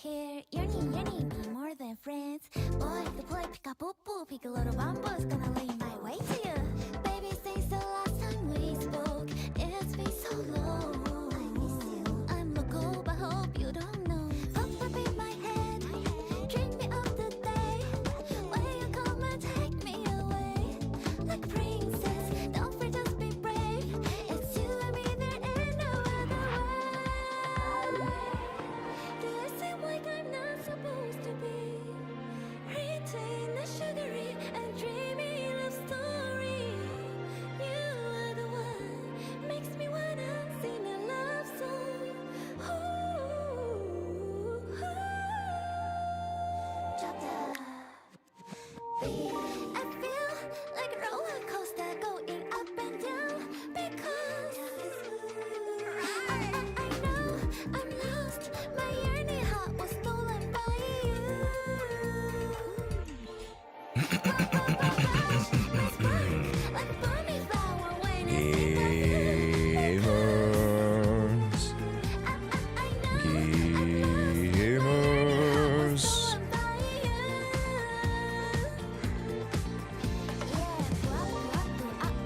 hair. Yearning, be more than friends. Boy, the boy pick up boo, pick a little bamboo's gonna lay my way to you. Baby, since the last time we spoke, it's been so long. I miss you. I'm local, but hope you don't know. Pop up in my head, dream me of the day when you come and take me away. Like princess, don't fear, just be brave. It's you and me, there ain't no other way. Do I seem like I'm not supposed to be? Retain the sugary and dreamy love story. You are the one, makes me wanna sing a love song. Ooh, drop the beat. I feel like a roller coaster going up and down because I know I'm lost. My yearning heart was stolen by you. My spark, like a blooming flower when it's Gamers. I know Gamers. stolen by you. Yeah, flop up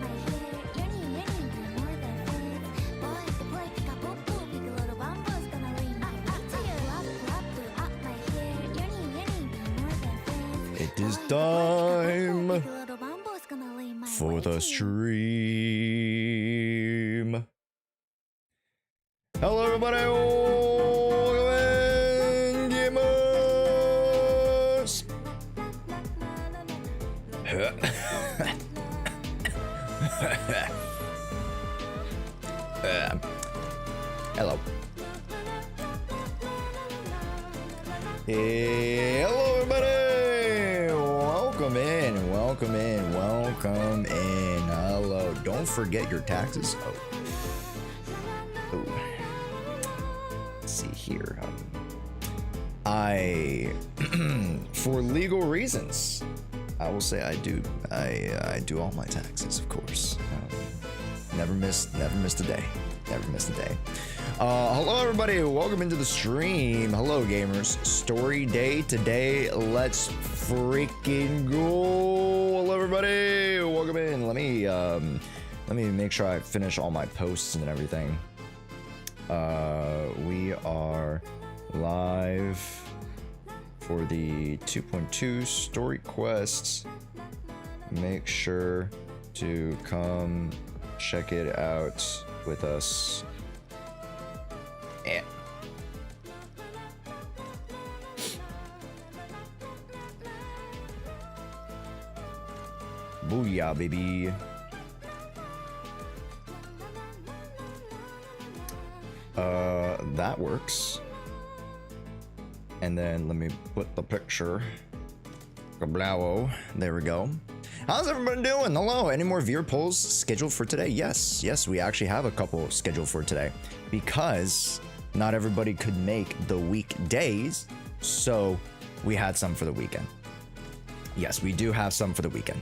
my hair. Yearning, be more than friends. Boy, the boy pick up boo, pick a little bamboo's gonna lay my way to you. Flop up my hair. Yearning, be more than friends. It is Boy, time pick a little bamboo's gonna lay my for way the to you. stream. Hello, everybody. Welcome in, gamers. Hello. Hello, everybody. Welcome in. Welcome in. Welcome in. Hello. Don't forget your taxes. Oh. Let's see here. I, for legal reasons, I will say I do. I do all my taxes, of course. Never missed a day. Never missed a day. Hello, everybody. Welcome into the stream. Hello, gamers. Story day today. Let's freaking go. Hello, everybody. Welcome in. Let me make sure I finish all my posts and everything. We are live for the 2.2 story quests. Make sure to come check it out with us. Yeah. Booyah, baby. That works. And then let me put the picture. Kablowo. There we go. How's everybody doing? Hello. Any more viewer polls scheduled for today? Yes, we actually have a couple scheduled for today because not everybody could make the weekdays, so we had some for the weekend. Yes, we do have some for the weekend.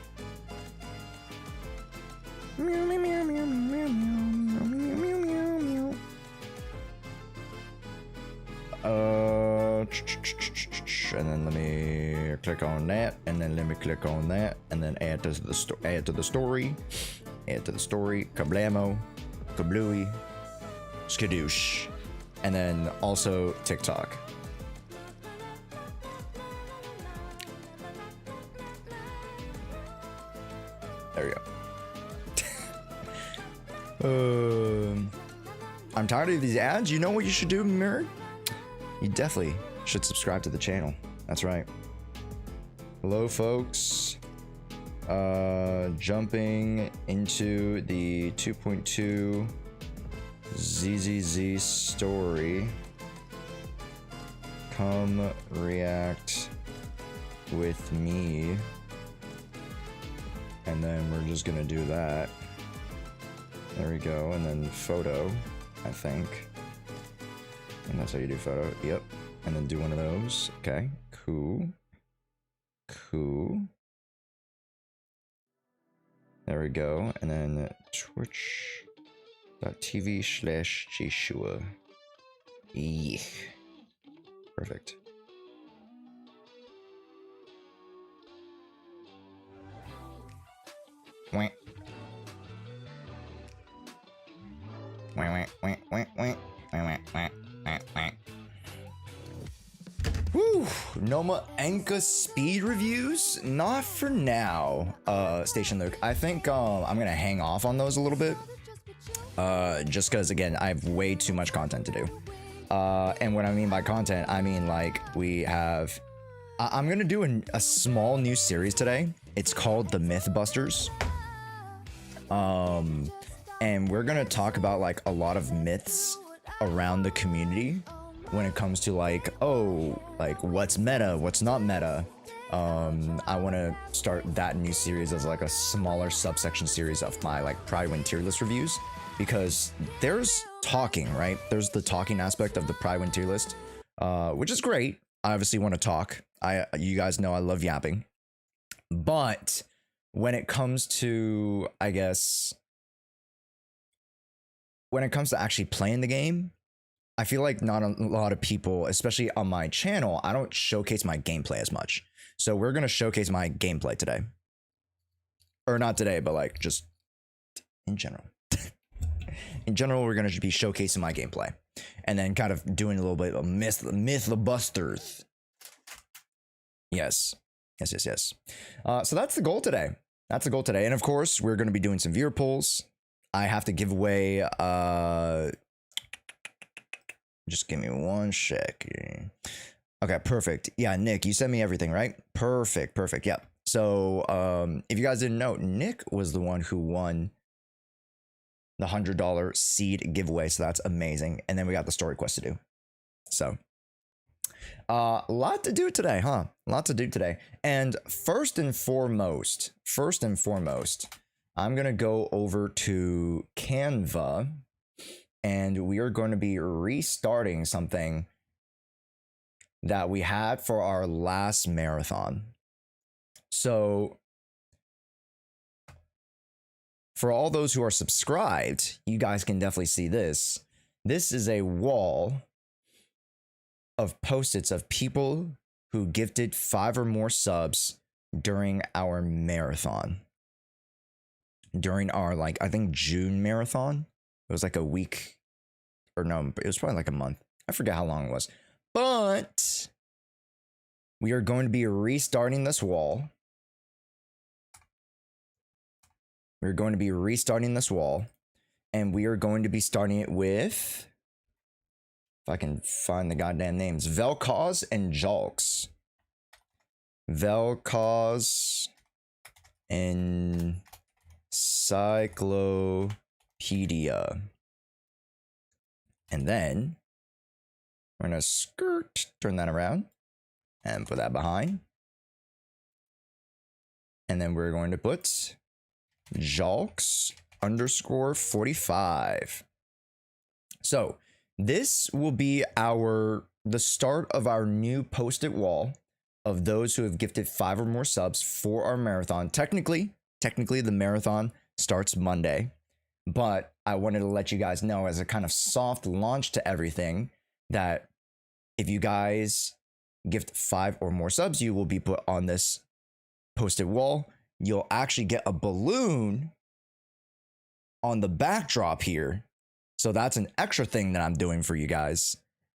And then let me click on that, and then let me click on that, and then add to the story, kablamo, kablooey, skadoosh, and then also TikTok. There you go. I'm tired of these ads. You know what you should do, Mirror? You definitely should subscribe to the channel. That's right. Hello, folks. Jumping into the 2.2 ZZZ story. Come react with me. And then we're just gonna do that. There we go. And then photo, I think. And that's how you do photo. Yep. And then do one of those. Okay. Cool. There we go. And then twitch.tv/Jshua. Yeah. Perfect. Wait. Whew, Noma Enka speed reviews? Not for now, Station Luke. I think I'm gonna hang off on those a little bit. Just because, again, I have way too much content to do. And what I mean by content, I mean like we have... I'm gonna do a small new series today. It's called the Mythbusters. And we're gonna talk about like a lot of myths around the community when it comes to like, oh, like what's meta, what's not meta. I want to start that new series as like a smaller subsection series of my like Pride Win tier list reviews, because there's talking, right? There's the talking aspect of the Pride Win tier list, which is great. I obviously want to talk. You guys know I love yapping, but when it comes to, I guess, when it comes to actually playing the game, I feel like not a lot of people, especially on my channel, I don't showcase my gameplay as much. So we're going to showcase my gameplay today. Or not today, but like just in general. In general, we're going to be showcasing my gameplay. And then kind of doing a little bit of Mythbusters. Yes. Yes. So that's the goal today. And of course, we're going to be doing some viewer polls. I have to give away... just give me one second. Okay, perfect. Yeah, Nick, you sent me everything, right? Perfect. Yeah. So, if you guys didn't know, Nick was the one who won the $100 seed giveaway. So that's amazing. And then we got the story quest to do. So, lot to do today, huh? Lot to do today. And first and foremost, I'm going to go over to Canva. And we are going to be restarting something that we had for our last marathon. So for all those who are subscribed, you guys can definitely see this. This is a wall of post-its of people who gifted 5 or more subs during our marathon. During our, like, I think June marathon. It was like a week. Or no, it was probably like a month. I forget how long it was. But we are going to be restarting this wall. We're going to be restarting this wall. And we are going to be starting it with... If I can find the goddamn names. Vel'Koz and Jalks. Vel'Koz and Cyclopedia. And then we're going to turn that around and put that behind. And then we're going to put Jalks _45. So this will be the start of our new post-it wall of those who have gifted 5 or more subs for our marathon. Technically the marathon starts Monday. But I wanted to let you guys know as a kind of soft launch to everything that if you guys gift 5 or more subs, you will be put on this post-it wall. You'll actually get a balloon on the backdrop here. So that's an extra thing that I'm doing for you guys.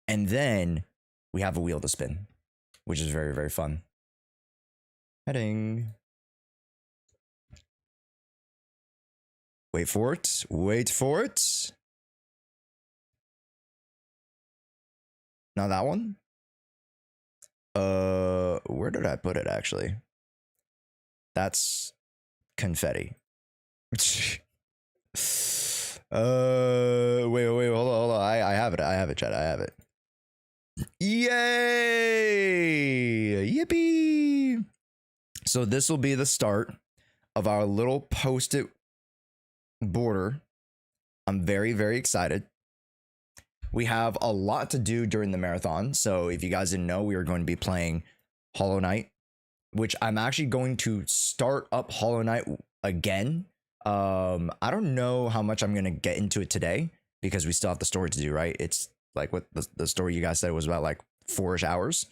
And then we have a wheel to spin, which is very, very fun. Heading. Wait for it. Now that one. Where did I put it actually? That's confetti. Wait, hold on. I have it, chat. I have it. Yay! Yippee! So this will be the start of our little post-it border. I'm very, very excited. We have a lot to do during the marathon. So if you guys didn't know, we are going to be playing Hollow Knight, which I'm actually going to start up Hollow Knight again. I don't know how much I'm going to get into it today because we still have the story to do, right? It's like what the story you guys said was about like 4-ish hours.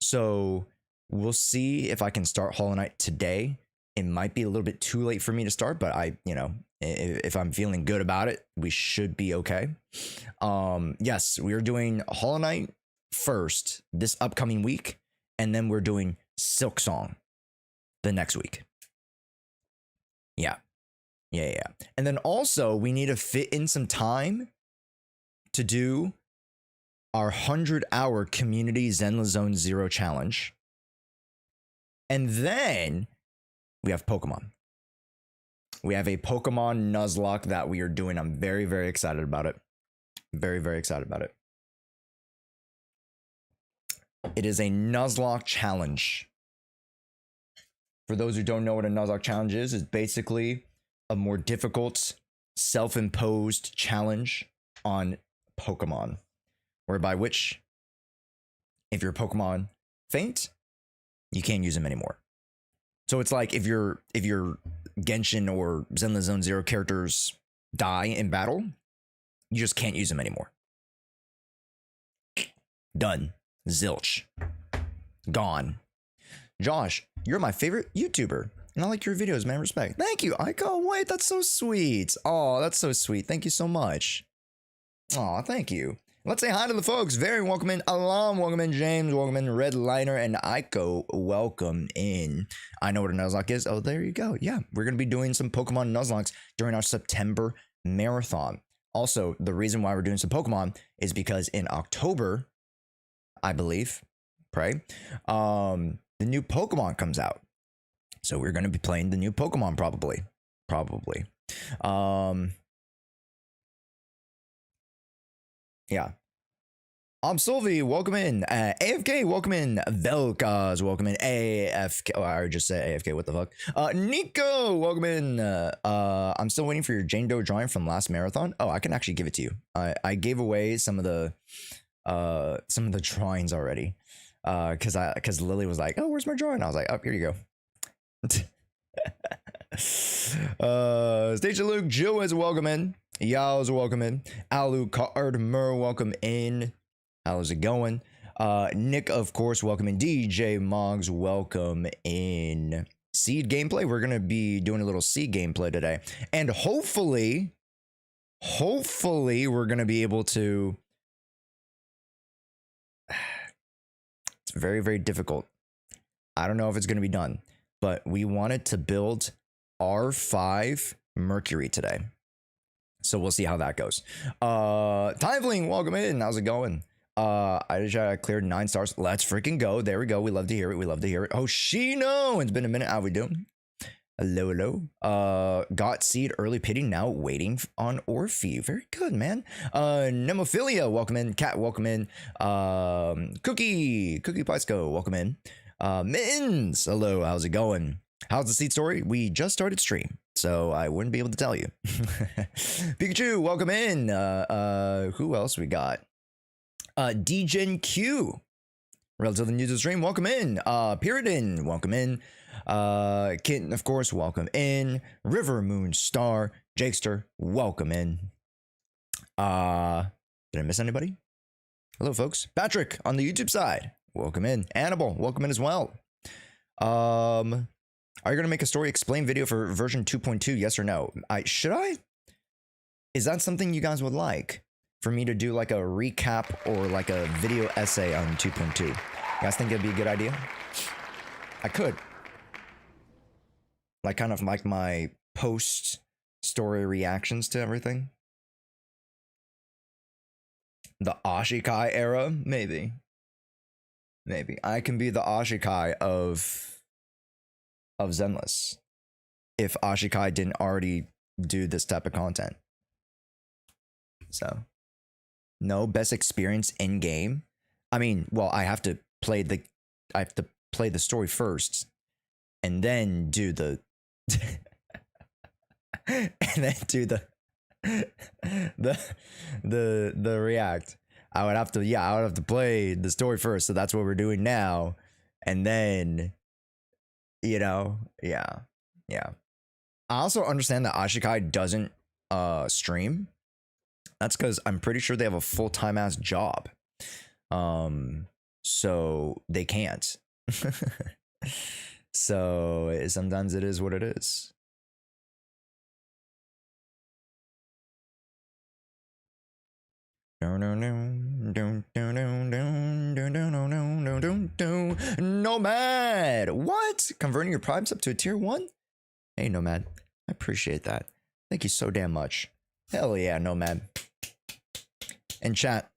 So we'll see if I can start Hollow Knight today. It might be a little bit too late for me to start, but if I'm feeling good about it, we should be okay. Yes, we are doing Hollow Knight first this upcoming week, and then we're doing Silk Song the next week. Yeah. And then also we need to fit in some time to do our 100-hour community Zenless Zone 0 challenge. And then we have Pokemon. We have a Pokemon Nuzlocke that we are doing. I'm very, very excited about it. Very, very excited about it. It is a Nuzlocke challenge. For those who don't know what a Nuzlocke challenge is, it's basically a more difficult, self-imposed challenge on Pokemon. Whereby which, if your Pokemon faint, you can't use them anymore. So it's like if your Genshin or Zenless Zone 0 characters die in battle, you just can't use them anymore. Done. Zilch. Gone. Josh, you're my favorite YouTuber. And I like your videos, man. Respect. Thank you. I can't wait. That's so sweet. Oh, that's so sweet. Thank you so much. Oh, thank you. Let's say hi to the folks. Very welcome in. Alam, welcome in. James, welcome in. Red Liner and Aiko, welcome in. I know what a Nuzlocke is. Oh, there you go. Yeah, we're going to be doing some Pokemon Nuzlocks during our September marathon. Also, the reason why we're doing some Pokemon is because in October, I believe, the new Pokemon comes out. So we're going to be playing the new Pokemon probably. Yeah. Sylvie, welcome in. AFK, welcome in. Velkas, welcome in. AFK. Oh, I already just said AFK. What the fuck? Nico, welcome in. I'm still waiting for your Jane Doe drawing from last marathon. Oh, I can actually give it to you. I gave away some of the drawings already. Because Lily was like, "Oh, where's my drawing?" I was like, "Oh, here you go." Station Luke, Joe is welcome in. Y'all's welcome in. Alucard Mur, welcome in. How's it going? Nick, of course, welcome in. DJ Moggs, welcome in. Seed gameplay. We're gonna be doing a little seed gameplay today, and hopefully, we're gonna be able to. It's very, very difficult. I don't know if it's gonna be done, but we wanted to build R5 Mercury today. So we'll see how that goes. Tiefling, welcome in. How's it going? I just cleared 9 stars. Let's freaking go. There we go. We love to hear it. Hoshino, it's been a minute. How we doing? Hello. Got seed early pity, now waiting on Orphe. Very good, man. Nemophilia, welcome in. Cat, welcome in. Cookie Pisco, welcome in. Mittens, hello. How's it going? How's the seed story? We just started stream, so I wouldn't be able to tell you. Pikachu, welcome in. Who else we got? DGen Q, relatively new to the stream, welcome in. Pyridin, welcome in. Kitten, of course, welcome in. River Moon Star, Jakester, welcome in. Did I miss anybody? Hello, folks. Patrick on the YouTube side, welcome in. Annabelle, welcome in as well. Are you going to make a story explain video for version 2.2? Yes or no? Should I? Is that something you guys would like? For me to do like a recap or like a video essay on 2.2? You guys think it'd be a good idea? I could. Like kind of like my post story reactions to everything. The Ashikai era? Maybe. I can be the Ashikai of Zenless. If Ashikai didn't already do this type of content. So. No best experience in game. I mean, well, I have to play the story first, and then do the, and then do the react. I would have to play the story first. So that's what we're doing now, and then, yeah. I also understand that Ashikai doesn't stream. That's because I'm pretty sure they have a full-time ass job. so they can't. So sometimes it is what it is. Nomad! What? Converting your primes up to a tier 1? Hey, Nomad. I appreciate that. Thank you so damn much. Hell yeah, Nomad. And chat,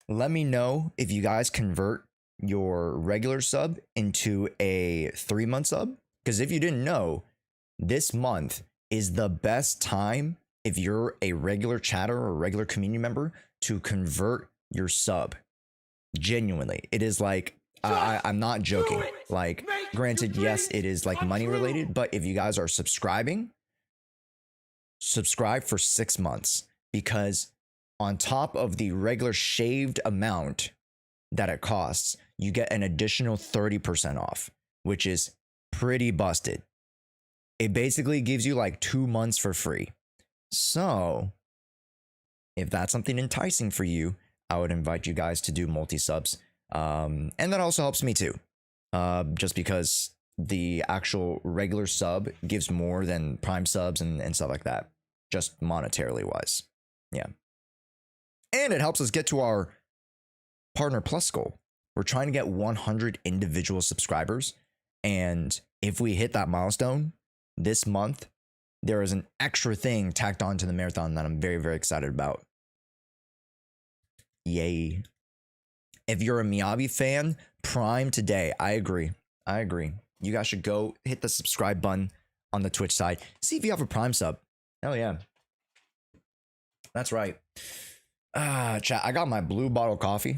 let me know if you guys convert your regular sub into a 3-month sub. Because if you didn't know, this month is the best time if you're a regular chatter or a regular community member to convert your sub. Genuinely. It is like, I'm not joking. Like, granted, yes, it is like money related, but if you guys are subscribing, subscribe for 6 months, because on top of the regular shaved amount that it costs, you get an additional 30% off, which is pretty busted. It basically gives you like 2 months for free. So if that's something enticing for you, I would invite you guys to do multi-subs. And that also helps me too. Just because the actual regular sub gives more than prime subs and stuff like that. Just monetarily wise. Yeah. And it helps us get to our Partner Plus goal. We're trying to get 100 individual subscribers. And if we hit that milestone this month, there is an extra thing tacked on to the marathon that I'm very, very excited about. Yay. If you're a Miyabi fan, Prime today. I agree. I agree. You guys should go hit the subscribe button on the Twitch side. See if you have a Prime sub. Hell yeah. That's right. Chat, I got my blue bottle coffee.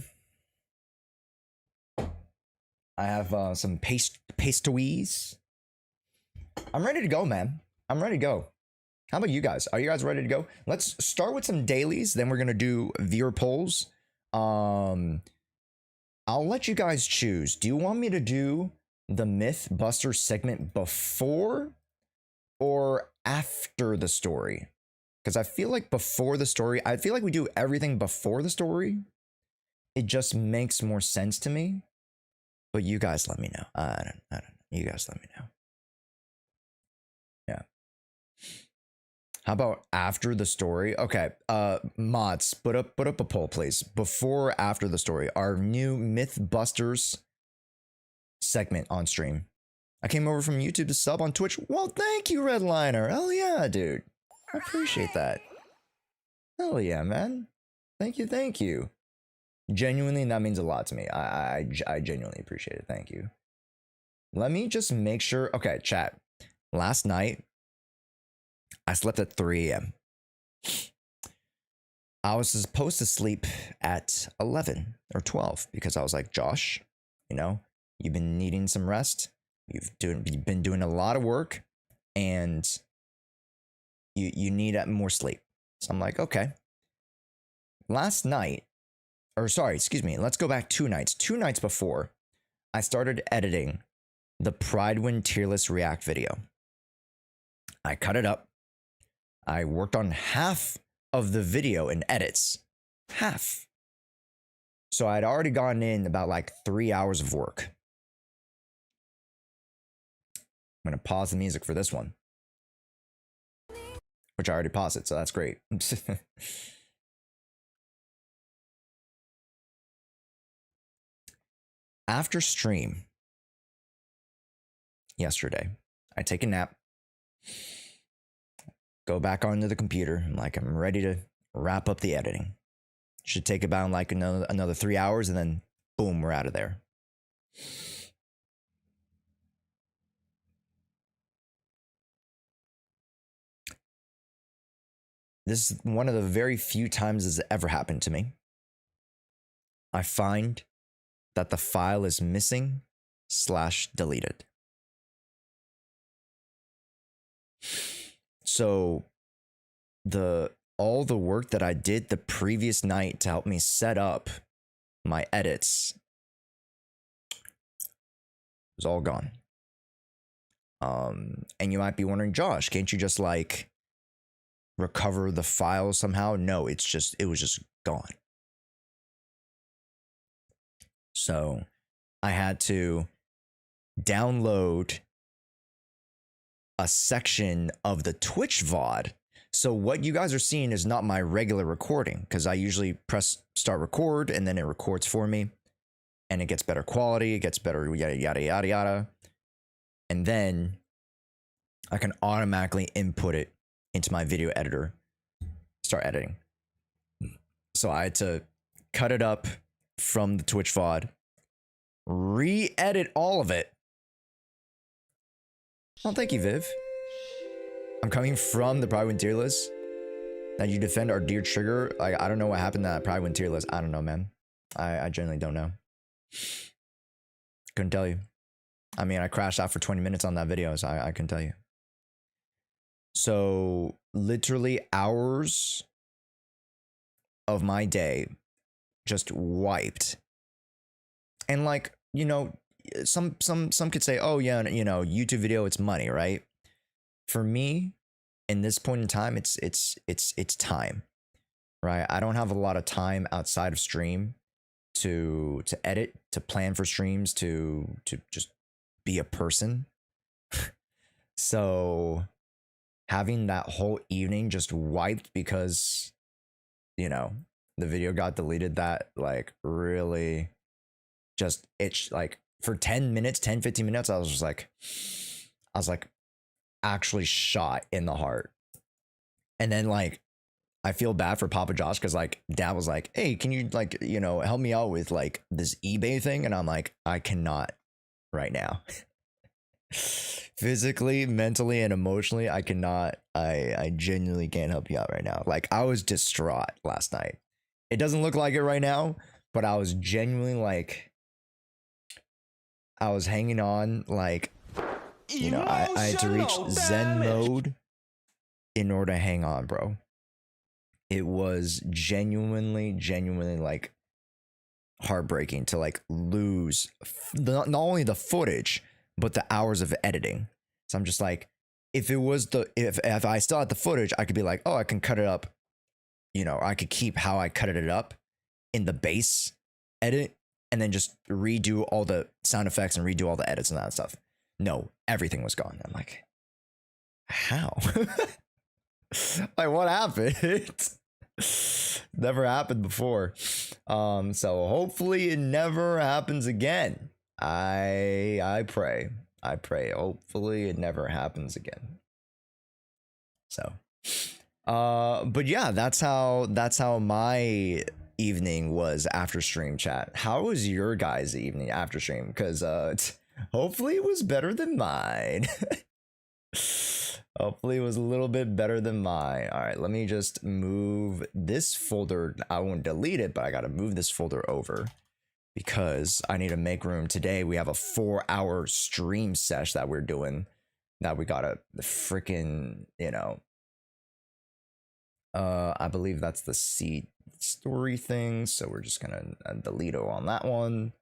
I have some pastries. I'm ready to go, man. I'm ready to go. How about you guys? Are you guys ready to go? Let's start with some dailies. Then we're going to do viewer polls. I'll let you guys choose. Do you want me to do the Mythbusters segment before or after the story? Because I feel like before the story, I feel like we do everything before the story. It just makes more sense to me. But you guys let me know. I don't know. You guys let me know. Yeah. How about after the story? Okay, mods, put up a poll, please. Before or after the story, our new Mythbusters segment on stream. I came over from YouTube to sub on Twitch. Well, thank you, Redliner. Hell yeah, dude. I appreciate that. Hell yeah, man. Thank you, thank you. Genuinely, that means a lot to me. I genuinely appreciate it. Thank you. Let me just make sure. Okay, chat. Last night, I slept at 3 a.m. I was supposed to sleep at 11 or 12 because I was like, Josh, you know, you've been needing some rest. You've been doing a lot of work and you need more sleep. So I'm like, okay. Last night, or sorry, excuse me, let's go back 2 nights. 2 nights before, I started editing the Pridewind tier list react video. I cut it up. I worked on half of the video in edits. Half. So I'd already gone in about like 3 hours of work. I'm going to pause the music for this one. Which I already paused it, so that's great. After stream yesterday, I take a nap. Go back onto the computer. I'm ready to wrap up the editing. Should take about like another 3 hours and then boom, we're out of there. This is one of the very few times this has ever happened to me. I find that the file is missing / deleted. So all the work that I did the previous night to help me set up my edits was all gone. And you might be wondering, Josh, can't you just like recover the file somehow? No, it was just gone. So I had to download a section of the Twitch VOD. So what you guys are seeing is not my regular recording, because I usually press start record and then it records for me and it gets better quality, it gets better yada yada yada yada. And then I can automatically input it into my video editor, start editing. So I had to cut it up from the Twitch VOD, re-edit all of it. Oh, thank you, Viv. I'm coming from the Pride Win tier list. That you defend our dear trigger. I don't know what happened to that Pride Win tier list. I don't know, man. I genuinely don't know. Couldn't tell you. I mean, I crashed out for 20 minutes on that video, so I couldn't tell you. So literally hours of my day just wiped. And like, you know, some could say, oh yeah, you know, YouTube video, it's money, right? For me, in this point in time, it's time, right? I don't have a lot of time outside of stream to edit, to plan for streams, to just be a person. So having that whole evening just wiped because, you know, the video got deleted, that like really just itched. Like for 10 minutes, 10, 15 minutes, I was like actually shot in the heart. And then like I feel bad for Papa Josh because like dad was like, hey, can you like, you know, help me out with like this eBay thing? And I'm like, I cannot right now. Physically, mentally, and emotionally, I cannot. I genuinely can't help you out right now. Like I was distraught last night. It doesn't look like it right now, but I was genuinely like, I was hanging on. Like, you know, I had to reach Zen mode in order to hang on, bro. It was genuinely like heartbreaking to like lose not only the footage but the hours of editing. So I'm just like, if I still had the footage, I could be like, oh, I can cut it up. You know, I could keep how I cut it up in the base edit and then just redo all the sound effects and redo all the edits and that stuff. No, everything was gone. I'm like, how? Like, what happened? Never happened before. So hopefully it never happens again. I pray. Hopefully it never happens again. So, but yeah, that's how my evening was after stream, chat. How was your guys' evening after stream? Because hopefully it was better than mine. Hopefully it was a little bit better than mine. All right, let me just move this folder. I won't delete it, but I got to move this folder over because I need to make room. Today we have a 4-hour stream sesh that we're doing, that we got to freaking, you know, I believe that's the seed story thing. So we're just going to delete on that one.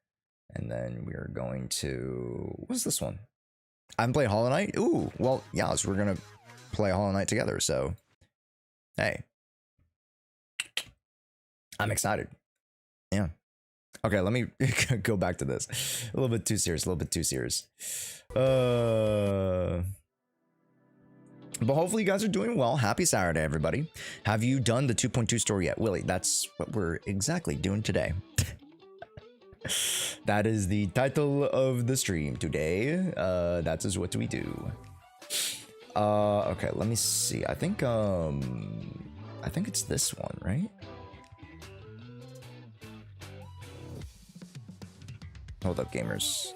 And then we're going to, what's this one? I'm playing Hollow Knight. Ooh, well, yeah, so we're gonna play Hollow Knight together. So, hey, I'm excited. Yeah. Okay, let me go back to this. A little bit too serious. But hopefully you guys are doing well. Happy Saturday, everybody. Have you done the 2.2 story yet, Willie? That's what we're exactly doing today. That is the title of the stream today. That is what we do. Okay, let me see. I think it's this one, right? Hold up, gamers.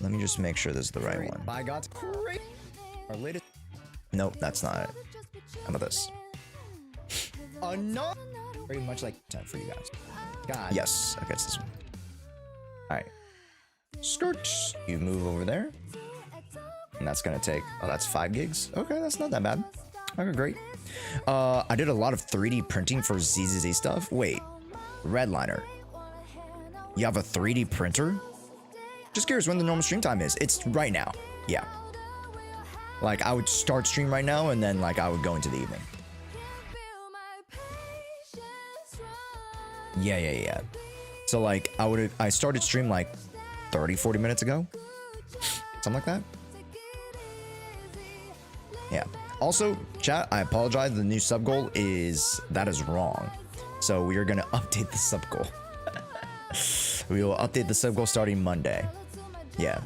Let me just make sure this is the right one. By God's grace. Our latest. Nope, that's not it. How about this? No. Very much like time for you guys. God. Yes, okay, it's this one. All right. Skirt. You move over there. And that's gonna take, oh, that's 5 gigs. Okay, that's not that bad. Okay, great. I did a lot of 3D printing for ZZZ stuff. Wait, Redliner. You have a 3D printer? Just curious when the normal stream time is. It's right now. Yeah. Like, I would start stream right now, and then, like, I would go into the evening. Yeah. So like I started stream like 30-40 minutes ago, something like that. Yeah. Also, chat, I apologize. The new sub goal is wrong. So we are gonna update the sub goal. We will update the sub goal starting Monday. Yeah.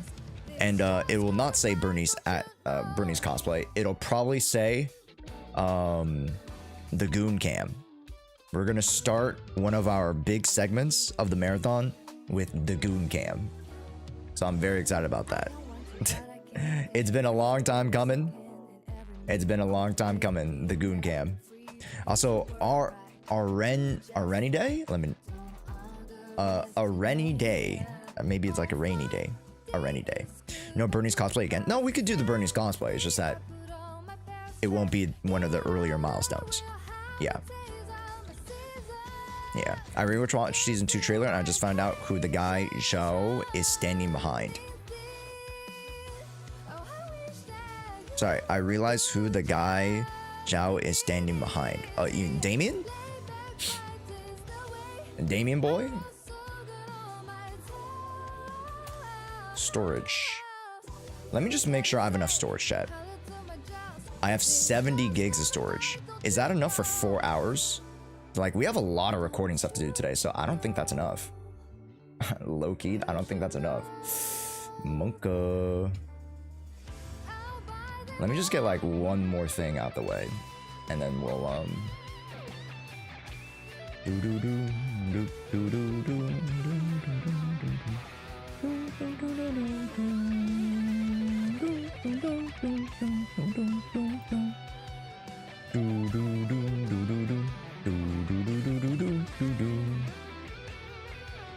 And it will not say Bernie's cosplay. It'll probably say the Goon Cam. We're gonna start one of our big segments of the marathon with the Goon Cam. So I'm very excited about that. It's been a long time coming. It's been a long time coming, the Goon Cam. Also, our rainy day? A rainy day. Maybe it's like a rainy day. A rainy day. No Bernie's cosplay again. No, we could do the Bernie's cosplay. It's just that it won't be one of the earlier milestones. Yeah. Yeah. I rewatched season 2 trailer and I just found out who the guy Zhao is standing behind. Sorry, I realized who the guy Zhao is standing behind. Damien? Damien boy? Storage. Let me just make sure I have enough storage, chat. I have 70 gigs of storage. Is that enough for 4 hours? Like, we have a lot of recording stuff to do today, so I don't think that's enough. Low-key, I don't think that's enough. Monka. Let me just get like one more thing out the way, and then we'll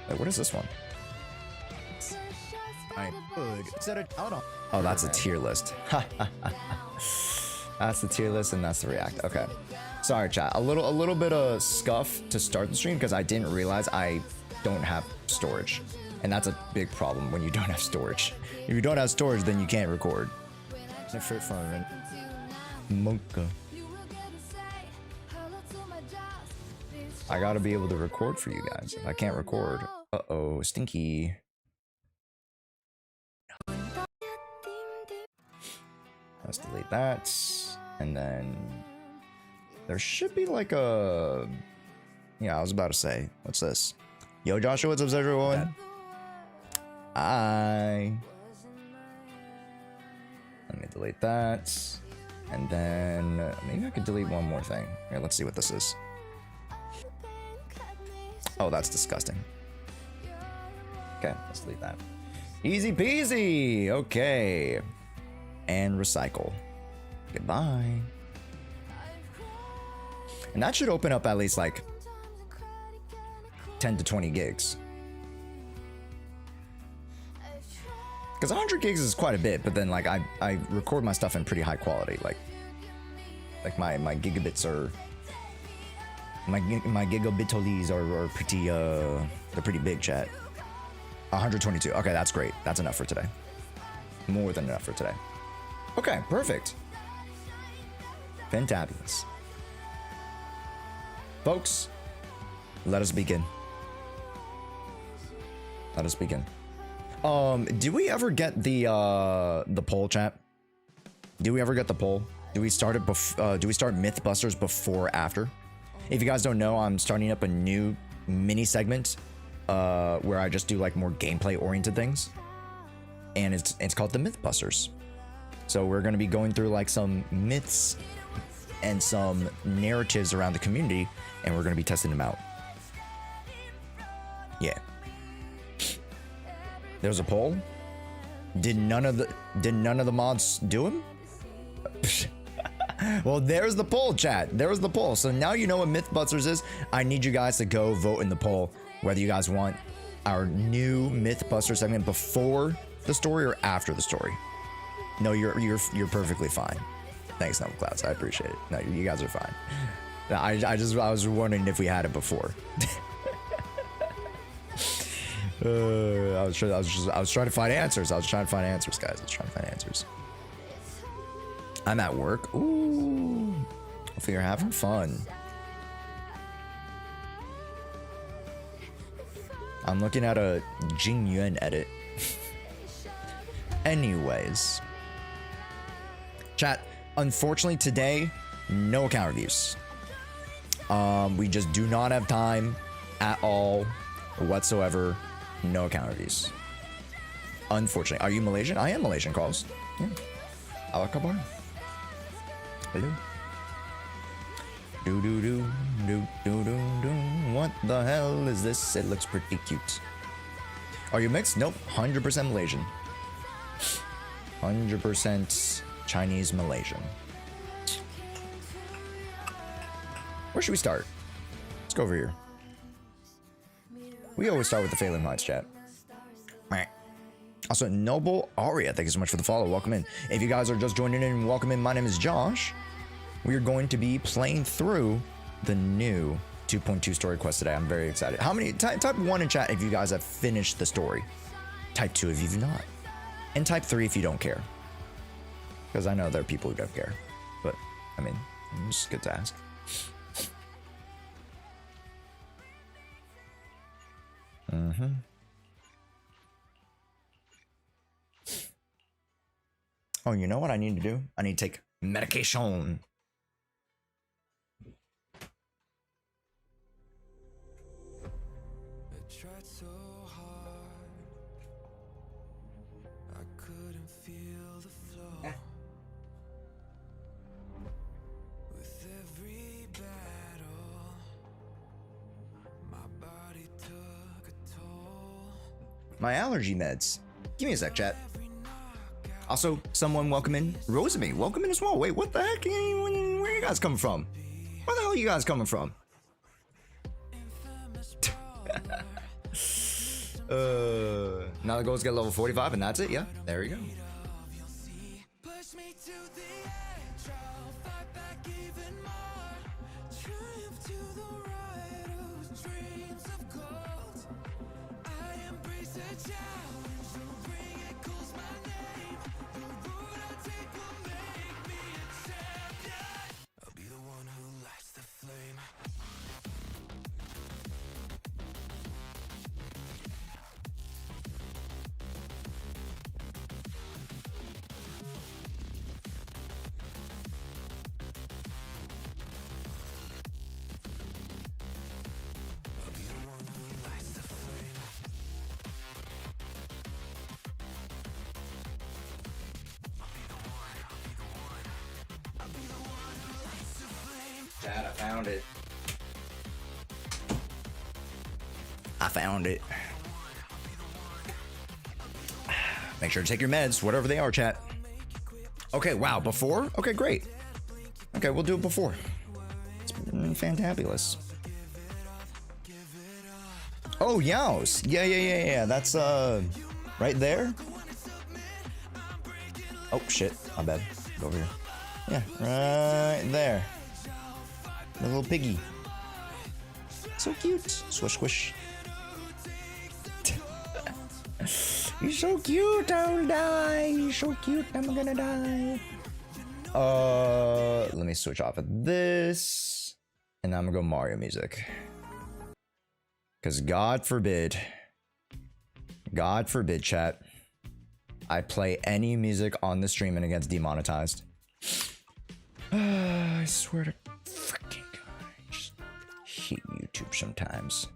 Wait, what is this one? Oh, that's a tier list. That's the tier list and that's the react. Okay. Sorry, chat. A little bit of scuff to start the stream because I didn't realize I don't have storage. And that's a big problem when you don't have storage. If you don't have storage, then you can't record. Monka. I gotta be able to record for you guys. If I can't record, uh-oh, stinky. Let's delete that. And then there should be like a... Yeah, I was about to say, what's this? Yo, Joshua, what's up, everyone? Hi. Let me delete that. And then maybe I could delete one more thing. Here, let's see what this is. Oh, that's disgusting. Okay, let's delete that. Easy peasy. Okay. And recycle. Goodbye. And that should open up at least like 10 to 20 gigs. Because 100 gigs is quite a bit, but then like I record my stuff in pretty high quality. Like my gigabits are... My gigabitolis are pretty, they're pretty big, chat. 122. Okay, that's great. That's enough for today. More than enough for today. Okay, perfect. Fantabulous. Folks, let us begin. Let us begin. Do we ever get the poll, chat? Do we ever get the poll? Do we start it do we start Mythbusters before or after? If you guys don't know, I'm starting up a new mini segment where I just do like more gameplay oriented things. And it's called the Mythbusters. So we're going to be going through like some myths and some narratives around the community, and we're going to be testing them out. Yeah. There's a poll. Did none of the mods do them? Well, there's the poll, chat. There's the poll. So now you know what Mythbusters is. I need you guys to go vote in the poll whether you guys want our new Mythbuster segment before the story or after the story. No, you're perfectly fine. Thanks, Noble Clouds. I appreciate it. No, you guys are fine. I was wondering if we had it before. I was trying to find answers. I was trying to find answers, guys. I was trying to find answers. I'm at work. Ooh. Hopefully you're having fun. I'm looking at a Jing Yuan edit. Anyways. Chat, unfortunately today, no account reviews. We just do not have time at all whatsoever. No account reviews. Unfortunately. Are you Malaysian? I am Malaysian, Carlos. Yeah. Apa kabar? Hello. Do do do do do do do. What the hell is this? It looks pretty cute. Are you mixed? Nope. 100% Malaysian. 100% Chinese Malaysian. Where should we start? Let's go over here. We always start with the Phelan Heights, chat. Also, Noble Aria, thank you so much for the follow. Welcome in. If you guys are just joining in, welcome in. My name is Josh. We are going to be playing through the new 2.2 story quest today. I'm very excited. How many? Type 1 in chat if you guys have finished the story. Type 2 if you've not. And type 3 if you don't care. Because I know there are people who don't care. But, I mean, it's just good to ask. Mm-hmm. Oh, you know what I need to do? I need to take medication. My allergy meds. Give me a sec, chat. Also, someone welcome in. Rosamy, welcome in as well. Wait, what the heck? Where are you guys coming from? Where the hell are you guys coming from? Now the goal is to get level 45 and that's it. Yeah, there you go. Dad, I found it. I found it. Make sure to take your meds, whatever they are, chat. Okay, wow, before? Okay, great. Okay, we'll do it before. It's been fantabulous. Oh, yows. Yeah. That's, right there. Oh, shit. My bad. Go over here. Yeah, right there. The little piggy. So cute. Swish, swish. You're so cute, I'll die. You're so cute, I'm gonna die. Let me switch off of this. And I'm gonna go Mario music. Because God forbid, chat, I play any music on the stream and it gets demonetized. I swear to freaking God, I just hate YouTube sometimes.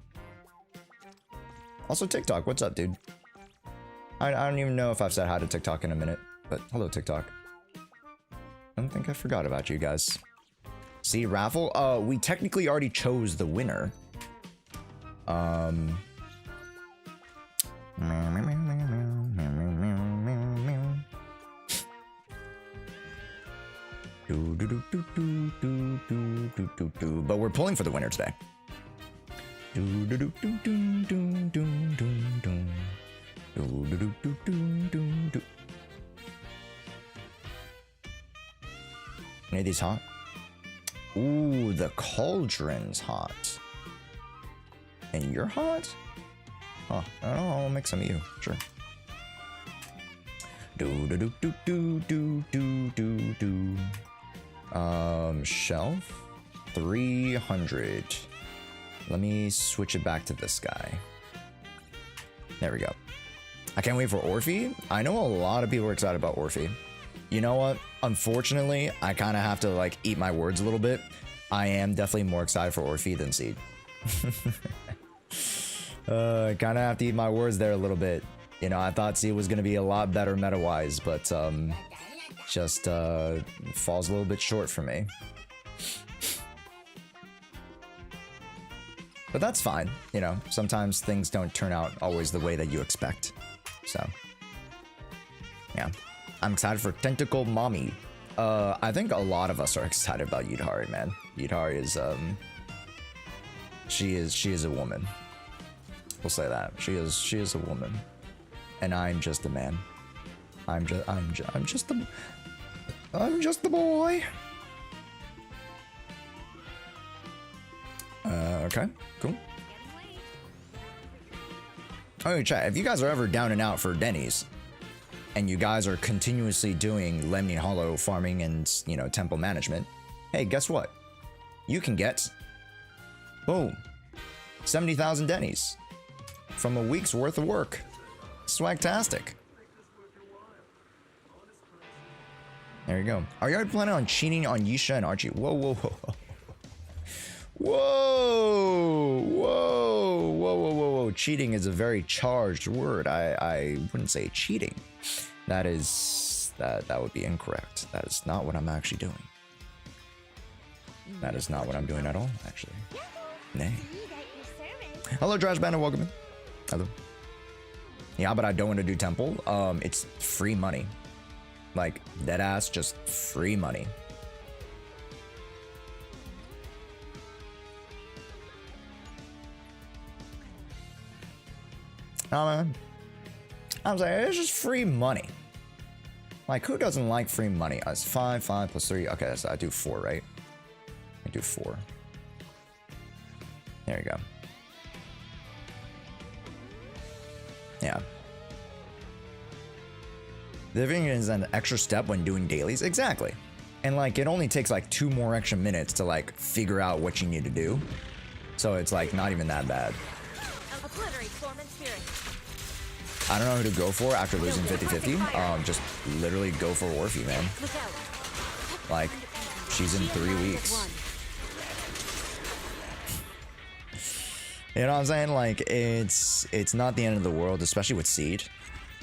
Also TikTok, what's up, dude? I don't even know if I've said hi to TikTok in a minute, but hello, TikTok. I don't think I forgot about you guys. See, raffle? We technically already chose the winner. But we're pulling for the winner today. Any of these hot? Ooh, the cauldron's hot. And you're hot? Huh, I'll make some of you, sure. Shelf 300. Let me switch it back to this guy. There we go. I can't wait for Orphe. I know a lot of people are excited about Orphe. You know what? Unfortunately, I kind of have to like eat my words a little bit. I am definitely more excited for Orphe than Seed. I kind of have to eat my words there a little bit. You know, I thought Seed was going to be a lot better meta-wise, but just falls a little bit short for me. But that's fine. You know, sometimes things don't turn out always the way that you expect. So, yeah. I'm excited for Tentacle Mommy. I think a lot of us are excited about Yudhari, man. Yudhari is, she is a woman. We'll say that. She is a woman. And I'm just a man. I'm just the boy. Okay, cool. Oh, chat, if you guys are ever down and out for Denny's, and you guys are continuously doing Lemni Hollow farming and, you know, temple management, hey, guess what? You can get, boom, 70,000 Denny's from a week's worth of work. Swagtastic. There you go. Are you already planning on cheating on Yisha and Archie? Whoa, whoa, whoa. Whoa, whoa, whoa, whoa, whoa, whoa. Cheating is a very charged word. I wouldn't say cheating. That would be incorrect. That is not what I'm actually doing. That is not what I'm doing at all, actually. Nay. Hello, Trash Bandit, welcome in. Hello. Yeah, but I don't want to do temple. It's free money. Like, deadass, just free money. Oh, man. I'm saying, it's just free money. Like, who doesn't like free money? It's 5 plus 3. Okay, so I do 4, right? I do 4. There you go. Yeah. Living is an extra step when doing dailies. Exactly. And like, it only takes like 2 more extra minutes to like figure out what you need to do. So it's like not even that bad. I don't know who to go for after losing 50-50. Just literally go for Orphe, man. Like, she's in 3 weeks. You know what I'm saying? Like, it's not the end of the world, especially with Seed.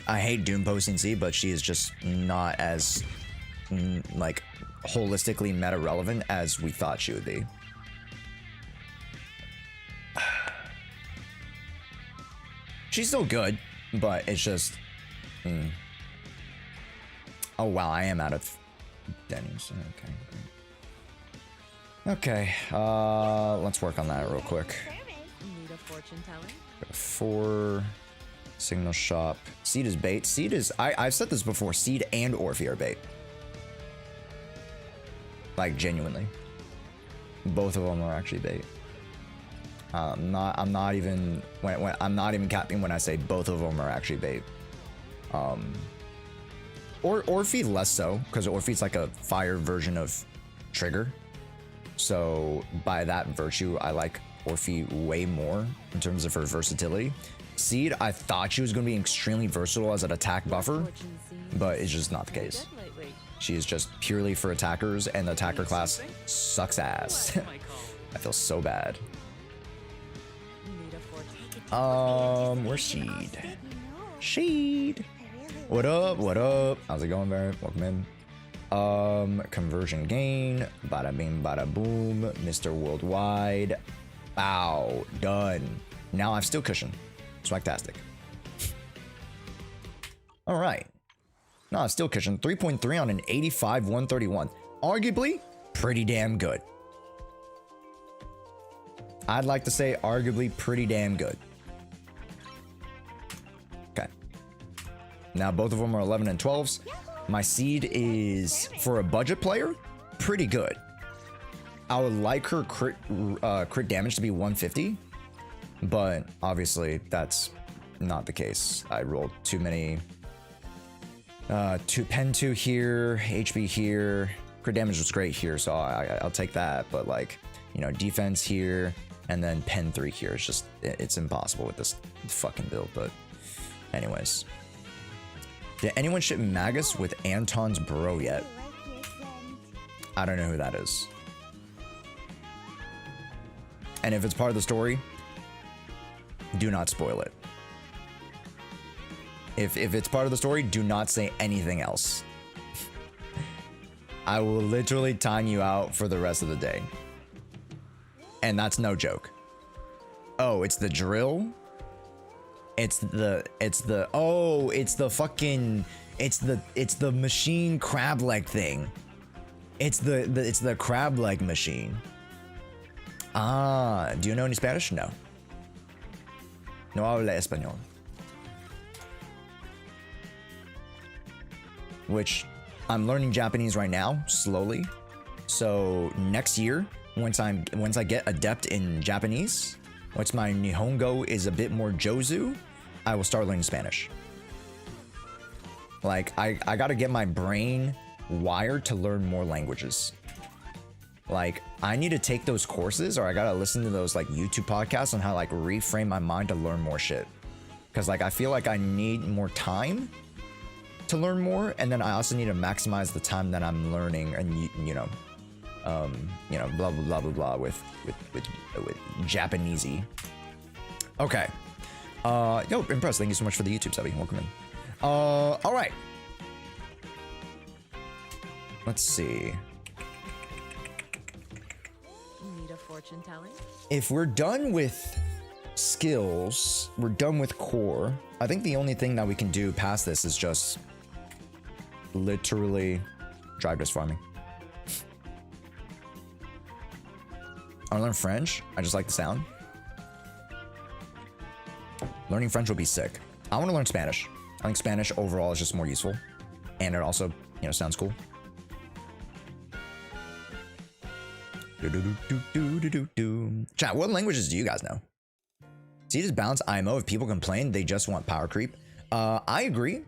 I hate Doom posting Seed, but she is just not as, like, holistically meta relevant as we thought she would be. She's still good, but it's just... Oh, wow, I am out of Denny's. Okay. Okay, let's work on that real quick. 4... Signal shop. Seed is bait. Seed is... I've said this before. Seed and Orphe are bait. Like, genuinely. Both of them are actually bait. I'm not even capping when I say both of them are actually bait. Orphe less so, because Orphe's like a fire version of Trigger. So by that virtue, I like Orphe way more in terms of her versatility. Seed, I thought she was going to be extremely versatile as an attack buffer, but it's just not the case. She is just purely for attackers, and the attacker class sucks ass. I feel so bad. Where's Sheed? Sheed! What up? What up? How's it going, Barrett? Welcome in. Conversion gain. Bada bing, bada boom. Mr. Worldwide. Bow. Done. Now I have Steel Cushion. Swagtastic. Alright. No, Steel Cushion. 3.3 on an 85-131. Arguably, pretty damn good. I'd like to say arguably pretty damn good. Okay. Now both of them are 11 and 12s. My Seed is, for a budget player, pretty good. I would like her crit damage to be 150. But obviously that's not the case. I rolled too many pen 2 here, HP here. Crit damage was great here, so I'll take that. But like, you know, defense here and then pen 3 here. It's just, it's impossible with this fucking build. But Anyways. Did anyone ship Magus with Anton's bro yet? I don't know who that is. And if it's part of the story, do not spoil it. If it's part of the story, do not say anything else. I will literally time you out for the rest of the day. And that's no joke. Oh, it's the drill? It's the machine crab leg thing. It's the crab leg machine. Ah, do you know any Spanish? No. No habla español. Which I'm learning Japanese right now, slowly. So next year, once I get adept in Japanese, once my Nihongo is a bit more Jozu, I will start learning Spanish. Like, I gotta get my brain wired to learn more languages. Like, I need to take those courses, or I gotta listen to those like YouTube podcasts on how like reframe my mind to learn more shit. Cause like I feel like I need more time to learn more, and then I also need to maximize the time that I'm learning, and you know, blah blah blah blah blah with Japanesey. Okay. Yo, impressed. Thank you so much for the YouTube subbing. Welcome in. All right. Let's see. Need a fortune telling? If we're done with skills, we're done with core. I think the only thing that we can do past this is just literally drive disc farming. I learn French. I just like the sound. Learning French will be sick. I want to learn Spanish. I think Spanish overall is just more useful, and it also, you know, sounds cool. Chat, what languages do you guys know? See, just balance IMO. If people complain, they just want power creep. I agree,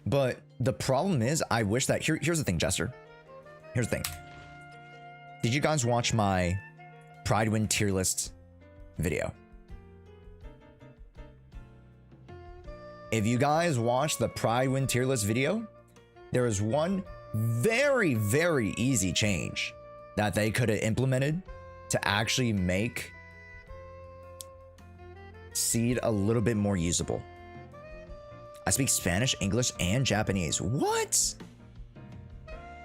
but the problem is, I wish that here's the thing, Jester. Here's the thing. Did you guys watch my Pride Win tier list video? If you guys watched the Pride Win tier list video, there is one very, very easy change that they could have implemented to actually make Seed a little bit more usable. I speak Spanish, English, and Japanese. What?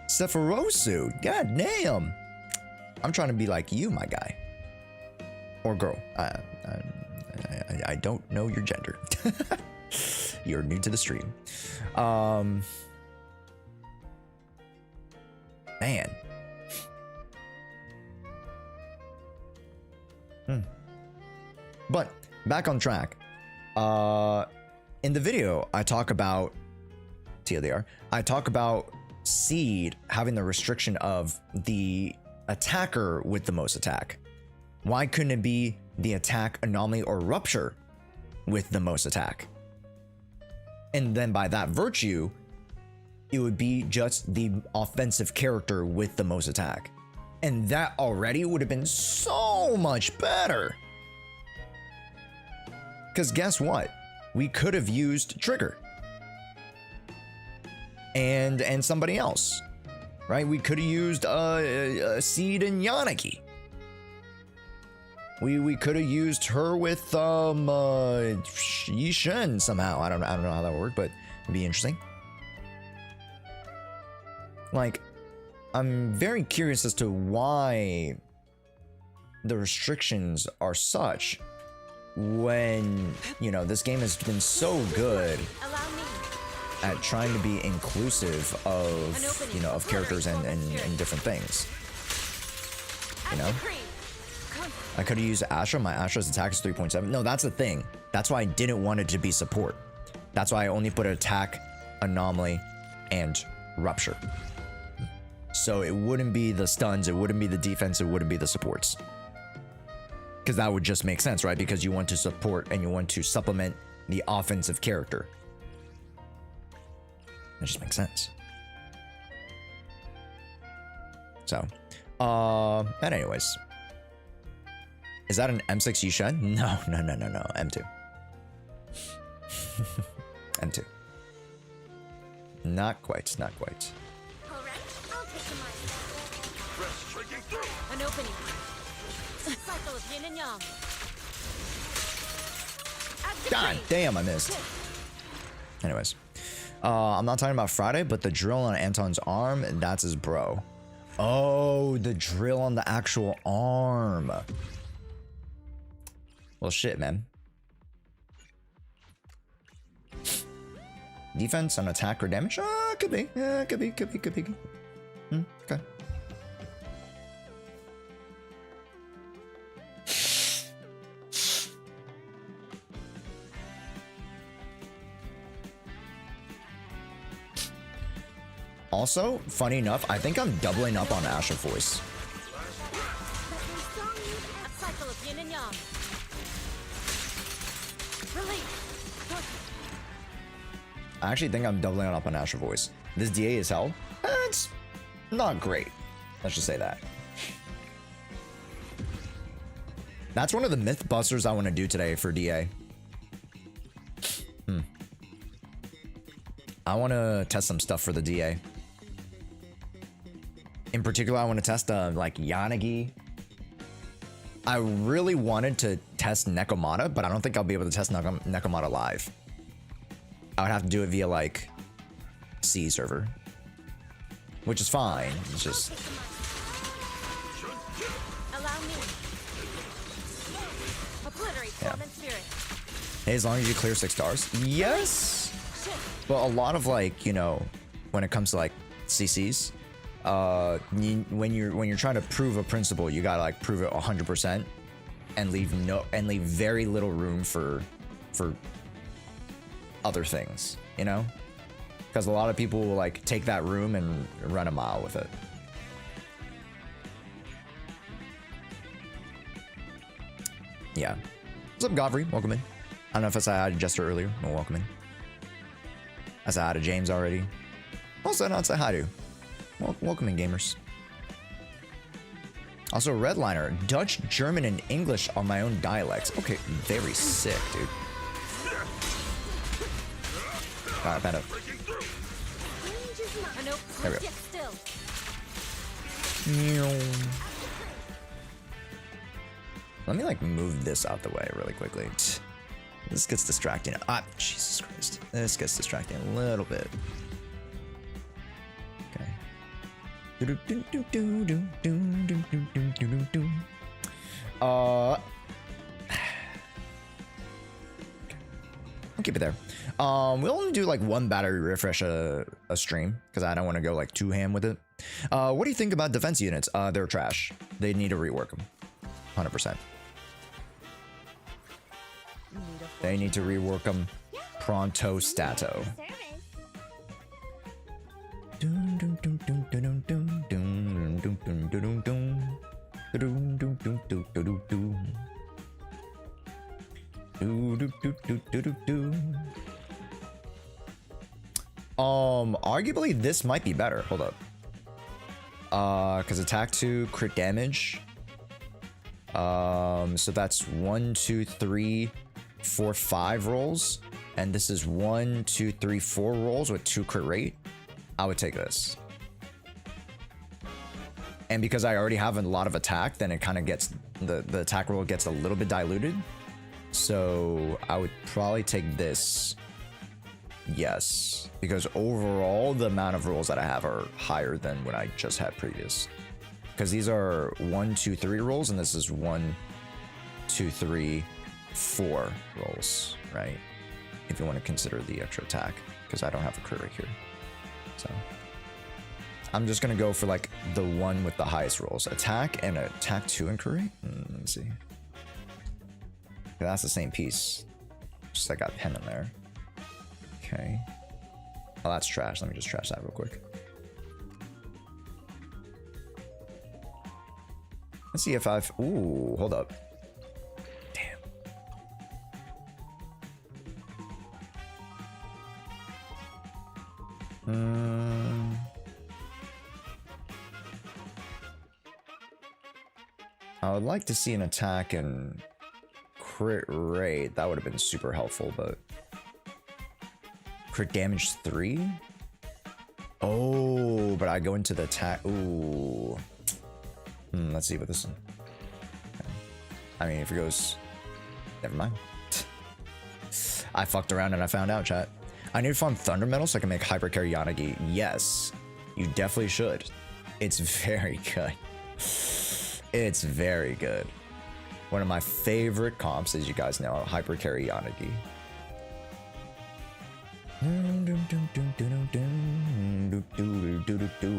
Sephirosu, god damn. I'm trying to be like you, my guy. Or girl. I don't know your gender. You're new to the stream. Man. But back on track. In the video, I talk about TLDR. I talk about Seed having the restriction of the attacker with the most attack. Why couldn't it be the attack, anomaly, or rupture with the most attack? And then by that virtue, it would be just the offensive character with the most attack. And that already would have been so much better. Because guess what? We could have used Trigger. And somebody else. Right? We could have used Seed and Yanagi. We could have used her with Yishen somehow. I don't know how that would work, but it'd be interesting. Like, I'm very curious as to why the restrictions are such when, you know, this game has been so good at trying to be inclusive of, you know, of characters and different things. You know? I could have used Astra. My Astra's attack is 3.7. No, that's the thing. That's why I didn't want it to be support. That's why I only put attack, anomaly, and rupture. So it wouldn't be the stuns, it wouldn't be the defense, it wouldn't be the supports. Because that would just make sense, right? Because you want to support and you want to supplement the offensive character. It just makes sense. So, and anyways. Is that an M6 Yishen? No, M2. And 2. Not quite, not quite. All right, I'll take the mic. An opening. Cycle of yin and yang. God damn, I missed. Anyways. I'm not talking about Friday, but the drill on Anton's arm, that's his bro. Oh, the drill on the actual arm. Well, shit, man. Defense on attack or damage? Could be. Yeah, could be. Okay. Also, funny enough, I think I'm doubling up on Asher Voice. A cycle of yin and yang. Release. I actually think I'm doubling up on Asher Voice. This DA is held. It's not great. Let's just say that. That's one of the Mythbusters I want to do today for DA. I want to test some stuff for the DA. In particular, I want to test like Yanagi. I really wanted to test Nekomata, but I don't think I'll be able to test Nekomata live. I would have to do it via like C server, which is fine. It's just Allow me. Obliterate form and spirit. hey, as long as you clear 6 stars, yes. But a lot of like, you know, when it comes to like CCs, when you're trying to prove a principle, you gotta like prove it 100% and leave very little room for other things, you know, because a lot of people will like take that room and run a mile with it. Yeah. What's up, Godfrey? Welcome in. I don't know if I said hi to Jester earlier. Well, welcome in. I said hi to James already. Also, not say hi to. Well, welcome in, gamers. Also, Redliner. Dutch, German, and English are my own dialects. Okay, very sick, dude. Alright, bad up. There we go. Let me like move this out the way really quickly. This gets distracting. Ah, Jesus Christ. This gets distracting a little bit. Okay. I'll keep it there. We'll only do like 1 battery refresh a stream because I don't want to go like too ham with it. What do you think about defense units? They're trash. They need to rework them. 100%. They need to rework them pronto stato. Arguably this might be better. Hold up. Because attack 2, crit damage. So that's 1, 2, 3, 4, 5 rolls, and this is 1, 2, 3, 4 rolls with 2 crit rate. I would take this. And because I already have a lot of attack, then it kind of gets the attack roll gets a little bit diluted. So I would probably take this. Yes, because overall the amount of rolls that I have are higher than what I just had previous. Because these are 1, 2, 3 rolls, and this is 1, 2, 3, 4 rolls, right? If you want to consider the extra attack, because I don't have a crit rate here. So I'm just gonna go for like the one with the highest rolls. Attack and attack 2 and crit rate. Let me see. Okay, that's the same piece. Just I got pen in there. Okay. Oh, that's trash. Let me just trash that real quick. Let's see if I've... Ooh, hold up. Damn. I would like to see an attack and crit rate. That would have been super helpful, but... Crit damage 3? Oh, but I go into the attack. Ooh. Let's see what this is. Okay. I mean, if it goes... Never mind. I fucked around and I found out, chat. I need to farm Thunder Metal so I can make Hypercarry Yanagi. Yes, you definitely should. It's very good. It's very good. One of my favorite comps, as you guys know, Hypercarry Yanagi.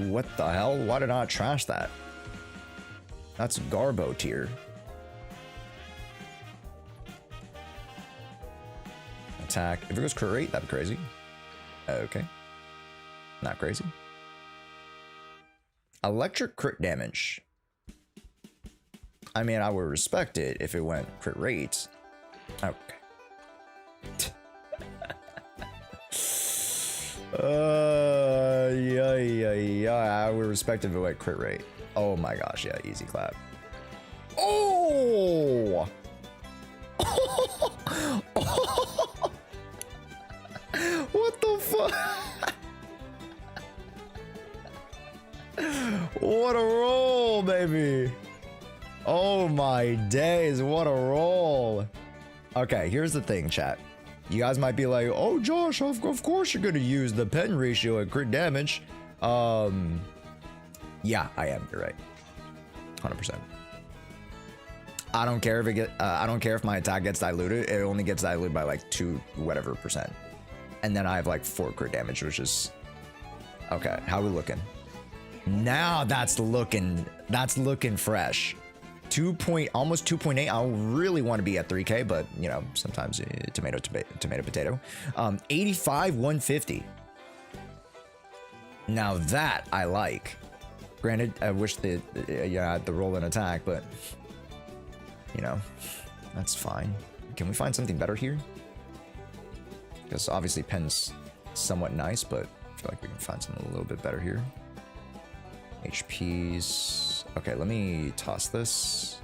What the hell? Why did I trash that? That's Garbo tier. Attack. If it goes crit rate, that'd be crazy. Okay. Not crazy. Electric crit damage. I mean, I would respect it if it went crit rate. Okay. Yeah. I would respect if it went crit rate. Oh my gosh, yeah, easy clap. Oh! What the fuck? What a roll, baby. Oh my days, what a roll. Okay, here's the thing, chat. You guys might be like, oh, Josh, of course you're gonna use the pen ratio at crit damage. Yeah, I am. You're right. 100%. I don't care if it get. I don't care if my attack gets diluted. It only gets diluted by like 2 whatever %. And then I have like 4 crit damage, which is okay. How we looking? Now that's looking fresh. 2 point, almost 2.8. I really want to be at 3K, but you know, sometimes tomato potato. 85 150. Now that I like. Granted, I wish that I had the roll and attack, but you know, that's fine. Can we find something better here? Because obviously pen's somewhat nice, but I feel like we can find something a little bit better here. HPs. Okay, let me toss this.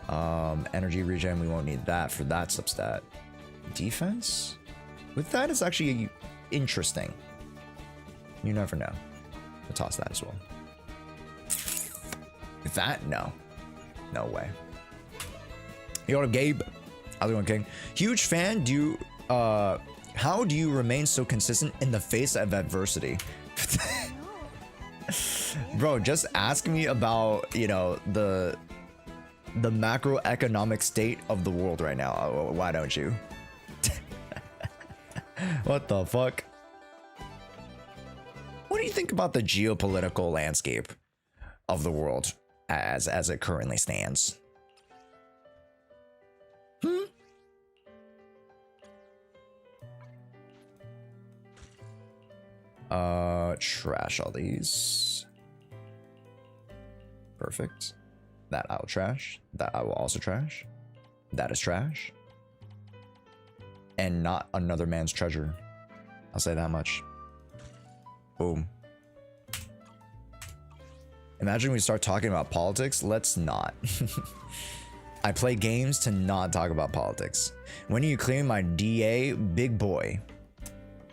Energy regen, we won't need that for that substat. Defense? With that is actually interesting. You never know. I'll toss that as well. With that, no. No way. Yo, Gabe. How's it going, King? Huge fan. Do you, how do you remain so consistent in the face of adversity? Bro, just ask me about, you know, the macroeconomic state of the world right now. Why don't you? What the fuck? What do you think about the geopolitical landscape of the world as it currently stands? Trash all these. Perfect. That I will trash. That I will also trash. That is trash. And not another man's treasure. I'll say that much. Boom. Imagine we start talking about politics. Let's not. I play games to not talk about politics. When are you clearing my DA? Big boy.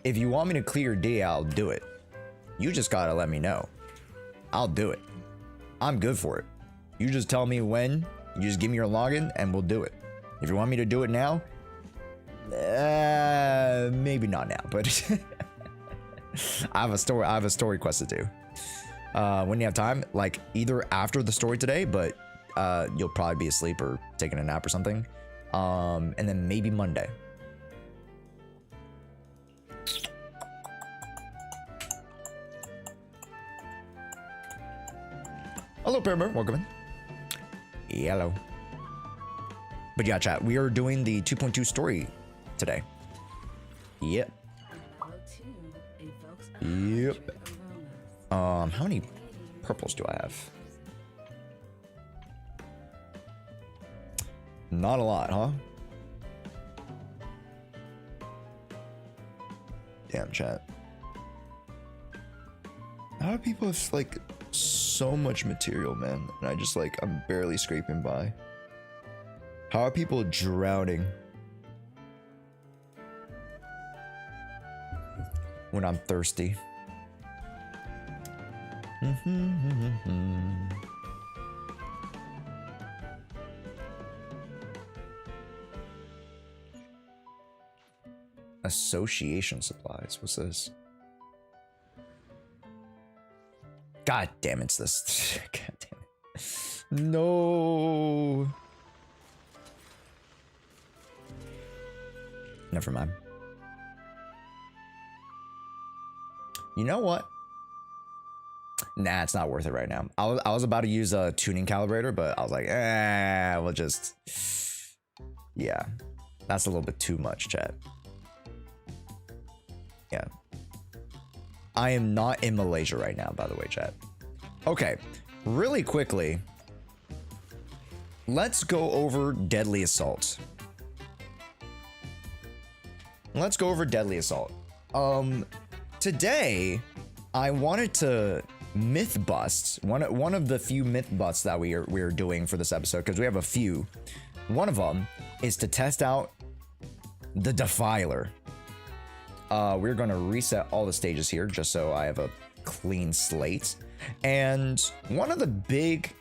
If you want me to clear your DA, I'll do it. You just gotta let me know. I'll do it. I'm good for it. You just tell me when. You just give me your login and we'll do it. If you want me to do it now, maybe not now, but I have a story quest to do. When you have time, like either after the story today, but you'll probably be asleep or taking a nap or something. And then maybe Monday. Hello, Paramount. Welcome in. Hello. But yeah, chat. We are doing the 2.2 story today. Yep. Yep. How many purples do I have? Not a lot, huh? Damn, chat. How do people have like so much material, man? And I just like, I'm barely scraping by. How are people drowning? when I'm thirsty. Association supplies. What's this? God damn, it's this. God damn it. No. Never mind. You know what? Nah, it's not worth it right now. I was about to use a tuning calibrator, but I was like, we'll just... Yeah. That's a little bit too much, chat. Yeah. I am not in Malaysia right now, by the way, chat. Okay. Really quickly. Let's go over Deadly Assault. Let's go over Deadly Assault. Today, I wanted to myth bust one of the few myth busts that we're doing for this episode, because we have a few. One of them is to test out the Defiler. We're going to reset all the stages here just so I have a clean slate. And one of the big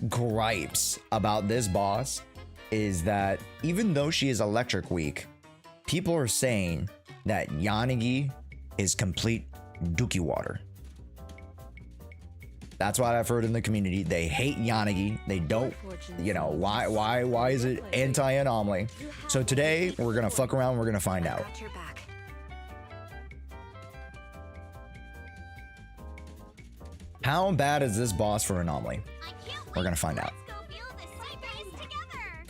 gripes about this boss is that even though she is electric weak, people are saying that Yanagi is complete dookie water. That's what I've heard in the community. They hate Yanagi. They don't, you know, why is it anti-anomaly? So today we're gonna fuck around. We're gonna find out. How bad is this boss for anomaly? We're gonna find out.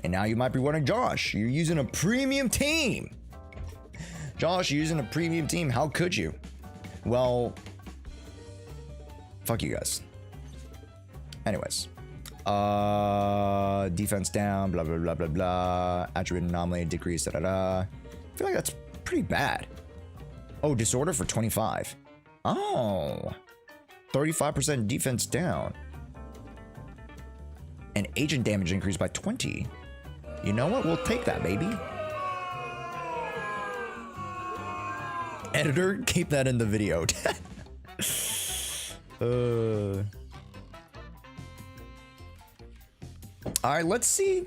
And now you might be wondering, Josh, you're using a premium team. Josh, you're using a premium team. How could you? Well, fuck you guys. Anyways, defense down, blah, blah, blah, blah, blah. Attribute anomaly decrease, da, da, da. I feel like that's pretty bad. Oh, disorder for 25. Oh, 35% defense down. And agent damage increased by 20. You know what? We'll take that, baby. Editor, keep that in the video. All right, let's see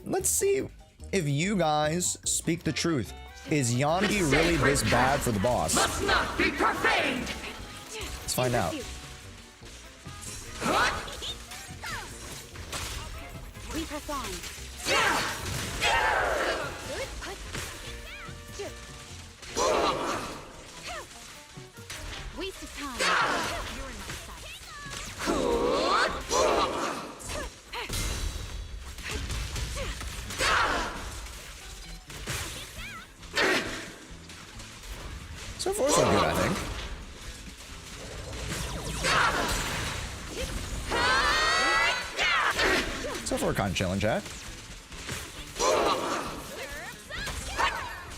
if you guys speak the truth. Is Yanagi really this bad for the boss? Must not be profaned. Let's find out. We press on. Waste of time. You're in my So far, so good, I think. So far, kind of chilling, chat.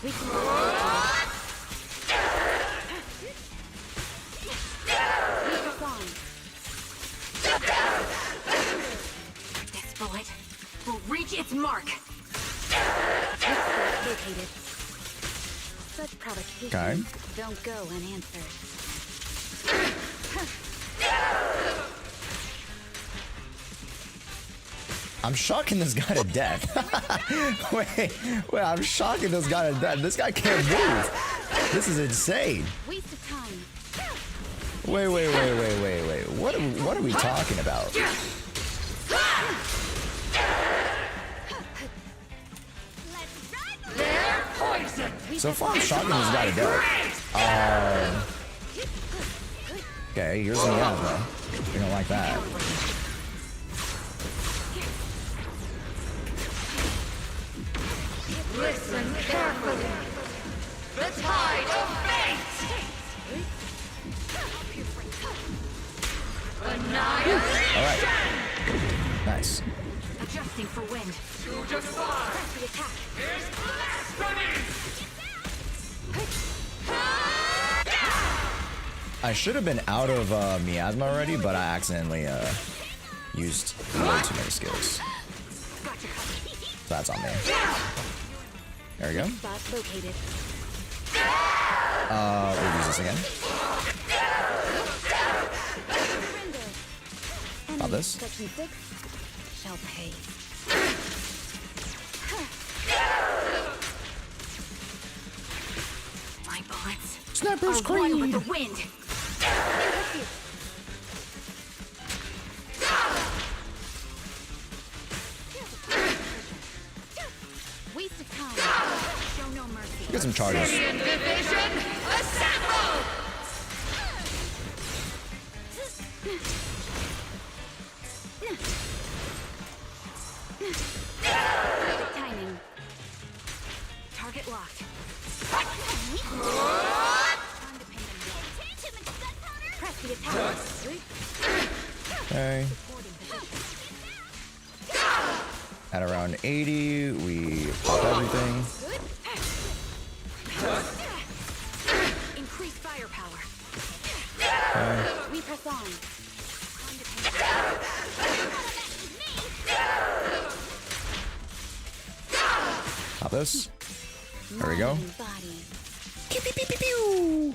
This bullet will reach its mark. located. Such provocations Okay. don't go unanswered. I'm shocking this guy to death. wait, I'm shocking this guy to death. This guy can't move. This is insane. Waste of time. Wait. What are we talking about? They're poison. So far, I'm shocking this guy to death. Okay, here's the miasma. You're gonna like that. Listen carefully. The tide of fate. Annihilation. All right. Nice. Adjusting for wind. Press the attack. I should have been out of miasma already, but I accidentally used way too many skills. So that's on me. There we go. Spot located. We'll use this again. Pop this. Section 6 shall pay. My bullets Sniper's are one with Creed. the wind. Waste of time. Show no mercy. Get some charges. Division, assemble! Perfect timing. Target locked. Press the attack. Okay. At around 80, we pop everything. Increase firepower. Okay. We press on. Pop this. There we go. Mind, body. Pew, pew, pew, pew, pew.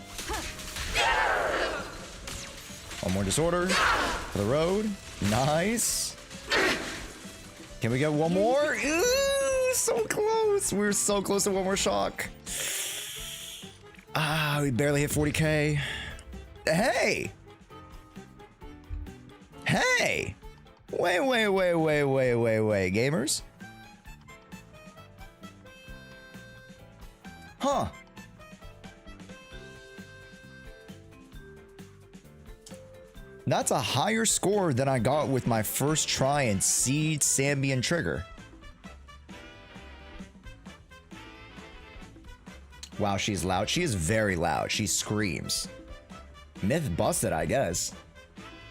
One more disorder for the road. Nice. Can we get one more? Ooh, so close. We're so close to one more shock. Ah, we barely hit 40k. Hey. Hey. Wait, gamers. Huh. That's a higher score than I got with my first try in Seed, Sambi, and Trigger. Wow, she's loud. She is very loud. She screams. Myth busted, I guess.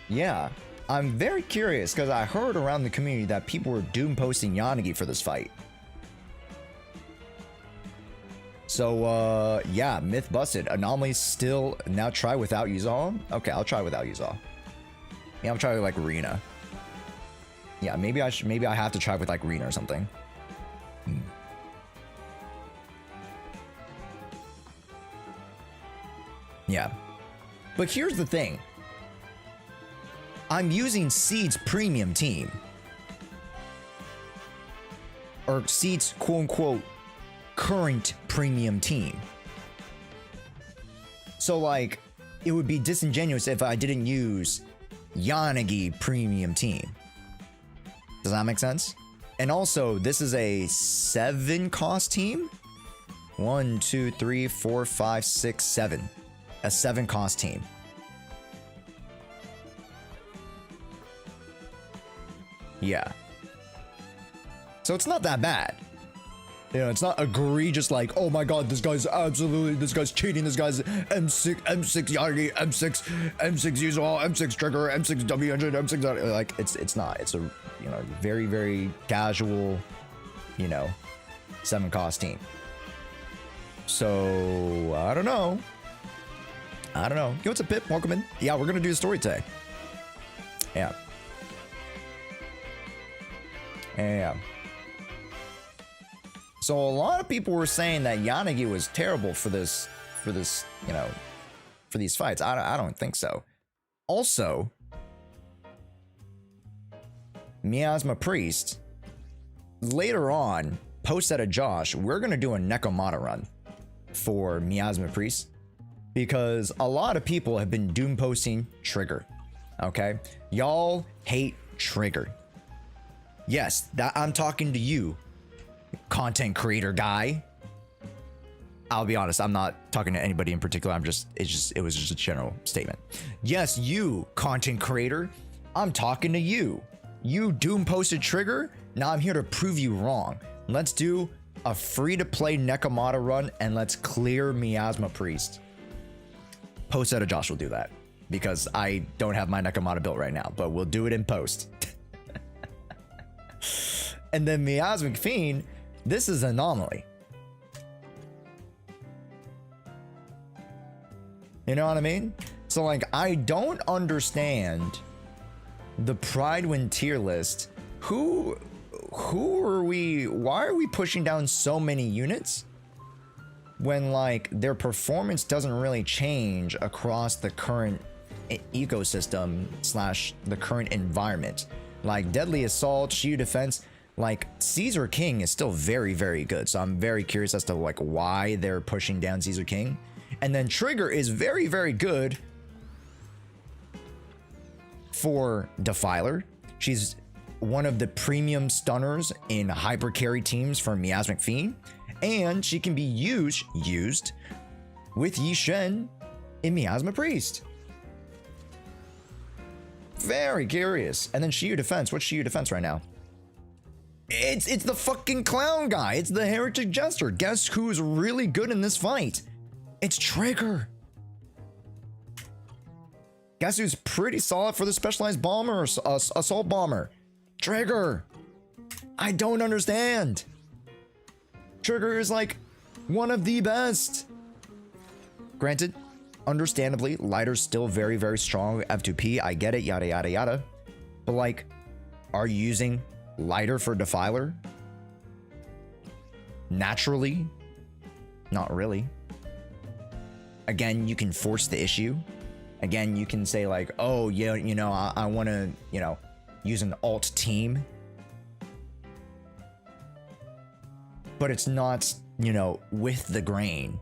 Yeah. I'm very curious because I heard around the community that people were doom posting Yanagi for this fight. So, yeah, myth busted. Anomaly still now try without Yuzal. Okay, I'll try without Yuzal. Yeah, I'm trying like Rena. Yeah, maybe I have to try with like Rena or something. Yeah. But here's the thing. I'm using Seed's premium team. Or Seed's quote-unquote current premium team. So like, it would be disingenuous if I didn't use Yanagi premium team. Does that make sense? And also, this is a 7 cost team. 1, 2, 3, 4, 5, 6, 7. A 7 cost team. Yeah. So it's not that bad. You know, it's not egregious like, oh my god, this guy's cheating, this guy's M6 Yanagi, M6 Usual, M6 Trigger, M6 W engine, M6, like, it's not. It's a, you know, very, very casual, you know, 7 cost team. So, I don't know. Yo, what's up, Pip? Welcome in. Yeah, we're gonna do the story today. Yeah. Yeah. So a lot of people were saying that Yanagi was terrible for this, you know, for these fights. I don't think so. Also, Miasma Priest, later on, post at Josh, we're going to do a Nekomata run for Miasma Priest because a lot of people have been doom posting Trigger. Okay? Y'all hate Trigger. Yes, that I'm talking to you, content creator guy. I'll be honest, I'm not talking to anybody in particular. It was just a general statement. Yes, you content creator, I'm talking to you. You doom posted Trigger. Now I'm here to prove you wrong. Let's do a free to play Nekomata run and let's clear Miasma Priest. Post at Josh will do that because I don't have my Nekomata built right now, but we'll do it in post. And then Miasmic Fiend, this is Anomaly. You know what I mean? So like, I don't understand the Pride Win tier list. Who are we? Why are we pushing down so many units when like their performance doesn't really change across the current ecosystem slash the current environment. Like Deadly Assault, Shield Defense, like Caesar King is still very, very good. So I'm very curious as to like why they're pushing down Caesar King. And then Trigger is very, very good for Defiler. She's one of the premium stunners in Hypercarry teams for Miasmic Fiend. And she can be used with Yi Shen in Miasma Priest. Very curious. And then Shiyu Defense. What's Shiyu Defense right now? It's the fucking clown guy. It's the Heretic Jester. Guess who's really good in this fight? It's Trigger. Guess who's pretty solid for the specialized bomber, assault bomber? Trigger. I don't understand. Trigger is like one of the best. Granted, understandably, Lighter's still very, very strong. F2P, I get it, yada, yada, yada. But like, are you using Lighter for Defiler? Naturally? Not really. Again, you can force the issue. Again, you can say like, oh, yeah, you know, I want to, you know, use an alt team. But it's not, you know, with the grain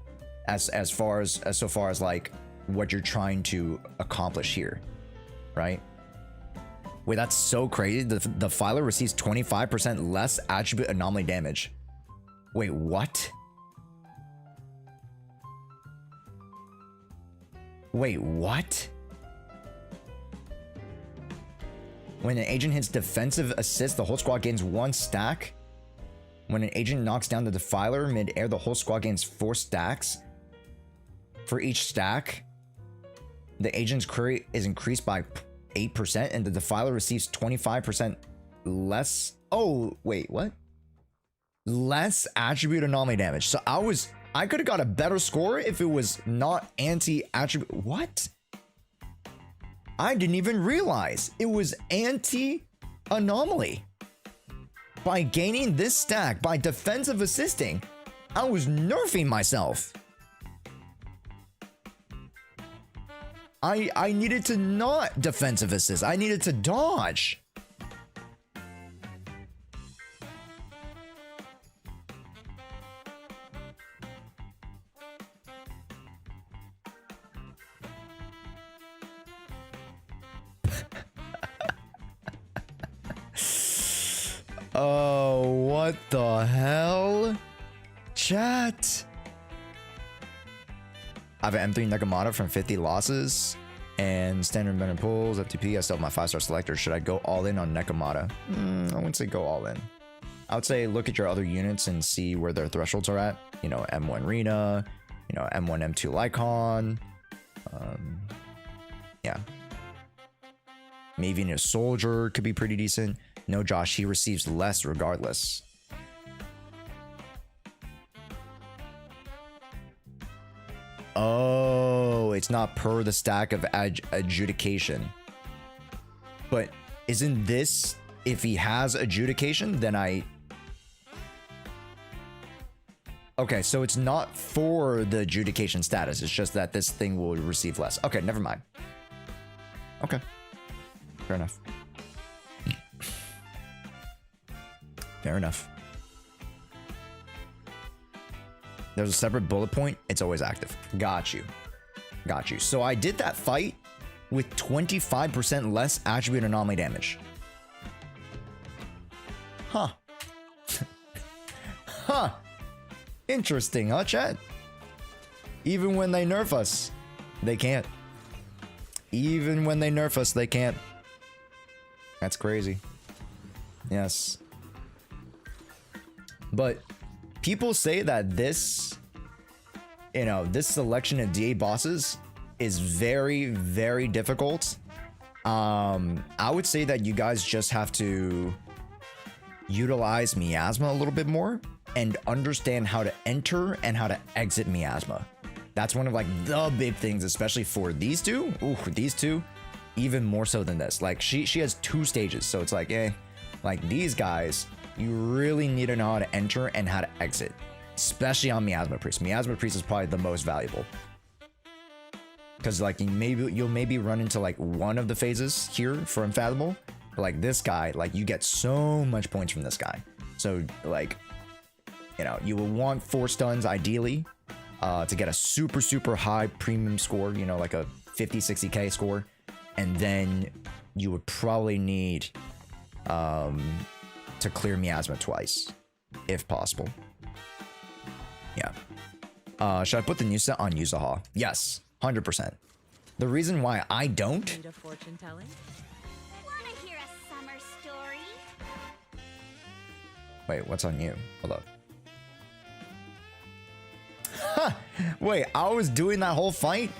as far as like what you're trying to accomplish here, right? Wait, that's so crazy. The Defiler receives 25% less attribute anomaly damage. Wait, what? Wait, what? When an agent hits defensive assist, the whole squad gains 1 stack. When an agent knocks down the Defiler mid-air, the whole squad gains 4 stacks. For each stack, the agent's query is increased by 8%, and the Defiler receives 25% less. Oh, wait, what? Less attribute anomaly damage. So I could have got a better score if it was not anti-attribute. What? I didn't even realize it was anti-anomaly. By gaining this stack, by defensive assisting, I was nerfing myself. I needed to not defensive assist. I needed to dodge. Oh, what the hell? Chat. I have an M3 Nekomata from 50 losses and standard men and pulls, FTP. I still have my 5-star selector. Should I go all in on Nekomata? I wouldn't say go all in. I would say look at your other units and see where their thresholds are at. You know, M1 Rena, you know, M1, M2 Lycon. Yeah. Maybe even a soldier could be pretty decent. No, Josh, he receives less regardless. Oh, it's not per the stack of adjudication. But isn't this, if he has adjudication, then okay, so it's not for the adjudication status. It's just that this thing will receive less. Okay, never mind. Okay. Fair enough. Fair enough. There's a separate bullet point. It's always active. Got you. Got you. So I did that fight with 25% less attribute anomaly damage. Huh. Huh. Interesting, huh, chat? Even when they nerf us, they can't. Even when they nerf us, they can't. That's crazy. Yes. But people say that this, you know, this selection of DA bosses is very, very difficult. I would say that you guys just have to utilize Miasma a little bit more and understand how to enter and how to exit Miasma. That's one of like the big things, especially for these two. Ooh, these two, even more so than this. Like she has 2 stages, so it's like, like these guys, you really need to know how to enter and how to exit, especially on Miasma Priest. Miasma Priest is probably the most valuable. because like you'll maybe run into like one of the phases here for Unfathomable, but like this guy, like you get so much points from this guy. So like, you know, you will want 4 stuns ideally to get a super high premium score, you know, like a 50-60k score, and then you would probably need to clear Miasma twice if possible. Yeah. Should I put the new set on Yuzaha? Yes, 100%. The reason why I don't. Need a fortune telling? Wanna hear a summer story? Wait, what's on you? Hold up. Huh. Wait, I was doing that whole fight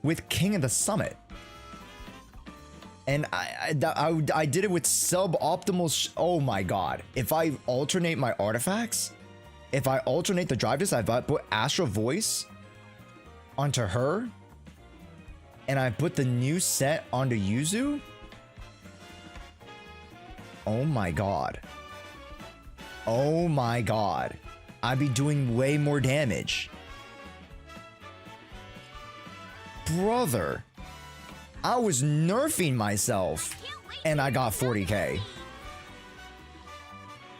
with King of the Summit. And I did it with suboptimal. Oh my god. If I alternate my artifacts, if I alternate the drive disc, I put Astral Voice onto her, and I put the new set onto Yuzu. Oh my god. Oh my god. I'd be doing way more damage. Brother, I was nerfing myself and I got 40k.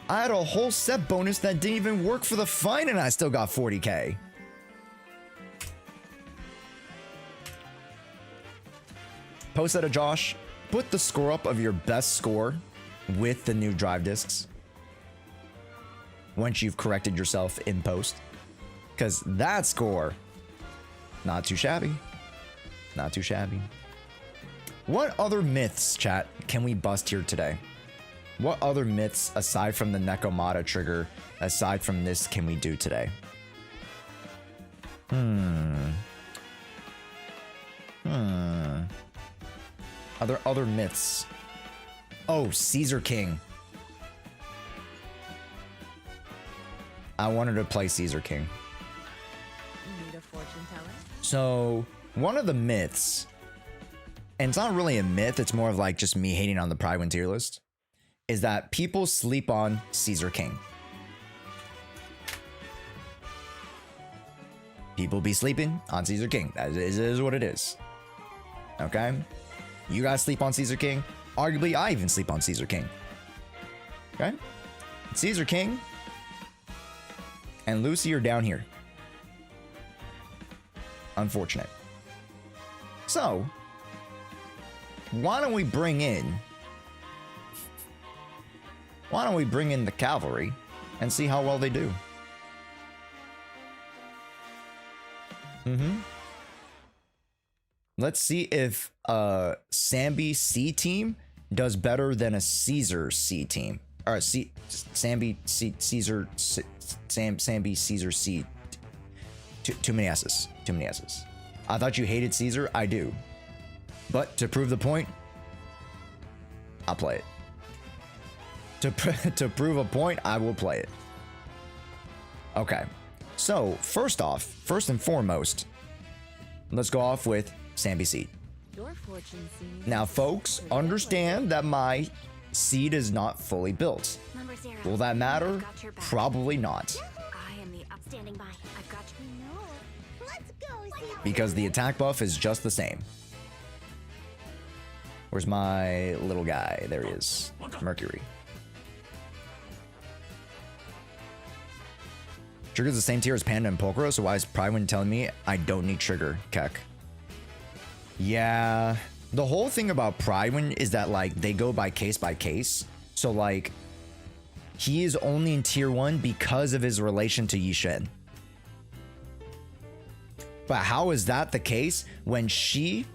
I had a whole set bonus that didn't even work for the fight and I still got 40k. Post that to Josh. Put the score up of your best score with the new drive discs once you've corrected yourself in post, because that score, not too shabby. Not too shabby. What other myths, chat, can we bust here today? What other myths, aside from the Nekomata trigger, aside from this, can we do today? Are there other myths? Oh, Caesar King. I wanted to play Caesar King. You need a fortune telling? So, one of the myths, and it's not really a myth, it's more of like just me hating on the Pride Win tier list, is that people sleep on Caesar King. People be sleeping on Caesar King. That is what it is. Okay? You guys sleep on Caesar King. Arguably, I even sleep on Caesar King. Okay? Caesar King and Lucy are down here. Unfortunate. So, why don't we bring in the cavalry and see how well they do? Let's see if Sambi C team does better than a Caesar C team. Or Sambi Caesar C. Too many S's. Too many S's. I thought you hated Caesar. I do. But to prove the point, I'll play it. To prove a point, I will play it. Okay. So, first and foremost, let's go off with Sambi Seed. Your fortune seems Now, folks, understand that my seed is not fully built. Number 0. Will that matter? I've got your back. Probably not. I am the upstanding by. I've got you. No. Let's go. Because the attack buff is just the same. Where's my little guy? There he is. Mercury. Trigger's the same tier as Panda and Pokero, so why is Prywin telling me I don't need Trigger, Keck? Yeah. The whole thing about Prywin is that, like, they go by case. So, like, he is only in tier 1 because of his relation to Yishen. But how is that the case when she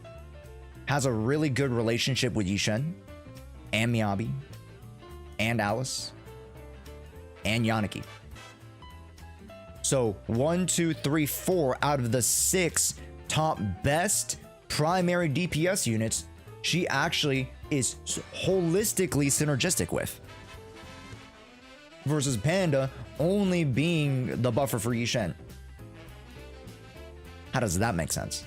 has a really good relationship with Yishen and Miyabi and Alice and Yanagi? So 1, 2, 3, 4 out of the 6 top best primary DPS units, she actually is holistically synergistic with. Versus Panda only being the buffer for Yishen. How does that make sense?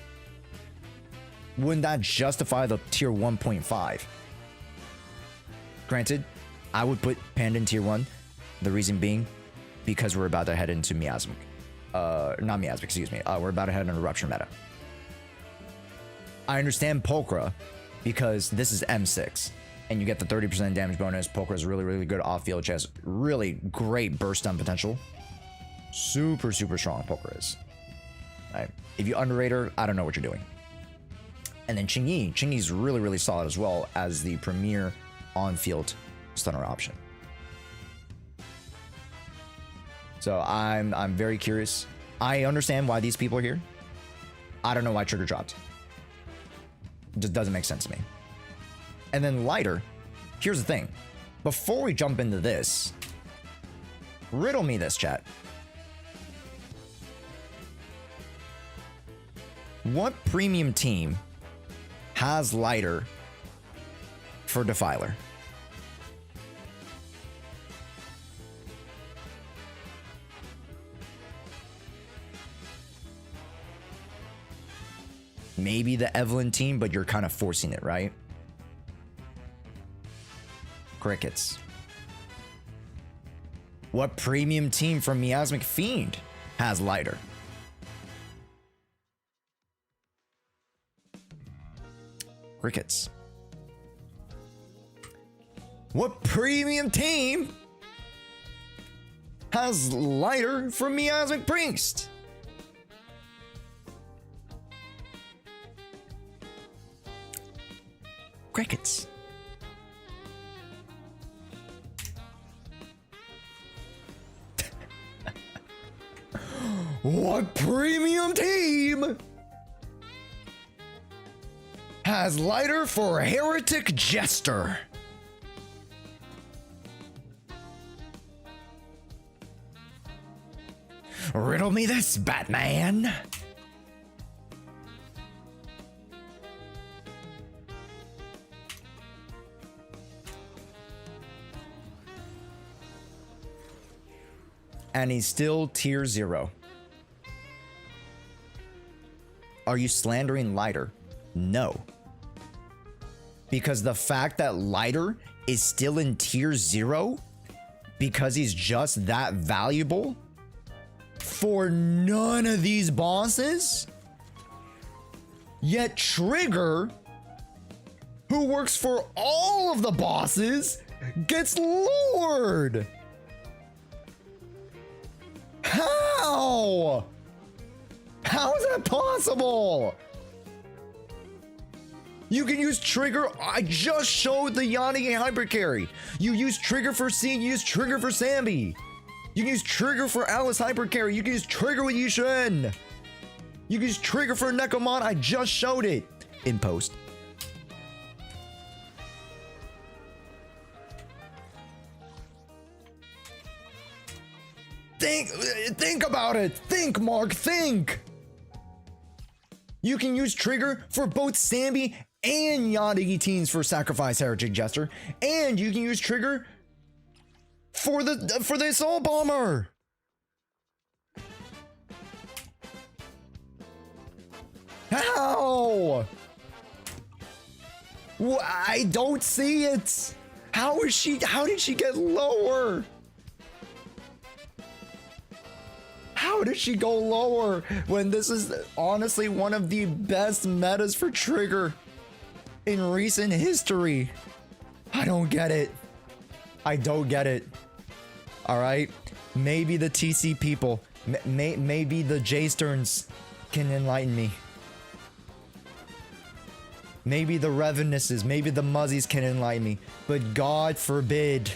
Wouldn't that justify the tier 1.5? Granted, I would put Panda in tier 1. The reason being, because we're about to head into Miasmic. Not Miasmic, excuse me. We're about to head into Eruption meta. I understand Pulchra because this is M6 and you get the 30% damage bonus. Pulchra is really, really good off field. She has really great burst stun potential. Super, super strong Pulchra is. Right. If you underrate her, I don't know what you're doing. And then Qingyi. Qingyi's really, really solid as well as the premier on-field stunner option. So I'm very curious. I understand why these people are here. I don't know why Trigger dropped. It just doesn't make sense to me. And then Lighter. Here's the thing. Before we jump into this, riddle me this, chat. What premium team has Lighter for Defiler? Maybe the Evelyn team, but you're kind of forcing it, right? Crickets. What premium team from Miasmic Fiend has Lighter? Crickets. What premium team has Lighter from Miasmic Priest? Crickets. What premium team has Lighter for Heretic Jester? Riddle me this, Batman. And he's still tier 0. Are you slandering Lighter? No. Because the fact that Lighter is still in tier 0 because he's just that valuable for none of these bosses, yet Trigger, who works for all of the bosses, gets lowered. How? How is that possible? You can use Trigger. I just showed the Yanagi Hypercarry. You use Trigger for C, you use Trigger for Sambi. You can use Trigger for Alice Hypercarry. You can use Trigger with Yushin. You can use Trigger for Nekomon. I just showed it in post. Think about it. Think, Mark, think. You can use Trigger for both Sambi and Yanagi teams for Sacrifice Heretic Jester. And you can use Trigger for the Assault Bomber. How? I don't see it. How did she get lower? How did she go lower when this is honestly one of the best metas for Trigger in recent history? I don't get it. I don't get it. All right. Maybe the TC people, maybe the J Sterns can enlighten me. Maybe the Revenuses, maybe the Muzzies can enlighten me, but God forbid.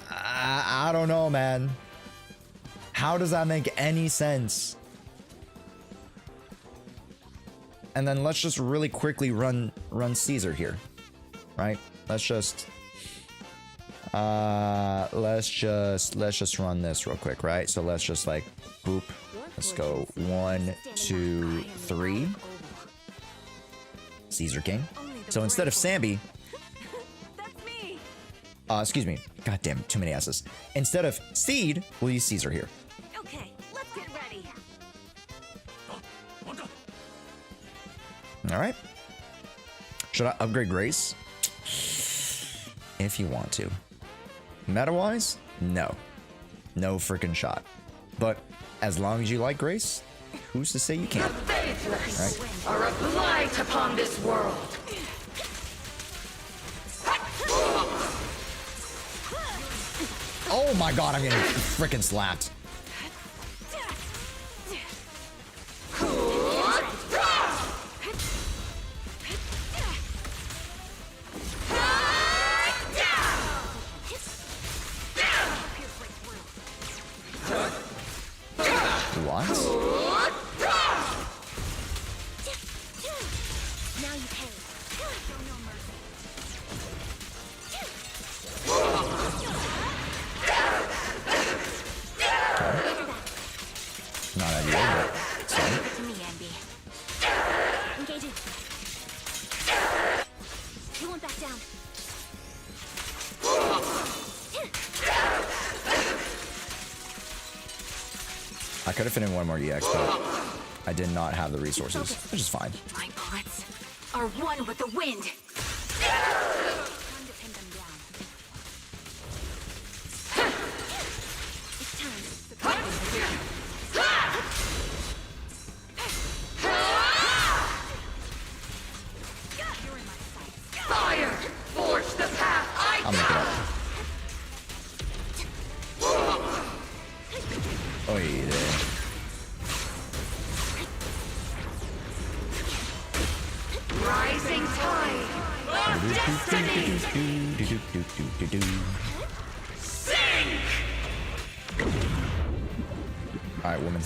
I don't know, man. How does that make any sense? And then let's just really quickly run Caesar here, right? Let's just run this real quick, right? So let's just like boop. Let's go 1, 2, 3. Caesar King. So instead of Sambi, excuse me. God damn, too many S's. Instead of Seed, we'll use Caesar here. Okay, let's get ready. All right. Should I upgrade Grace? If you want to. Meta-wise, no. No freaking shot. But as long as you like Grace, who's to say you can't? Faithless are a blight upon this world. Oh my god, I'm getting freaking slapped. What? Now you pay. Show no mercy. Not ideal, but sorry. To me, Andy. Engaging. You won't back down. I could have fit in one more EX, but I did not have the resources, which is fine. My bullets are one with the wind. Time to pin them down. It's time. You're in my sights. Fire! Forge the path I I'll make it up. Oh yeah. Rising tide of destiny. Sink! All right, woman.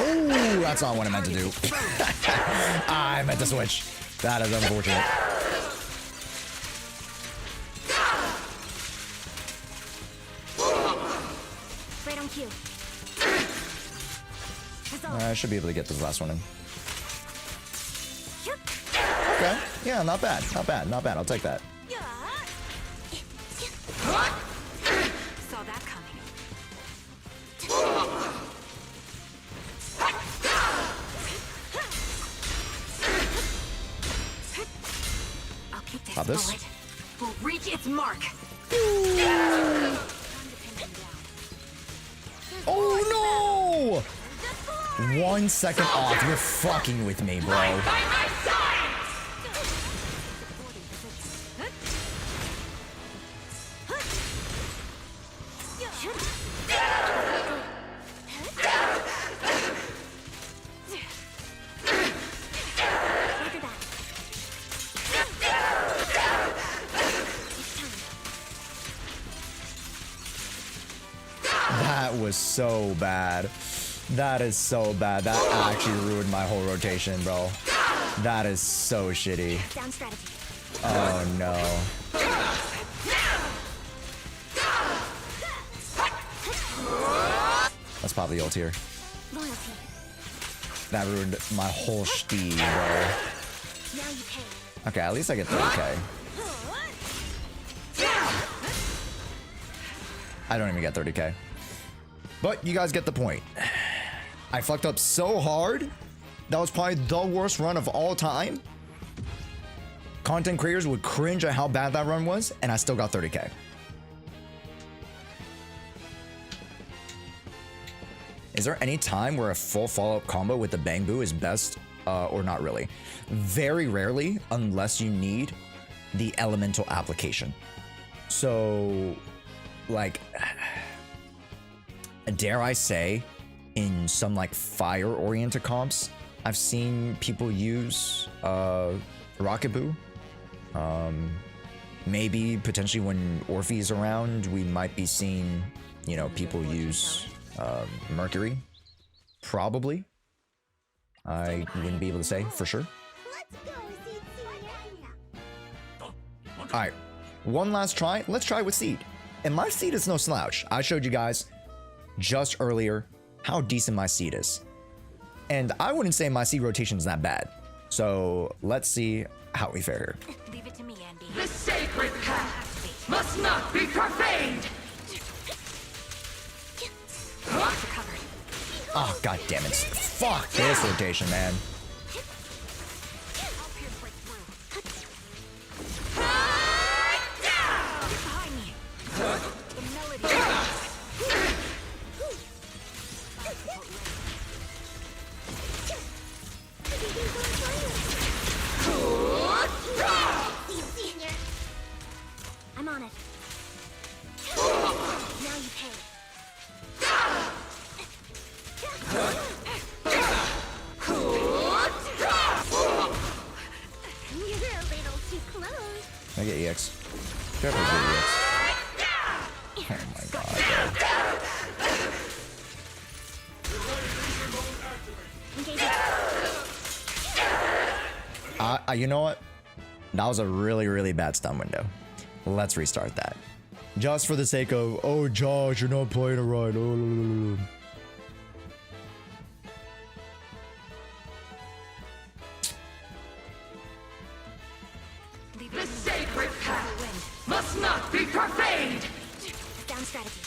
Oh, that's not what I meant to do. I meant to switch. That is unfortunate. Right on cue. I should be able to get this last one in. Okay. Yeah, not bad. Not bad. Not bad. I'll take that. Saw that coming. I'll keep this Pop this. bullet. Will reach its mark. Oh no! 1 second off. You're fucking with me, bro. By my side! That was so bad. That is so bad. That actually ruined my whole rotation, bro. That is so shitty. Down strategy. Oh no. Let's pop the ult here. Loyalty. That ruined my whole steed, bro. Now you pay. Okay, at least I get 30k. I don't even get 30k. But you guys get the point. I fucked up so hard. That was probably the worst run of all time. Content creators would cringe at how bad that run was, and I still got 30k. Is there any time where a full follow-up combo with the Bang Boo is best, or not really? Very rarely, unless you need the elemental application. So, like, dare I say, in some like fire-oriented comps, I've seen people use Rocket Boo. Maybe potentially when Orphe is around, we might be seeing, you know, people use Mercury. Probably. I wouldn't be able to say for sure. Alright, one last try. Let's try with Seed. And my Seed is no slouch. I showed you guys just earlier how decent my Seed is. And I wouldn't say my Seed rotation is that bad. So let's see how we fare here. Leave it to me, Andy. The sacred path must not be profaned! Covered. Oh, god damn it. Fuck this rotation, man. I'll pierce right through. I get EX. Careful, get EX. Oh my god, bro. You know what? That was a really, really bad stun window. Let's restart that. Just for the sake of, oh, Josh, you're not playing it right. Oh. The sacred path must not be profaned. Down strategy.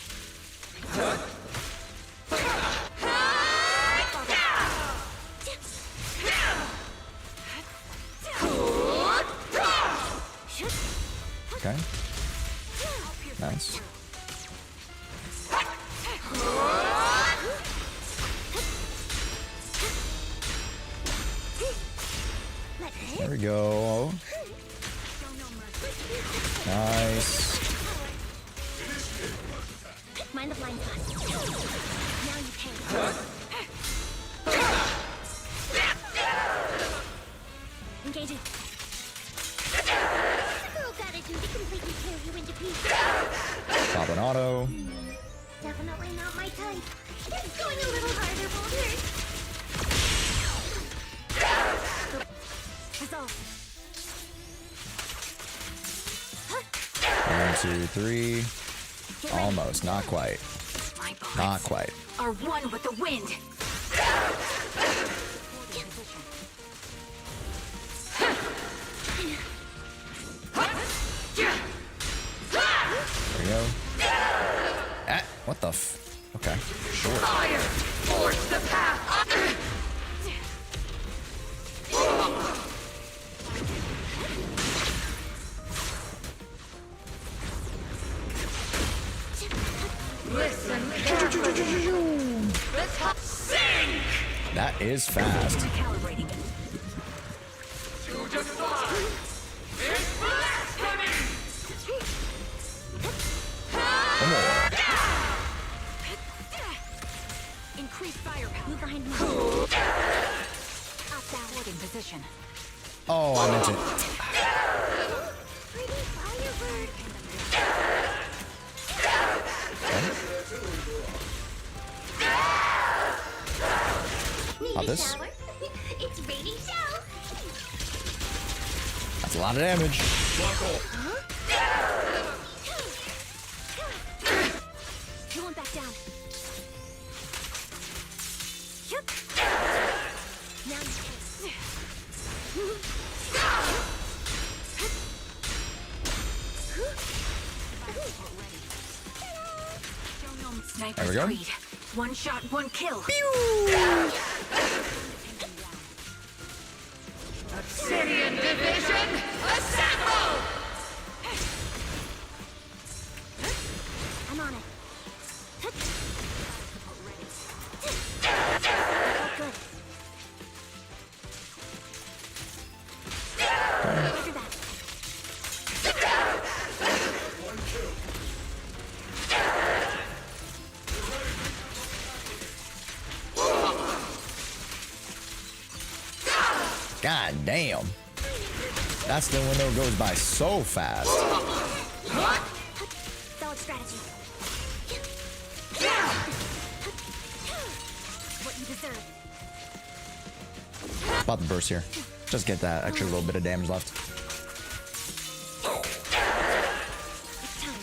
Okay. Nice. There we go. Nice. Mind the blind spot. Now you pay. Engaging. Girl gotta do to completely tear you into pieces. Pop an auto. Definitely not my type. It's going a little harder, Boulder. Resolve. 1, 2, 3. Almost. Not quite. My bullets Not quite. are one with the wind. There we go. Ah, what the f... Okay. Sure. Fire! Force the path! Listen carefully. Sink! That is fast. Calibrating. To defy is blasphemy! One more. Increase firepower. Move behind me. Up that in position. Oh, I meant it. Pretty firebird. Pop this. Shower. It's raining shower. That's a lot of damage. You won't back down. Now you can. Sniper's There we go. greed. One shot, one kill. Obsidian Division, assemble! I'm on it. Good. After that. God damn. That's the window goes by so fast. Solid strategy. What you deserve. About the burst here. Just get that extra little bit of damage left. It's time.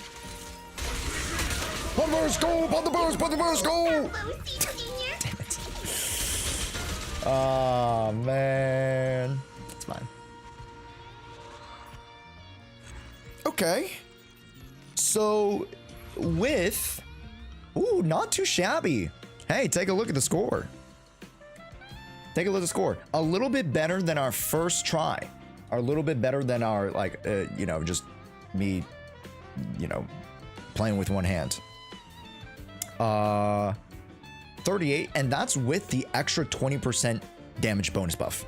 Put the burst, go! Put the burst! Put the burst, go! Damn it. Oh, man. It's fine. Okay. So, with... Ooh, not too shabby. Hey, take a look at the score. Take a look at the score. A little bit better than our first try. A little bit better than our, like, you know, just me, you know, playing with one hand. 38, and that's with the extra 20% damage bonus buff.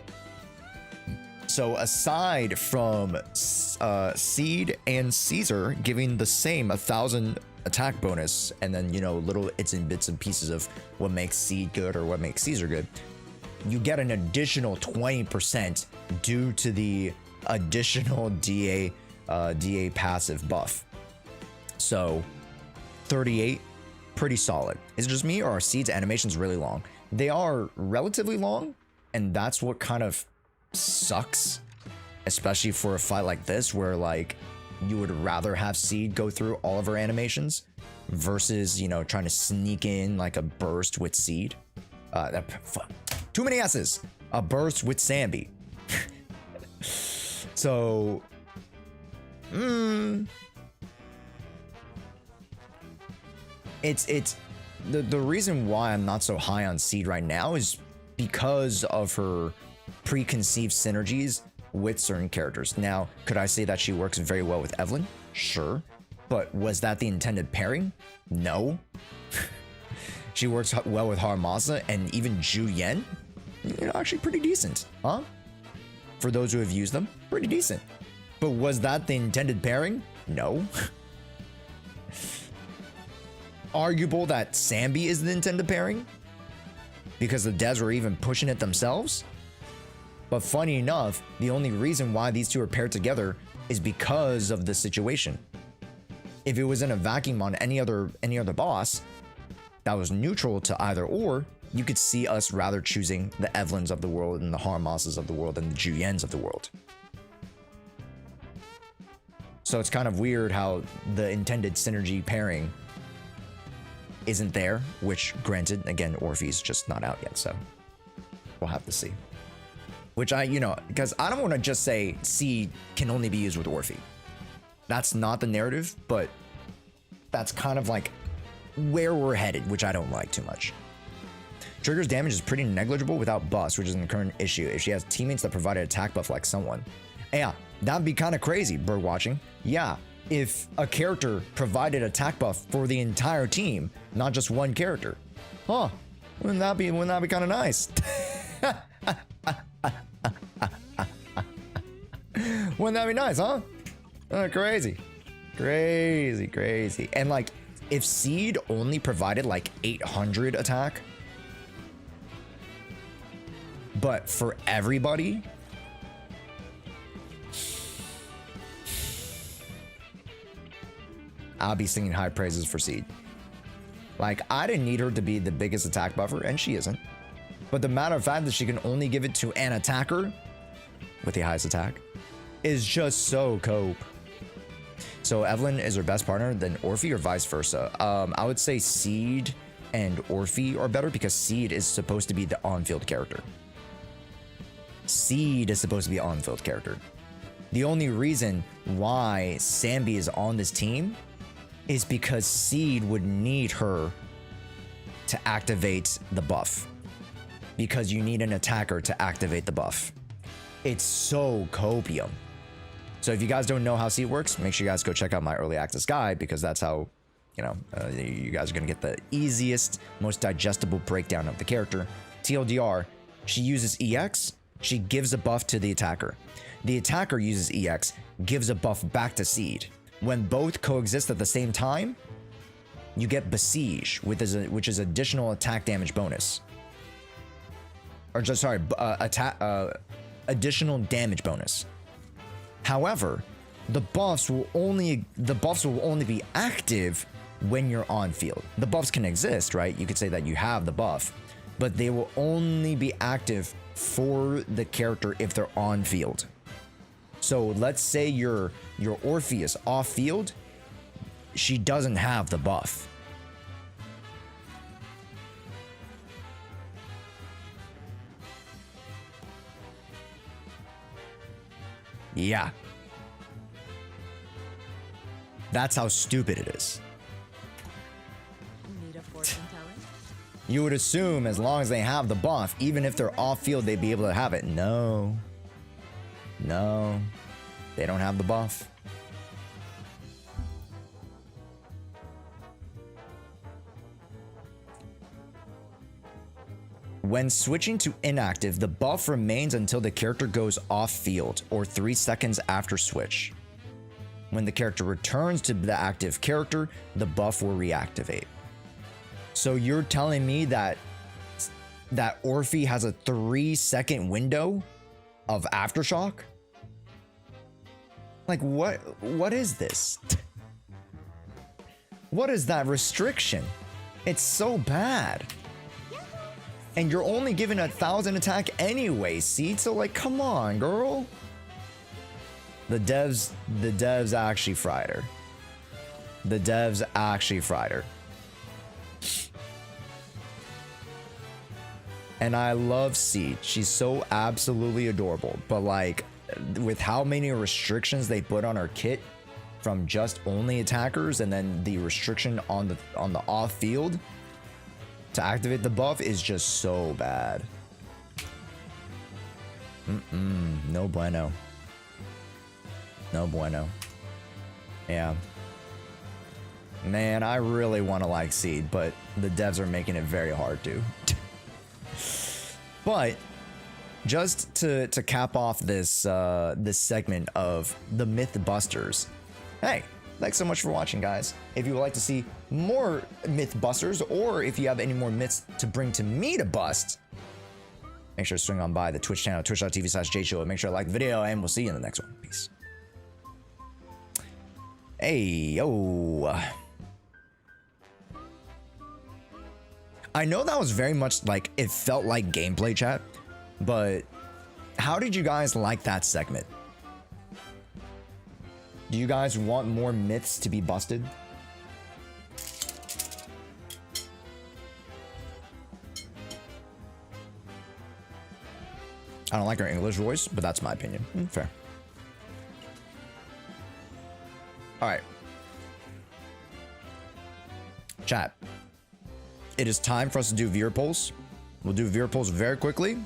So aside from Seed and Caesar giving the same 1,000 attack bonus, and then, you know, little its and bits and pieces of what makes Seed good or what makes Caesar good, you get an additional 20% due to the additional DA DA passive buff. So 38, pretty solid. Is it just me, or are Seed's animations really long? They are relatively long, and that's what kind of sucks, especially for a fight like this where like you would rather have Seed go through all of her animations versus, you know, trying to sneak in like a burst with Seed. Too many S's. A burst with Sambi. So it's the reason why I'm not so high on Seed right now is because of her preconceived synergies with certain characters. Now, could I say that she works very well with Evelyn? Sure. But was that the intended pairing? No. She works well with Haramasa and even Ju Yen. You know, actually pretty decent, huh? For those who have used them, pretty decent. But was that the intended pairing? No. Arguable that Sambi is the intended pairing because the devs were even pushing it themselves. But funny enough, the only reason why these two are paired together is because of the situation. If it was in a vacuum on any other boss that was neutral to either or, you could see us rather choosing the Evelyns of the world and the Haramasas of the world and the Juyens of the world. So it's kind of weird how the intended synergy pairing isn't there, which granted, again, Orphe's just not out yet, so we'll have to see. Which because I don't want to just say Seed can only be used with Orphe. That's not the narrative, but that's kind of like where we're headed, which I don't like too much. Trigger's damage is pretty negligible without buffs, which is the current issue. If she has teammates that provide an attack buff like someone. Yeah, that'd be kind of crazy, bird watching. Yeah, if a character provided attack buff for the entire team, not just one character. Huh, wouldn't that be kind of nice? Wouldn't that be nice, huh? Crazy. And like, if Seed only provided like 800 attack, but for everybody, I'll be singing high praises for Seed. Like, I didn't need her to be the biggest attack buffer, and she isn't. But the matter of fact that she can only give it to an attacker with the highest attack is just so cope. So Evelyn is her best partner, then Orphe, or vice versa? I would say Seed and Orphe are better because Seed is supposed to be the on-field character. Seed is supposed to be an on-field character. The only reason why Sambi is on this team is because Seed would need her to activate the buff. Because you need an attacker to activate the buff. It's so copium. So if you guys don't know how Seed works, make sure you guys go check out my early access guide, because that's how, you guys are going to get the easiest, most digestible breakdown of the character. TLDR, she uses EX, she gives a buff to the attacker. The attacker uses EX, gives a buff back to Seed. When both coexist at the same time, you get Besiege, which is additional attack damage bonus. Or just, sorry, additional damage bonus. However, the buffs will only be active when you're on field. The buffs can exist, right? You could say that you have the buff, but they will only be active for the character if they're on field. So let's say your Orphe is off field, she doesn't have the buff. Yeah. That's how stupid it is. Need a fortune teller? You would assume as long as they have the buff, even if they're off field, they'd be able to have it. No. No. They don't have the buff. When switching to inactive, the buff remains until the character goes off field or 3 seconds after switch. When the character returns to the active character, the buff will reactivate. So you're telling me that Orphe has a 3-second window of aftershock? Like, what is this? What is that restriction? It's so bad. And you're only given 1,000 attack anyway, see? So like, come on, girl. The devs actually fried her. The devs actually fried her. And I love Seed. She's so absolutely adorable. But like, with how many restrictions they put on her kit, from just only attackers, and then the restriction on the off field to activate the buff is just so bad. No bueno. No bueno. Yeah. Man, I really want to like Seed, but the devs are making it very hard to. But just to cap off this this segment of the Mythbusters, hey, thanks so much for watching, guys. If you would like to see more Mythbusters, or if you have any more myths to bring to me to bust, make sure to swing on by the Twitch channel, twitch.tv/JShow. Make sure to like the video, and we'll see you in the next one. Peace. Hey, yo. I know that was very much like, it felt like gameplay chat, but how did you guys like that segment? Do you guys want more myths to be busted? I don't like her English voice, but that's my opinion. Fair. All right. Chat. It is time for us to do viewer polls. We'll do viewer polls very quickly.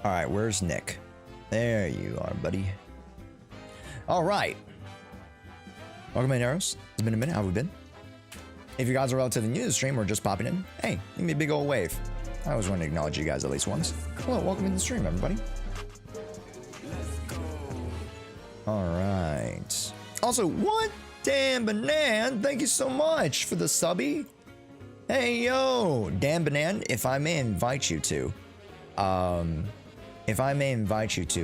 All right, where's Nick? There you are, buddy. All right. Welcome in, Arrows. It's been a minute. How have we been? If you guys are relatively new to the stream or just popping in, hey, give me a big old wave. I always want to acknowledge you guys at least once. Hello, welcome in the stream, everybody. All right. Also, what? Dan Banan, thank you so much for the subby. Hey, yo, Dan Banan, if I may invite you to,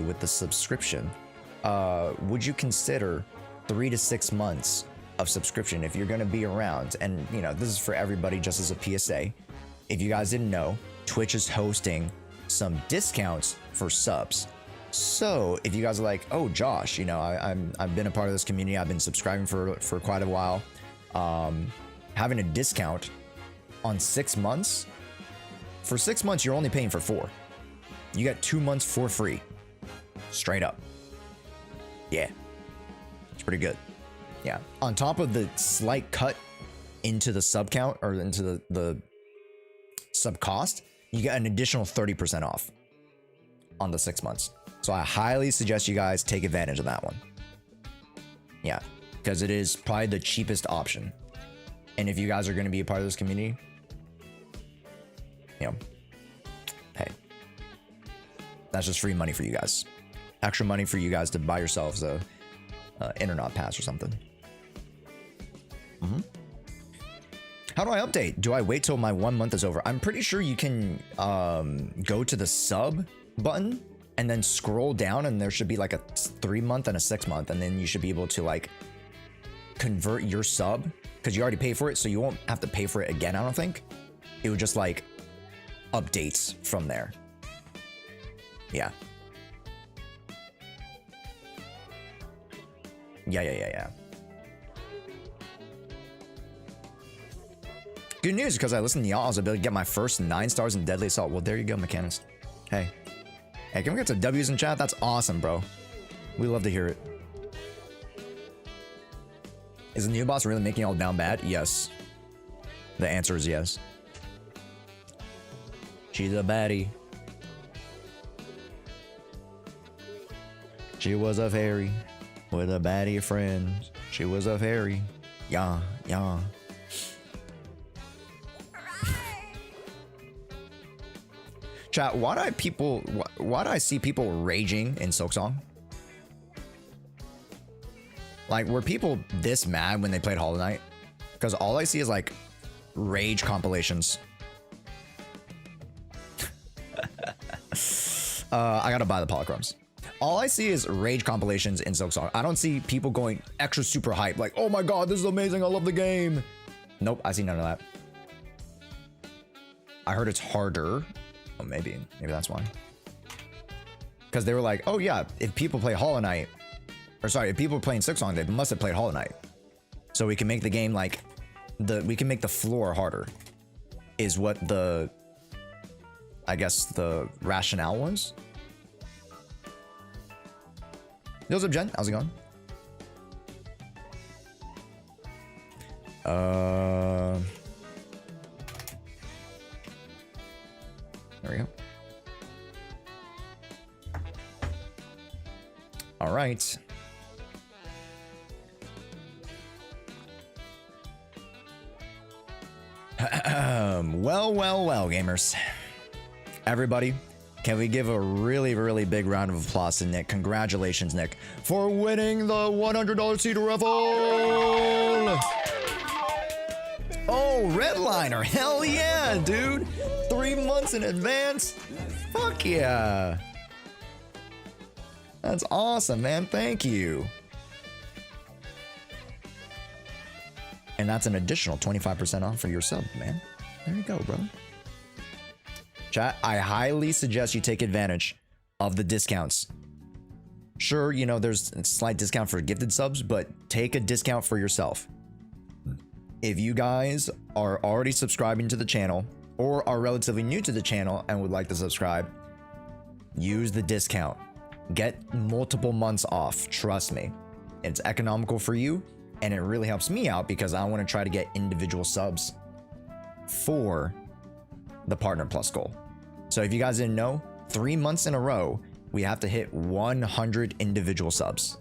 with the subscription, would you consider 3 to 6 months of subscription if you're going to be around? And, you know, this is for everybody, just as a PSA. If you guys didn't know, Twitch is hosting some discounts for subs. So if you guys are like, oh, Josh, you know, I've been a part of this community, I've been subscribing for quite a while, having a discount on 6 months. For 6 months, you're only paying for 4. You got 2 months for free. Straight up. Yeah. It's pretty good. Yeah. On top of the slight cut into the sub count, or into the sub cost, you get an additional 30% off on the 6 months. So I highly suggest you guys take advantage of that one. Yeah. Because it is probably the cheapest option. And if you guys are going to be a part of this community, you know, hey, that's just free money for you guys. Extra money for you guys to buy yourselves a internet pass or something. How do I update? Do I wait till my 1 month is over? I'm pretty sure you can go to the sub button and then scroll down, and there should be like a 3 month and a 6 month, and then you should be able to like convert your sub, because you already paid for it, so you won't have to pay for it again. I don't think it would just like updates from there. Yeah. Yeah. Good news, because I listened to y'all, I was able to get my first 9 stars in Deadly Assault. Well, there you go, Mechanist. Hey, can we get some W's in chat? That's awesome, bro. We love to hear it. Is the new boss really making y'all down bad? Yes. The answer is yes. She's a baddie. She was a fairy with a baddie of friends. She was a fairy. Yeah. Chat, why do I see people raging in Silksong? Like, were people this mad when they played Hollow Knight? Because all I see is like rage compilations. I gotta buy the polychromes. All I see is rage compilations in Silksong. I don't see people going extra super hype, like, oh my god, this is amazing, I love the game. Nope, I see none of that. I heard it's harder. Oh, maybe that's why. Because they were like, oh yeah, if people play Hollow Knight, or sorry, if people are playing Silksong, they must have played Hollow Knight. So we can make the game like, we can make the floor harder, is what the, I guess the rationale was. What's up, Jen? How's it going? There we go. All right. Well, gamers. Everybody, can we give a really big round of applause to Nick? Congratulations, Nick, for winning the $100 seed raffle. Oh, Redliner. Hell yeah, dude. 3 months in advance. Fuck yeah. That's awesome, man. Thank you. And that's an additional 25% off for your sub, man. There you go, bro. Chat, I highly suggest you take advantage of the discounts. Sure, you know, there's a slight discount for gifted subs, but take a discount for yourself. If you guys are already subscribing to the channel or are relatively new to the channel and would like to subscribe, use the discount. Get multiple months off. Trust me. It's economical for you, and it really helps me out because I want to try to get individual subs for the Partner Plus goal. So if you guys didn't know, 3 months in a row, we have to hit 100 individual subs.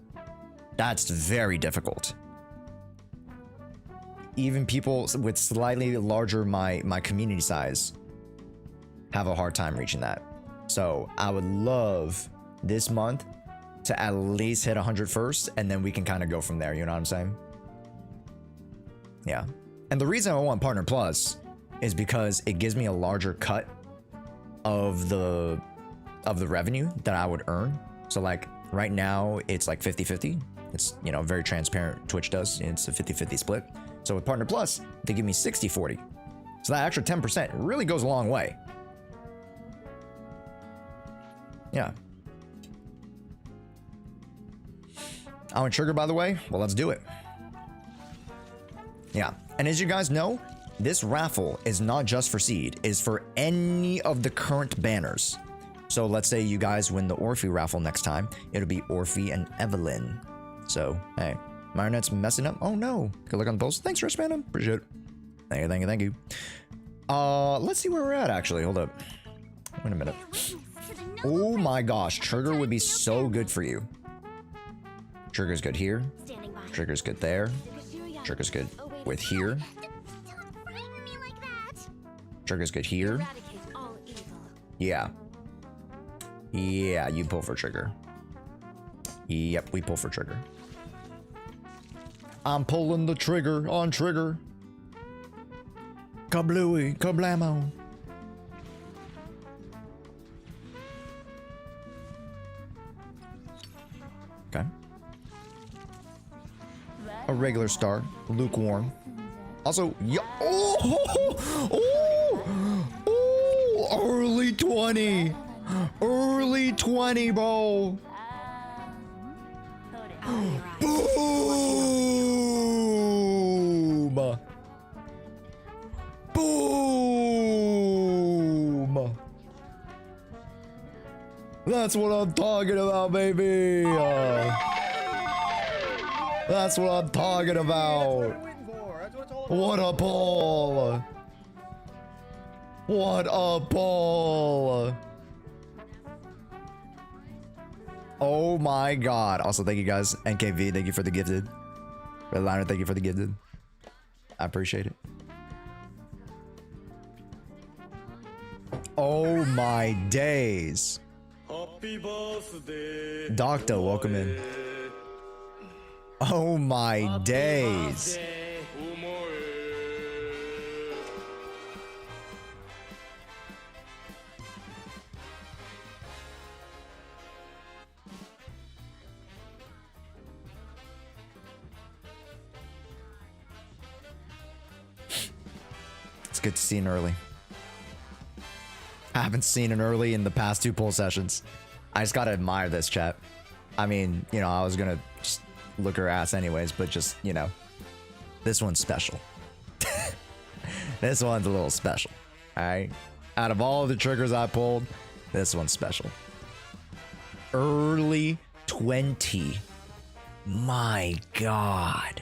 That's very difficult. Even people with slightly larger my community size have a hard time reaching that. So I would love this month to at least hit 100 first, and then we can kind of go from there. You know what I'm saying? Yeah. And the reason I want Partner Plus is because it gives me a larger cut of the revenue that I would earn. So like right now it's like 50-50. It's, you know, very transparent. Twitch does. It's a 50-50 split. So with Partner Plus, they give me 60-40. So that extra 10% really goes a long way. Yeah. I want trigger, by the way. Well, let's do it. Yeah. And as you guys know, this raffle is not just for Seed, it's for any of the current banners. So let's say you guys win the Orphe raffle next time. It'll be Orphe and Evelyn. So, hey, my internet's messing up. Oh no. Good luck on the post. Thanks, Rishman. Appreciate it. Thank you. Let's see where we're at, actually. Hold up. Wait a minute. Oh my gosh. Trigger would be so good for you. Trigger's good here. Trigger's good there. Trigger's good with here. Trigger's good here. Yeah. Yeah, you pull for trigger. Yep, we pull for trigger. I'm pulling the trigger on trigger. Kablooey, kablamo. Okay. A regular star, lukewarm. Also, early 20. Early 20, bro. Boom. Boom. That's what I'm talking about, baby. That's what I'm talking about. What a ball. What a ball. Oh my god. Also, thank you guys. NKV, thank you for the gifted. Redliner, thank you for the gifted. I appreciate it. Oh, Oh my days. Doctor, welcome in. Oh my days. It's good to see an early. I haven't seen an early in the past 2 poll sessions. I just gotta admire this, chat. I mean, you know, I was gonna just look her ass anyways, but just, you know, this one's special. This one's a little special. Alright? Out of all the triggers I pulled, this one's special. Early 20. My God.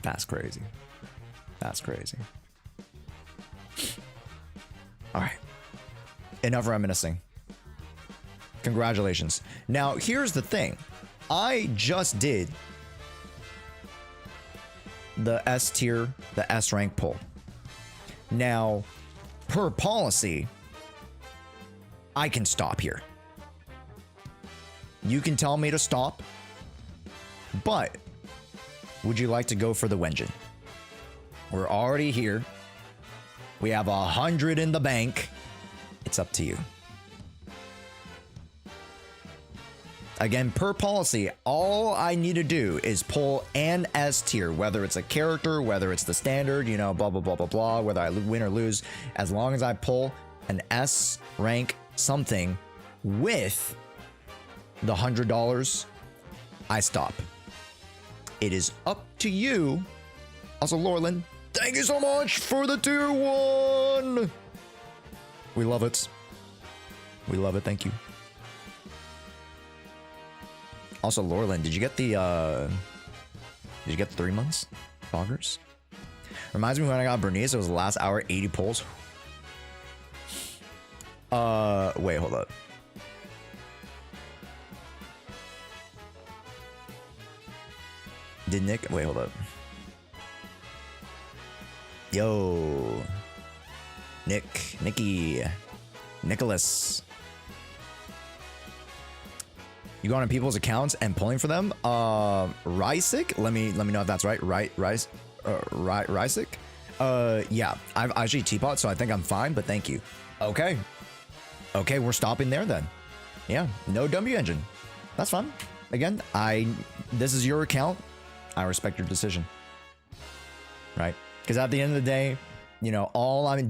That's crazy. That's crazy. All right. Enough reminiscing. Congratulations. Now, here's the thing. I just did the S tier, the S rank pull. Now, per policy, I can stop here. You can tell me to stop, but would you like to go for the Wenjin? We're already here. We have 100 in the bank. It's up to you. Again, per policy, all I need to do is pull an S tier, whether it's a character, whether it's the standard, you know, blah, blah, blah, blah, blah, whether I win or lose. As long as I pull an S rank something with the $100, I stop. It is up to you. Also, Lorlin, thank you so much for the tier 1. We love it. We love it. Thank you. Also, Lorlin, did you get the 3 months? Boggers? Reminds me when I got Bernice, it was the last hour, 80 pulls. Wait, hold up. Did Nick? Wait, hold up. Yo. Nikki. Nicholas. You go on people's accounts and pulling for them? Rysick? Let me know if that's right. Rysick? Yeah. I've actually teapot, so I think I'm fine, but thank you. Okay. Okay, we're stopping there then. Yeah, no W engine. That's fine. Again, this is your account. I respect your decision, right? Because at the end of the day, you know, all I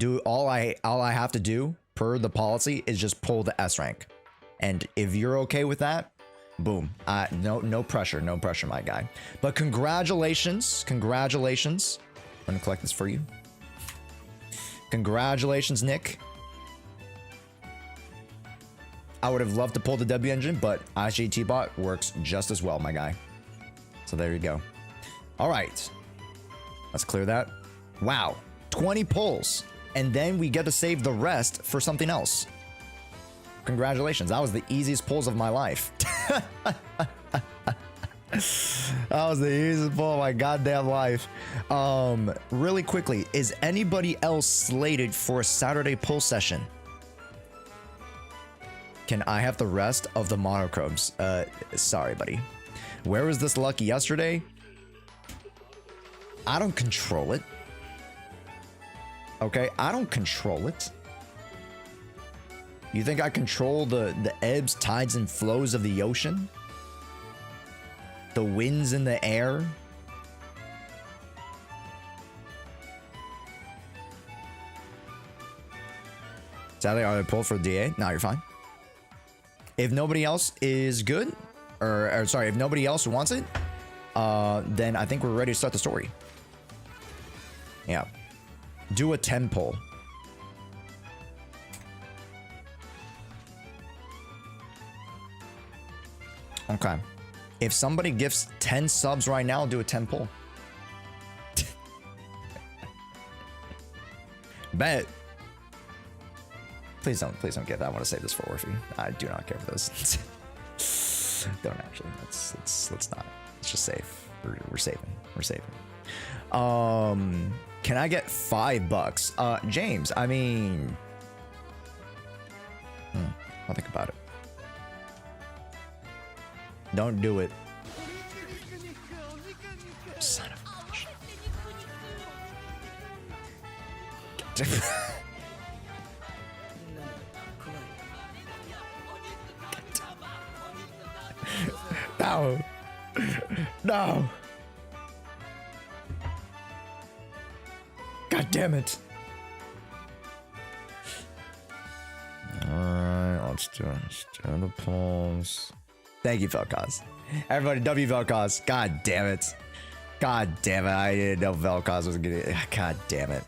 have to do per the policy is just pull the S rank, and if you're okay with that, boom. No pressure, my guy. But congratulations. I'm gonna collect this for you. Congratulations, Nick. I would have loved to pull the W engine, but IGT bot works just as well, my guy. So there you go. All right, let's clear that. Wow, 20 pulls, and then we get to save the rest for something else. Congratulations, that was the easiest pulls of my life. That was the easiest pull of my goddamn life. Really quickly, is anybody else slated for a Saturday pull session? Can I have the rest of the monochromes? Sorry, buddy. Where was this lucky yesterday? I don't control it. Okay, I don't control it. You think I control the ebbs, tides, and flows of the ocean? The winds in the air? Sadly, are they pulled for DA? No, you're fine. If nobody else is good, or sorry, if nobody else wants it, then I think we're ready to start the story. Yeah. Do a 10 pull. Okay. If somebody gifts 10 subs right now, I'll do a 10 pull. Bet. Please don't give that. I want to save this for Orphe. I do not care for this. Don't actually. Let's not. It's just safe. We're saving. We're saving. Can I get $5? James, I mean, I'll think about it. Don't do it. Son of a bitch. No. No. God damn it. Alright, let's do the polls. Thank you, Vel'Koz. Everybody, W Vel'Koz. God damn it. God damn it. I didn't know Vel'Koz was gonna. God damn it.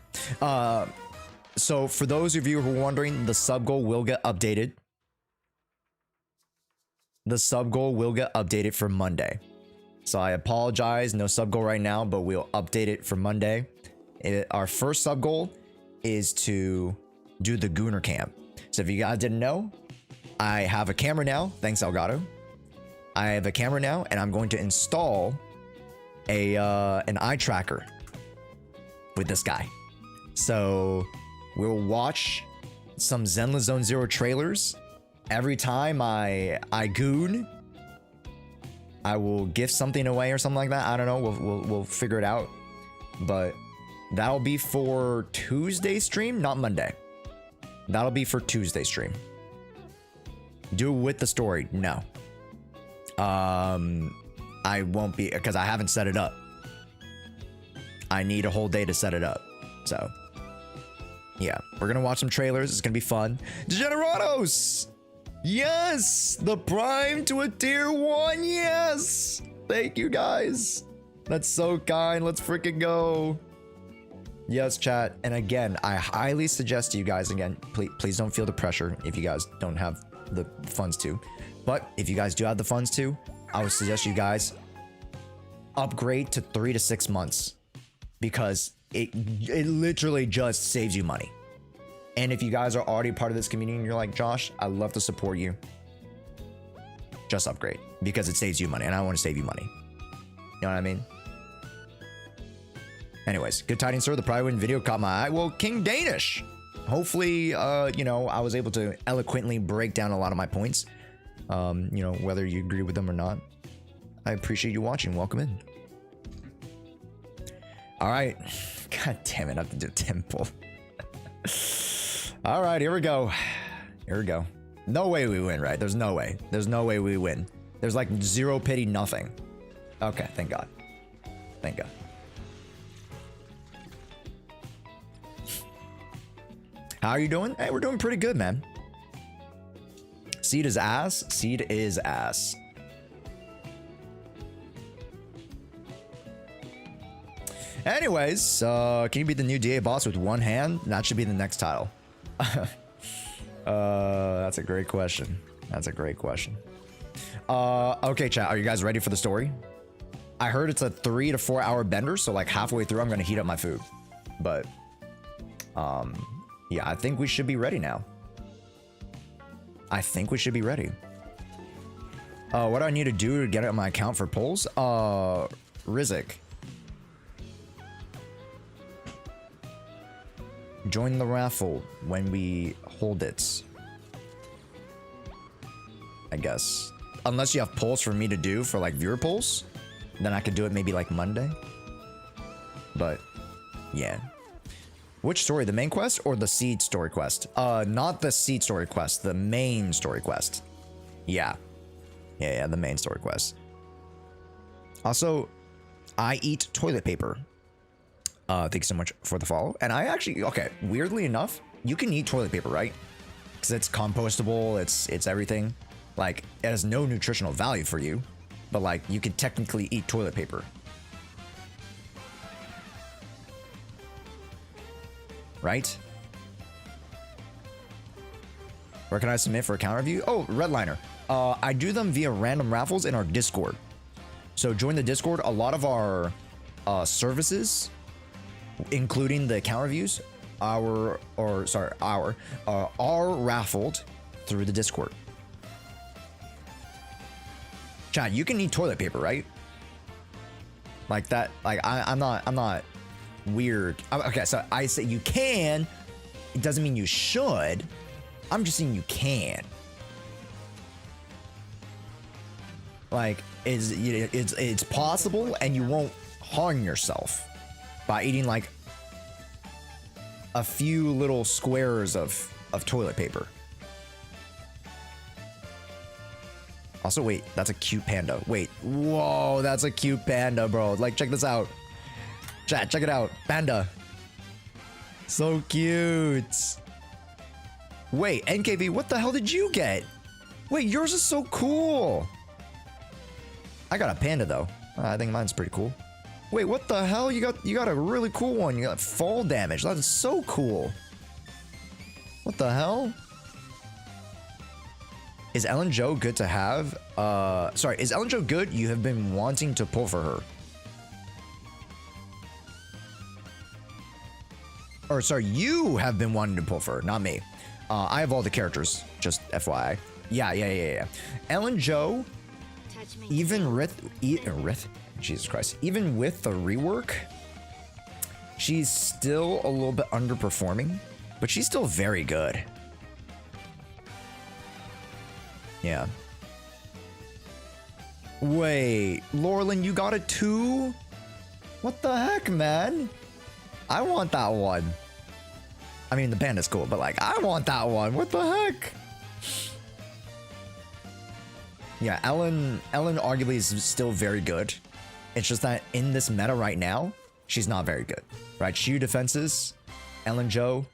So for those of you who are wondering, the sub goal will get updated. The sub goal will get updated for Monday. So I apologize, no sub goal right now, but we'll update it for Monday. Our first sub goal is to do the Gooner Camp. So if you guys didn't know, I have a camera now. Thanks, Elgato. I have a camera now, and I'm going to install an eye tracker with this guy. So we'll watch some Zenless Zone Zero trailers. Every time I goon, I will gift something away or something like that. I don't know. We'll figure it out. But that'll be for Tuesday stream, not Monday. That'll be for Tuesday stream. Do it with the story. No. I won't be, because I haven't set it up. I need a whole day to set it up. So yeah, we're gonna watch some trailers. It's gonna be fun. Degenerados! Yes! The prime to a tier 1, yes! Thank you guys. That's so kind. Let's freaking go. Yes, chat. And again, I highly suggest to you guys, again, please don't feel the pressure if you guys don't have the funds to. But if you guys do have the funds to, I would suggest you guys upgrade to 3 to 6 months, because it literally just saves you money. And if you guys are already part of this community and you're like, Josh, I'd love to support you, just upgrade, because it saves you money, and I want to save you money. You know what I mean? Anyways, good tidings, sir. The Pride Win video caught my eye. Well, King Danish. Hopefully, you know, I was able to eloquently break down a lot of my points. You know, whether you agree with them or not. I appreciate you watching. Welcome in. All right. God damn it. I have to do a temple. All right, here we go. Here we go. No way we win, right? There's no way. There's no way we win. There's like zero pity, nothing. Okay, thank God. Thank God. How are you doing? Hey, we're doing pretty good, man. Seed is ass. Seed is ass. Anyways, can you beat the new DA boss with one hand? That should be the next title. That's a great question. That's a great question. Okay, chat, are you guys ready for the story? I heard it's a 3 to 4 hour bender, so like halfway through, I'm gonna heat up my food. But, yeah, I think we should be ready now. I think we should be ready. What do I need to do to get on my account for polls? Rizik. Join the raffle when we hold it. I guess. Unless you have polls for me to do for like viewer polls, then I could do it maybe like Monday. But yeah. Which story? The main quest or the seed story quest? Not the seed story quest, the main story quest. Yeah. Yeah, the main story quest. Also, I eat toilet paper. Thank you so much for the follow. And I actually, okay, weirdly enough, you can eat toilet paper, right? Because it's compostable, it's everything. Like, it has no nutritional value for you, but like, you could technically eat toilet paper. Right? Where can I submit for account review? Oh, Redliner. I do them via random raffles in our Discord. So join the Discord. A lot of our services, including the account reviews, are raffled through the Discord. Chad, you can need toilet paper, right? Like that. Like I'm not weird. Okay, so I say you can. It doesn't mean you should. I'm just saying you can. Like it's possible, and you won't harm yourself by eating like a few little squares of toilet paper. Also, wait, that's a cute panda. Wait, whoa, that's a cute panda, bro. Like, check this out. Chat, check it out. Panda. So cute. Wait, NKV, what the hell did you get? Wait, yours is so cool. I got a panda though. I think mine's pretty cool. Wait, what the hell? You got a really cool one. You got fall damage. That is so cool. What the hell? Is Ellen Jo good to have? Sorry, is Ellen Jo good? You have been wanting to pull for her. Or sorry, you have been wanting to pull for her, not me. I have all the characters, just FYI. Yeah. Ellen Jo, even Jesus Christ, even with the rework, she's still a little bit underperforming, but she's still very good. Yeah. Wait, Laurelin, you got it too? What the heck, man? I want that one. I mean, the panda's cool, but like, I want that one. What the heck? Yeah, Ellen arguably is still very good. It's just that in this meta right now, she's not very good, right? Shiyu defenses, Ellen Jo,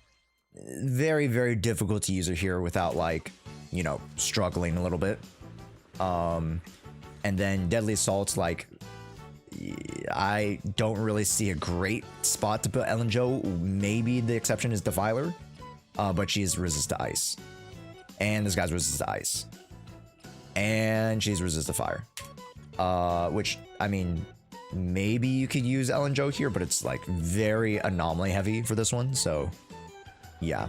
very, very difficult to use her here without like, you know, struggling a little bit. And then Deadly Assault's like, I don't really see a great spot to put Ellen Jo. Maybe the exception is Defiler, but she's resistant to ice. And this guy's resistant to ice. And she's resistant to fire. Which, I mean, maybe you could use Ellen Jo here, but it's like very anomaly heavy for this one. So, yeah.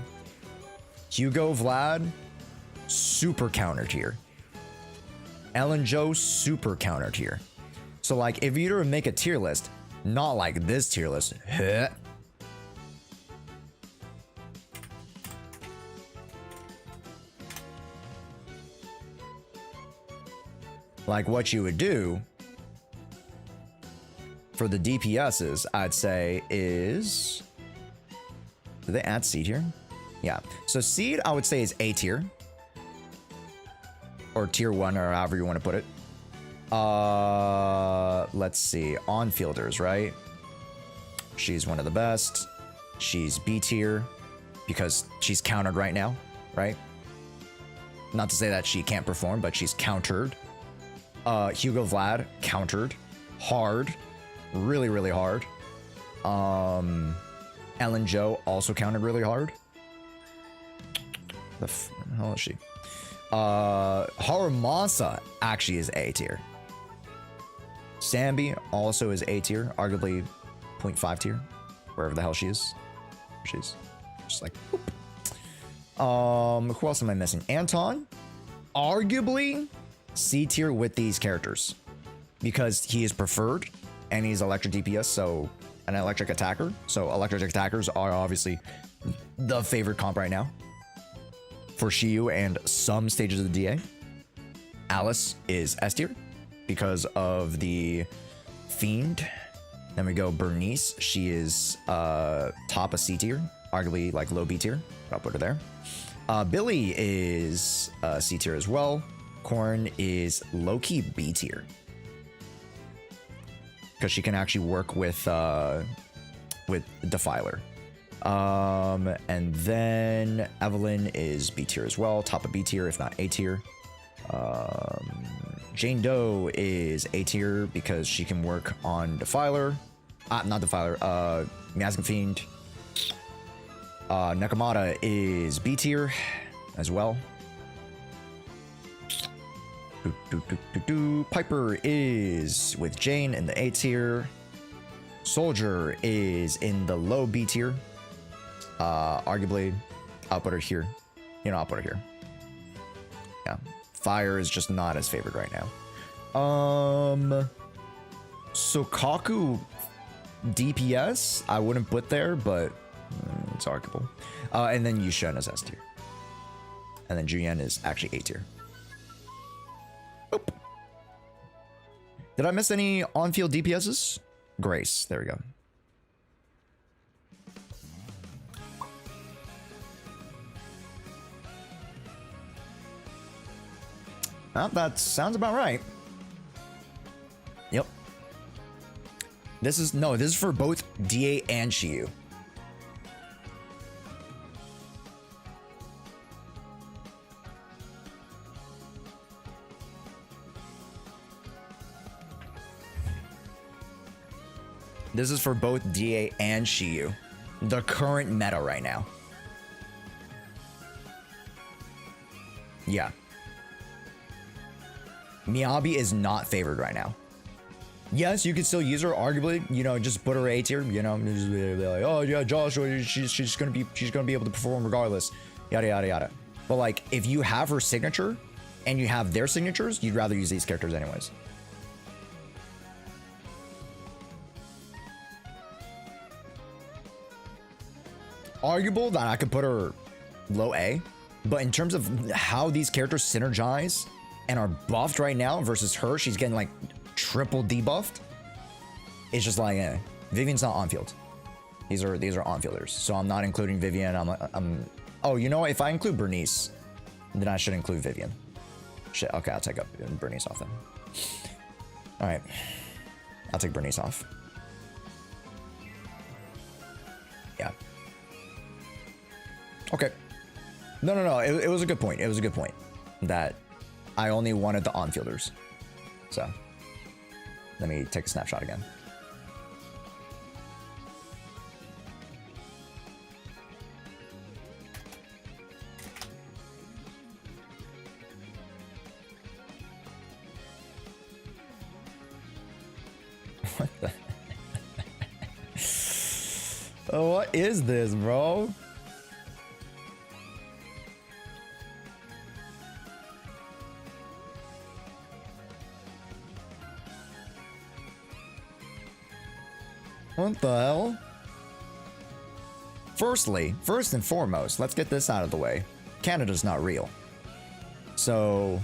Hugo Vlad, super counter tier. Ellen Jo, super counter tier. So like, if you were to make a tier list, not like this tier list, like what you would do for the DPSs, I'd say is, do they add seed here? Yeah. So seed, I would say is A tier. Or tier 1, or however you want to put it. Let's see. On-fielders, right? She's one of the best. She's B tier because she's countered right now, right? Not to say that she can't perform, but she's countered. Hugo Vlad, countered. Hard. Really, really hard. Ellen Jo, also countered really hard. The hell is she? Harumasa actually is A tier. Sambi also is A tier, arguably 0.5 tier, wherever the hell she is. She's just like, whoop. Who else am I missing? Anton, arguably C tier with these characters because he is preferred and he's electric DPS, so an electric attacker. So electric attackers are obviously the favorite comp right now for Shiyu and some stages of the DA. Alice is S tier because of the Fiend. Then we go Bernice. She is top of C tier, arguably like low B tier. I'll put her there. Billy is C tier as well. Korn is low-key B tier because she can actually work with Defiler. And then Evelyn is B tier as well, top of B tier, if not A tier. Jane Doe is A tier because she can work on Defiler. Not Defiler, Miasma Fiend. Nakamata is B tier as well. Piper is with Jane in the A tier. Soldier is in the low B tier. Arguably, I'll put her here. You know, I'll put her here. Yeah. Fire is just not as favored right now. Sokaku DPS, I wouldn't put there, but it's arguable. And then Yushen is S tier. And then Juyen is actually A tier. Oop. Did I miss any on-field DPSs? Grace, there we go. Well, that sounds about right. Yep. This is for both DA and Shiyu. This is for both DA and Shiyu. The current meta right now. Yeah. Miyabi is not favored right now. Yes, you could still use her, arguably, you know, just put her A tier, you know, just be like, oh yeah, Joshua, she's gonna be able to perform regardless. Yada yada yada. But like, if you have her signature and you have their signatures, you'd rather use these characters anyways. Arguable that I could put her low A, but in terms of how these characters synergize and are buffed right now versus her, she's getting like triple debuffed. It's just like, Vivian's not on field. These are on fielders, so I'm not including Vivian. Oh, you know what? If I include Bernice, then I should include Vivian. Shit. Okay, I'll take up Bernice off then. All right, I'll take Bernice off. Yeah. Okay. No. It was a good point. It was a good point that I only wanted the on-fielders. So let me take a snapshot again. What the? What is this, bro? What the hell? First and foremost, let's get this out of the way. Canada's not real. So,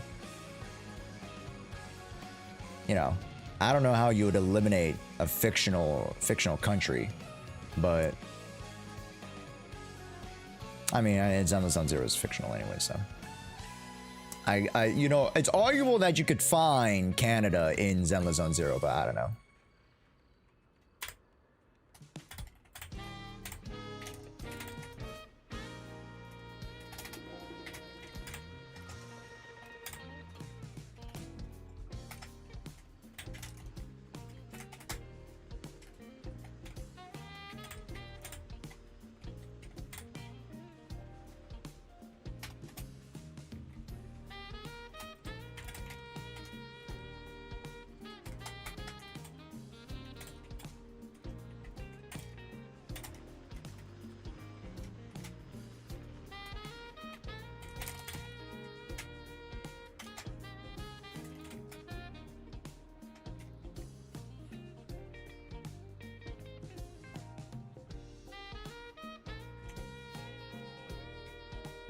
you know, I don't know how you would eliminate a fictional country, but I mean, Zenless Zone Zero is fictional anyway, so you know, it's arguable that you could find Canada in Zenless Zone Zero, but I don't know.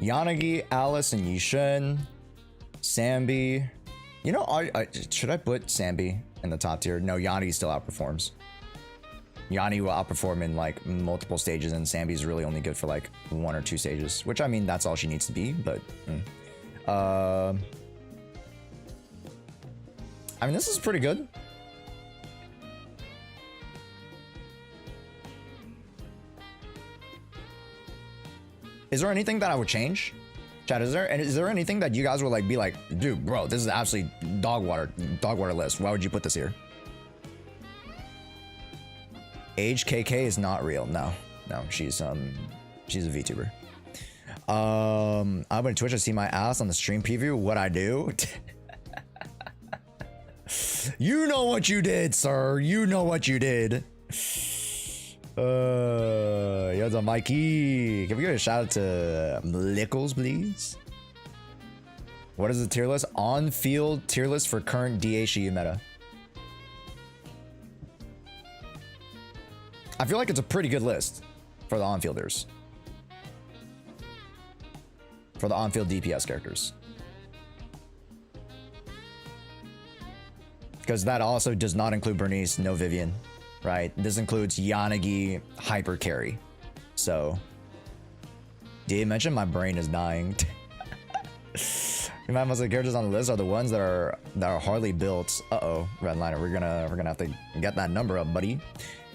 Yanagi, Alice, and Yushin. Sambi. You know, should I put Sambi in the top tier? No, Yanagi still outperforms. Yanni will outperform in like multiple stages, and Sambi's really only good for like 1 or 2 stages, which I mean, that's all she needs to be, but I mean, this is pretty good. Is there anything that I would change? Chat, is there anything that you guys would like be like, dude, bro, this is absolutely dog water list. Why would you put this here? Age KK is not real. No, she's a VTuber. I'm on Twitch. I see my ass on the stream preview. What I do? You know what you did, sir. You know what you did. Yo, the Mikey. Can we give a shout out to Lickles, please? What is the tier list? On-field tier list for current DHU meta. I feel like it's a pretty good list for the on-fielders. For the on-field DPS characters. Because that also does not include Bernice, no Vivian, right? This includes Yanagi, Hypercarry. So, did you mention my brain is dying? Most of the characters on the list are the ones that are hardly built. Uh-oh, Redliner, we're gonna have to get that number up, buddy.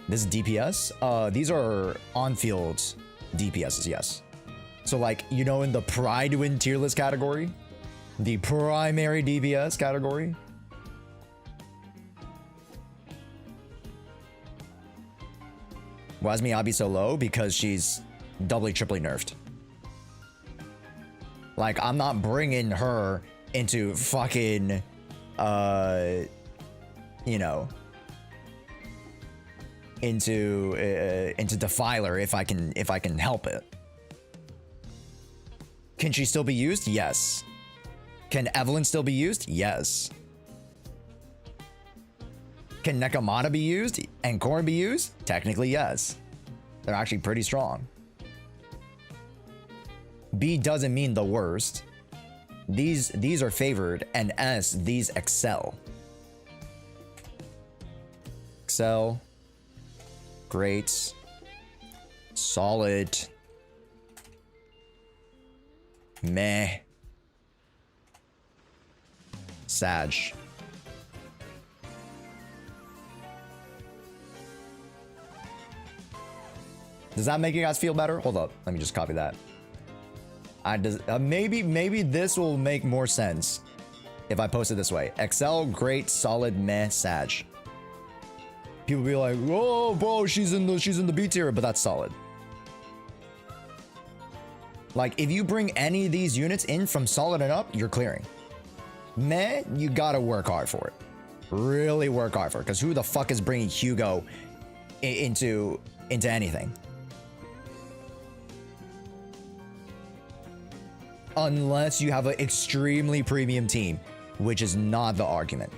This is DPS. These are on-field DPSs, yes. So like, you know, in the Pride Win tier list category, the primary DPS category. Why is Miyabi so low? Because she's doubly, triply nerfed. Like, I'm not bringing her into fucking, you know, into Defiler if I can help it. Can she still be used? Yes. Can Evelyn still be used? Yes. Can Nekomata be used and Korn be used? Technically, yes. They're actually pretty strong. B doesn't mean the worst. These are favored, and S, these excel. Excel. Great. Solid. Meh. Sag. Does that make you guys feel better? Hold up. Let me just copy that. Maybe this will make more sense if I post it this way. Excel, great, solid, meh, sag. People be like, oh, bro, she's in the B tier, but that's solid. Like, if you bring any of these units in from solid and up, you're clearing. Meh, you gotta work hard for it. Really work hard for it, because who the fuck is bringing Hugo into anything? Unless you have an extremely premium team, which is not the argument.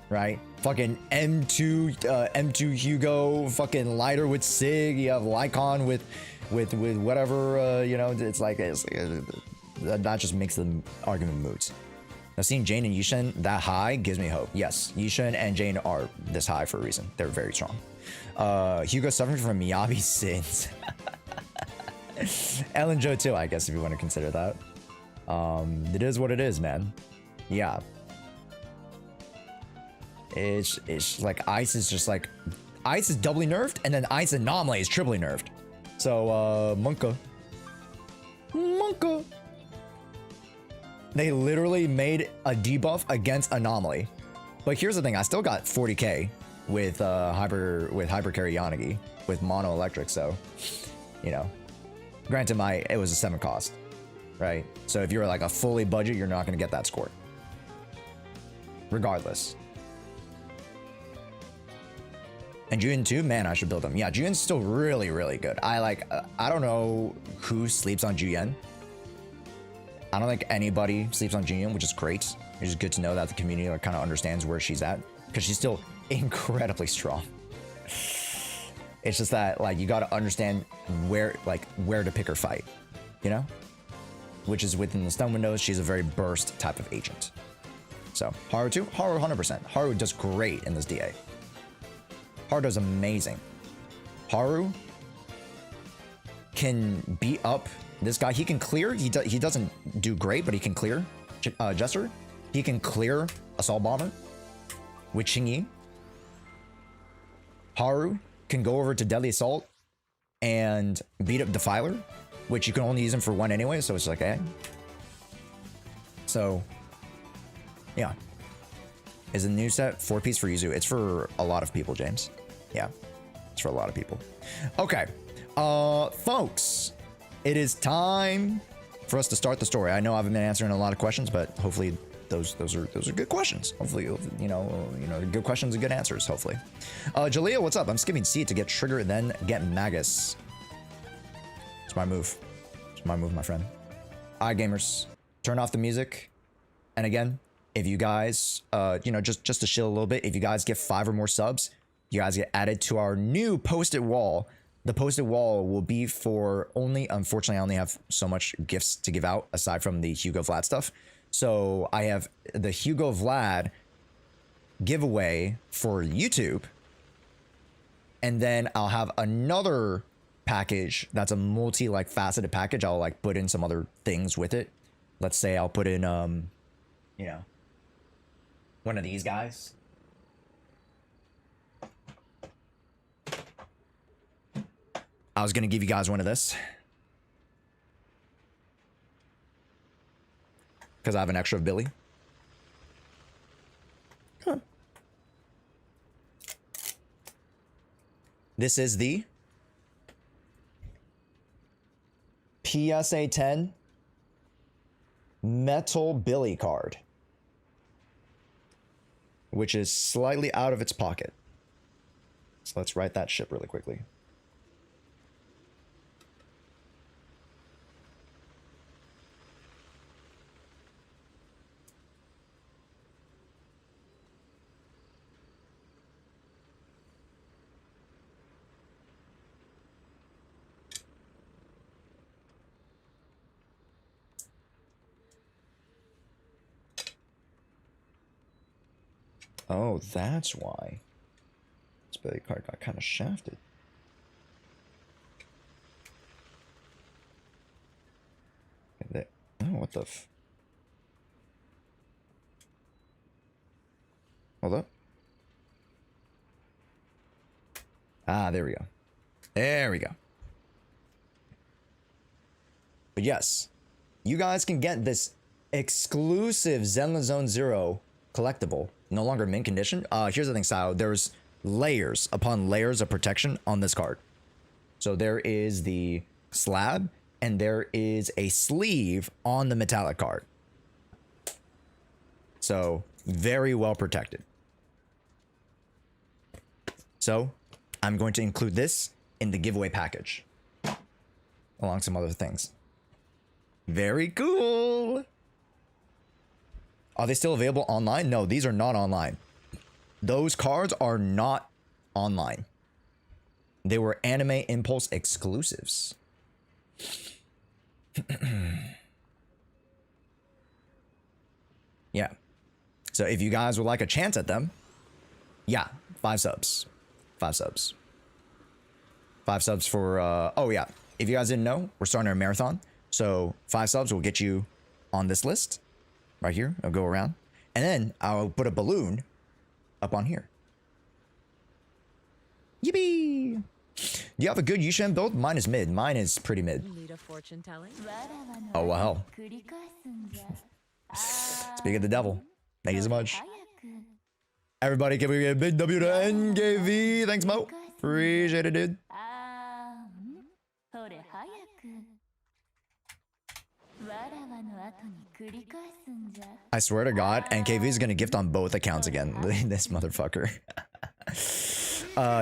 Right? Fucking M2 Hugo, fucking Lighter with Sig, you have Lycon with whatever, you know, it's like, that just makes the argument moot. Now, seeing Jane and Yishen that high gives me hope. Yes, Yishen and Jane are this high for a reason. They're very strong. Hugo suffering from Miyabi's sins. Ellen Joe too, I guess, if you want to consider that. It is what it is, man. Yeah. It's like Ice is just like, Ice is doubly nerfed, and then Ice Anomaly is triply nerfed. So, Monka. They literally made a debuff against Anomaly. But here's the thing, I still got 40k with Hypercarry Yanagi with Mono Electric, so, you know. Granted, it was a 7 cost, right? So if you're like a fully budget, you're not going to get that score. Regardless. And Juyin 2, man, I should build him. Yeah, Juyin's still really, really good. I don't know who sleeps on Juyin. I don't think anybody sleeps on Juyin, which is great. It's just good to know that the community kind of understands where she's at, because she's still incredibly strong. It's just that, like, you got to understand where to pick her fight, you know? Which is within the stun windows. She's a very burst type of agent. So, Haru too? Haru 100%. Haru does great in this DA. Haru does amazing. Haru can beat up this guy. He can clear. He doesn't do great, but he can clear Jester. He can clear Assault Bomber with Xingyi. Haru can go over to Deadly Assault and beat up Defiler, which you can only use him for 1 anyway, so it's like, eh. So, yeah. Is the new set 4-piece for Yuzu? It's for a lot of people, James. Yeah, it's for a lot of people. Okay, folks, it is time for us to start the story. I know I've been answering a lot of questions, but hopefully those are good questions. Hopefully, you know, good questions and good answers. Hopefully, Jalea, what's up? I'm skipping C to get Trigger, then get Magus. It's my move. It's my move, my friend. Alright, gamers, turn off the music. And again, if you guys, you know, just to chill a little bit, if you guys get 5 or more subs, you guys get added to our new post-it wall. The post-it wall will be for only, unfortunately, I only have so much gifts to give out aside from the Hugo Vlad stuff. So I have the Hugo Vlad giveaway for YouTube. And then I'll have another package that's a like faceted package. I'll like put in some other things with it. Let's say I'll put in, you know, one of these guys. I was going to give you guys one of this because I have an extra of Billy. Huh. This is the PSA 10 Metal Billy card, which is slightly out of its pocket. So let's write that ship really quickly. Oh, that's why. This Billy card got kind of shafted. Oh, what the f... Hold up. Ah, there we go. There we go. But yes, you guys can get this exclusive Zenless Zone Zero collectible. No longer mint condition. Here's the thing, Sao. There's layers upon layers of protection on this card. So there is the slab, and there is a sleeve on the metallic card. So very well protected. So I'm going to include this in the giveaway package, along some other things. Very cool. Are they still available online? No, these are not online. Those cards are not online. They were Anime Impulse exclusives. Yeah. So if you guys would like a chance at them, yeah, 5 subs. 5 subs. 5 subs for, oh yeah. If you guys didn't know, we're starting our marathon. So 5 subs will get you on this list. Right here, I'll go around. And then I'll put a balloon up on here. Yippee! Do you have a good Yushen build? Mine is mid. Mine is pretty mid. Need a fortune telling? Oh, wow. Speak of the devil. Thank you so much. Everybody, can we get a big W to NKV? Thanks, Mo. Appreciate it, dude. I swear to God, NKV is gonna gift on both accounts again. This motherfucker.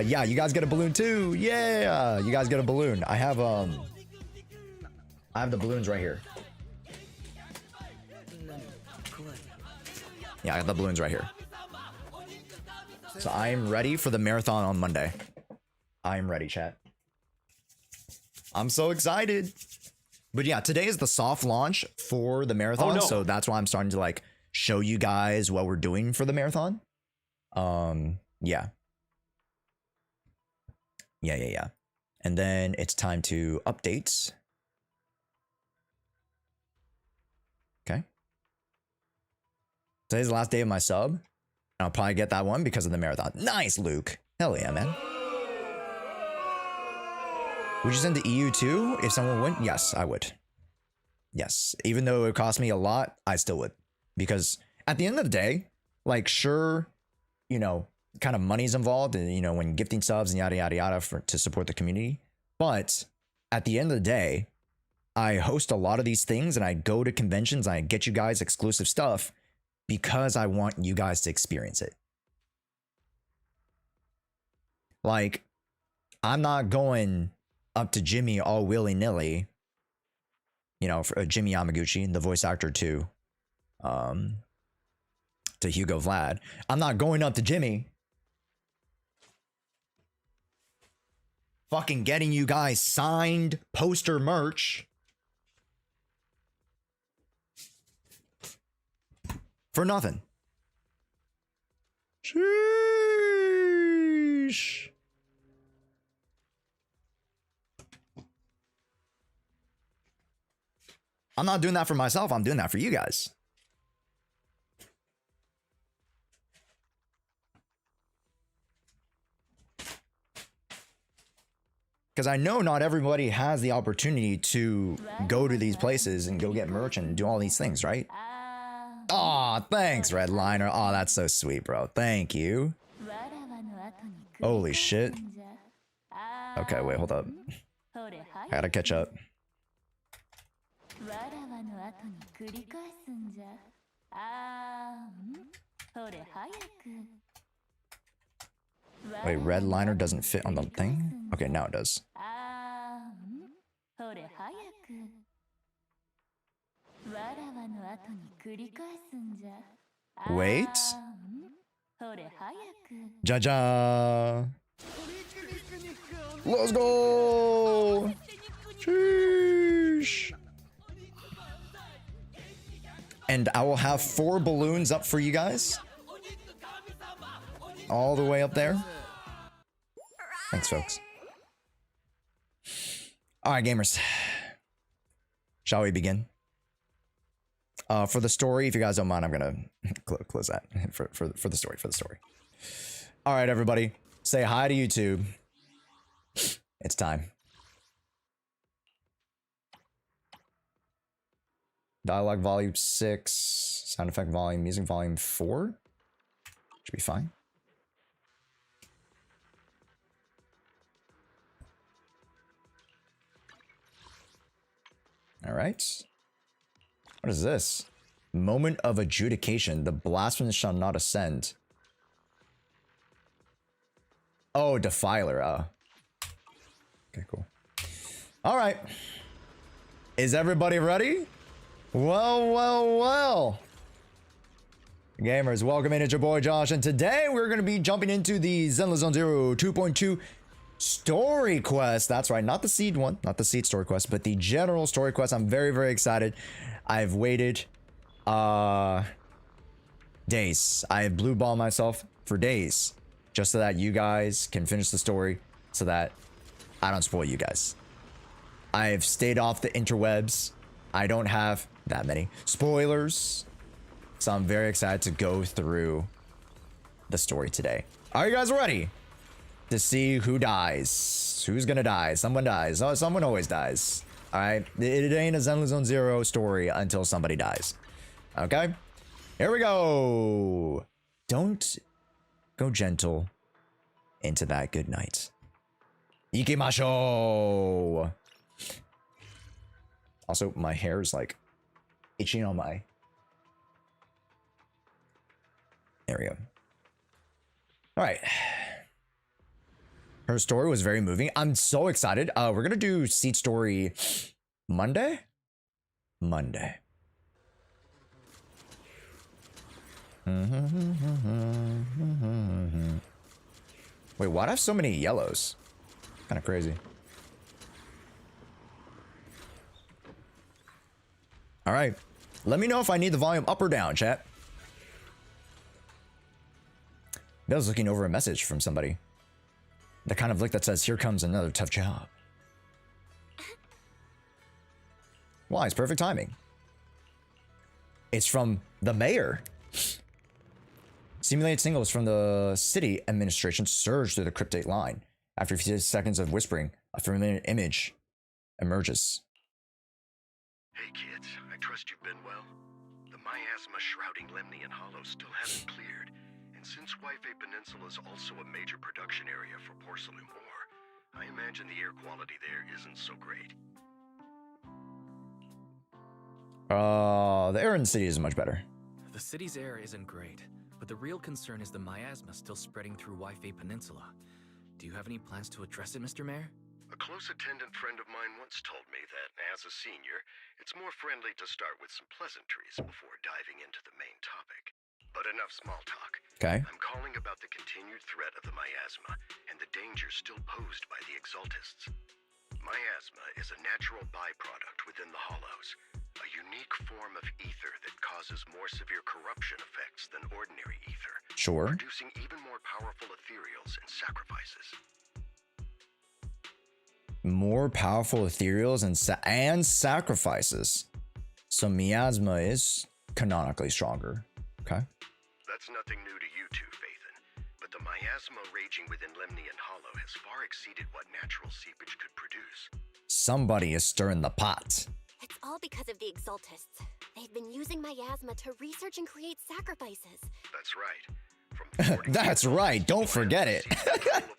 Yeah, you guys get a balloon too. Yeah, you guys get a balloon. I have the balloons right here. Yeah, I got the balloons right here. So I am ready for the marathon on Monday. I am ready, chat. I'm so excited. But yeah, today is the soft launch for the marathon, so that's why I'm starting to like show you guys what we're doing for the marathon. Yeah. Yeah. And then it's time to update. Okay. Today's the last day of my sub. And I'll probably get that one because of the marathon. Nice, Luke. Hell yeah, man. Would you send to EU too if someone went? Yes, I would. Yes. Even though it would cost me a lot, I still would. Because at the end of the day, like, sure, you know, kind of money's involved, and, you know, when gifting subs and yada, yada, yada to support the community. But at the end of the day, I host a lot of these things and I go to conventions and I get you guys exclusive stuff because I want you guys to experience it. Like, I'm not going up to Jimmy all willy-nilly, you know, for Jimmy Yamaguchi, the voice actor to Hugo Vlad. I'm not going up to Jimmy fucking getting you guys signed poster merch for nothing. Sheesh. I'm not doing that for myself. I'm doing that for you guys. Because I know not everybody has the opportunity to go to these places and go get merch and do all these things, right? Aw, thanks, Redliner. Aw, that's so sweet, bro. Thank you. Holy shit. Okay, wait, hold up. I gotta catch up. Wait, Redliner doesn't fit on the thing? Okay, now it does. Wait. Jaja. Let's go. Sheesh. And I will have 4 balloons up for you guys. All the way up there. Thanks, folks. All right, gamers. Shall we begin? For the story, if you guys don't mind, I'm gonna close that for the story. All right, everybody, say hi to YouTube. It's time. Dialogue volume 6, sound effect volume, music volume 4. Should be fine. All right. What is this? Moment of adjudication. The blasphemous shall not ascend. Oh, Defiler. Okay, cool. All right. Is everybody ready? Well. Gamers, welcome in. It's your boy Josh, and today we're going to be jumping into the Zenless Zone Zero 2.2 story quest. That's right, not the seed one, not the seed story quest, but the general story quest. I'm very, very excited. I've waited days. I have blue balled myself for days just so that you guys can finish the story, so that I don't spoil you guys. I've stayed off the interwebs. I don't have that many spoilers, so I'm very excited to go through the story today. Are you guys ready to see who dies? Who's gonna die? Someone dies. Oh, someone always dies. All right, it ain't a Zenless Zone Zero story until somebody dies. Okay, here we go. Don't go gentle into that good night. Ikimashou. Also, my hair is like itching on my. There we go. All right. Her story was very moving. I'm so excited. We're gonna do seed story Monday. Wait, why do I have so many yellows? Kind of crazy. All right. Let me know if I need the volume up or down, chat. Bill's looking over a message from somebody. The kind of look that says, "Here comes another tough job." Why? It's perfect timing. It's from the mayor. Simulated signals from the city administration surge through the cryptate line. After a few seconds of whispering, a familiar image emerges. Hey kids, I trust you've been well. The miasma shrouding Lemnian Hollow still hasn't cleared, and since Waife Peninsula is also a major production area for porcelain ore, I imagine the air quality there isn't so great. The air in the city is much better. The The city's air isn't great, but the real concern is the miasma still spreading through Hypercarry Peninsula. Do you have any plans to address it, Mr. Mayor? A close attendant friend of mine once told me that, as a senior, it's more friendly to start with some pleasantries before diving into the main topic. But enough small talk. Okay. I'm calling about the continued threat of the miasma and the danger still posed by the Exaltists. Miasma is a natural byproduct within the Hollows, a unique form of ether that causes more severe corruption effects than ordinary ether, Sure. producing even more powerful ethereals and sacrifices. More powerful ethereals and sacrifices. So miasma is canonically stronger. Okay. That's nothing new to you two, Phaethon, but the miasma raging within Lemnian Hollow has far exceeded what natural seepage could produce. Somebody is stirring the pot. It's all because of the Exaltists. They've been using miasma to research and create sacrifices. That's right. From That's right. Don't forget it. of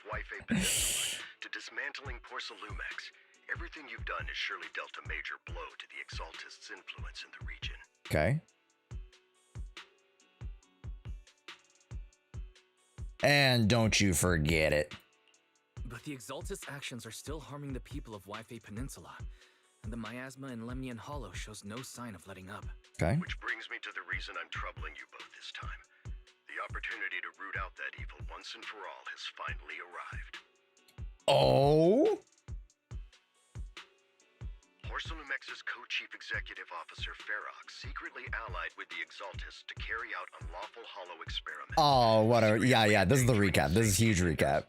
Hypercarry Peninsula to dismantling Porcelumex, everything you've done has surely dealt a major blow to the Exaltists' influence in the region. Okay. And don't you forget it. But the Exaltists' actions are still harming the people of Hypercarry Peninsula, and the miasma in Lemnian Hollow shows no sign of letting up. Okay. Which brings me to the reason I'm troubling you both this time. The opportunity to root out that evil once and for all has finally arrived. Oh? Porcelumex's co-chief executive officer Ferox secretly allied with the Exaltists to carry out unlawful hollow experiments. Oh, what a... Yeah, this is the recap. This is a huge recap.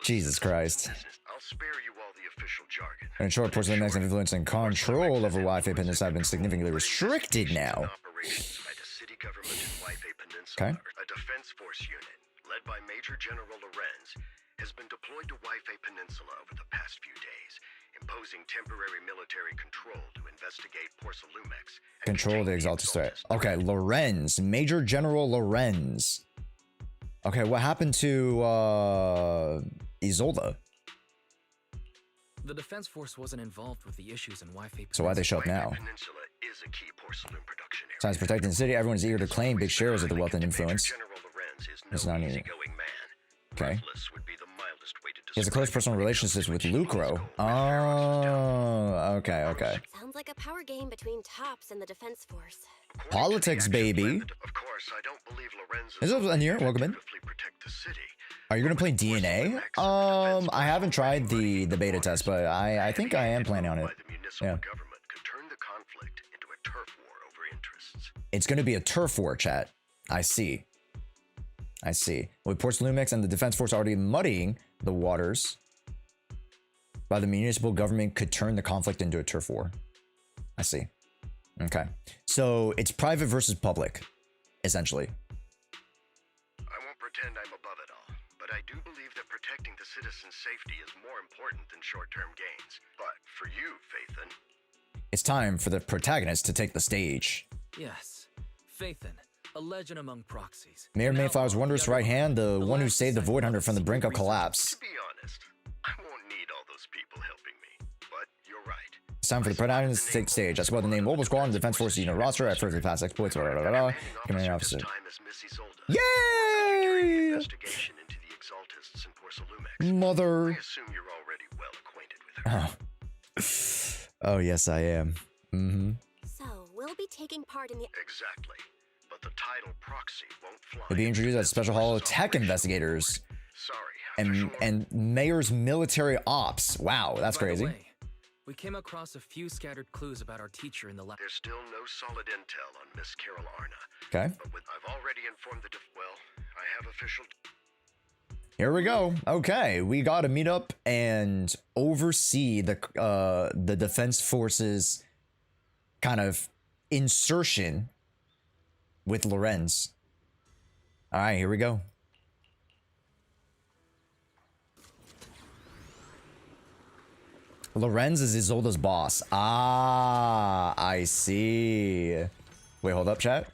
Jesus Christ. I'll spare you all the official jargon. In short, Porcelumex influence and control over Hypercarry Peninsula have been significantly restricted now. Operations by the city government in Hypercarry Peninsula. Okay. A defense force unit, led by Major General Lorenz, has been deployed to Hypercarry Peninsula over the past few days, imposing temporary military control to investigate Porcelumex. and Control the contain Exalted threat. Exaltists. Okay, Lorenz. Major General Lorenz. Okay, what happened to, Isolda? The defense force wasn't involved with the issues in Hypercarry So why'd they show up now? Hypercarry Peninsula is a key porcelain production area. Besides protecting the city, everyone is eager to claim big shares of the wealth and influence. Major General Lorenz is It's no not even- easygoing man. Okay. Ruthless would be the mildest way to He has a close describe personal him. relationship with Lucro. Oh, okay. Sounds like a power game between Tops and the defense force. According Politics, to the action baby. plan, of course, I don't believe Lorenz Is it in here? Welcome in. effectively protect the city. Are you gonna play DNA? I haven't tried the beta test, but I think I am planning on it. By the municipal Yeah. government could turn the conflict into a turf war over interests. It's gonna be a turf war, chat. I see. With Porcelumex and the defense force already muddying the waters, by the municipal government could turn the conflict into a turf war. I see. Okay. So it's private versus public, essentially. I won't pretend I'm above it all, but I do believe that protecting the citizens' safety is more important than short-term gains. But for you, Phaethon, It's time for the protagonist to take the stage. Yes, Phaethon, a legend among proxies. Mayor An Mayflower's outlaw, wondrous the right hand, the one who last saved the disciple Void Hunter of from the brink of secret collapse. to be honest, I won't need all those people helping me. But you're right. It's time for the protagonist to take the stage. That's what the name Mobile Squad and the Defense Force unit roster at first past exploits. Commanding officer. Yay! Investigation into the Exaltists and Porcelumex. Mother. I assume you're already well acquainted with her. Oh, yes, I am. So, we'll be taking part in the... Exactly. But the title proxy won't fly. They'll be introduced as special hollow tech investigators Sorry. and Mayor's military ops. Wow, that's By the crazy. way, we came across a few scattered clues about our teacher in the lab. There's still no solid intel on Miss Carol Arna. Okay, But I've already informed the I have official... here we go. Okay, we got to meet up and oversee the Defense Force's kind of insertion with Lorenz. All right, here we go. Lorenz is Isolda's boss. Ah, I see. Wait, hold up, chat.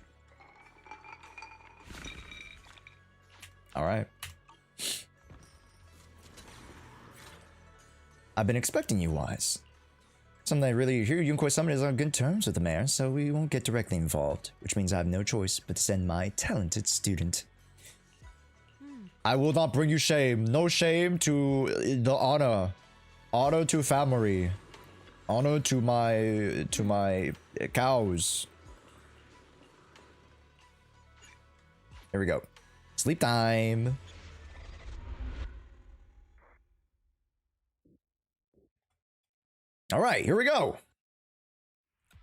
All right. I've been expecting you, Wise. Something I really hear, Yunkoi Summit is on good terms with the mayor, so we won't get directly involved, which means I have no choice but to send my talented student. I will not bring you shame. No shame to the honor. Honor to family. Honor to my cows. Here we go. Sleep time. All right, here we go.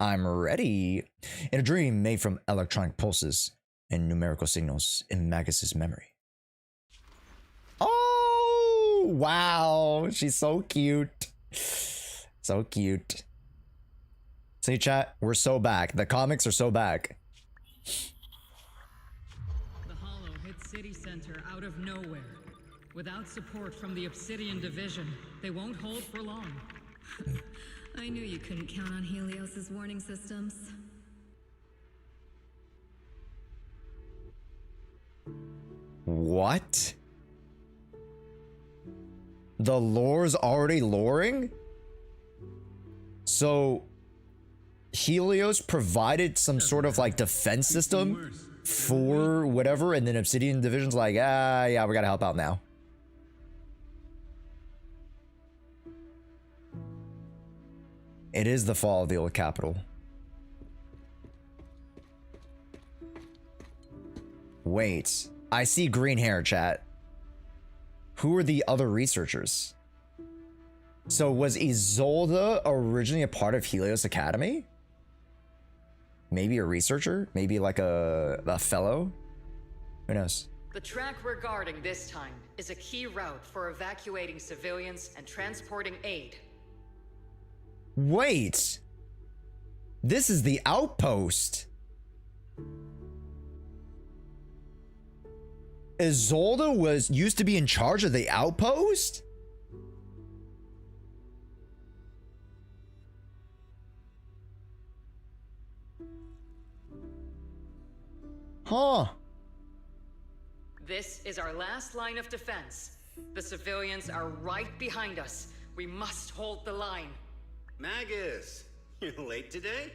I'm ready. In a dream made from electronic pulses and numerical signals in Magus's memory. Oh, wow. She's so cute. So cute. See, chat, we're so back. The comics are so back. The Hollow hit City Center out of nowhere. Without support from the Obsidian Division, they won't hold for long. I knew you couldn't count on Helios's warning systems. What? The lore's already loring? So Helios provided some sort of like defense system for whatever, and then Obsidian Division's like, yeah, we gotta help out now. It is the fall of the old capital. Wait, I see green hair, chat. Who are the other researchers? So was Isolda originally a part of Helios Academy? Maybe a researcher? Maybe like a fellow? Who knows? The track we're guarding this time is a key route for evacuating civilians and transporting aid. Wait! This is the outpost! Isolda used to be in charge of the outpost? Huh. This is our last line of defense. The civilians are right behind us. We must hold the line. Magus, you're late today?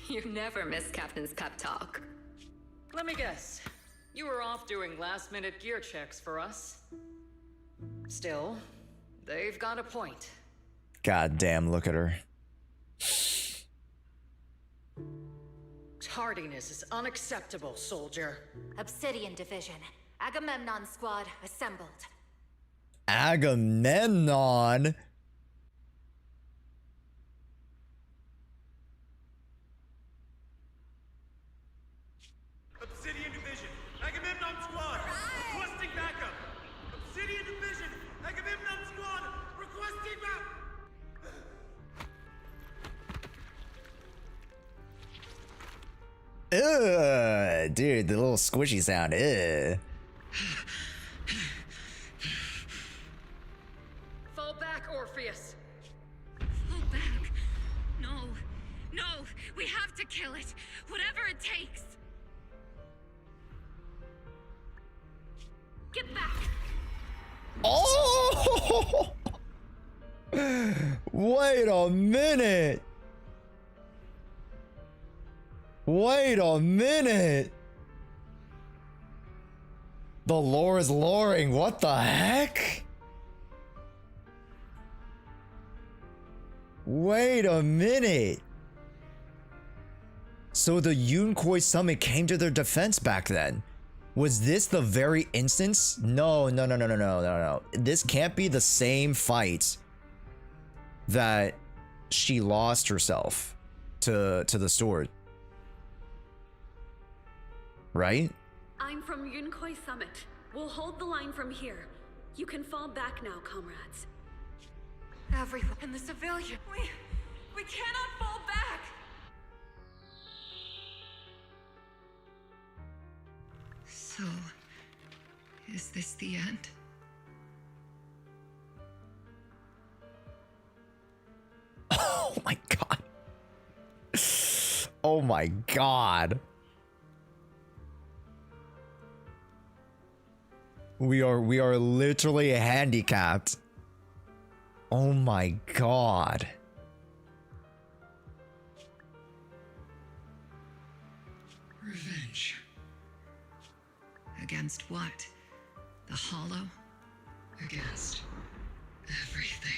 You never miss Captain's pep talk. Let me guess. You were off doing last-minute gear checks for us. Still, they've got a point. God damn, look at her. Tardiness is unacceptable, soldier. Obsidian Division. Agamemnon Squad assembled. Agamemnon? Obsidian Division, Agamemnon Squad, requesting backup. Obsidian Division, Agamemnon Squad, requesting backup. Ugh, dude, the little squishy sound. Ugh. Fall back, Orpheus. Fall back. No. No. We have to kill it. Whatever it takes. Get back. Oh! Wait a minute. Wait a minute. The lore is loring. What the heck? Wait a minute. So the Yunkoi Summit came to their defense back then. Was this the very instance? No. This can't be the same fight that she lost herself to the sword. Right? I'm from Yunkoi Summit. We'll hold the line from here. You can fall back now, comrades. Everyone in the civilian. We cannot fall back! So, is this the end? Oh my god. Oh my god. We are literally handicapped. Oh my god. Revenge. Against what? The Hollow? Against everything.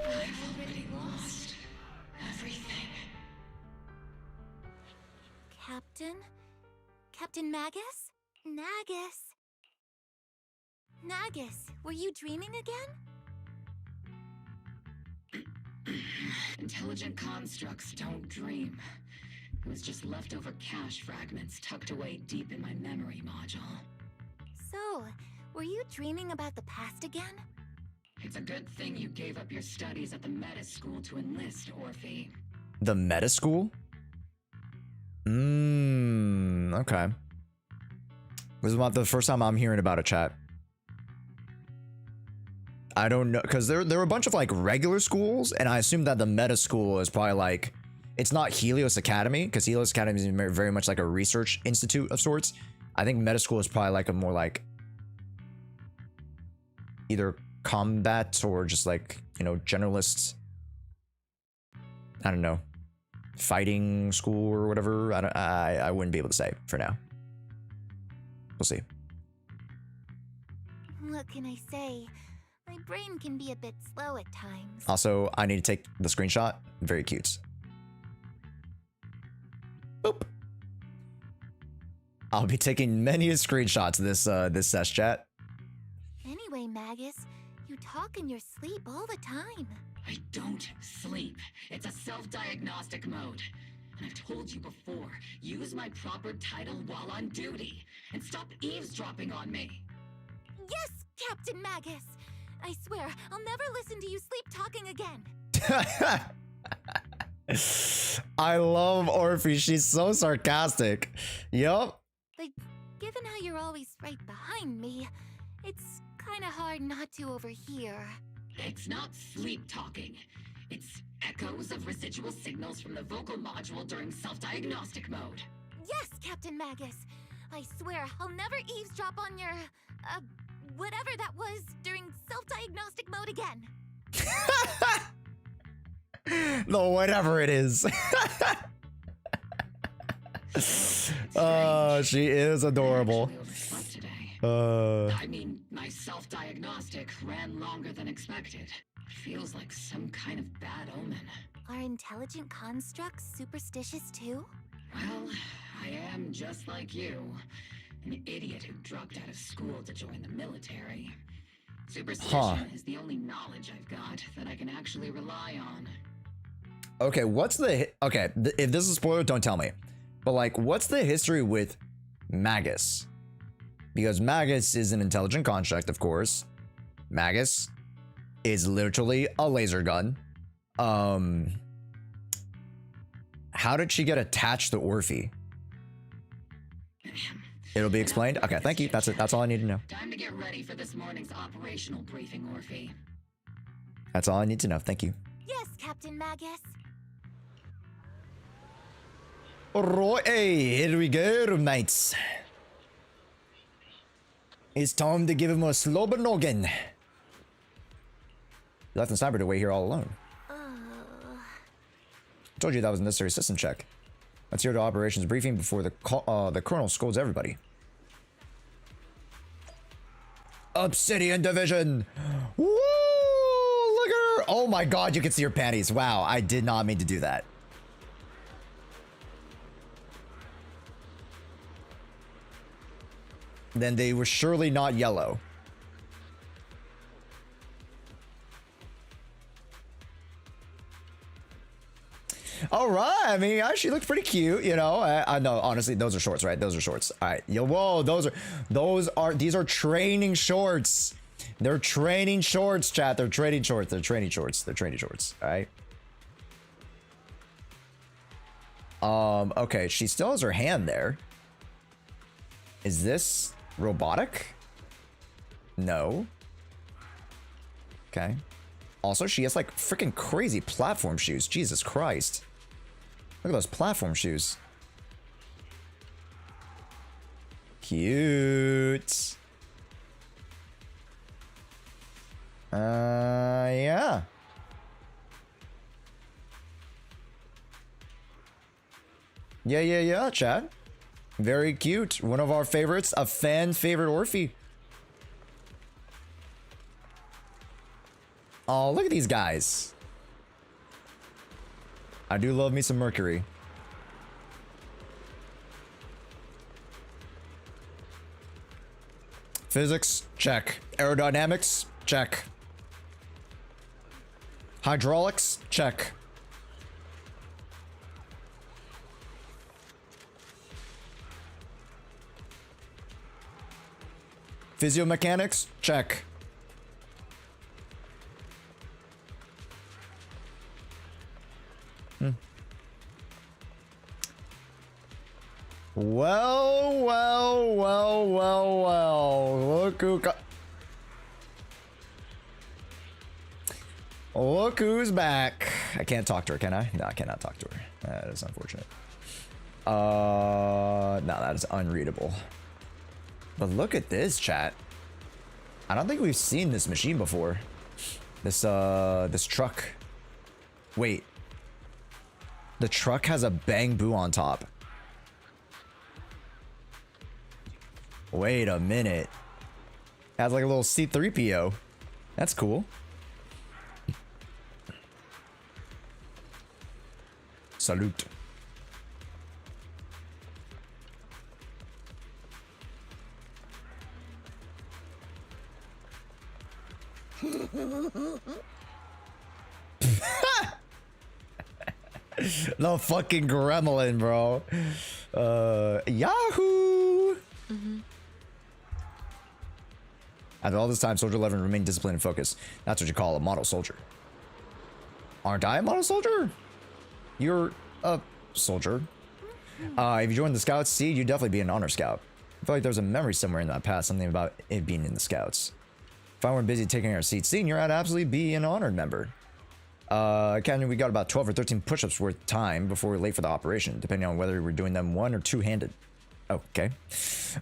I've already lost everything. Captain Magus? Nagus, were you dreaming again? Intelligent constructs don't dream. It was just leftover cache fragments tucked away deep in my memory module. So, were you dreaming about the past again? It's a good thing you gave up your studies at the meta school to enlist, Orphe. The meta school? Okay. This is about the first time I'm hearing about a chat. I don't know, because there were a bunch of like regular schools, and I assume that the meta school is probably like, it's not Helios Academy, because Helios Academy is very much like a research institute of sorts. I think meta school is probably like a more like either combat or just like, you know, generalist, I don't know, fighting school or whatever. I wouldn't be able to say for now. We'll see. What can I say? My brain can be a bit slow at times. Also, I need to take the screenshot. Very cute. Boop. I'll be taking many screenshots this SESH chat. Anyway, Magus, you talk in your sleep all the time. I don't sleep. It's a self-diagnostic mode. And I've told you before, use my proper title while on duty. And stop eavesdropping on me. Yes, Captain Magus. I swear, I'll never listen to you sleep talking again. I love Orphe. She's so sarcastic. Yup. But given how you're always right behind me, it's kind of hard not to overhear. It's not sleep talking. It's echoes of residual signals from the vocal module during self-diagnostic mode. Yes, Captain Magus. I swear, I'll never eavesdrop on your, whatever that was during self-diagnostic mode again. No, whatever it is. Oh, she is adorable. I mean, my self-diagnostic ran longer than expected. It feels like some kind of bad omen. Are intelligent constructs superstitious too? Well, I am just like you. An idiot who dropped out of school to join the military. Superstition is the only knowledge I've got that I can actually rely on. Okay, what's the... Okay, if this is a spoiler, don't tell me. But, like, what's the history with Magus? Because Magus is an intelligent construct, of course. Magus is literally a laser gun. How did she get attached to Orphe? It'll be explained? Okay, thank you. That's it. That's all I need to know. Time to get ready for this morning's operational briefing, Orphe. That's all I need to know. Thank you. Yes, Captain Magus. Alright, hey, here we go, mates. It's time to give him a slobber noggin. You left the sniper to wait here all alone. I told you that was a necessary system check. Let's hear the operations briefing before the colonel scolds everybody. Obsidian Division! Woo! Look at her! Oh my god, you can see her panties. Wow, I did not mean to do that. Then they were surely not yellow. All right, I mean, she looked pretty cute, you know. I know, honestly, those are shorts, right? Those are shorts. All right, yo, whoa, these are training shorts. They're training shorts, chat. They're training shorts. They're training shorts. They're training shorts. All right. Okay, she still has her hand there. Is this robotic? No. Okay. Also, she has like freaking crazy platform shoes. Jesus Christ. Look at those platform shoes. Cute. Yeah. Yeah, chat. Very cute. One of our favorites, a fan favorite Orphe. Oh, look at these guys. I do love me some Mercury. Physics, check. Aerodynamics, check. Hydraulics, check. Physiomechanics, check. Well. Look who's back. I can't talk to her, can I? No, I cannot talk to her. That is unfortunate. No, that is unreadable. But look at this, chat. I don't think we've seen this machine before. This truck. Wait. The truck has a bang boo on top. Wait a minute. Has like a little C3PO. That's cool. Salute. The fucking gremlin, bro. Yahoo! After all this time, Soldier 11 remained disciplined and focused. That's what you call a model soldier. Aren't I a model soldier? You're a soldier. If you joined the Scouts, see, you'd definitely be an honor scout. I feel like there's a memory somewhere in that past, something about it being in the Scouts. If I weren't busy taking our seats senior, I'd absolutely be an honored member. Captain, we got about 12 or 13 push-ups worth time before we're late for the operation, depending on whether we're doing them one or two-handed. Okay.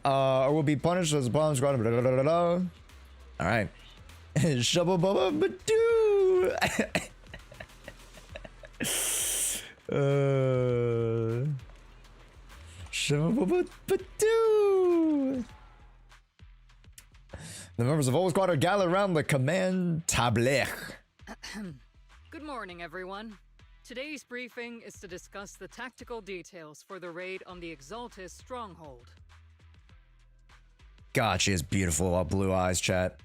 Or we'll be punished as a bomb squad. Blah, blah, blah, blah, blah. All right. Shubba bubba badoo. Shubba bubba badoo. The members of Old Squad are gathered around the command table. Good morning, everyone. Today's briefing is to discuss the tactical details for the raid on the Exaltist stronghold. God, she has beautiful blue eyes, chat.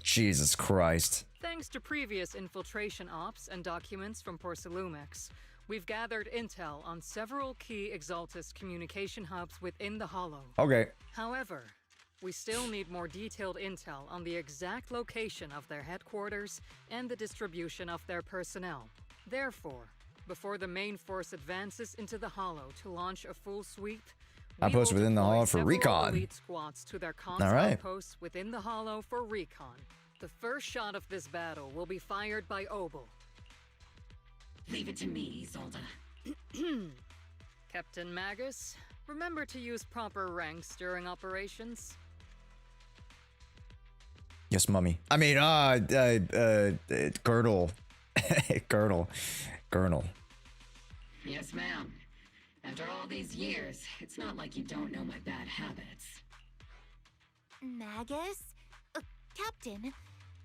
Jesus Christ. Thanks to previous infiltration ops and documents from Porcelumex, we've gathered intel on several key Exaltist communication hubs within the Hollow. Okay. However, we still need more detailed intel on the exact location of their headquarters and the distribution of their personnel. Therefore, before the main force advances into the Hollow to launch a full sweep, Outpost within the Hollow for recon. Elite squads to their All right. outposts within the Hollow for recon. The first shot of this battle will be fired by Obel. Leave it to me, Isolda. Captain Magus, remember to use proper ranks during operations. Yes, mummy. I mean, girdle. Girdle. Yes, ma'am. After all these years, it's not like you don't know my bad habits. Magus? Captain,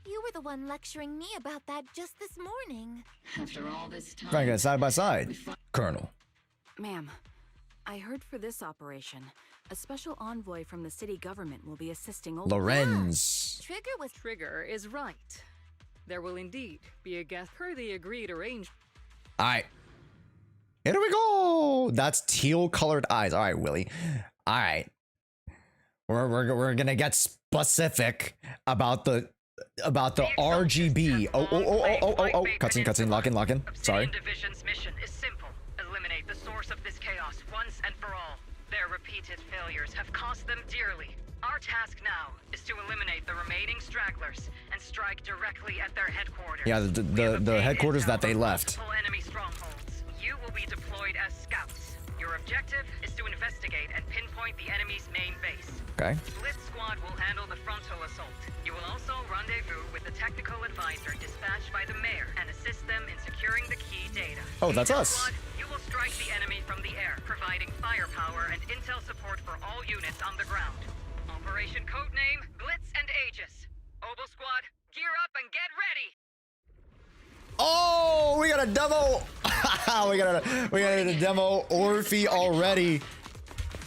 you were the one lecturing me about that just this morning. After all this time... Frank, side by side. Colonel. Ma'am, I heard for this operation, a special envoy from the city government will be assisting Lorenz. Trigger is right. There will indeed be a guest per the agreed arrangement. Alright. Here we go. That's teal colored eyes. Alright, Willie. Alright. We're gonna get specific about the RGB. Oh. Cutscene, lock in. Sorry. Division's mission is simple. Eliminate the source of this chaos once and for all. Their repeated failures have cost them dearly. Our task now is to eliminate the remaining stragglers and strike directly at their headquarters. Yeah, the headquarters that they left. Enemy strongholds. You will be deployed as scouts. Your objective is to investigate and pinpoint the enemy's main base. Okay. Split Squad will handle the frontal assault. You will also rendezvous with the technical Oh, that's us. Squad, you will strike the enemy from the air, providing firepower and intel support for all units on the ground. Operation codename Blitz and Aegis. Oboe Squad, gear up and get ready. Oh, we got a demo. we got a demo Orphe already.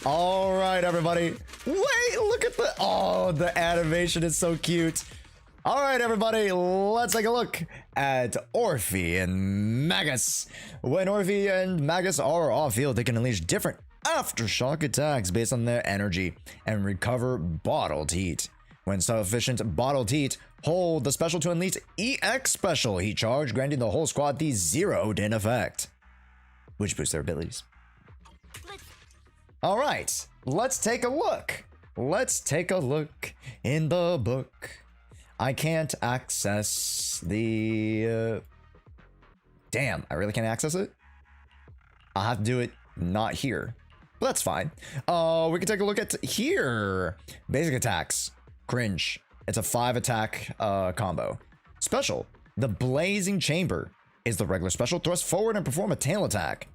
All right, everybody. Wait, look at the animation is so cute. All right, everybody, let's take a look at Orphe and Magus. When Orphe and Magus are off field, they can unleash different aftershock attacks based on their energy and recover bottled heat. When sufficient bottled heat, hold the special to unleash EX special heat charge, granting the whole squad the zeroed in effect, which boosts their abilities. All right, let's take a look. Let's take a look in the book. I can't access the... Damn, I really can't access it? I'll have to do it not here. But that's fine. We can take a look at here. Basic attacks. Cringe. It's a 5-attack combo. Special. The Blazing Chamber is the regular special. Thrust forward and perform a tail attack.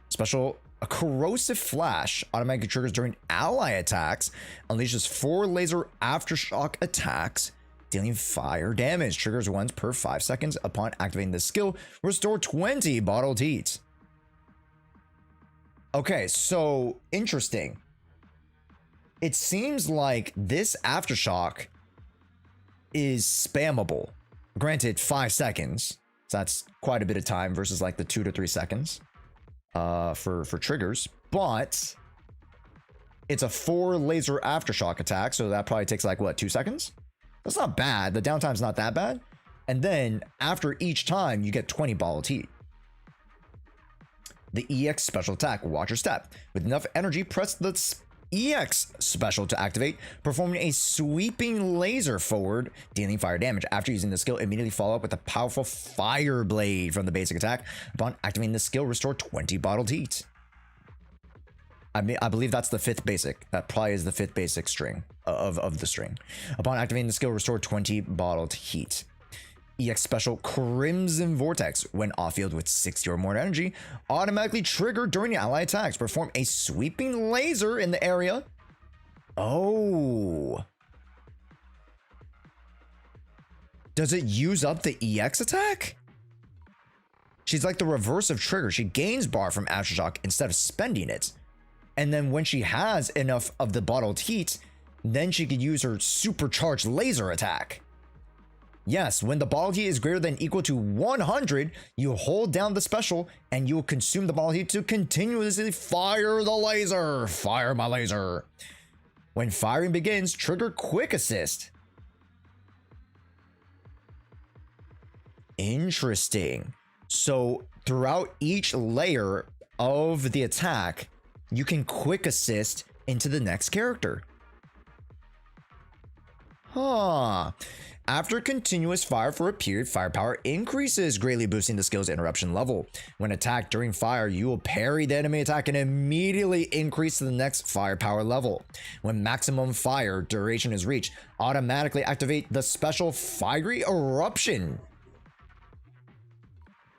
Special. A Corrosive Flash automatically triggers during ally attacks. Unleashes 4 laser aftershock attacks, dealing fire damage. Triggers once per 5 seconds. Upon activating this skill, restore 20 bottled heat. Okay, so interesting. It seems like this aftershock is spammable. Granted, 5 seconds. So that's quite a bit of time versus like the 2 to 3 seconds for triggers. But it's a 4 laser aftershock attack, so that probably takes like what, 2 seconds? That's not bad. The downtime's not that bad. And then after each time, you get 20 bottled heat. The EX special attack, watch your step. With enough energy, press the EX special to activate, performing a sweeping laser forward, dealing fire damage. After using the skill, immediately follow up with a powerful fire blade from the basic attack. Upon activating the skill, restore 20 bottled heat. I believe that's the 5th basic. That probably is the 5th basic string of the string. Upon activating the skill, restore 20 bottled heat. EX special Crimson Vortex, when off field with 60 or more energy, automatically triggered during ally attacks. Perform a sweeping laser in the area. Oh. Does it use up the EX attack? She's like the reverse of trigger. She gains bar from aftershock instead of spending it. And then when she has enough of the bottled heat, then she could use her supercharged laser attack. Yes, when the bottled heat is greater than or equal to 100, you hold down the special and you will consume the bottled heat to continuously fire the laser. Fire my laser. When firing begins, trigger quick assist. Interesting. So throughout each layer of the attack, you can quick assist into the next character. Huh. After continuous fire for a period, firepower increases, greatly boosting the skill's interruption level. When attacked during fire, you will parry the enemy attack and immediately increase to the next firepower level. When maximum fire duration is reached, automatically activate the special Fiery Eruption.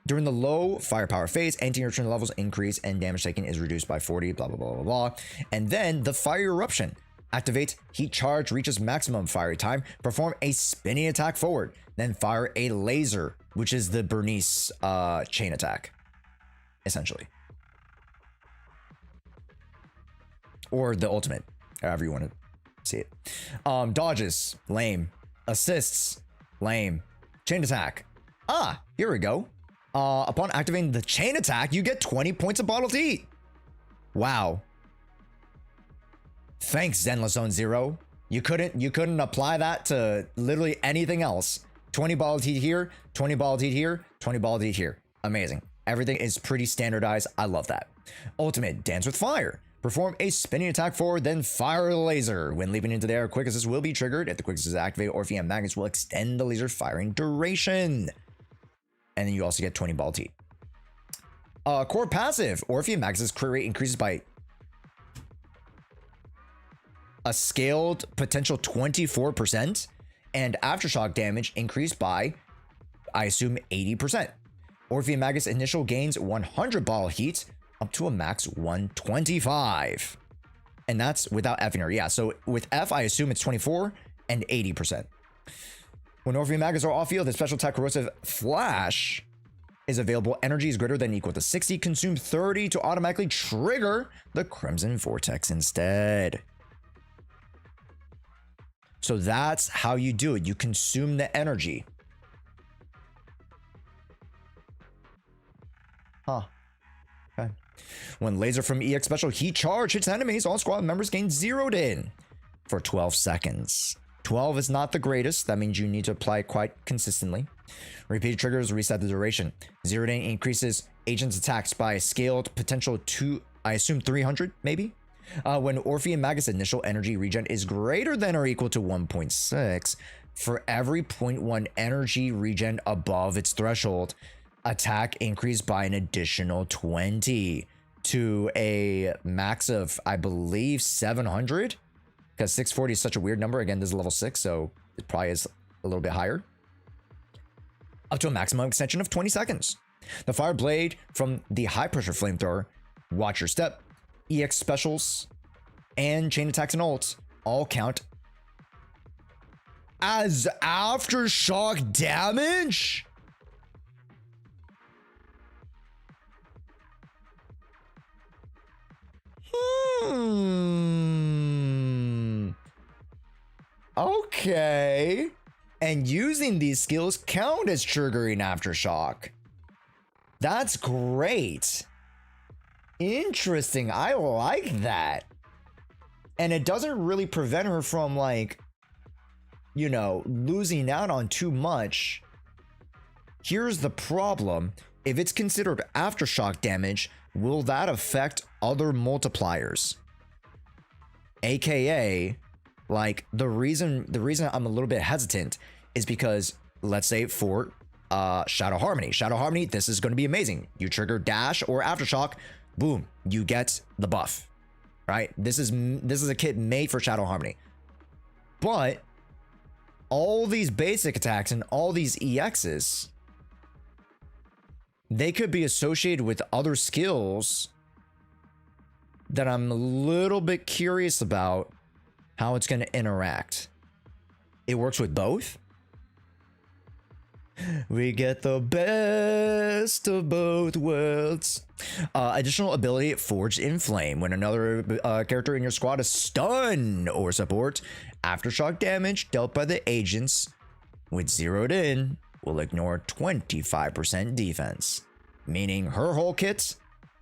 During the low firepower phase, anti-eruption levels increase and damage taken is reduced by 40, blah, blah, blah, blah, blah. And then the Fire Eruption. Activate, heat charge reaches maximum fiery time, perform a spinning attack forward, then fire a laser, which is the Bernice chain attack, essentially. Or the ultimate, however you want to see it. Dodges, lame. Assists, lame. Chain attack. Ah, here we go. Upon activating the chain attack, you get 20 points of bottled heat. Wow. Thanks, Zenless Zone Zero. You couldn't apply that to literally anything else. 20 bottled heat here, 20 bottled heat here, 20 bottled heat here. Amazing. Everything is pretty standardized. I love that. Ultimate, Dance with Fire. Perform a spinning attack forward, then fire the laser. When leaping into the air, quick assist will be triggered. If the quick assist is activated, Orphe and Magus will extend the laser firing duration. And then you also get 20 bottled heat. Core passive. Orphe and Magus' crit rate increases by a scaled potential 24%, and aftershock damage increased by, I assume, 80%. Orphe and Magus initial gains 100 bottle heat up to a max 125. And that's without F in her. Yeah, so with F, I assume it's 24 and 80%. When Orphe and Magus are off field, the special attack corrosive flash is available. Energy is greater than or equal to 60. Consume 30 to automatically trigger the Crimson Vortex instead. So that's how you do it. You consume the energy. Huh. Okay. When laser from EX special heat charge hits enemies, all squad members gain zeroed in for 12 seconds. 12 is not the greatest. That means you need to apply it quite consistently. Repeated triggers reset the duration. Zeroed in increases agents' attacks by a scaled potential to, I assume, 300 maybe? When Orphe and Magus initial energy regen is greater than or equal to 1.6, for every 0.1 energy regen above its threshold, attack increased by an additional 20 to a max of, I believe, 700. Because 640 is such a weird number. Again, this is level 6, so it probably is a little bit higher. Up to a maximum extension of 20 seconds. The fire blade from the high pressure flamethrower, watch your step, EX specials, and chain attacks and ults all count as aftershock damage. Okay. And using these skills count as triggering aftershock. That's great. Interesting. I like that. And it doesn't really prevent her from, like, you know, losing out on too much. Here's the problem. If it's considered aftershock damage, will that affect other multipliers? AKA, like, the reason I'm a little bit hesitant is because, let's say for Shadow Harmony, this is going to be amazing. You trigger dash or aftershock, boom, you get the buff, right? This is a kit made for Shadow Harmony. But all these basic attacks and all these EXs, they could be associated with other skills that I'm a little bit curious about how it's going to interact. It works with both. We get the best of both worlds. Additional ability, Forged in Flame. When another character in your squad is stunned or support, aftershock damage dealt by the agents with zeroed in will ignore 25% defense. Meaning her whole kit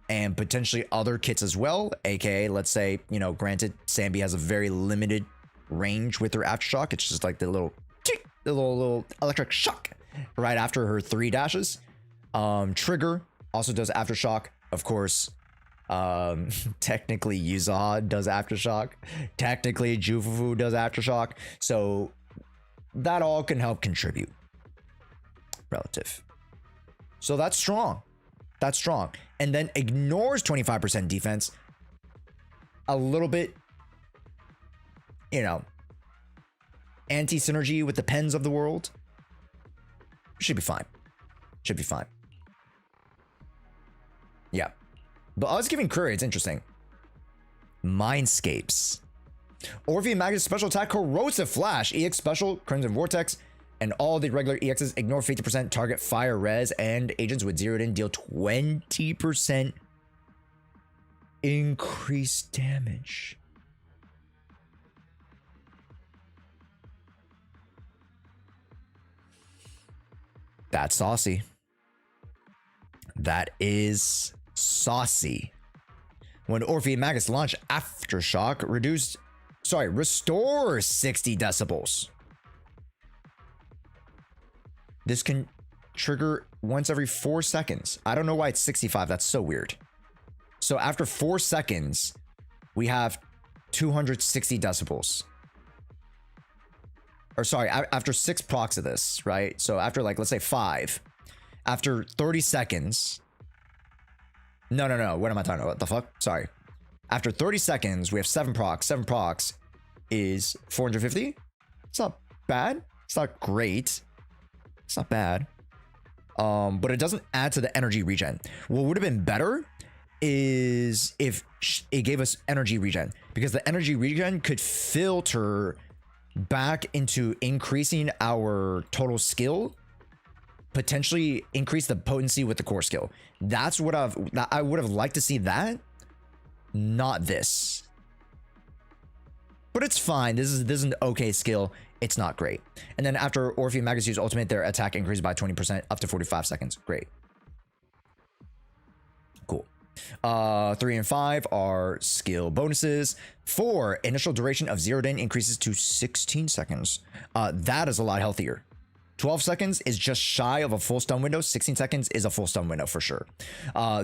and potentially other kits as well. AKA, let's say, you know, granted, Sambi has a very limited range with her aftershock. It's just like the little electric shock right after her 3 dashes. Trigger also does aftershock. Of course, technically Yuzaha does aftershock. Technically Jufufu does aftershock. So that all can help contribute. Relative. So that's strong. That's strong. And then ignores 25% defense. A little bit, you know, anti-synergy with the pens of the world. Should be fine. Should be fine. Yeah. But I was giving Courier, it's interesting. Mindscapes. Orphe and Magus special attack, Corrosive Flash, EX special, Crimson Vortex, and all the regular EXs ignore 50% target fire res, and agents with zeroed in deal 20% increased damage. That's saucy. That is saucy. When Orphe and Magus launch aftershock, restore 60 decibels. This can trigger once every 4 seconds. I don't know why it's 65. That's so weird. So after 4 seconds, we have 260 decibels. Or sorry, after 6 procs of this, right? So after, like, let's say 5. After 30 seconds. No. What am I talking about? What the fuck? Sorry. After 30 seconds, we have 7 procs. 7 procs is 450. It's not bad. It's not great. It's not bad. but it doesn't add to the energy regen. What would have been better is if it gave us energy regen, because the energy regen could filter back into increasing our total skill, potentially increase the potency with the core skill. That's what I would have liked to see that, not this. But it's fine. This is an okay skill. It's not great. And then after Orphe and Magus use ultimate, their attack increased by 20% up to 45 seconds. Great. Cool. 3 and 5 are skill bonuses. 4, initial duration of zeroed in increases to 16 seconds. That is a lot healthier. 12 seconds is just shy of a full stun window. 16 seconds is a full stun window for sure.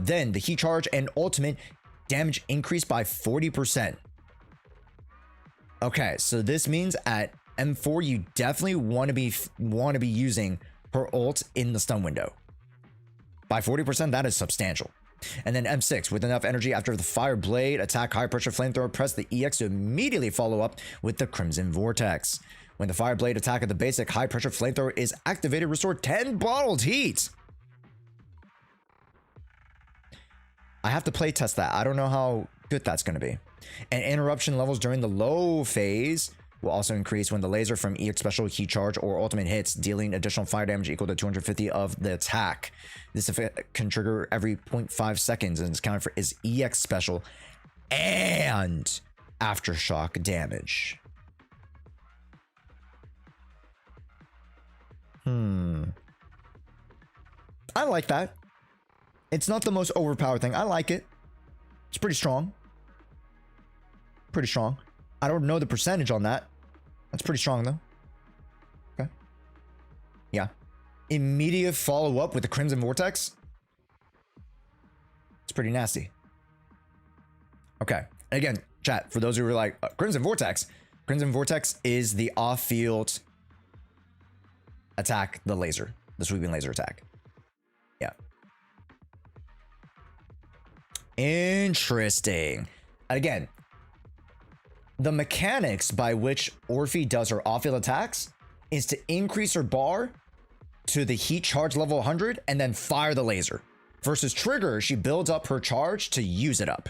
Then the heat charge and ultimate damage increased by 40%. Okay, so this means at M4 you definitely want to be using her ult in the stun window. By 40%, that is substantial. And then M6, with enough energy after the fire blade attack high pressure flamethrower, press the EX to immediately follow up with the Crimson Vortex. When the fire blade attack of the basic high pressure flamethrower is activated, restore 10 bottled heat. I have to play test that. I don't know how good that's going to be. And interruption levels during the low phase will also increase when the laser from EX special, heat charge, or ultimate hits, dealing additional fire damage equal to 250 of the attack. This effect can trigger every 0.5 seconds and is counted for as EX special and aftershock damage. I like that. It's not the most overpowered thing. I like it. It's pretty strong. Pretty strong. I don't know the percentage on that. That's pretty strong though. Okay. Yeah. Immediate follow-up with the Crimson Vortex. It's pretty nasty. Okay. And again, chat, for those who were like, Crimson Vortex. Crimson Vortex is the off-field attack, the laser. The sweeping laser attack. Yeah. Interesting. Again, the mechanics by which Orphe does her off-field attacks is to increase her bar to the heat charge level 100 and then fire the laser. Versus Trigger, she builds up her charge to use it up.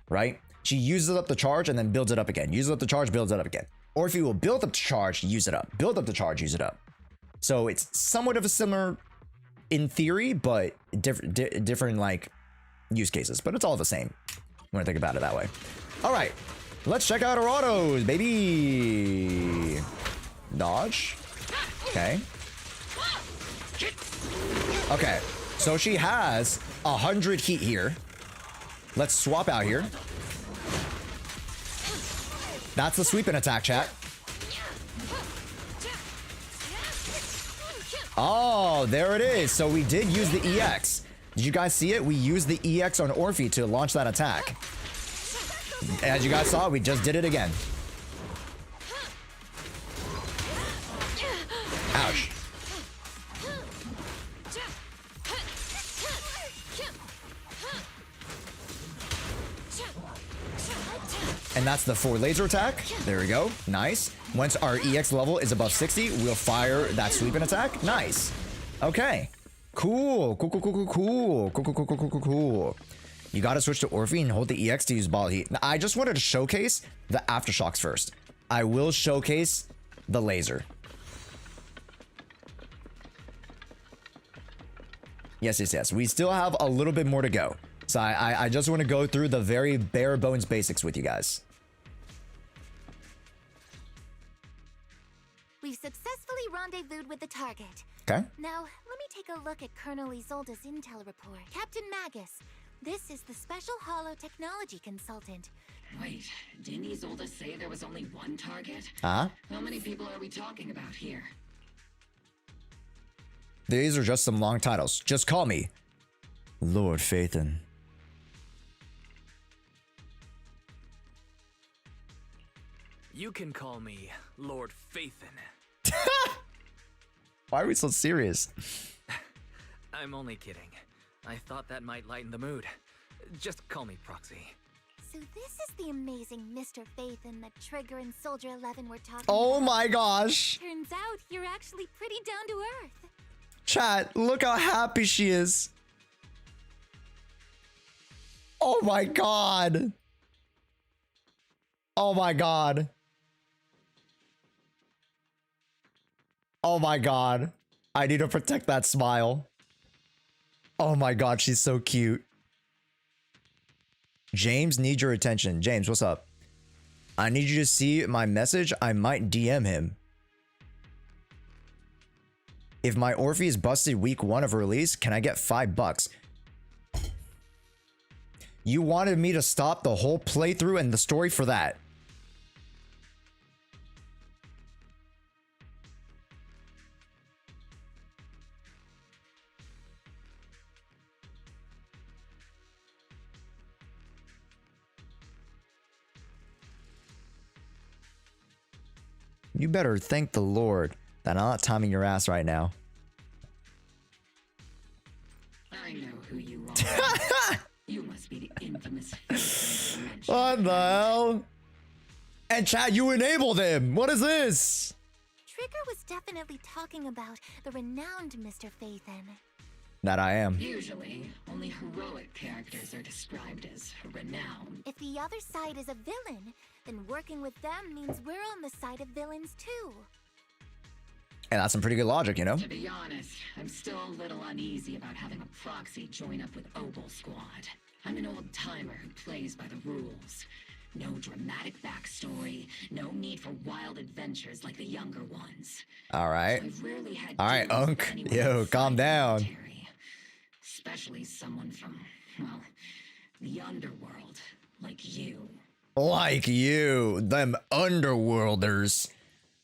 Right? She uses up the charge and then builds it up again. Uses up the charge, builds it up again. Orphe will build up the charge, use it up. Build up the charge, use it up. So it's somewhat of a similar in theory, but different like use cases. But it's all the same when I think about it that way. All right. Let's check out her autos, baby. Dodge. Okay. Okay. So she has 100 heat here. Let's swap out here. That's the sweeping attack, chat. Oh, there it is. So we did use the EX. Did you guys see it? We used the EX on Orphe to launch that attack. As you guys saw, we just did it again. Ouch. And that's the 4 laser attack. There we go. Nice. Once our EX level is above 60, we'll fire that sweeping attack. Nice. Okay. Cool. Cool. You gotta switch to Orphe and hold the EX to use ball heat. Now, I just wanted to showcase the aftershocks first. I will showcase the laser. Yes. We still have a little bit more to go. So I just want to go through the very bare bones basics with you guys. We've successfully rendezvoused with the target. Okay. Now, let me take a look at Colonel Isolda's intel report. Captain Magus, this is the Special Hollow Technology Consultant. Wait, didn't Isolda say there was only one target? Huh? How many people are we talking about here? These are just some long titles. Just call me Lord Phaethon. You can call me Lord Phaethon. Why are we so serious? I'm only kidding. I thought that might lighten the mood. Just call me Proxy. So this is the amazing Mr. Phaethon that Trigger and Soldier 11 were talking Oh about. my gosh. Turns out you're actually pretty down to earth. Chat, look how happy she is. Oh my god. Oh my god. Oh my god. I need to protect that smile. Oh my god, she's so cute. James needs your attention. James, what's up? I need you to see my message. I might DM him. If my Orphe is busted week 1 of release, can I get $5? You wanted me to stop the whole playthrough and the story for that. You better thank the Lord that I'm not timing your ass right now. I know who you are. You must be the infamous. What the hell? And chat, you enabled him. What is this? Trigger was definitely talking about the renowned Mr. Phaethon. That I am. Usually, only heroic characters are described as renowned. If the other side is a villain, then working with them means we're on the side of villains too. And that's some pretty good logic, you know? To be honest, I'm still a little uneasy about having a proxy join up with Opal Squad. I'm an old timer who plays by the rules. No dramatic backstory, no need for wild adventures like the younger ones. Alright. I've rarely had Alright, dealings with Unk. anyone Yo, outside calm the down. military, especially someone from, well, the underworld, like you. Like you, them underworlders.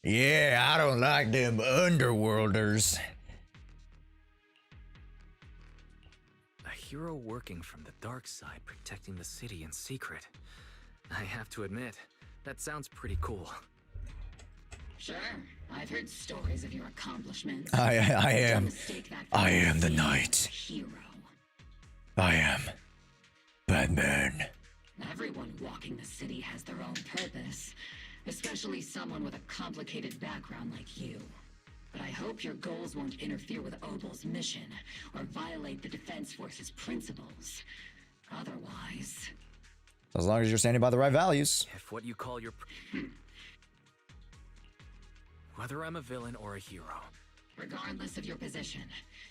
Yeah, I don't like them underworlders. A hero working from the dark side, protecting the city in secret. I have to admit, that sounds pretty cool. Sure, I've heard stories of your accomplishments. I am. I am the You're a knight. hero. I am Batman. Everyone walking the city has their own purpose, especially someone with a complicated background like you. But I hope your goals won't interfere with Opal's mission or violate the Defense Force's principles. Otherwise... As long as you're standing by the right values. If what you call your... Whether I'm a villain or a hero. Regardless of your position,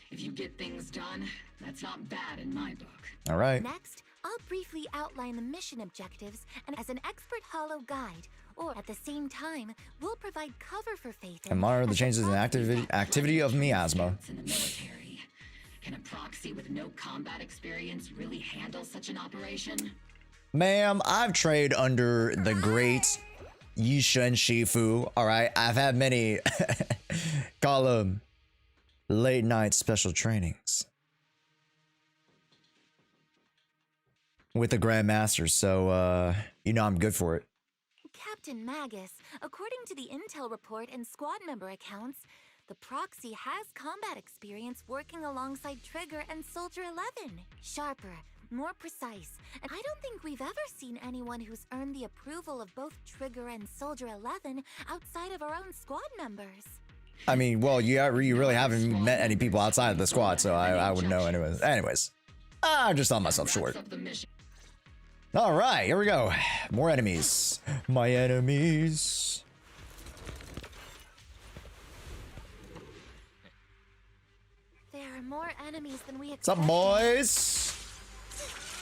if you get things done, that's not bad in my book. All right. Next, I'll briefly outline the mission objectives and as an expert hollow guide, or at the same time, we'll provide cover for Phaethon. And monitor the changes in activity of miasma. In the military. Can a proxy with no combat experience really handle such an operation? Ma'am, I've trained under the great Yishen Shifu. All right, I've had many call them late night special trainings with the Grandmasters, so you know I'm good for it. Captain Magus, according to the intel report and squad member accounts, the proxy has combat experience working alongside Trigger and Soldier 11. Sharper, more precise, and I don't think we've ever seen anyone who's earned the approval of both Trigger and Soldier 11 outside of our own squad members. I mean, well, you really haven't met any people outside of the squad, so I wouldn't know anyways. Anyways, I just thought myself short. All right, here we go. More enemies. My enemies. There are more enemies than we What's up, expected. boys?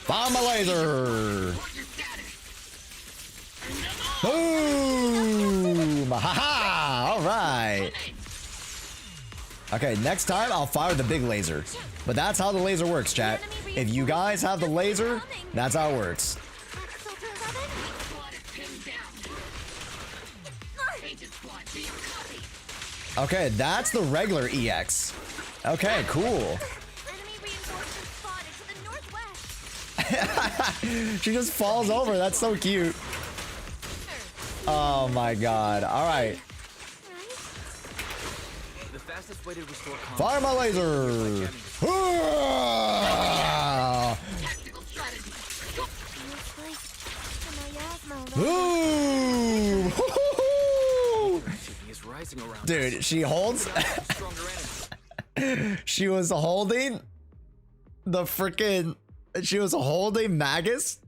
Fire my laser. Boom! Ha-ha! All right. Okay, next time I'll fire the big laser. But that's how the laser works, chat. If you guys have the laser, that's how it works. Okay, that's the regular EX. Okay, cool. She just falls over. That's so cute. Oh my god. All right. The fastest way to restore Fire my laser. Ooh. is rising around. Dude, she holds. She was holding the freaking. She was holding Magus.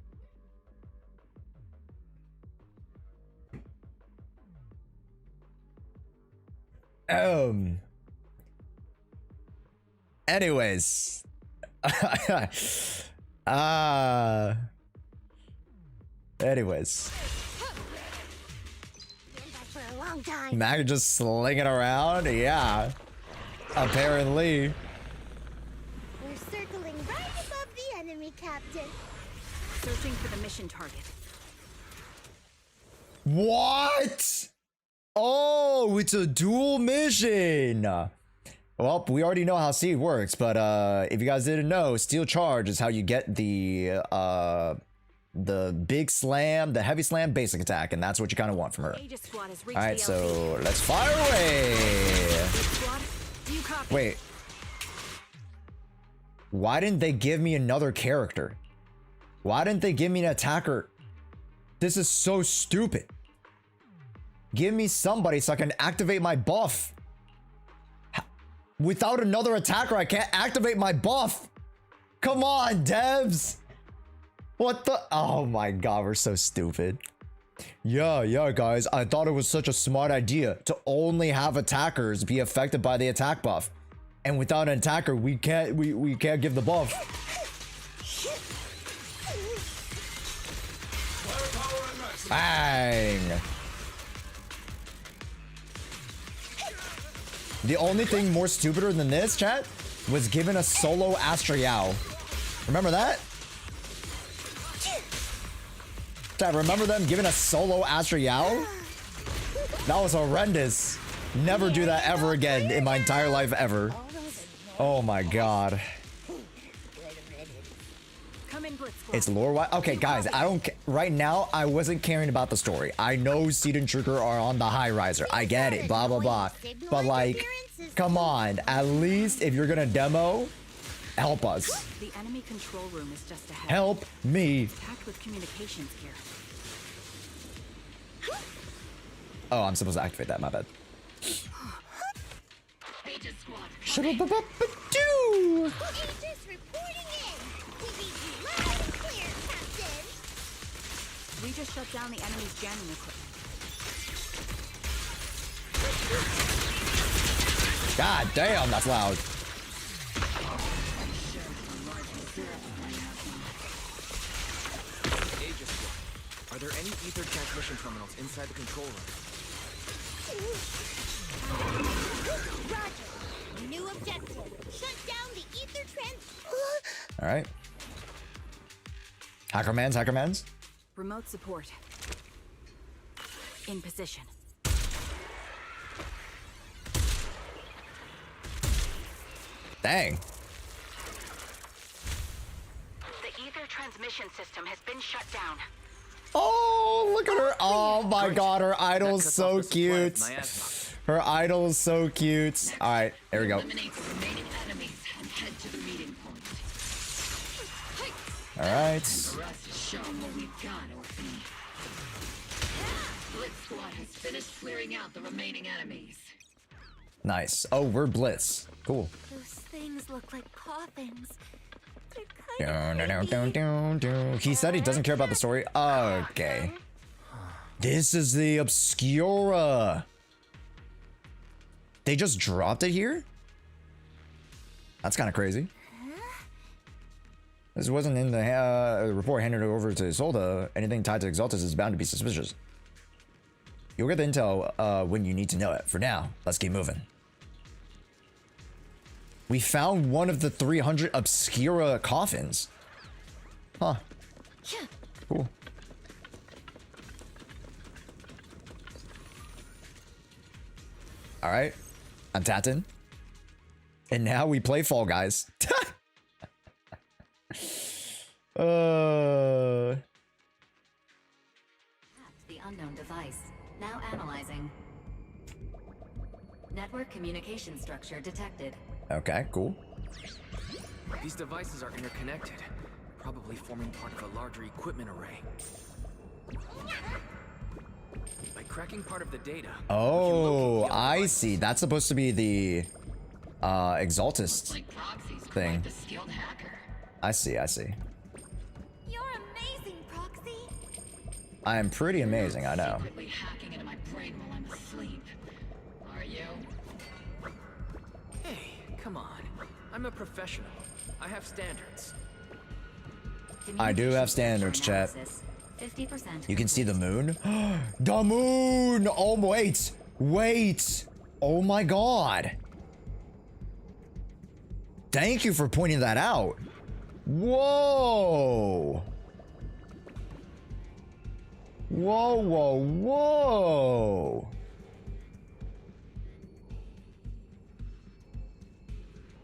Anyways. Anyways. For a long time. Mag just slinging around? Yeah. Apparently. We're circling right above the enemy, Captain. Searching for the mission target. What? Oh, it's a dual mission. Well, we already know how Seed works, but if you guys didn't know, Steel Charge is how you get the big slam, the heavy slam basic attack, and that's what you kind of want from her. All right, so let's fire away. Wait. Why didn't they give me another character? Why didn't they give me an attacker? This is so stupid. Give me somebody so I can activate my buff. Without another attacker, I can't activate my buff. Come on, devs. What the? Oh my god, we're so stupid. Yeah, guys. I thought it was such a smart idea to only have attackers be affected by the attack buff. And without an attacker, we can't give the buff. Bang. The only thing more stupider than this, chat, was giving a solo Astrial. Remember that? Chat, remember them giving a solo Astrial? That was horrendous. Never do that ever again in my entire life ever. Oh my god. It's lore. Okay, guys, I don't. Right now, I wasn't caring about the story. I know Seed and Trigger are on the high riser. I get it. Blah blah blah. But like, come on. At least if you're gonna demo, help us. The enemy control room is just ahead. Help me. Packed with communications gear. Oh, I'm supposed to activate that. My bad. Shut up, do. We just shut down the enemy's jamming equipment. God damn, that's loud. Are there any ether transmission terminals inside the control room? Roger. New objective. Shut down the ether All right. Hackermans. Remote support. In position. Dang. The ether transmission system has been shut down. Oh, look at her. Oh my god, her idol's so cute. Her idol's so cute. All right, here we go. All right. Finished clearing out the remaining enemies. Nice. Oh, we're Blitz. Cool. Those things look like coffins. He said he doesn't care about the story. Okay. This is the Obscura. They just dropped it here? That's kind of crazy. This wasn't in the report handed over to Isolda. Anything tied to Exaltists is bound to be suspicious. You'll get the intel when you need to know it. For now, let's keep moving. We found one of the 300 Obscura coffins. Huh. Cool. All right. I'm tapped in. And now we play Fall Guys. The unknown device. Now analyzing. Network communication structure detected. Okay, cool. These devices are interconnected, probably forming part of a larger equipment array. By cracking part of the data. Oh, I see. That's supposed to be the Exaltist Like Proxy's thing. quite the skilled hacker. I see, I see. You're amazing, Proxy. I am pretty amazing, I know. Secretly hacking into my brain while I'm asleep. Are you? Hey, come on. I'm a professional. I have standards. I do have standards, chat. 50%. You can see the moon? The moon! Oh, wait! Wait! Oh my god! Thank you for pointing that out. Whoa! Whoa, whoa, whoa!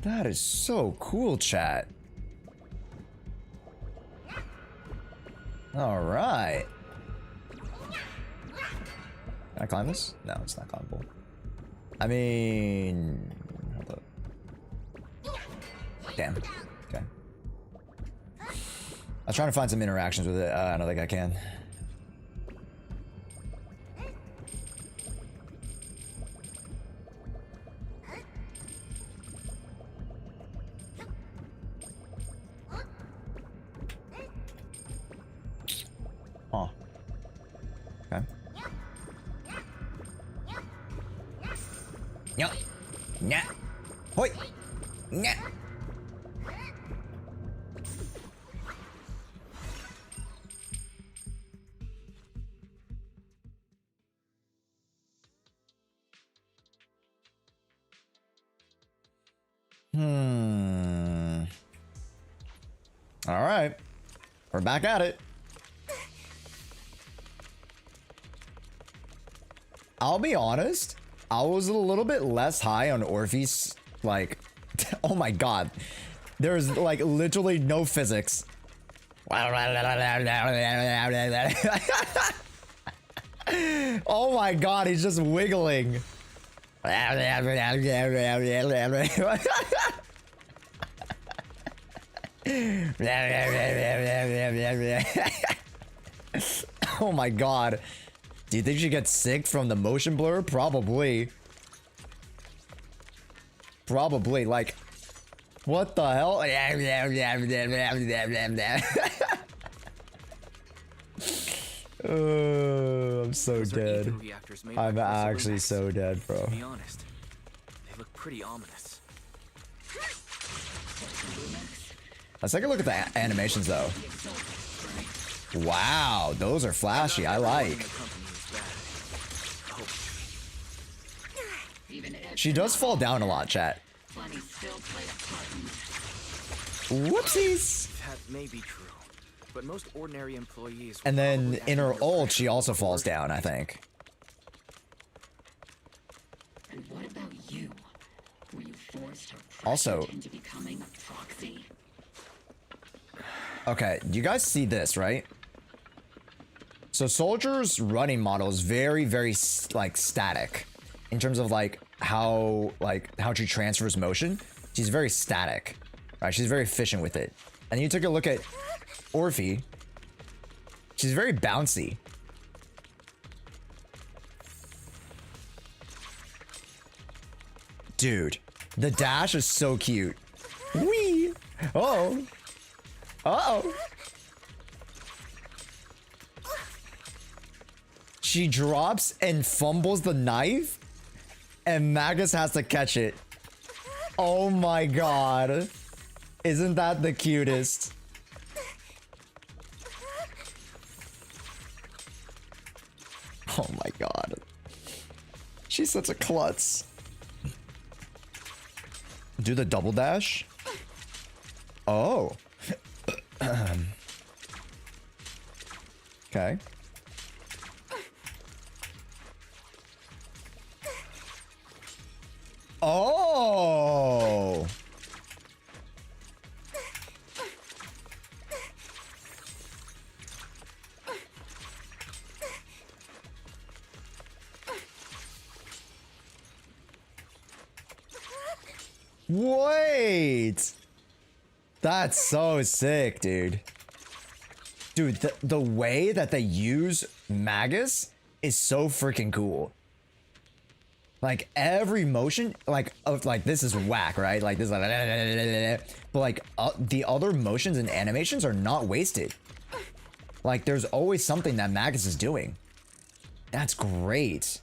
That is so cool, chat. All right. Can I climb this? No, it's not climbable. I mean, hold up. Damn. Okay. I was trying to find some interactions with it. I don't think I can. Huh. Okay. Nyah. Nyah. Hoi. Nyah. All right. We're back at it. I'll be honest, I was a little bit less high on Orphe's, like, oh my god. There's, like, literally no physics. Oh my god, he's just wiggling. Oh my god. Do you think she gets sick from the motion blur? Probably. Probably. Like, what the hell? I'm so dead. I'm actually so dead, bro. To be honest, they look pretty ominous. Let's take a look at the animations, though. Wow, those are flashy. I like. She does fall down a lot, chat. Whoopsies. That may be true, but most ordinary employees. And then in her ult, she also falls down, I think. And what about you? Were you forced or Also, into becoming a proxy? okay, you guys see this, right? So Soldier's running model is very, very like static in terms of like how she transfers motion. She's very static, right? She's very efficient with it. And you took a look at Orphe. She's very bouncy. Dude, the dash is so cute. Wee! Oh. Uh-oh. She drops and fumbles the knife, and Magus has to catch it. Oh my god. Isn't that the cutest? Oh my god. She's such a klutz. Do the double dash? Oh. Okay. Oh. Wait. That's so sick, dude. Dude, the way that they use Magus is so freaking cool. Like every motion, like this is whack, right? Like this is like, but like the other motions and animations are not wasted. Like there's always something that Magus is doing. That's great.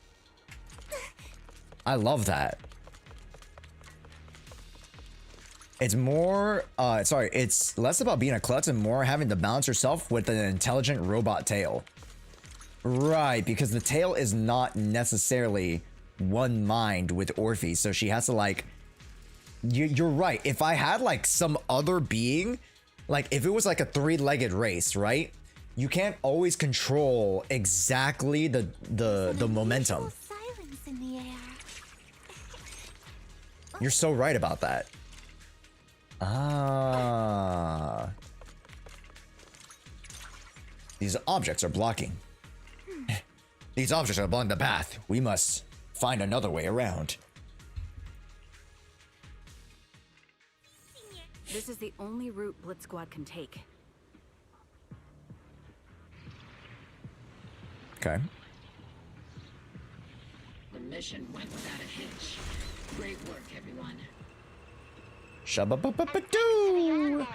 I love that. It's more, it's less about being a klutz and more having to balance yourself with an intelligent robot tail. Right, because the tail is not necessarily one mind with Orphe, so she has to like, you're right. If I had like some other being, like if it was like a three-legged race, right? You can't always control exactly the momentum. Silence in the air. You're so right about that. Ah. These objects are blocking. These objects are blocking the path. We must find another way around. This is the only route Blitz Squad can take. Okay. The mission went without a hitch. Great work, everyone. Shabba-ba-ba-ba-doo!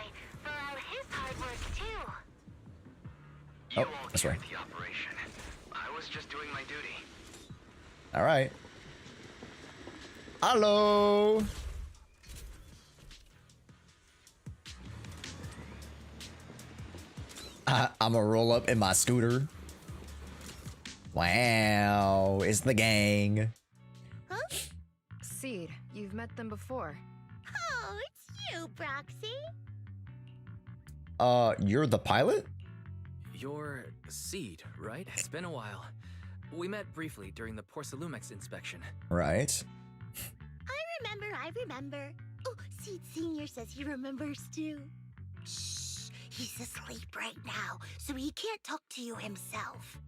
Oh, that's right. The operation. I was just doing my duty. All right. Hello. I'm gonna roll up in my scooter. Wow, it's the gang. Huh? Seed, you've met them before. Oh, it's you, Proxy. You're the pilot? You're Seed, right? It's been a while. We met briefly during the Porcelumex inspection. Right. I remember. Oh, Seed Senior says he remembers too. Shh, he's asleep right now, so he can't talk to you himself.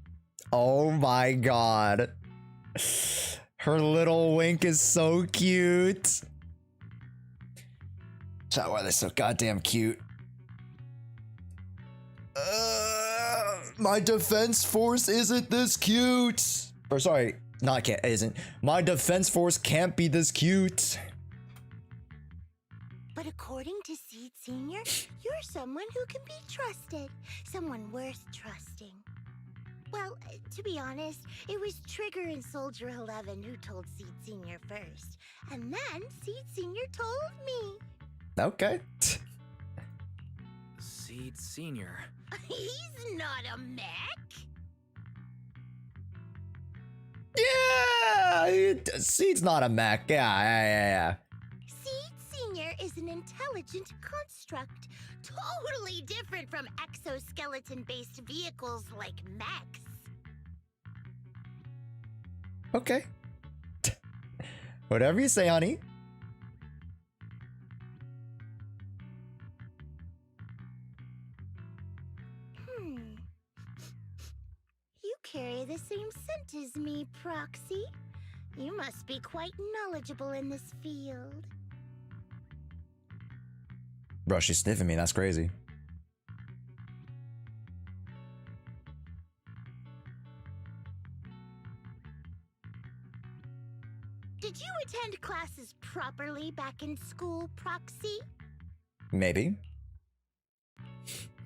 Oh my god. Her little wink is so cute. Chat, why they're so goddamn cute. My defense force isn't this cute. Or sorry, not can't, isn't. My defense force can't be this cute. But according to Seed Senior, you're someone who can be trusted. Someone worth trusting. Well, to be honest, it was Trigger and Soldier 11 who told Seed Senior first. And then Seed Senior told me. Okay. Seed Senior. He's not a mech. Yeah, Seed's not a mech. Yeah. Seed Senior is an intelligent construct, totally different from exoskeleton-based vehicles like mechs. Okay. Whatever you say, honey. You carry the same scent as me, Proxy. You must be quite knowledgeable in this field. Bro, she's sniffing me. That's crazy. Did you attend classes properly back in school, Proxy? Maybe.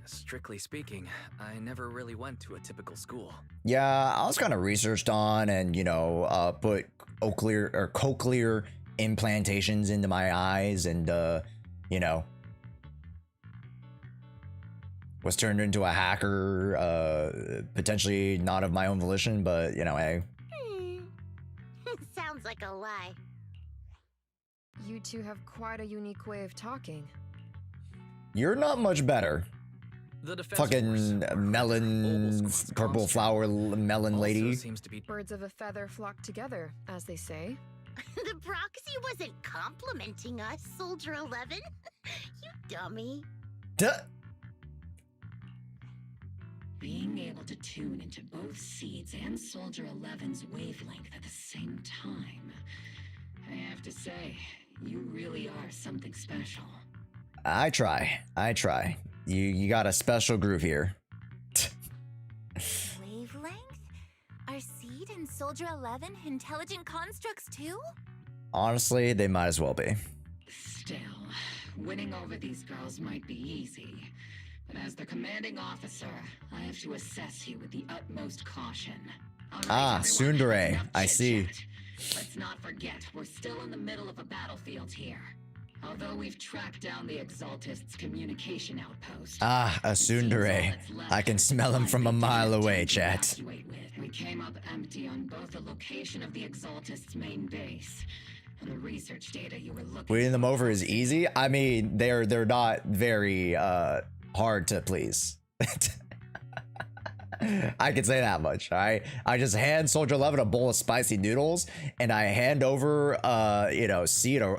Strictly speaking, I never really went to a typical school. Yeah, I was kind of researched on and, you know, put cochlear implantations into my eyes and, you know, was turned into a hacker, potentially not of my own volition, but, you know, hey. Sounds like a lie. You two have quite a unique way of talking. You're not much better. The fucking melon, purple flower melon lady. Seems to be birds of a feather flock together, as they say. The Proxy wasn't complimenting us, Soldier 11. You dummy. Duh. Being able to tune into both Seeds and Soldier 11's wavelength at the same time. I have to say, you really are something special. I try. You got a special groove here. Wavelength? Are Seed and Soldier 11 intelligent constructs too? Honestly, they might as well be. Still, winning over these girls might be easy. But as their commanding officer, I have to assess you with the utmost caution. Ah, tsundere. I see. Let's not forget, we're still in the middle of a battlefield here. Although we've tracked down the Exaltists' communication outpost. Ah, a tsundere. I can smell him from a mile away, chat. We came up empty on both the location of the Exaltists' main base and the research data you were looking Winning them over is easy. I mean, they're not very hard to please. I can say that much, all right? I just hand Soldier 11 a bowl of spicy noodles, and I hand over, Seed a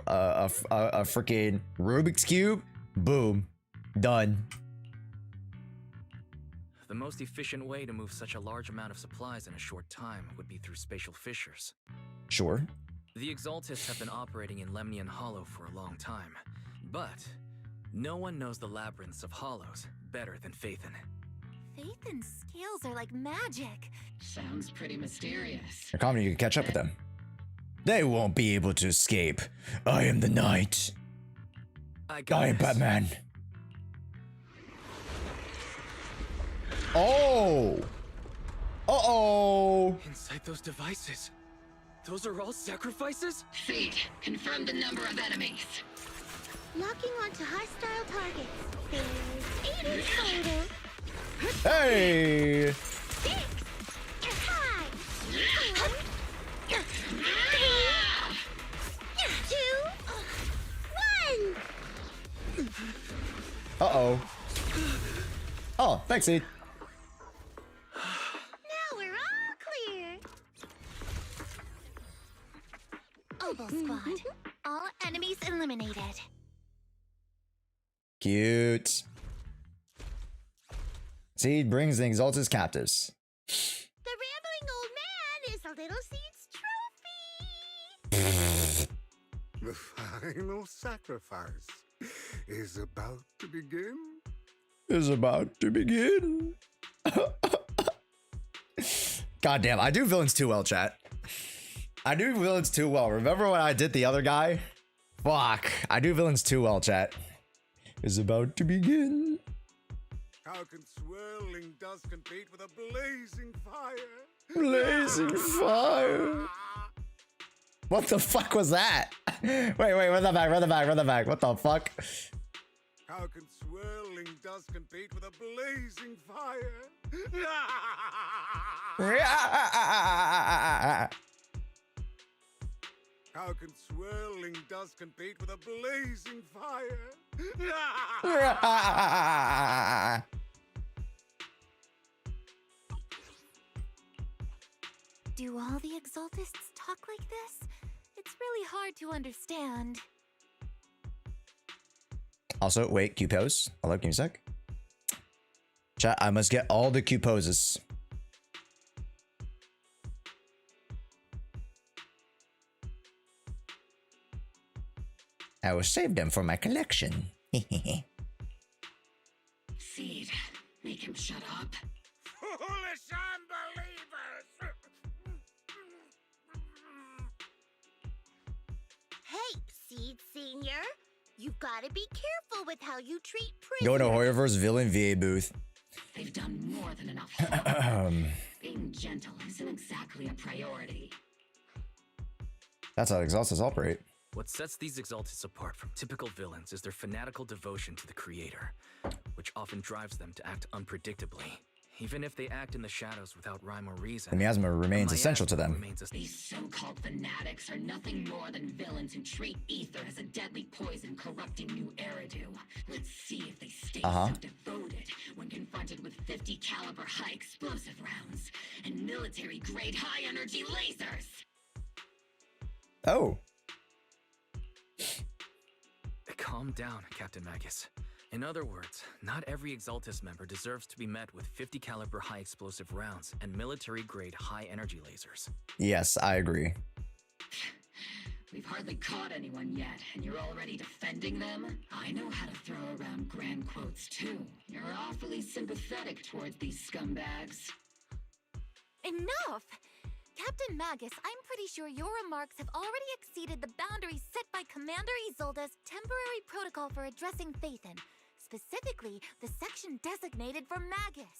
freaking Rubik's Cube. Boom. Done. The most efficient way to move such a large amount of supplies in a short time would be through spatial fissures. Sure. The Exaltists have been operating in Lemnian Hollow for a long time, but no one knows the labyrinths of hollows better than Phaethon. Phaethon's scales are like magic. Sounds pretty mysterious. You're confident you can catch up with them. They won't be able to escape. I am the Knight. I am Batman. Oh! Uh-oh! Inside those devices, those are all sacrifices? Seed, confirm the number of enemies. Locking onto hostile targets. There's 8 in total. Hey! 6. Hi. 1. 2. 1. Uh-oh. Oh, thanks, Seed. Now we're all clear. Oboe Squad. All enemies eliminated. Cute. Seed brings the Exaltist captives. The rambling old man is a little Seed's trophy. The final sacrifice is about to begin. Is about to begin. Goddamn, I do villains too well, chat. I do villains too well. Remember when I did the other guy? Fuck. I do villains too well, chat. Is about to begin. How can swirling dust compete with a blazing fire? Blazing fire. What the fuck was that? Wait, run that back. What the fuck? How can swirling dust compete with a blazing fire? How can swirling dust compete with a blazing fire? Do all the Exaltists talk like this? It's really hard to understand. Also, wait, Q pose. Hello, give me a sec. Chat, I must get all the Q poses. I will save them for my collection. Seed, make him shut up. Foolish unbelievers! Hey, Seed Senior. You've got to be careful with how you treat prisoners. Go to Hoyoverse villain VA booth. They've done more than enough. Being gentle isn't exactly a priority. That's how Exaltists operate. What sets these Exaltists apart from typical villains is their fanatical devotion to the Creator, which often drives them to act unpredictably. Even if they act in the shadows without rhyme or reason, The miasma remains essential to them. These so-called fanatics are nothing more than villains who treat ether as a deadly poison corrupting new Eridu. Let's see if they stay so devoted when confronted with 50 caliber high explosive rounds and military-grade high-energy lasers. Oh. Calm down, Captain Magus. In other words, not every Exaltist member deserves to be met with 50 caliber high explosive rounds and military-grade high energy lasers. Yes, I agree. We've hardly caught anyone yet, and you're already defending them? I know how to throw around grand quotes too. You're awfully sympathetic towards these scumbags. Enough! Captain Magus, I'm pretty sure your remarks have already exceeded the boundaries set by Commander Isolda's temporary protocol for addressing Phaethon. Specifically, the section designated for Magus.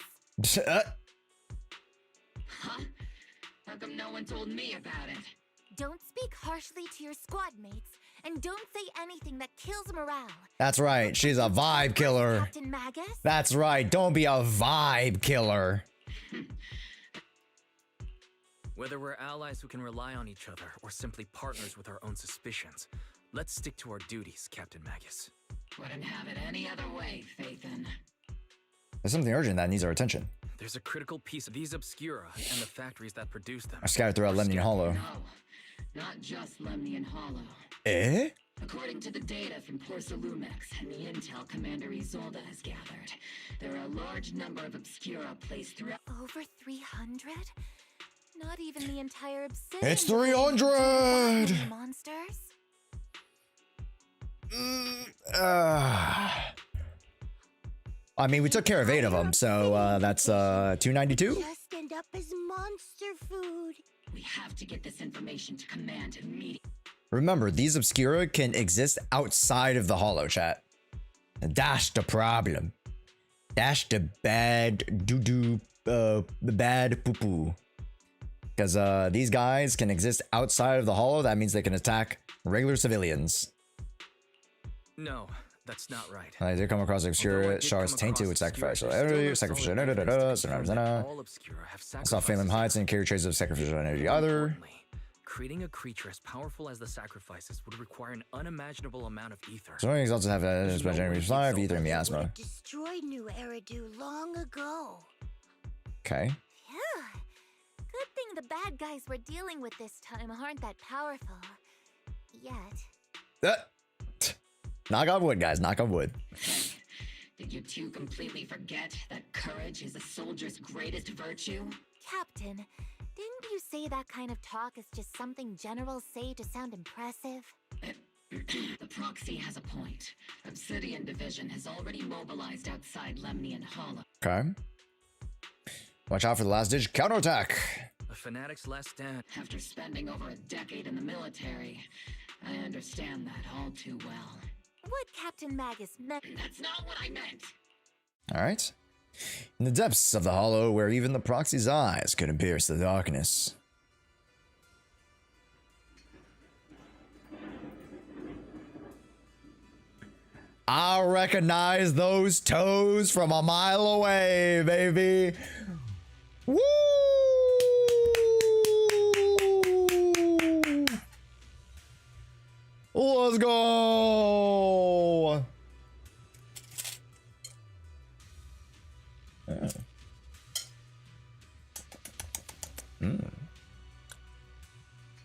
Huh? How come no one told me about it? Don't speak harshly to your squad mates, and don't say anything that kills morale. That's right, she's a vibe killer. Captain Magus? That's right, don't be a vibe killer. Whether we're allies who can rely on each other or simply partners with our own suspicions, let's stick to our duties, Captain Magus. Wouldn't have it any other way, Phaethon. There's something urgent that needs our attention. There's a critical piece of these Obscura and the factories that produce them. I scattered throughout Lemnian Hollow. No, not just Lemnian Hollow. Eh? According to the data from Porcelumex and the intel Commander Isolda has gathered, there are a large number of Obscura placed throughout. Over 300? Not even the entire Obsidian. It's 300! Monsters? I mean, we took care of 8 of them, so that's 292. Just end up as monster food. We have to get this information to Command immediately. Remember, these Obscura can exist outside of the Hollow, chat. And that's the problem. That's the bad doo-doo, the bad poo-poo. Because these guys can exist outside of the Hollow. That means they can attack regular civilians. No, that's not right. I did come across Obscura shards tainted with sacrificial energy, sacrificial energy, I saw Phalem Heights and carry traces of sacrificial energy either. Creating a creature as powerful as the sacrifices would require an unimaginable amount of ether. So many exalts have as much energy 5, ether, and miasma. Destroyed New Eridu long ago. Okay. Yeah. Good thing the bad guys we're dealing with this time aren't that powerful. Yet. Knock on wood, guys. Knock on wood. Did you two completely forget that courage is a soldier's greatest virtue? Captain, didn't you say that kind of talk is just something generals say to sound impressive? The proxy has a point. Obsidian Division has already mobilized outside Lemnian Hollow. Okay. Watch out for the last-ditch counterattack. A fanatic's last stand. After spending over a decade in the military, I understand that all too well. What Captain Magus meant. That's not what I meant. All right. In the depths of the Hollow, where even the proxy's eyes couldn't pierce the darkness. I recognize those toes from a mile away, baby. Woo! Let's go!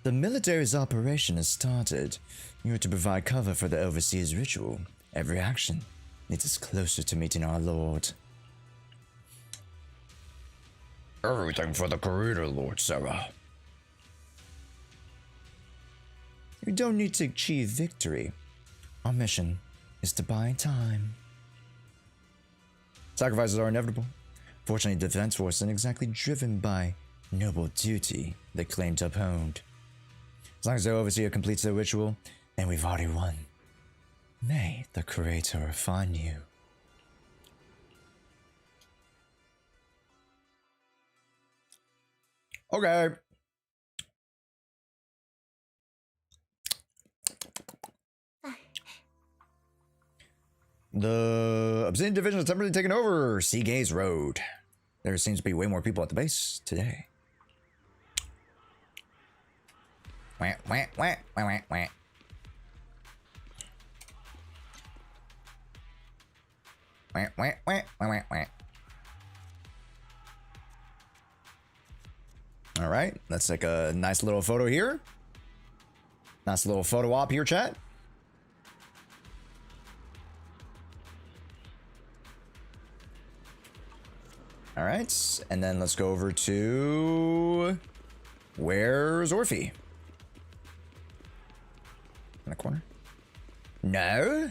The military's operation has started. You are to provide cover for the Overseer's ritual. Every action leads us closer to meeting our Lord. Everything for the Creator, Lord Sarah. You don't need to achieve victory. Our mission is to buy time. Sacrifices are inevitable. Fortunately, the Defense Force isn't exactly driven by noble duty they claim to uphold. As long as the Overseer completes their ritual, then we've already won. May the Creator refine you. Okay. The Obsidian Division is temporarily taken over Sea Gaze Road. There seems to be way more people at the base today. Wah, wah, wah, wah, wah, wah. Wah, wah, wah, wah, wah, wah. All right, let's take a nice little photo here. Nice little photo op here, chat. All right, and then let's go over to... Where's Orphe? In the corner? No?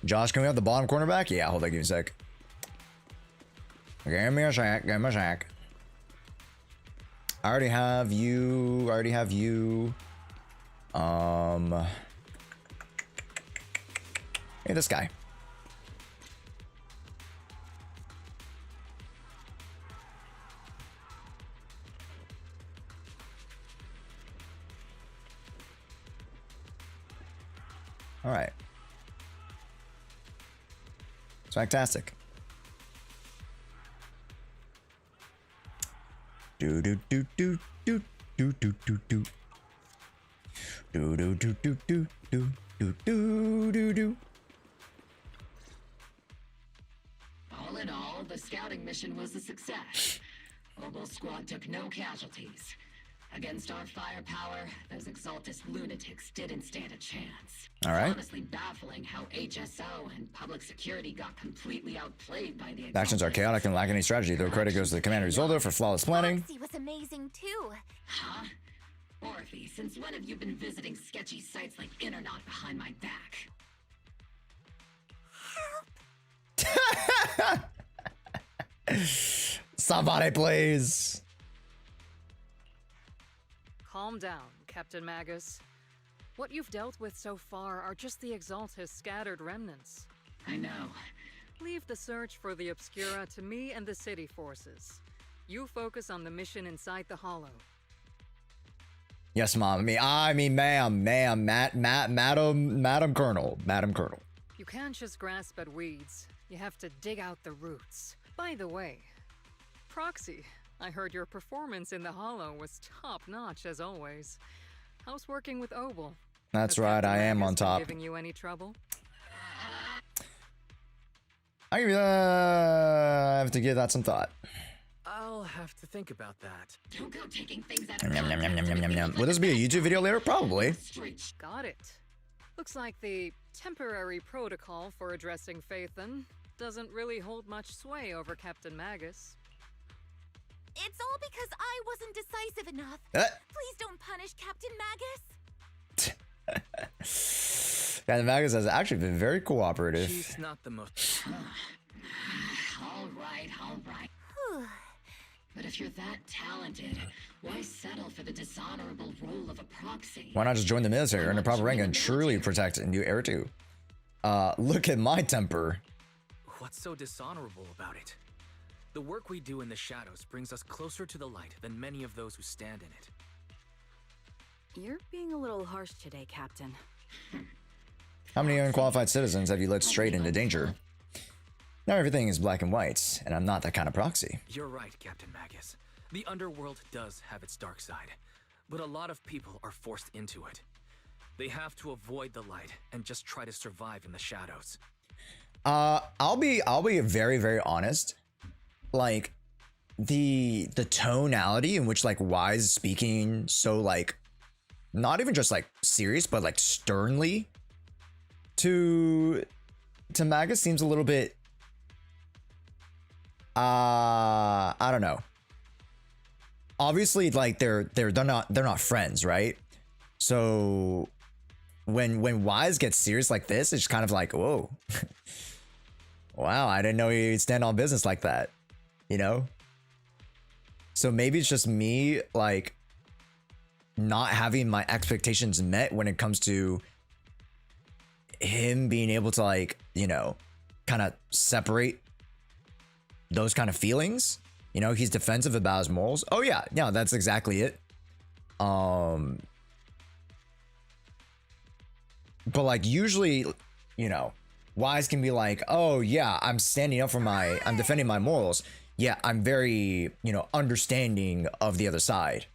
Josh, can we have the bottom corner back? Yeah, hold on, give me a sec. Give me a sec, give me a sec. I already have you. Hey, this guy. All right. It's fantastic. Do do do do do do do do do. Do do do do do do do do do do. All in all, the scouting mission was a success. Obel squad took no casualties. Against our firepower, those Exaltist lunatics didn't stand a chance. All right. It's honestly baffling how HSO and public security got completely outplayed by the Exaltists. Actions are chaotic and lack any strategy, though credit goes to the commander Isolda for flawless planning. Proxy was amazing too. Huh? Orphe, since when have you been visiting sketchy sites like Internaut behind my back? Somebody please. Calm down, Captain Magus. What you've dealt with so far are just the Exaltists' scattered remnants. I know. Leave the search for the Obscura to me and the city forces. You focus on the mission inside the Hollow. Yes, Mom. I mean, ma'am, Madam Colonel. You can't just grasp at weeds. You have to dig out the roots. By the way, Proxy, I heard your performance in the Hollow was top-notch as always. How's working with Obel? That's right, I am on top. Giving you any trouble? I have to give that some thought. I'll have to think about that. Don't go taking things out of Will this be a YouTube video later? Probably. Got it. Looks like the temporary protocol for addressing Phaethon doesn't really hold much sway over Captain Magus. It's all because I wasn't decisive enough. Please don't punish Captain Magus. Captain Magus has actually been very cooperative. She's not the most. All right. But if you're that talented, why settle for the dishonorable role of a proxy? Why not just join the military, earn a proper rank, and truly protect a new heir too? Look at my temper. What's so dishonorable about it? The work we do in the shadows brings us closer to the light than many of those who stand in it. You're being a little harsh today, Captain. How many unqualified citizens have you led straight into danger? Now everything is black and white, and I'm not that kind of proxy. You're right, Captain Magus. The underworld does have its dark side, but a lot of people are forced into it. They have to avoid the light and just try to survive in the shadows. I'll be very, very honest. Like, the tonality in which like Wise is speaking so like not even just like serious but like sternly to Magus seems a little bit I don't know. Obviously like they're not friends, right? So when Wise gets serious like this, it's kind of like, whoa. Wow, I didn't know he'd stand on business like that, you know? So maybe it's just me like not having my expectations met when it comes to him being able to like, you know, kind of separate those kind of feelings. You know, he's defensive about his morals. Oh yeah, that's exactly it. But like usually, you know, Wise can be like, oh yeah, I'm defending my morals. Yeah, I'm very, you know, understanding of the other side.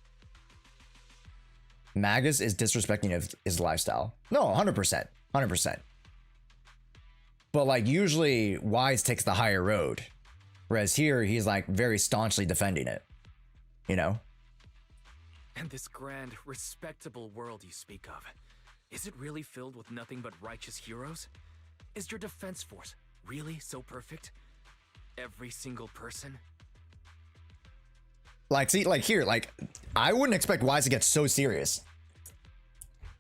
Magus is disrespecting his lifestyle. No, 100%. 100%. But like usually Wise takes the higher road. Whereas here he's like very staunchly defending it. You know? And this grand, respectable world you speak of, is it really filled with nothing but righteous heroes? Is your defense force really so perfect? Every single person? Like, see, like here, like, I wouldn't expect Wise to get so serious.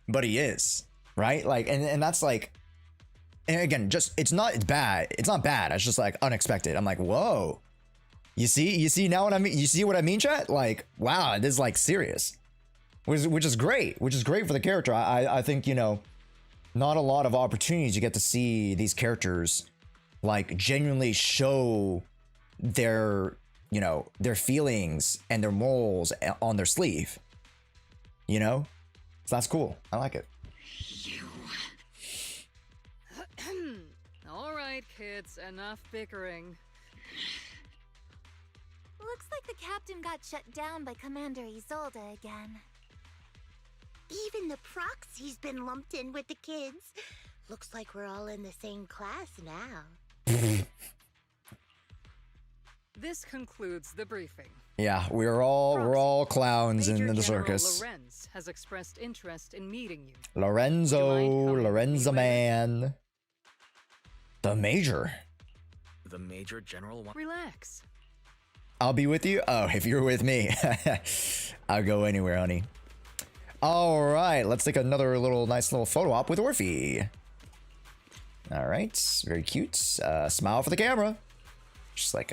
But he is, right? Like, and that's like, and again, just it's not bad. It's not bad. It's just like unexpected. I'm like, whoa. You see now what I mean? You see what I mean, chat? Like, wow, this is like serious. Which is great for the character. I think, you know, not a lot of opportunities you get to see these characters like genuinely show their, you know, their feelings and their morals on their sleeve. You know? So that's cool. I like it. All right, kids, enough bickering. Looks like the captain got shut down by Commander Isolda again. Even the proxy's been lumped in with the kids. Looks like we're all in the same class now. This concludes the briefing. Yeah, we're all clowns in the circus. Lorenz has expressed interest in meeting you. Lorenzo man. The Major. The Major General. Relax. I'll be with you. Oh, if you're with me, I'll go anywhere, honey. All right, let's take another nice little photo op with Orphe. All right, very cute. Smile for the camera. Just like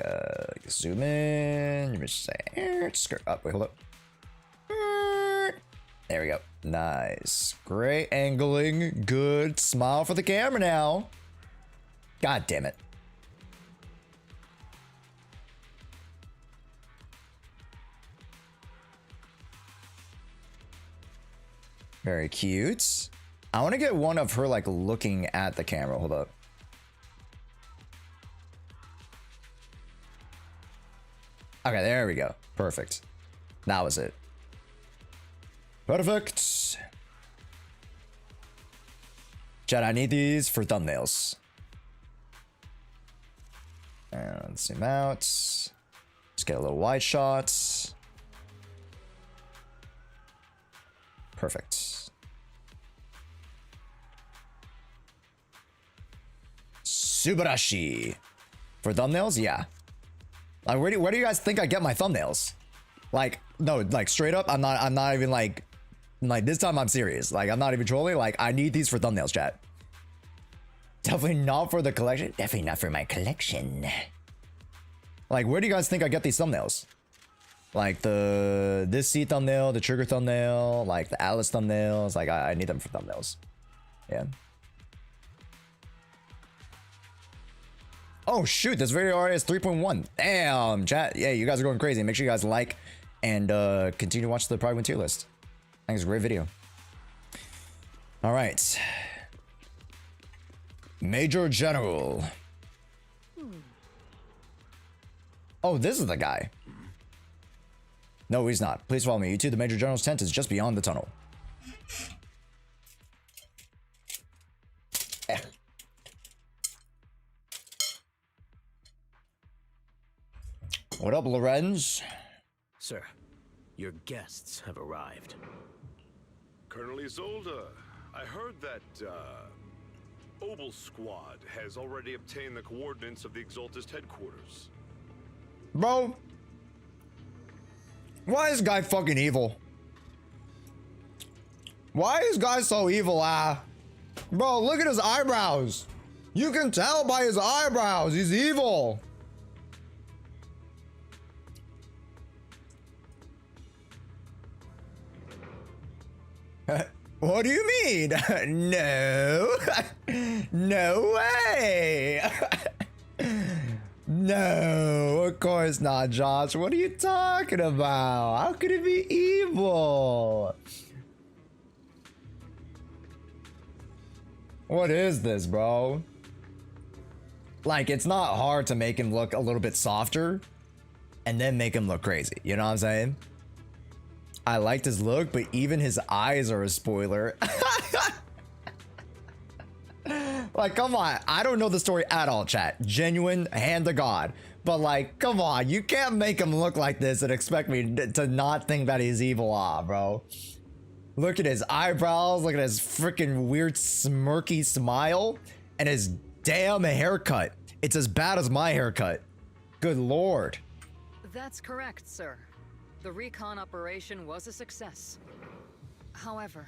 zoom in. You just say skirt up. Wait, hold up. There we go. Nice, great angling. Good. Smile for the camera now. God damn it. Very cute. I want to get one of her like looking at the camera. Hold up. Okay, there we go. Perfect. That was it. Perfect. Chat, I need these for thumbnails. And let's zoom out. Let's get a little wide shot. Perfect. Subarashi. For thumbnails? Yeah. Like, where do you guys think I get my thumbnails? Like, no, like straight up, I'm not even like this time I'm serious. Like, I'm not even trolling. Like, I need these for thumbnails, chat. Definitely not for the collection. Definitely not for my collection. Like, where do you guys think I get these thumbnails? Like this C thumbnail, the trigger thumbnail, like the Alice thumbnails. Like, I need them for thumbnails. Yeah. Oh shoot, this video already has 3.1. Damn, chat. Yeah, you guys are going crazy. Make sure you guys like and continue to watch the Pride Win tier list. I think it's a great video. All right. Major General. Oh, this is the guy. No, he's not. Please follow me. You two, the Major General's tent is just beyond the tunnel. What up, Lorenz? Sir, your guests have arrived. Colonel Isolda, I heard that, Obel Squad has already obtained the coordinates of the Exaltist headquarters. Bro, why is guy fucking evil? Why is guy so evil, Bro, look at his eyebrows. You can tell by his eyebrows, he's evil. What do you mean? No. No way. No, of course not, Josh. What are you talking about? How could it be evil? What is this, bro? Like, it's not hard to make him look a little bit softer and then make him look crazy. You know what I'm saying? I liked his look, but even his eyes are a spoiler. Like, come on. I don't know the story at all, chat. Genuine, hand to God. But like, come on. You can't make him look like this and expect me to not think that he's evil, bro. Look at his eyebrows. Look at his freaking weird smirky smile. And his damn haircut. It's as bad as my haircut. Good lord. That's correct, sir. The recon operation was a success. However,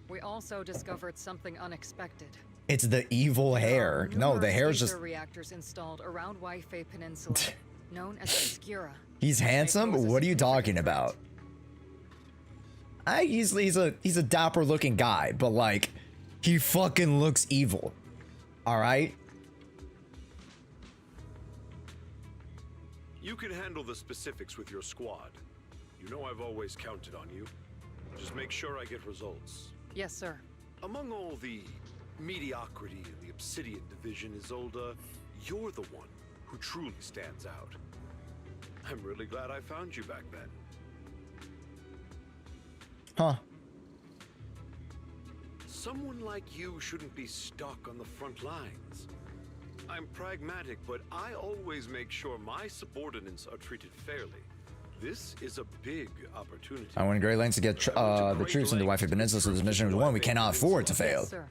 we also discovered something unexpected. It's the evil hair. No, the hair is just. Reactors installed around Wi-Fi Peninsula, known as Obscura. He's handsome. What are you talking about? He's a dapper looking guy, but like, he fucking looks evil. All right. You can handle the specifics with your squad. You know I've always counted on you. Just make sure I get results. Yes, sir. Among all the mediocrity in the Obsidian division, Isolda, you're the one who truly stands out. I'm really glad I found you back then. Huh. Someone like you shouldn't be stuck on the front lines. I'm pragmatic, but I always make sure my subordinates are treated fairly. This is a big opportunity. I went great lengths to get the troops into Wi-Fi Peninsula, so this mission is one we cannot afford to fail. Yes, sir.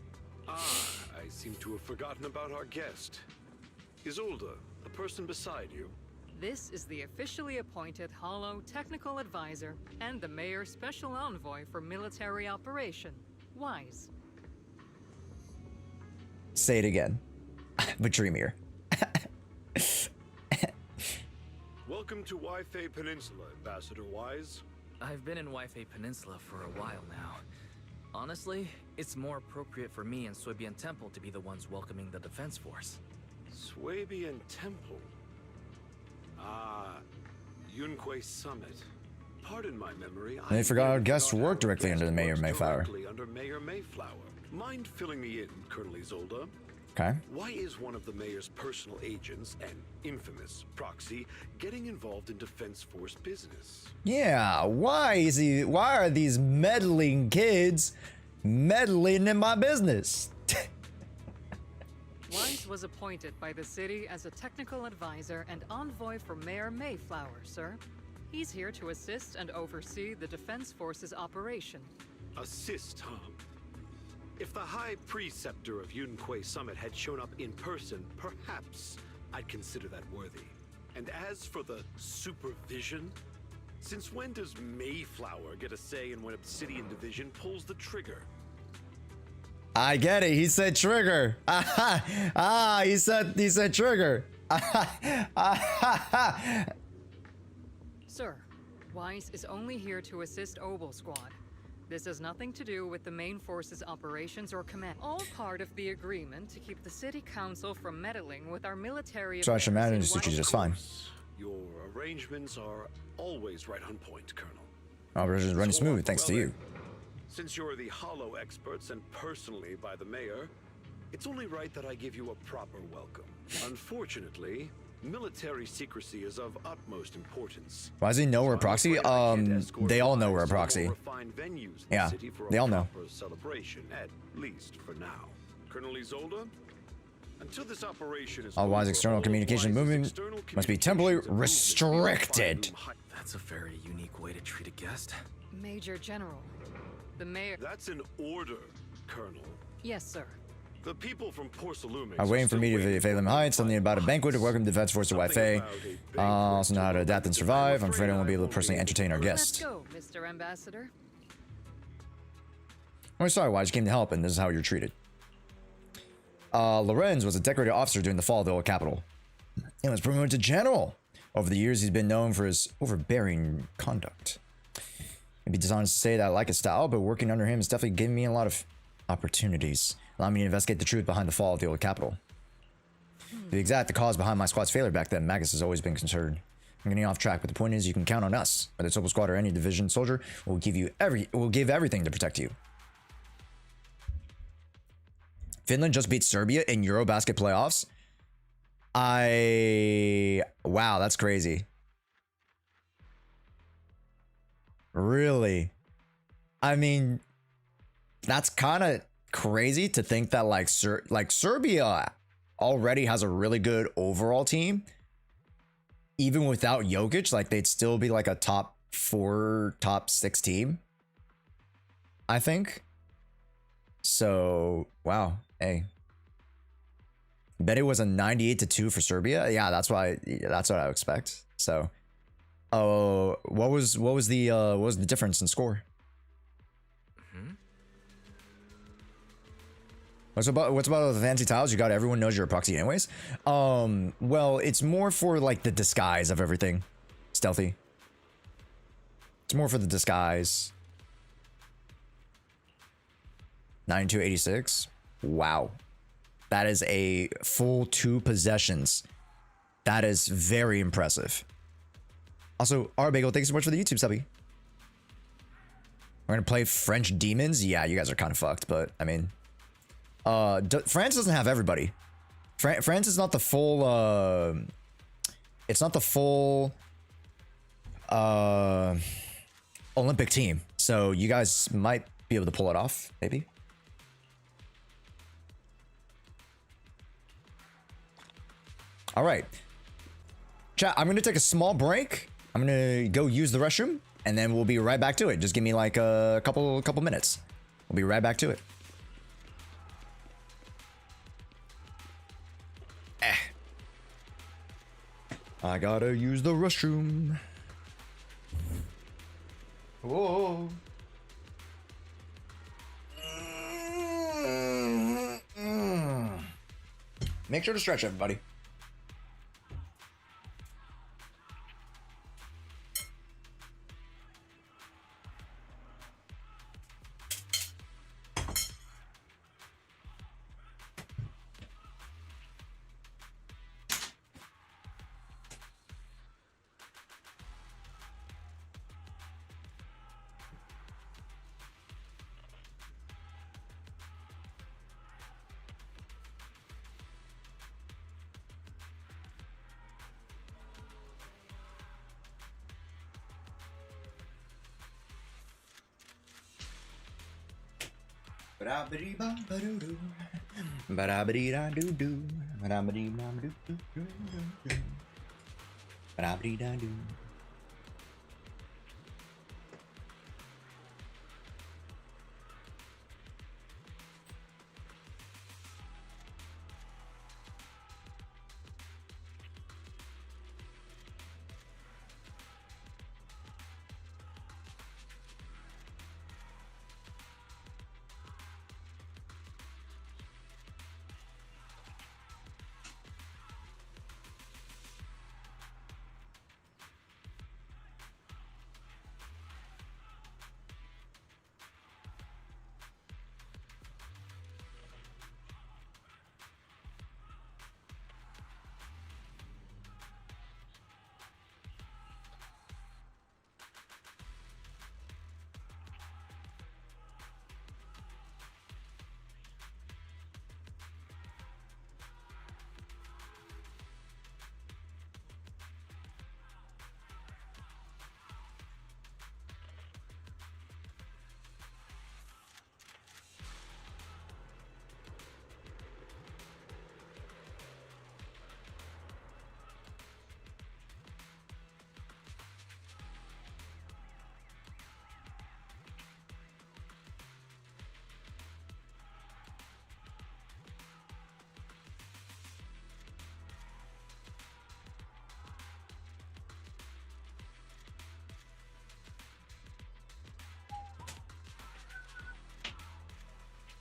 I seem to have forgotten about our guest. Isolda, the person beside you. This is the officially appointed Hollow Technical Advisor and the Mayor's Special Envoy for Military Operation, Wise. Say it again. But dreamier. Welcome to Wi-Fi Peninsula, Ambassador Wise. I've been in Wi-Fi Peninsula for a while now. Honestly, it's more appropriate for me and Swabian Temple to be the ones welcoming the Defense Force. Swabian Temple? Ah, Yunque Summit. Pardon my memory. They forgot our guests work directly under the Mayor Mayflower. Directly under Mayor Mayflower. Mind filling me in, Colonel Isolda? Okay. Why is one of the mayor's personal agents, an infamous proxy, getting involved in Defense Force business? Yeah, why are these meddling kids meddling in my business? Wise was appointed by the city as a technical advisor and envoy for Mayor Mayflower, sir. He's here to assist and oversee the Defense Force's operation. Assist, huh? If the High Preceptor of Yunque Summit had shown up in person, perhaps I'd consider that worthy. And as for the supervision, since when does Mayflower get a say in when Obsidian Division pulls the trigger? I get it. He said trigger. He said trigger. Sir, Wise is only here to assist Obel Squad. This has nothing to do with the main force's operations or command. All part of the agreement to keep the city council from meddling with our military. So I should manage the just fine. Your arrangements are always right on point, Colonel. Operations running smooth thanks to you. Since you're the Hollow experts and personally by the mayor, it's only right that I give you a proper welcome. Unfortunately, military secrecy is of utmost importance. Why does he know we're a proxy? They all know we're a proxy. Yeah, they all know. Celebration, at least for now. Colonel Isolda, until this operation is all Wise external communication movement must be temporarily restricted. That's a very unique way to treat a guest. Major General, the mayor. That's an order, Colonel. Yes, sir. The people from Porcelume I'm waiting for me to Phelan Heights, something about a banquet to welcome Defense Force to Wi-Fi. Also know how to adapt and survive. I'm afraid I won't be able to personally entertain our guests. Let's go, Mr. Ambassador. I'm sorry, Wise came to help, and this is how you're treated. Lorenz was a decorated officer during the fall of the old capital and was promoted to general. Over the years, he's been known for his overbearing conduct. It'd be dishonest to say that I like his style, but working under him has definitely given me a lot of opportunities. Allow me to investigate the truth behind the fall of the old capital. To be exact, the cause behind my squad's failure back then, Magus has always been concerned. I'm getting off track, but the point is you can count on us. Whether it's Opal Squad or any division soldier, we'll give everything to protect you. Finland just beat Serbia in Eurobasket playoffs. Wow, that's crazy. Really? I mean, that's kind of crazy to think that like Serbia already has a really good overall team. Even without Jokic, like they'd still be like a top 4, top 6 team, I think. So, wow. Hey. Bet it was a 98-2 for Serbia. Yeah, that's what I would expect. So, what was the difference in score? What's about the fancy tiles? You got everyone knows you're a proxy anyways. Well, it's more for like the disguise of everything. Stealthy. It's more for the disguise. 9286. Wow. That is a full 2 possessions. That is very impressive. Also, Arbagel, thanks so much for the YouTube subby. We're gonna play French Demons? Yeah, you guys are kind of fucked, but I mean, France doesn't have everybody. France is not the full, it's not the full, Olympic team. So you guys might be able to pull it off, maybe. All right. Chat, I'm going to take a small break. I'm going to go use the restroom, and then we'll be right back to it. Just give me like a couple minutes. We'll be right back to it. I gotta use the restroom. Whoa. Make sure to stretch, everybody.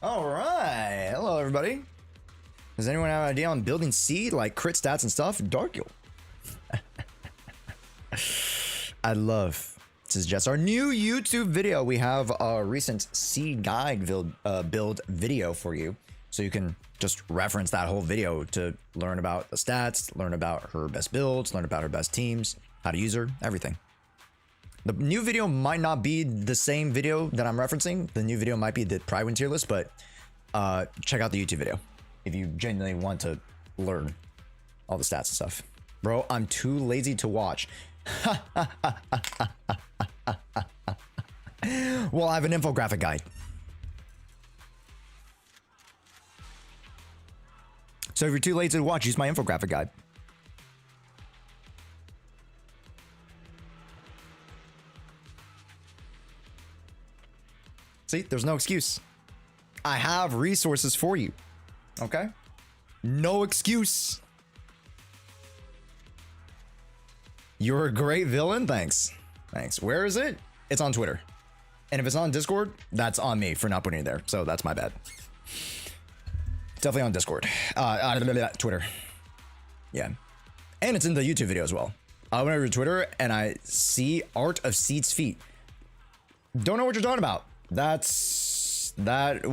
All right. Hello, everybody. Does anyone have an idea on building seed, like crit stats and stuff? Darkule. I love to suggest our new YouTube video. We have a recent seed guide build video for you. So you can just reference that whole video to learn about the stats, learn about her best builds, learn about her best teams, how to use her, everything. The new video might not be the same video that I'm referencing. The new video might be the Pride tier list, but check out the YouTube video if you genuinely want to learn all the stats and stuff. Bro, I'm too lazy to watch. Well, I have an infographic guide. So if you're too lazy to watch, use my infographic guide. See, there's no excuse. I have resources for you. Okay? No excuse. You're a great villain. Thanks. Thanks. Where is it? It's on Twitter. And if it's on Discord, that's on me for not putting it there. So that's my bad. Definitely on Discord. Twitter. Yeah. And it's in the YouTube video as well. I went over to Twitter and I see art of Seed's feet. Don't know what you're talking about. That's not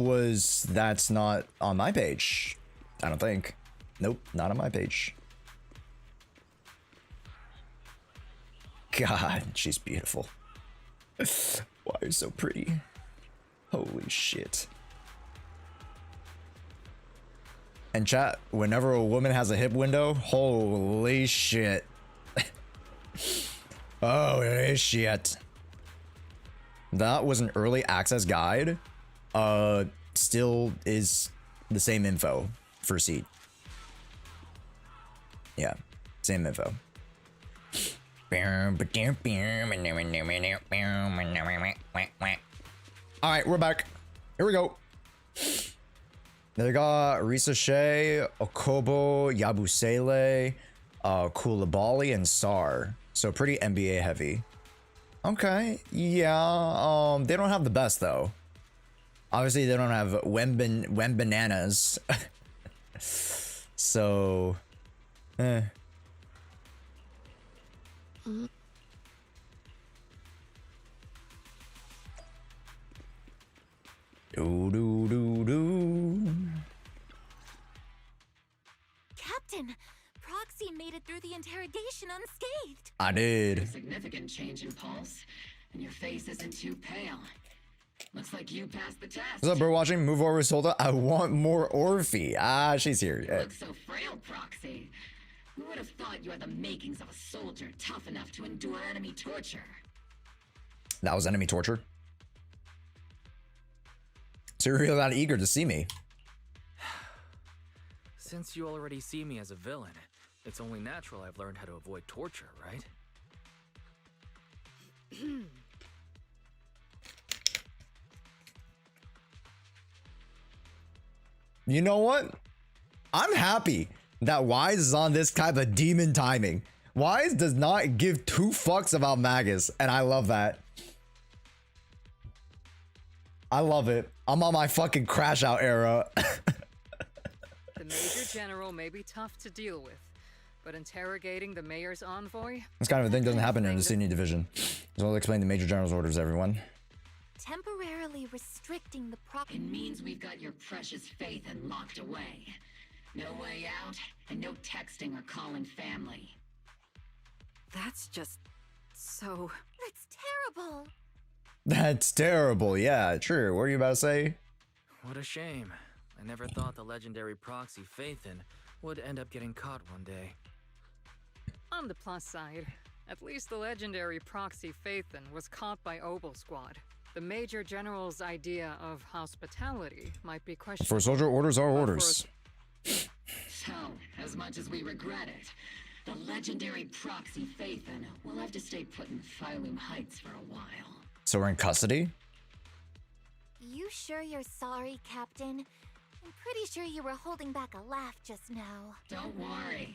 on my page. I don't think. Nope, not on my page. God, she's beautiful. Why are you so pretty? Holy shit. And chat, whenever a woman has a hip window, holy shit. Holy shit. That was an early access guide. Still is the same info for Seed. Yeah, same info. All right, we're back. Here we go. They got Risa Shea, Okobo, Yabusele, Koulibaly, and Sar. So pretty NBA heavy. Okay, yeah. They don't have the best though. Obviously, they don't have Wembananas. So, eh. Captain, Proxy made it through the interrogation unscathed. I did. Significant change in pulse, and your face isn't too pale. Looks like you passed the test. What's up, bro? Watching? Move over, Isolda. I want more Orphe. Ah, she's here. You look so frail, Proxy. Who would have thought you had the makings of a soldier tough enough to endure enemy torture? That was enemy torture. So you're really not eager to see me. Since you already see me as a villain, it's only natural I've learned how to avoid torture, right? You know what? I'm happy that Wise is on this type of demon timing. Wise does not give two fucks about Magus, and I love that. I love it. I'm on my fucking crash out era. The Major General may be tough to deal with, but interrogating the Mayor's envoy? This kind of a thing doesn't happen in the Sydney division. So I'll explain the Major General's orders, everyone. Temporarily restricting the It means we've got your precious faith and locked away. No way out, and no texting or calling family. That's just so... That's terrible. That's terrible. Yeah, true. What are you about to say? What a shame. I never thought the legendary proxy Phaethon would end up getting caught one day. On the plus side, at least the legendary proxy Phaethon was caught by Obel Squad. The Major General's idea of hospitality might be questioned. For soldier, orders are orders. So, as much as we regret it, the legendary proxy Phaethon will have to stay put in Phylum Heights for a while. So we're in custody? You sure you're sorry, Captain? I'm pretty sure you were holding back a laugh just now. Don't worry.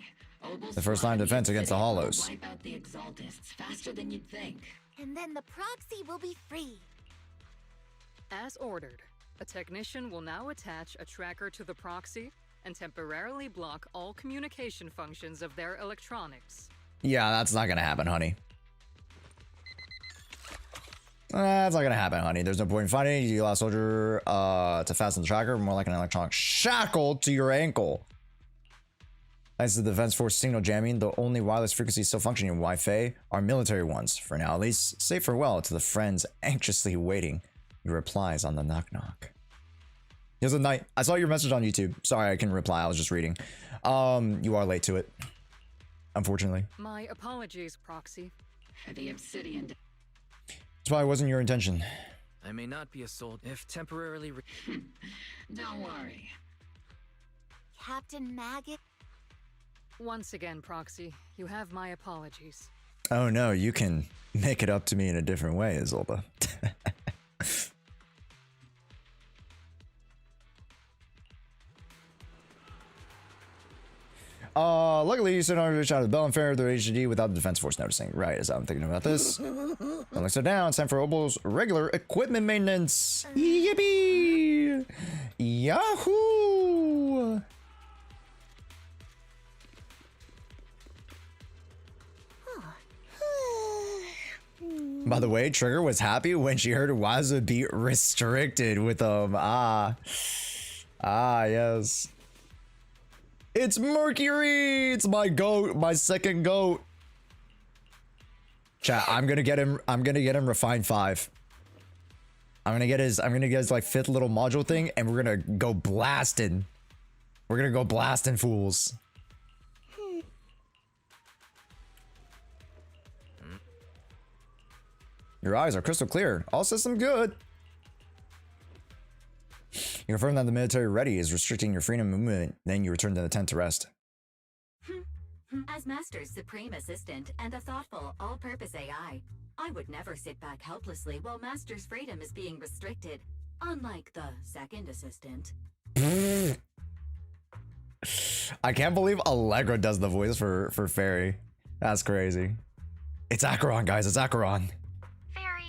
The first line of defense against the Hollows. Wipe out the Exaltists faster than you'd think. And then the proxy will be free. As ordered, a technician will now attach a tracker to the proxy and temporarily block all communication functions of their electronics. Yeah, that's not gonna happen, honey. That's not gonna happen, honey. There's no point in fighting. You allow soldier to fasten the tracker, more like an electronic shackle to your ankle. Thanks to the defense force signal jamming, the only wireless frequencies still functioning in Wi-Fi are military ones. For now, at least. Say farewell to the friends anxiously waiting your replies on the knock-knock. Here's a night. I saw your message on YouTube. Sorry, I couldn't reply. I was just reading. You are late to it, unfortunately. My apologies, Proxy. For the Obsidian. This probably wasn't your intention. I may not be a soldier if temporarily. Don't worry. Captain Maggot. Once again, Proxy, you have my apologies. Oh no, you can make it up to me in a different way, Isolda. Luckily, you sent on reach out of the bell and fair the HD without the defense force noticing. Right, as I'm thinking about this. Don't sit down. It's time for Obel's regular equipment maintenance. Yippee! Yahoo! By the way, Trigger was happy when she heard Waz would be restricted with them. Yes. It's Mercury. It's my goat, my second goat. Chat, I'm gonna get him refined 5. I'm gonna get his like 5th little module thing, and we're gonna go blasting. We're gonna go blasting fools. Your eyes are crystal clear. All systems good. You confirm that the military ready is restricting your freedom of movement. Then you return to the tent to rest. As Master's supreme assistant and a thoughtful, all-purpose AI, I would never sit back helplessly while Master's freedom is being restricted, unlike the second assistant. I can't believe Allegra does the voice for Fairy. That's crazy. It's Acheron, guys. It's Acheron. Fairy,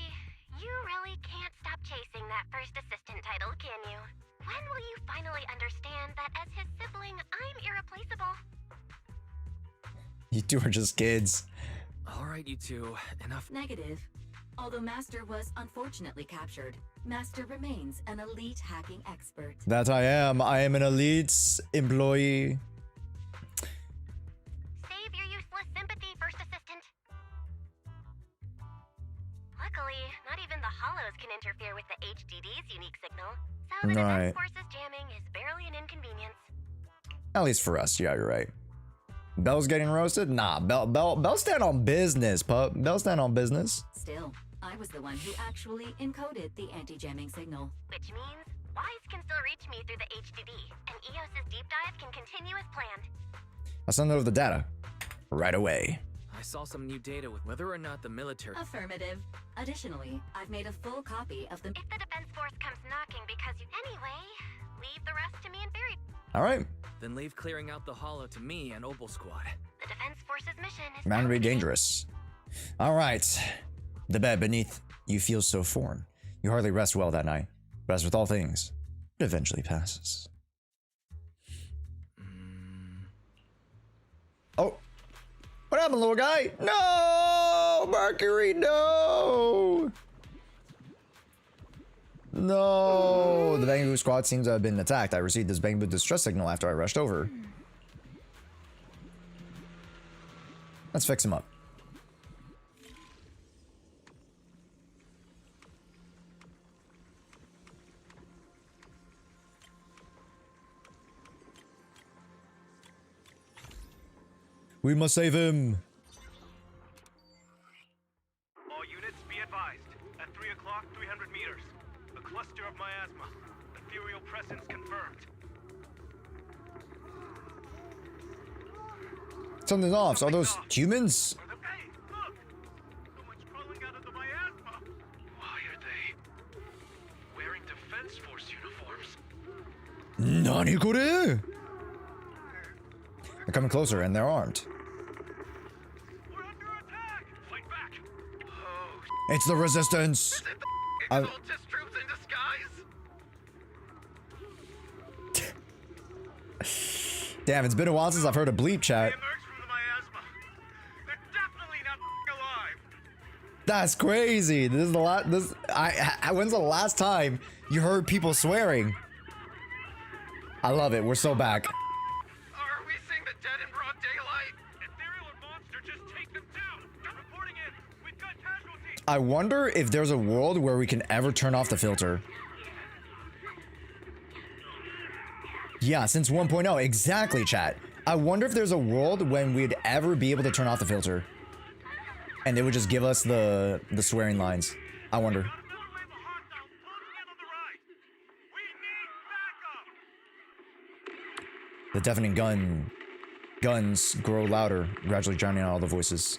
you really can't stop chasing that first assistant title, can you? When will you finally understand that as his sibling, I'm irreplaceable? You two are just kids. All right, you two. Enough. Negative. Although Master was unfortunately captured, Master remains an elite hacking expert. That I am. I am an elite employee. Save your useless sympathy, first assistant. Luckily, not even the hollows can interfere with the HDD's unique signal, so the Right. Defense Force's jamming is barely an inconvenience. At least for us. Yeah, you're right. Bell's getting roasted? Nah, Bell stand on business, pup. Bell stand on business. Still, I was the one who actually encoded the anti-jamming signal. Which means Wise can still reach me through the HDD, and EOS's deep dive can continue as planned. I'll send over the data right away. I saw some new data with whether or not the military... Affirmative. Additionally, I've made a full copy of the... If the Defense Force comes knocking because you... Anyway, leave the rest to me and Barry. All right. Then leave clearing out the hollow to me and Opal Squad. The Defense Force's mission is... Man be dangerous. All right. The bed beneath you feels so foreign. You hardly rest well that night. But as with all things, it eventually passes. Oh. What happened, little guy? No! Mercury, no! No! The Bangaboo squad seems to have been attacked. I received this Bangaboo distress signal after I rushed over. Let's fix him up. We must save him. All units be advised. At 3 o'clock, 300 meters. A cluster of miasma. Ethereal presence confirmed. Something's off. Are those humans? Hey, look! Someone's crawling out of the miasma. Why are they wearing Defense Force uniforms? Nani kore? They're coming closer and they're armed. It's the resistance. Exaltist troops in disguise. Damn, it's been a while since I've heard a bleep chat. That's crazy. This is the last. When's the last time you heard people swearing? I love it. We're so back. Are we seeing the dead in broad daylight? Ethereal or monster, just take them down. Reporting in. We've got casualties. I wonder if there's a world where we can ever turn off the filter. Yeah, since 1.0, exactly, chat. I wonder if there's a world when we'd ever be able to turn off the filter. And they would just give us the swearing lines. I wonder. The deafening guns grow louder, gradually drowning out all the voices.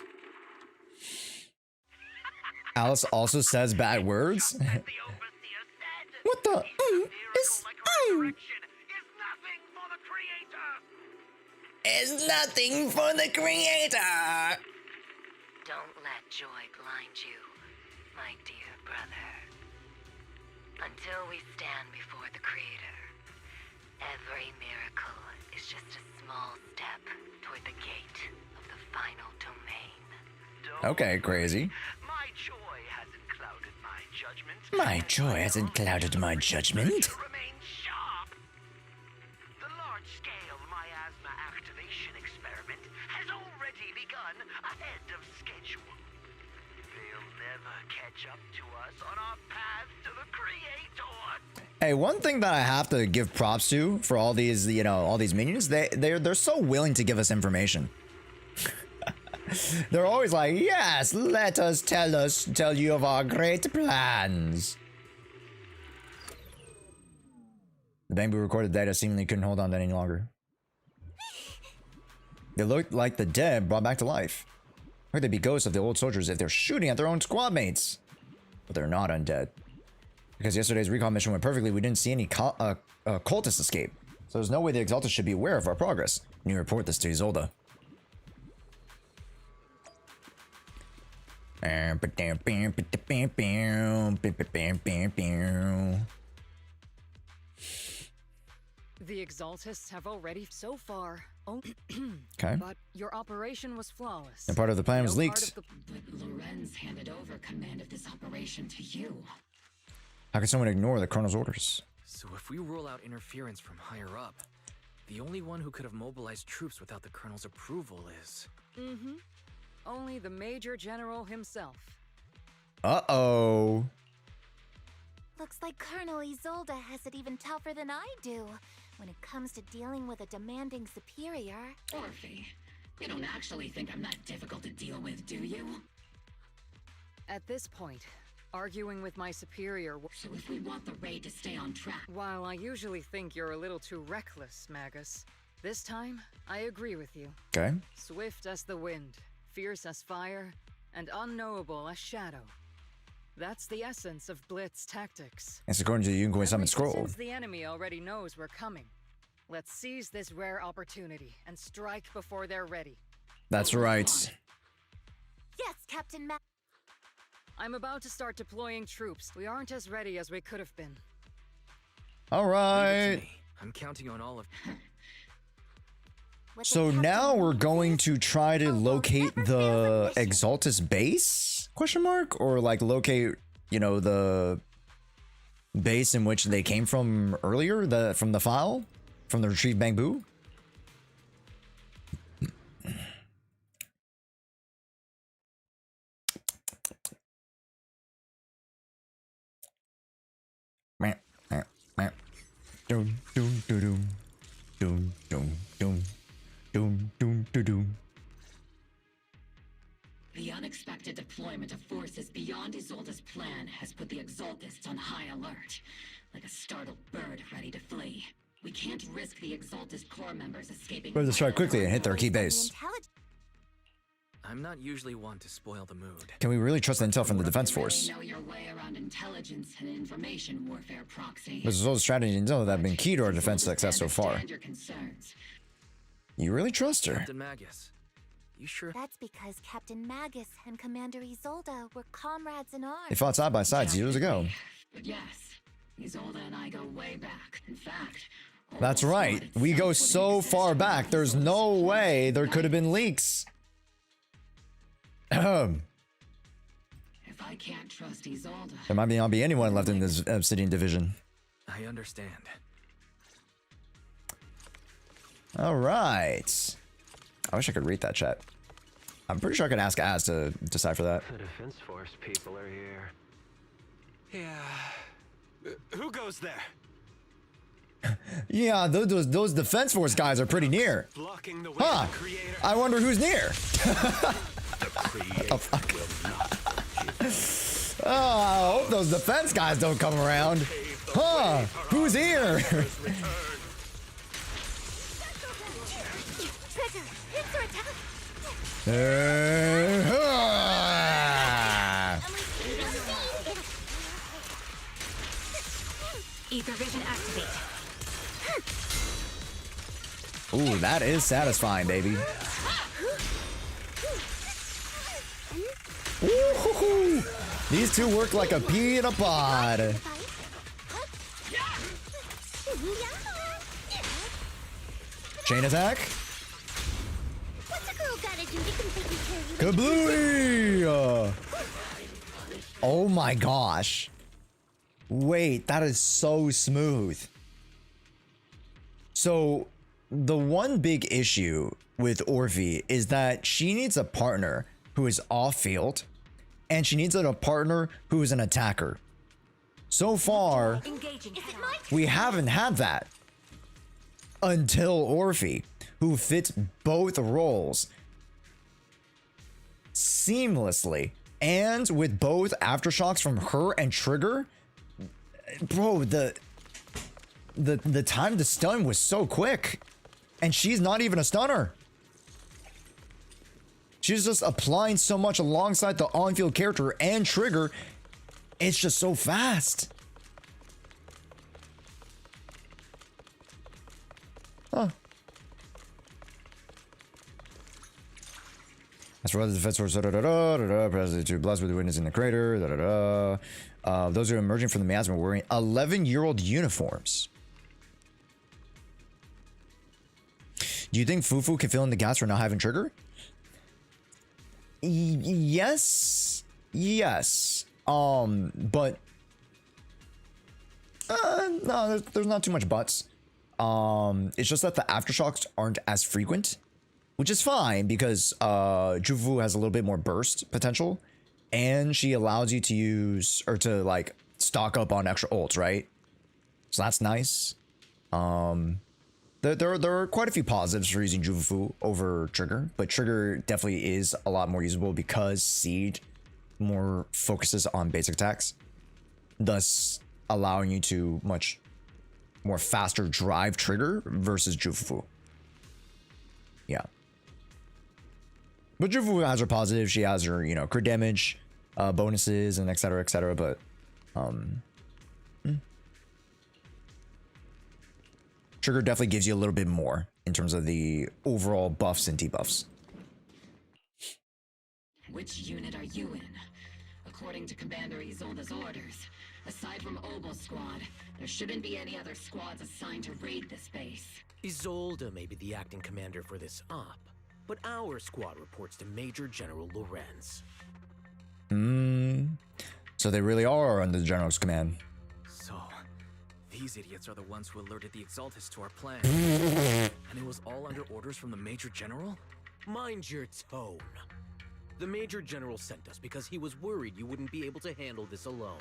Alice also says bad words. What the? It's nothing for the creator. Don't let joy blind you, my dear brother. Until we stand before the Creator, every miracle is just a small step toward the gate of the final domain. Okay, crazy. My joy My joy hasn't clouded my judgment. Remain sharp. The large-scale miasma activation experiment has already begun ahead of schedule. They'll never catch up to us on our path to the Creator. Hey, one thing that I have to give props to for all these, you know, all these minions, they're so willing to give us information. They're always like, yes, let us tell you of our great plans. The Bamboo recorded data seemingly couldn't hold on to any longer. They looked like the dead brought back to life. Or they'd be ghosts of the old soldiers if they're shooting at their own squad mates. But they're not undead. Because yesterday's recon mission went perfectly, we didn't see any cultists escape. So there's no way the Exaltists should be aware of our progress. And you report this to Isolda. The Exaltists have already so far. Okay. But your operation was flawless. And part of the plan was leaked. But Lorenz handed over command of this operation to you. How can someone ignore the Colonel's orders? So if we rule out interference from higher up, the only one who could have mobilized troops without the Colonel's approval is... Mm-hmm. Only the Major General himself. Uh-oh. Looks like Colonel Isolda has it even tougher than I do when it comes to dealing with a demanding superior. Orphe, you don't actually think I'm that difficult to deal with, do you? At this point, arguing with my superior... So if we want the raid to stay on track... While I usually think you're a little too reckless, Magus, this time, I agree with you. Okay. Swift as the wind, fierce as fire, and unknowable as shadow. That's the essence of Blitz tactics. It's according to the Yunkoi Summit Scroll. Since the enemy already knows we're coming, let's seize this rare opportunity and strike before they're ready. That's right. Yes, Captain Mac. I'm about to start deploying troops. We aren't as ready as we could have been. All right. I'm counting on all of... So now we're going to try to locate the Exaltist base? Question mark? Or like locate, you know, the base in which they came from earlier, from the file? From the retrieved bamboo? Doom, doom, doom, doom, doom, doom, doom. Doom, doom, doom, doom. The unexpected deployment of forces beyond Isolda's plan has put the Exaltists on high alert, like a startled bird ready to flee. We can't risk the Exaltist core members escaping. Better strike quickly and hit their key base. I'm not usually one to spoil the mood. Can we really trust the intel from the defense force? Know your way around intelligence and information warfare proxy. This is all the strategy and intel that have been key to our defense success so far. Your concerns. You really trust her? Captain Magus, you sure? That's because Captain Magus and Commander Isolda were comrades in arms. They fought side by side years ago. But yes, Isolda and I go way back. In fact, that's right. We go so far back. There's no way there could have been leaks. If I can't trust Isolda, there might not be anyone left in this Obsidian division. I understand. All right. I wish I could read that chat. I'm pretty sure I could ask Az to decipher that. The defense force people are here. Yeah. Who goes there? Yeah, those defense force guys are pretty near. Blocking the way huh? I wonder who's near. What the fuck? Oh, I hope those defense guys don't come around. Huh? Who's here? Ether vision activate. Ooh, that is satisfying, baby. Ooh, these two work like a pea in a pod. Chain attack. What's a girl gotta do to completely kill you? Kablooey! Oh my gosh. Wait, that is so smooth. So the one big issue with Orphe is that she needs a partner who is off field, and she needs a partner who is an attacker. So far, we haven't had that until Orphe, who fits both roles seamlessly, and with both aftershocks from her and Trigger. Bro, the time to stun was so quick, and she's not even a stunner. She's just applying so much alongside the on-field character and Trigger. It's just so fast. Huh. As for the defense force, President to blessed with the witness in the crater, those who are emerging from the miasma wearing 11-year-old uniforms. Do you think Fufu can fill in the gaps for not having Trigger? Yes. Yes. But no, there's not too much buts. It's just that the aftershocks aren't as frequent, which is fine because Jufu has a little bit more burst potential, and she allows you to use or to like stock up on extra ults, right? So that's nice. There are quite a few positives for using Jufu over Trigger, but Trigger definitely is a lot more usable because Seed more focuses on basic attacks, thus allowing you to much more faster drive Trigger versus Jufu. Yeah. But Jufu has her positives. She has her, you know, crit damage, bonuses, and etc. But Trigger definitely gives you a little bit more in terms of the overall buffs and debuffs. Which unit are you in? According to Commander Isolda's orders, aside from Obel Squad, there shouldn't be any other squads assigned to raid this base. Isolda may be the acting commander for this op, but our squad reports to Major General Lorenz. So they really are under the General's command. So, these idiots are the ones who alerted the Exaltists to our plan. And it was all under orders from the Major General? Mind your tone. The Major General sent us because he was worried you wouldn't be able to handle this alone.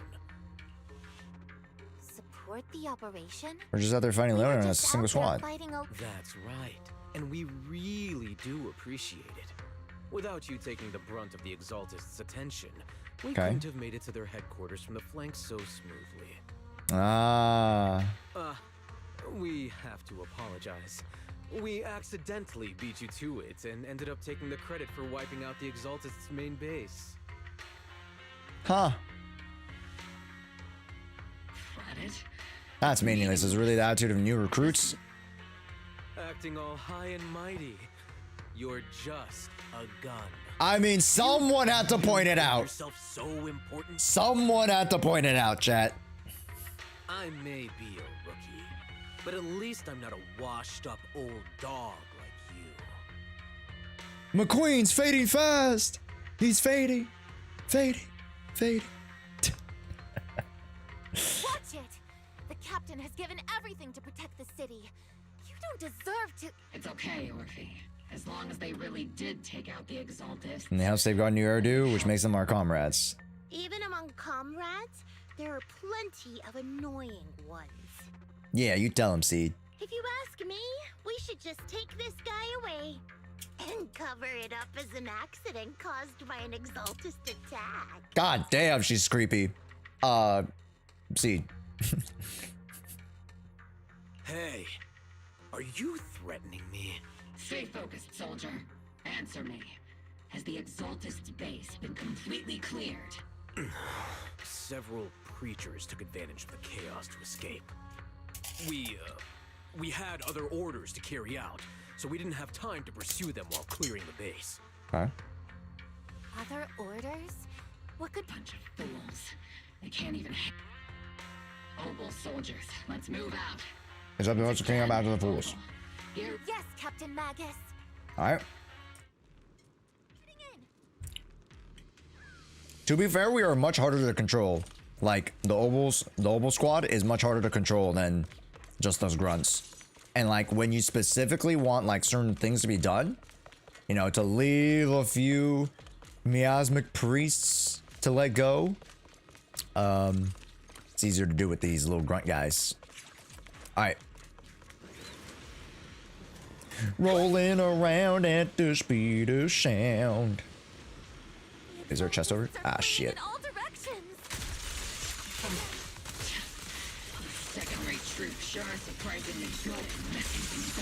Support the operation? We're just out there fighting alone in a single squad. That's right. And we really do appreciate it. Without you taking the brunt of the Exaltists' attention, we couldn't have made it to their headquarters from the flanks so smoothly. We have to apologize. We accidentally beat you to it and ended up taking the credit for wiping out the Exaltists' main base. Huh. Got it? That's meaningless. Is really the attitude of new recruits? Acting all high and mighty. You're just a gun. I mean, someone had to point it out. Yourself so important. Someone had to point it out, chat. I may be a rookie, but at least I'm not a washed-up old dog like you. McQueen's fading fast. He's fading. Fading. Watch it! The captain has given everything to protect the city. You don't deserve to. It's okay, Orphe. As long as they really did take out the Exaltists. And the house they've got new Erdu, which makes them our comrades. Even among comrades, there are plenty of annoying ones. Yeah, you tell him, Seed. If you ask me, we should just take this guy away and cover it up as an accident caused by an Exaltist attack. God damn, she's creepy. Seed. Hey, are you threatening me? Stay focused, soldier. Answer me. Has the Exaltist's base been completely cleared? Several creatures took advantage of the chaos to escape. We had other orders to carry out, so we didn't have time to pursue them while clearing the base. Okay. Other orders? What could... Bunch of fools. They can't even... Obel soldiers, let's move out. Is that the ones who came out of the fools? Yes, Captain Magus. Alright. To be fair, we are much harder to control Like the Oval Squad is much harder to control than just those grunts. And like when you specifically want like certain things to be done, you know, to leave a few miasmic priests to let go, it's easier to do with these little grunt guys. All right. Rolling around at the speed of sound. Is there a chest over? Ah, shit. Second-rate troops sure are surprisingly good at messing things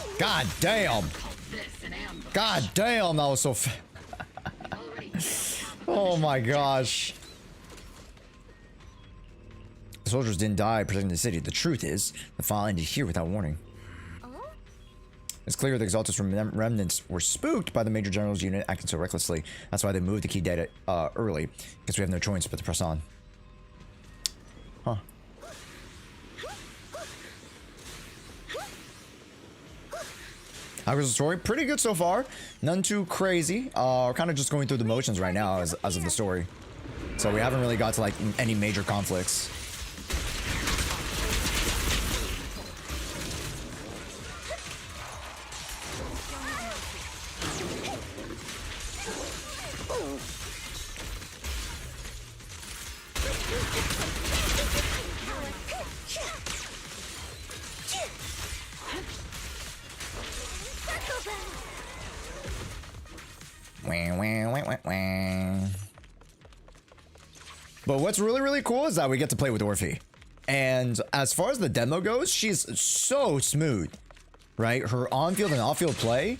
up. God damn. God damn, that was so oh my gosh. The soldiers didn't die protecting the city. The truth is, the fall ended here without warning. It's clear the Exaltists remnants were spooked by the Major General's unit acting so recklessly. That's why they moved the key data early. Guess we have no choice but to press on. Huh. How was the story? Pretty good so far. None too crazy. We're kind of just going through the motions right now as of the story. So we haven't really got to like any major conflicts. But what's really cool is that we get to play with Orphe. And as far as the demo goes, she's so smooth, right? Her on-field and off-field play,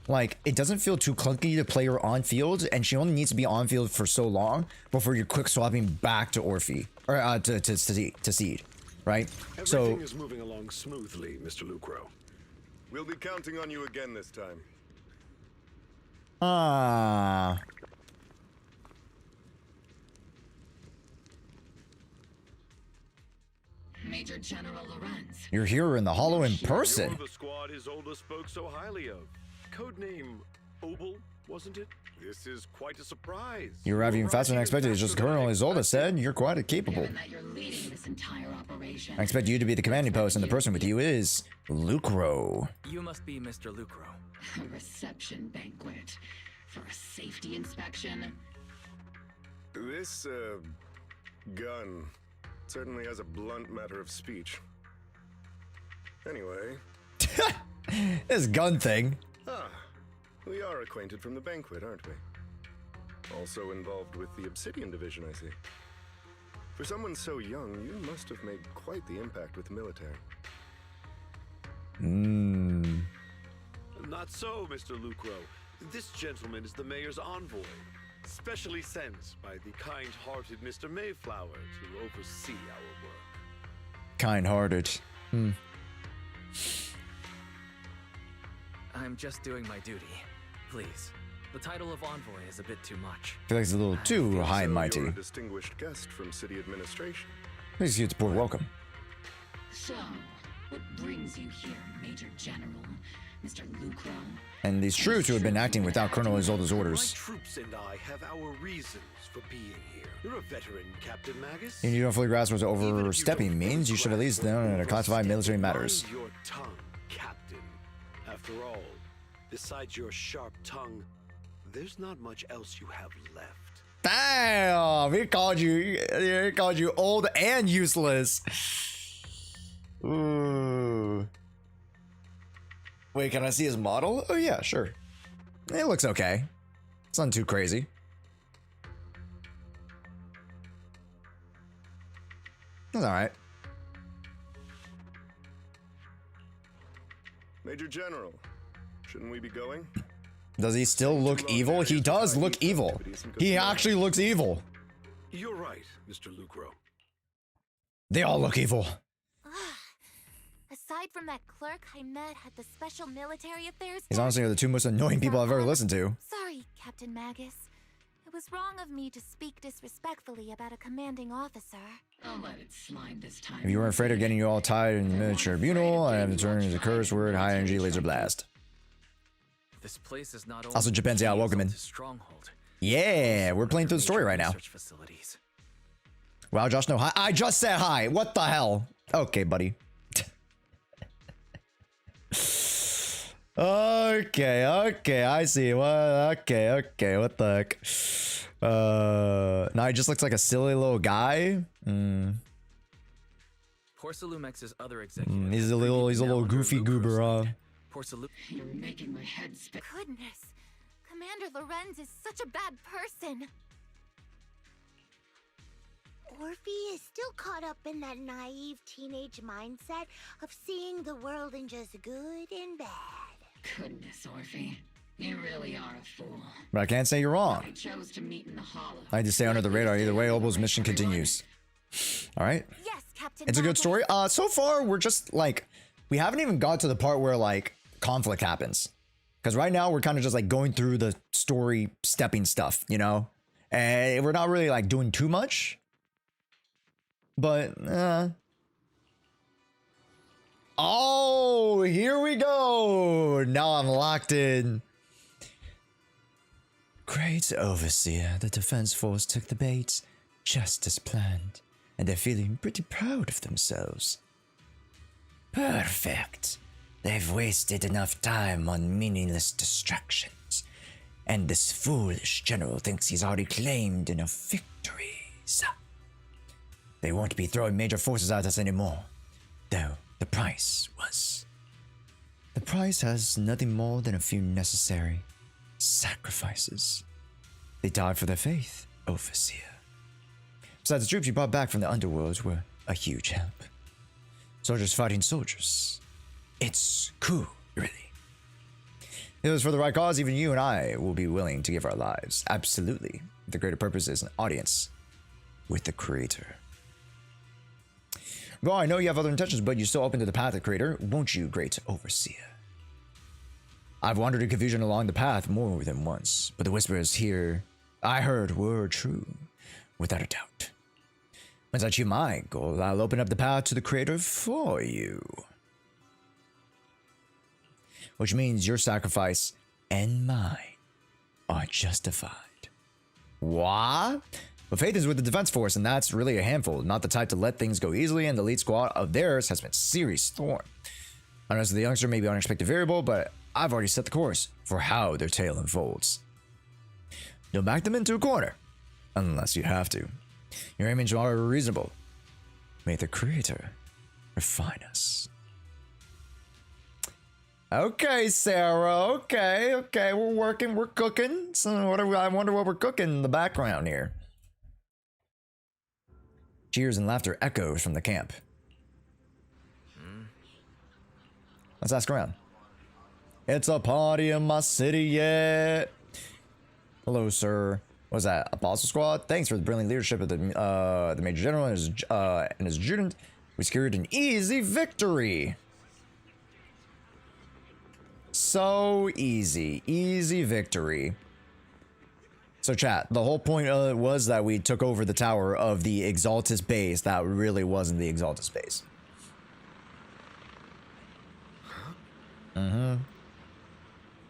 like, it doesn't feel too clunky to play her on-field, and she only needs to be on-field for so long before you're quick swapping back to Orphe, or to Seed, right? Everything is moving along smoothly, Mr. Lucro. We'll be counting on you again this time. Major General Lorenz. You're here in the Hollow in person. You're the squad Isolda spoke so highly of. Codename Obel, wasn't it? This is quite a surprise. You're arriving even faster than I expected. It's just Colonel Isolda said you're quite capable. Given that you're leading this entire operation. I expect you to be the commanding post, and the person with you is Lucro. You must be Mr. Lucro. A reception banquet for a safety inspection. This, gun certainly has a blunt matter of speech. Anyway. This gun thing. Ah, we are acquainted from the banquet, aren't we? Also involved with the Obsidian Division, I see. For someone so young, you must have made quite the impact with the military. Not so, Mr. Lucro. This gentleman is the mayor's envoy, specially sent by the kind-hearted Mr. Mayflower to oversee our work. Kind-hearted. I'm just doing my duty. Please. The title of envoy is a bit too much. I feel like it's a little too high and mighty. You're a distinguished guest from city administration. Please give support welcome. So, what brings you here, Major General, Mr. Lucro? And these troops who have been acting without Colonel Isolda's orders. My troops and I have our reasons for being here. You're a veteran, Captain Magus. And you don't fully grasp what overstepping means. You should at least know how to classify military matters. Mind your tongue, Captain. After all, besides your sharp tongue, there's not much else you have left. Damn! He called you old and useless. Ooh. Wait, can I see his model? Oh yeah, sure. It looks okay. It's not too crazy. It's alright. Major General, shouldn't we be going? Does he still look evil? He does look evil. He actually looks evil. You're right, Mr. Lucro. They all look evil. Aside from that clerk I met at the Special Military Affairs He's honestly the two most annoying people I've ever listened to. Sorry, Captain Magus. It was wrong of me to speak disrespectfully about a commanding officer. I'll let it slide this time. If you weren't afraid of getting you all tied in the military tribunal, I have determined the curse word high energy laser blast. This place is not only Also, Japan's, yeah, welcome in. Stronghold, Yeah, we're playing through the story right now. Facilities. Wow, Josh, no hi. I just said hi. What the hell? Okay, buddy. Okay, I see. What? Okay, what the heck? Now he just looks like a silly little guy. Porcelumex's other executive. He's a little goofy goober. You're making my head spin. Goodness. Commander Lorenz is such a bad person. Orphe is still caught up in that naive teenage mindset of seeing the world in just good and bad. Goodness, Orphe. You really are a fool. But I can't say you're wrong. I chose to meet in the hollow. I need to stay under the radar. Either way, Obo's mission continues. All right. Yes, Captain. It's a good story. So far, we're just like, we haven't even got to the part where like conflict happens. Because right now we're kind of just like going through the story stepping stuff, you know? And we're not really like doing too much. But, oh, here we go. Now I'm locked in. Great Overseer, the Defense Force took the bait just as planned, and they're feeling pretty proud of themselves. Perfect. They've wasted enough time on meaningless distractions, and this foolish general thinks he's already claimed enough victories. They won't be throwing major forces at us anymore, though the price has nothing more than a few necessary sacrifices. They died for their faith, Overseer. Besides, the troops you brought back from the underworld were a huge help. Soldiers fighting soldiers. It's cool, really. If it was for the right cause, even you and I will be willing to give our lives. Absolutely. The greater purpose is an audience with the Creator. Well, I know you have other intentions, but you're still open to the path of the Creator, won't you, Great Overseer? I've wandered in confusion along the path more than once, but the whispers here I heard were true, without a doubt. Once I achieve my goal, I'll open up the path to the Creator for you. Which means your sacrifice and mine are justified. What? But faith is with the Defense Force, and that's really a handful, not the type to let things go easily, and the lead squad of theirs has been serious thorn. I know the youngster may be an unexpected variable, but I've already set the course for how their tale unfolds. Don't back them into a corner, unless you have to. Your aimings are reasonable. May the Creator refine us. Okay, Sarah. Okay. We're working. We're cooking. So I wonder what we're cooking in the background here. Cheers and laughter echoes from the camp. Let's ask around. It's a party in my city, yeah. Hello, sir. What's that? Apostle Squad? Thanks for the brilliant leadership of the Major General and his adjutant. We secured an easy victory. So easy. Easy victory. So chat, the whole point of it was that we took over the tower of the Exaltist base that really wasn't the Exaltist base.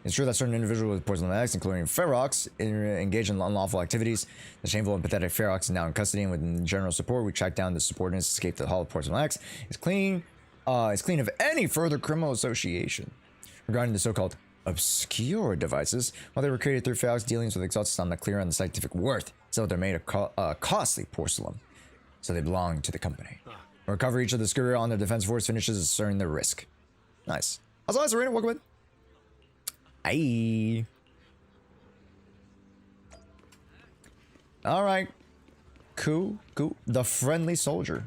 It's true that certain individuals with poison X, including Ferox, engaged in unlawful activities. The shameful and pathetic Ferox is now in custody, and with general support, we tracked down the subordinates, escaped the Hall of Poison X. It's clean of any further criminal association. Regarding the so-called obscure devices, while they were created through Ferox dealings with Exaltists, I'm not clear on the scientific worth, so they're made of costly porcelain, so they belong to the company. Recover each of the scurrier on their defense force finishes asserting their risk. Nice. How's Serena? Welcome in. Aye. All right. Cool. The friendly soldier.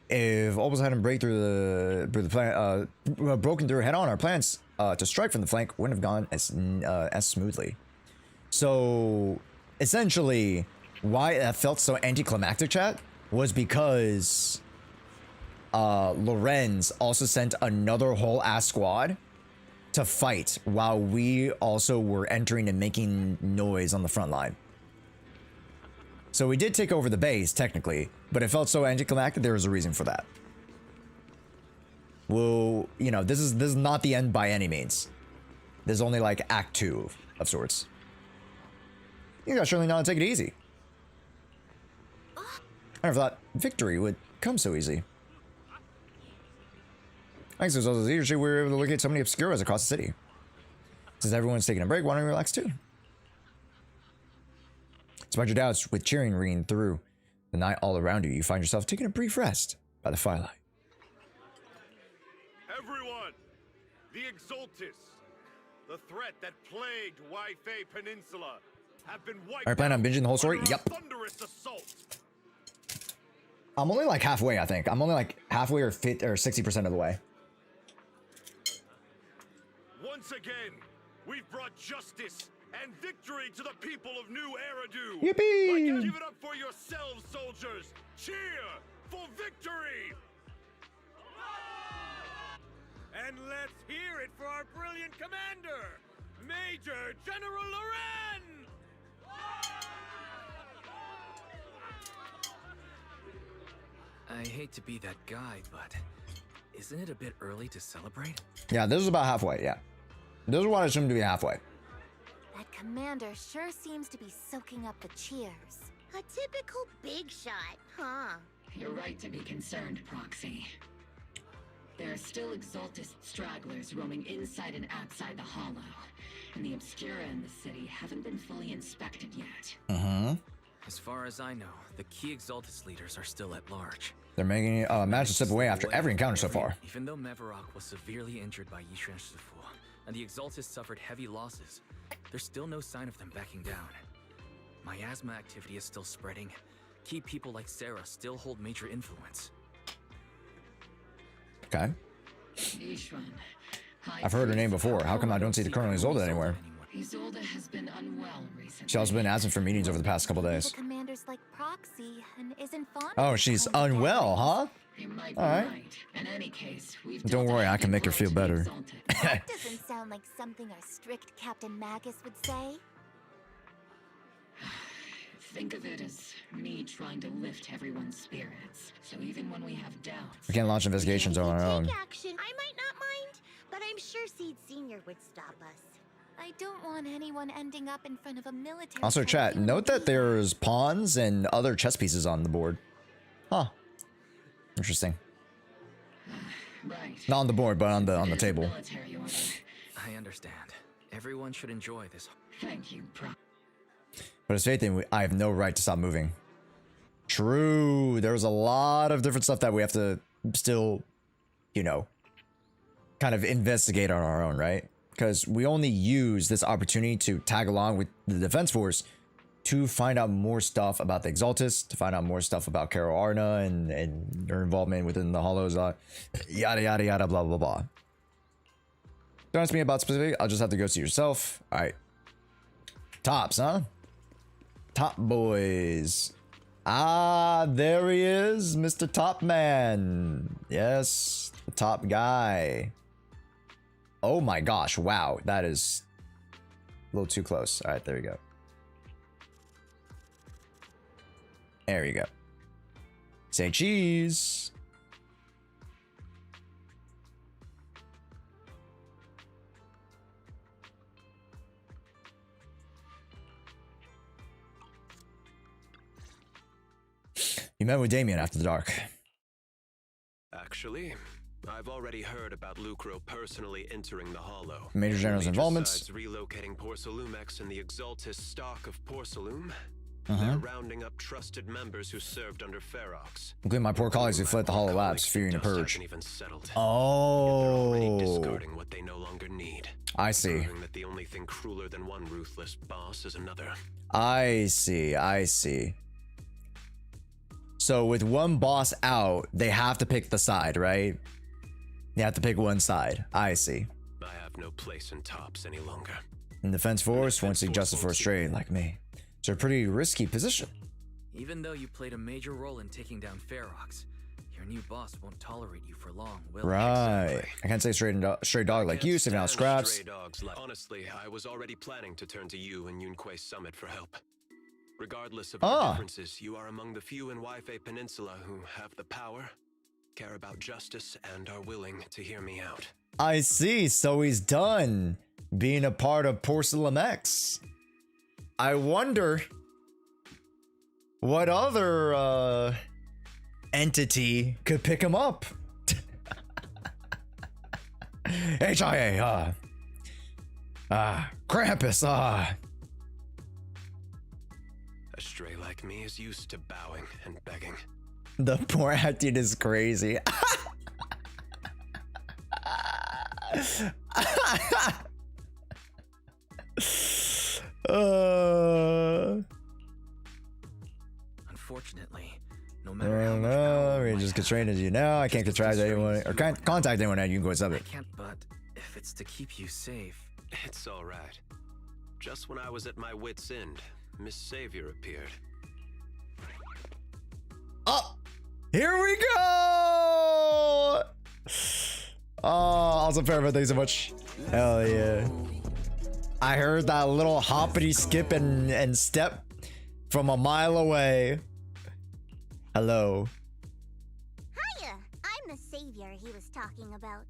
If Opals hadn't broken through head on, our plans to strike from the flank wouldn't have gone as smoothly. So essentially, why that felt so anticlimactic, chat, was because Lorenz also sent another whole ass squad to fight while we also were entering and making noise on the front line. So we did take over the base technically, but it felt so anticlimactic. There was a reason for that. Well, you know, this is not the end by any means. This is only like act 2 of sorts. You guys surely know how to take it easy. I never thought victory would come so easy. Thanks to Zelda's leadership, we were able to locate so many obscuras across the city. Since everyone's taking a break, why don't you relax too? Despite your doubts, with cheering ringing through the night all around you, you find yourself taking a brief rest by the firelight. Everyone! The Exaltists! The threat that plagued Hypercarry Peninsula have been wiped Are you planning on binging the whole story? under a Yep. thunderous assault. I'm only like halfway, I think. I'm only like halfway or 60% of the way. Once again, we've brought justice and victory to the people of New Eridu. Yippee! Give it up for yourselves, soldiers. Cheer for victory. And let's hear it for our brilliant commander, Major General Loren! I hate to be that guy, but isn't it a bit early to celebrate? Yeah, this is about halfway, yeah. This is what I assumed to be halfway. That commander sure seems to be soaking up the cheers. A typical big shot, huh? You're right to be concerned, Proxy. There are still Exaltist stragglers roaming inside and outside the Hollow, and the Obscura in the city haven't been fully inspected yet. As far as I know, the key Exaltist leaders are still at large. They're making a manage to step away after every encounter so far. Even though Mevarok was severely injured by Yishan Shifu, and the Exaltists suffered heavy losses, there's still no sign of them backing down. Miasma activity is still spreading. Key people like Sarah still hold major influence. Okay. Ishwan, I've heard her name before. How come I don't see the Colonel Isolda anywhere? Isolda has been unwell recently. She's also been asking for meetings over the past couple days. The commander's like Proxy and isn't fond Oh, of she's this kind of unwell, huh? You might All be right. right. In any case, we've Don't worry, I can make her feel better. That doesn't sound like something our strict Captain Magus would say. Think of it as me trying to lift everyone's spirits. So even when we have doubts, We can't launch investigations on our own. Take action. I might not mind, but I'm sure Seed Senior would stop us. I don't want anyone ending up in front of a military. Also, chat, note that there's pawns and other chess pieces on the board. Huh. Interesting. Right. Not on the board, but on the table. I understand. Everyone should enjoy this. Thank you, But it's faith thing, I have no right to stop moving. True. There's a lot of different stuff that we have to still, you know, kind of investigate on our own, right? Because we only use this opportunity to tag along with the Defense Force to find out more stuff about the Exaltists, to find out more stuff about Carol Arna and their involvement within the Hollows, yada, yada, yada, blah, blah, blah. Don't ask me about specific, I'll just have to go see yourself. All right. Tops, huh? Top boys. Ah, there he is, Mr. Top Man. Yes, the top guy. Oh my gosh, wow, that is a little too close. All right, there you go. There you go. Say cheese. You met with Damien after the dark. Actually, I've already heard about Lucro personally entering the Hollow. Major General's involvement. Besides relocating Porcelumex and the Exaltist stock of Porcelume, Uh-huh. they're rounding up trusted members who served under Ferox. Including my poor colleagues who fled the Hollow Labs, fearing a purge. Even settled. Oh. Discarding what they no longer need. I see. Proving that the only thing crueler than one ruthless boss is another. I see. I see. So with one boss out, they have to pick the side, right? They have to pick one side. I see. I have no place in Tops any longer. In Defense Force won't seek justice for a stray like me. It's a pretty risky position. Even though you played a major role in taking down Ferox, your new boss won't tolerate you for long, will he? Right. I can't say stray dog like you, saving out scraps. Stray dogs honestly, I was already planning to turn to you and Yunquay Summit for help. Regardless of our differences, you are among the few in Hypercarry Peninsula who have the power, care about justice, and are willing to hear me out. I see. So he's done being a part of Porcelumex. I wonder what other entity could pick him up. HIA, Krampus, A stray like me is used to bowing and begging. The poor acting is crazy. Unfortunately, no I matter how don't much know. power I I mean, just have, get trained as you know. I can't contract anyone or contact anyone at Yunko Summit. I can't, but if it's to keep you safe. It's all right. Just when I was at my wit's end, Miss Savior appeared. Oh, here we go. Oh, awesome, Fairman. Thanks so much. Hell yeah. I heard that little hoppity skip and step from a mile away. Hello. Hiya! I'm the savior he was talking about.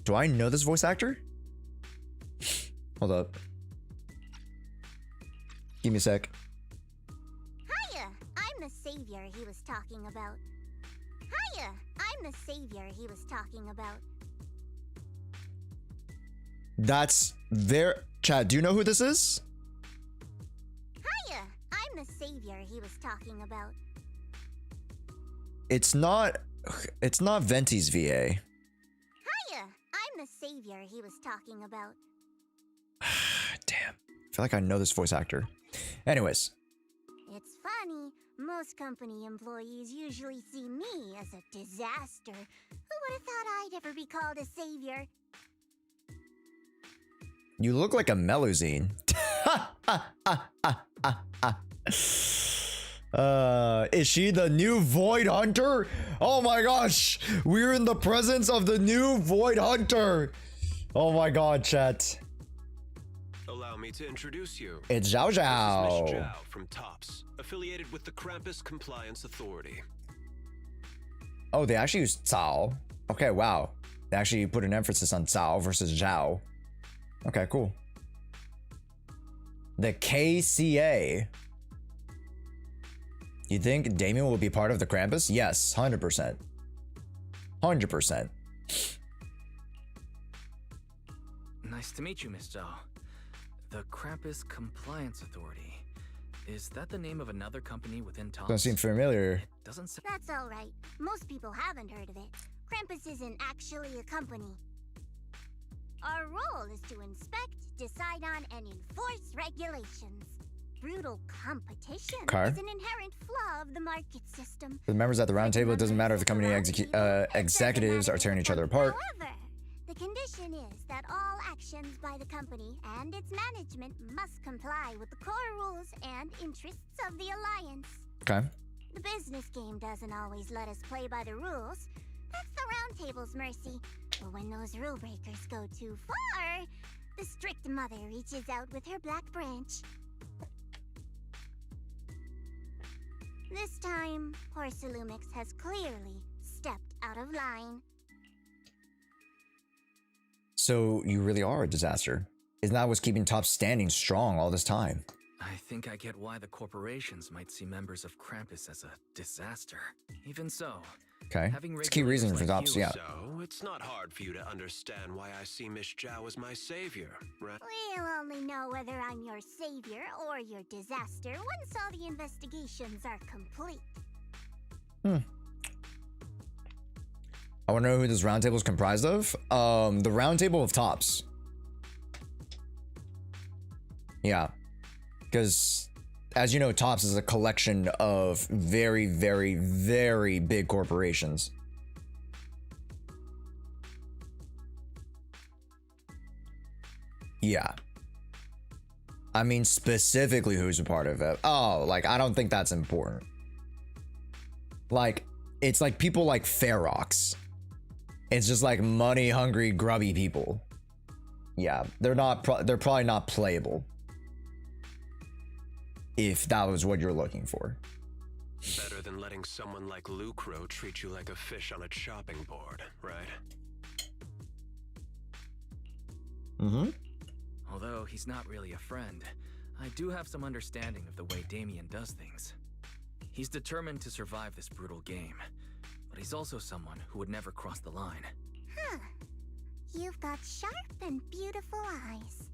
Do I know this voice actor? Hold up. Give me a sec. Hiya! I'm the savior he was talking about. Hiya! I'm the savior he was talking about. That's there. Chad, do you know who this is? Hiya! I'm the savior he was talking about. It's not Venti's VA. Hiya! I'm the savior he was talking about. Damn. I feel like I know this voice actor. Anyways. It's funny. Most company employees usually see me as a disaster. Who would have thought I'd ever be called a savior? You look like a Melusine. Is she the new Void Hunter? Oh my gosh. We're in the presence of the new Void Hunter. Oh my god, chat. Allow me to introduce you. It's Zhao Zhao. This is Miss Zhao from TOPS, affiliated with the Krampus Compliance Authority. Oh, they actually use Cao. Okay, wow. They actually put an emphasis on Cao versus Zhao. Okay, cool. The KCA. You think Damien will be part of the Krampus? Yes, 100%. 100%. Nice to meet you, Miss Zhao. The Krampus Compliance Authority. Is that the name of another company within TOPS? Don't seem familiar. Doesn't say. That's alright. Most people haven't heard of it. Krampus isn't actually a company. Our role is to inspect, decide on, and enforce regulations. Brutal competition is an inherent flaw of the market system. For the members at the round table, it doesn't matter if the company executives are tearing each other apart. However, the condition is that all actions by the company and its management must comply with the core rules and interests of the Alliance. Okay. The business game doesn't always let us play by the rules. That's the round table's mercy. But when those rule breakers go too far, the strict mother reaches out with her black branch. This time, Porcelumix has clearly stepped out of line. So you really are a disaster. Isn't that what's keeping TOPS standing strong all this time? I think I get why the corporations might see members of Krampus as a disaster. Even so, Okay. It's a key reason for TOPS, yeah. So, it's not hard for you to understand why I see Miss Zhao as my savior, right? We'll only know whether I'm your savior or your disaster once all the investigations are complete. I want to know who this roundtable is comprised of. The roundtable of TOPS. Yeah. Because, as you know, TOPS is a collection of very, very, very big corporations. Yeah. I mean, specifically who's a part of it. Oh, like, I don't think that's important. Like, it's like people like Ferox. It's just like money-hungry, grubby people. Yeah, they're probably not playable. If that was what you're looking for. Better than letting someone like Lucro treat you like a fish on a chopping board, right? Mm-hmm. Although he's not really a friend, I do have some understanding of the way Damien does things. He's determined to survive this brutal game, but he's also someone who would never cross the line. Huh. You've got sharp and beautiful eyes.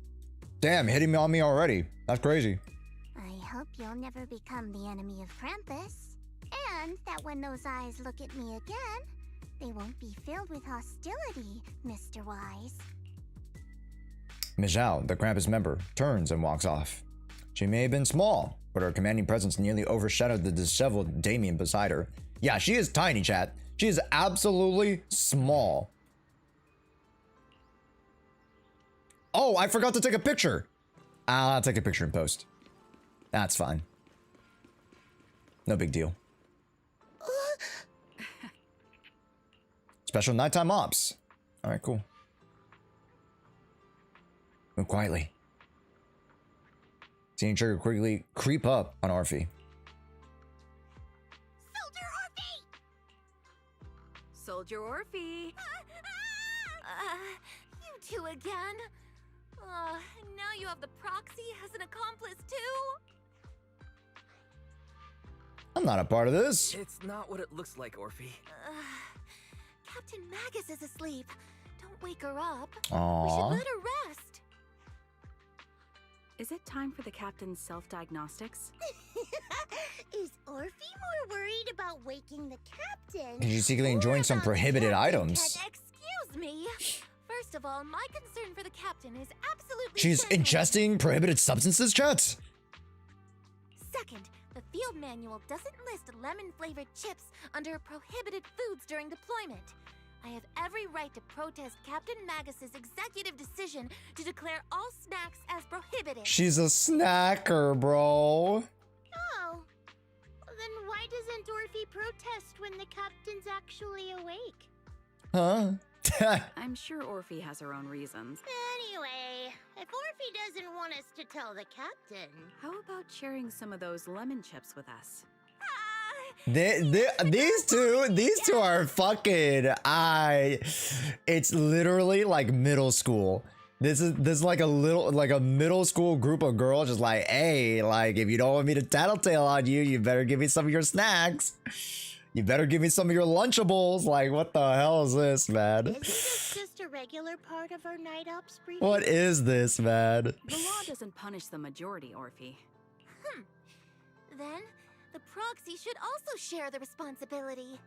Damn, hitting on me already. That's crazy. I hope you'll never become the enemy of Krampus. And that when those eyes look at me again, they won't be filled with hostility, Mr. Wise. Miss Zhao, the Krampus member, turns and walks off. She may have been small, but her commanding presence nearly overshadowed the disheveled Damien beside her. Yeah, she is tiny, chat. She is absolutely small. Oh, I forgot to take a picture. I'll take a picture in post. That's fine. No big deal. Special nighttime ops. All right, cool. Move quietly. Seeing Trigger quickly creep up on Orphe. Soldier Orphe! You two again? Now you have the proxy as an accomplice too? I'm not a part of this. It's not what it looks like, Orphe. Captain Magus is asleep. Don't wake her up. Aww. We should let her rest. Is it time for the captain's self-diagnostics? Is Orphe more worried about waking the captain? Is she secretly enjoying some prohibited items? Excuse me. First of all, my concern for the captain is absolutely She's central. ingesting prohibited substances, chat? Second, the field manual doesn't list lemon-flavored chips under prohibited foods during deployment. I have every right to protest Captain Magus's executive decision to declare all snacks as prohibited. She's a snacker, bro. Oh. Then why doesn't Orphe protest when the captain's actually awake? Huh? I'm sure Orphe has her own reasons. Anyway, if Orphe doesn't want us to tell the captain... How about sharing some of those lemon chips with us? These two are fucking it's literally like middle school. This is like a middle school group of girls just like, hey, like if you don't want me to tattletale on you, you better give me some of your snacks. You better give me some of your Lunchables. Like, what the hell is this, man? Isn't this just a regular part of our night ops briefing? What is this, man? The law doesn't punish the majority, Orphe. Then, the proxy should also share the responsibility.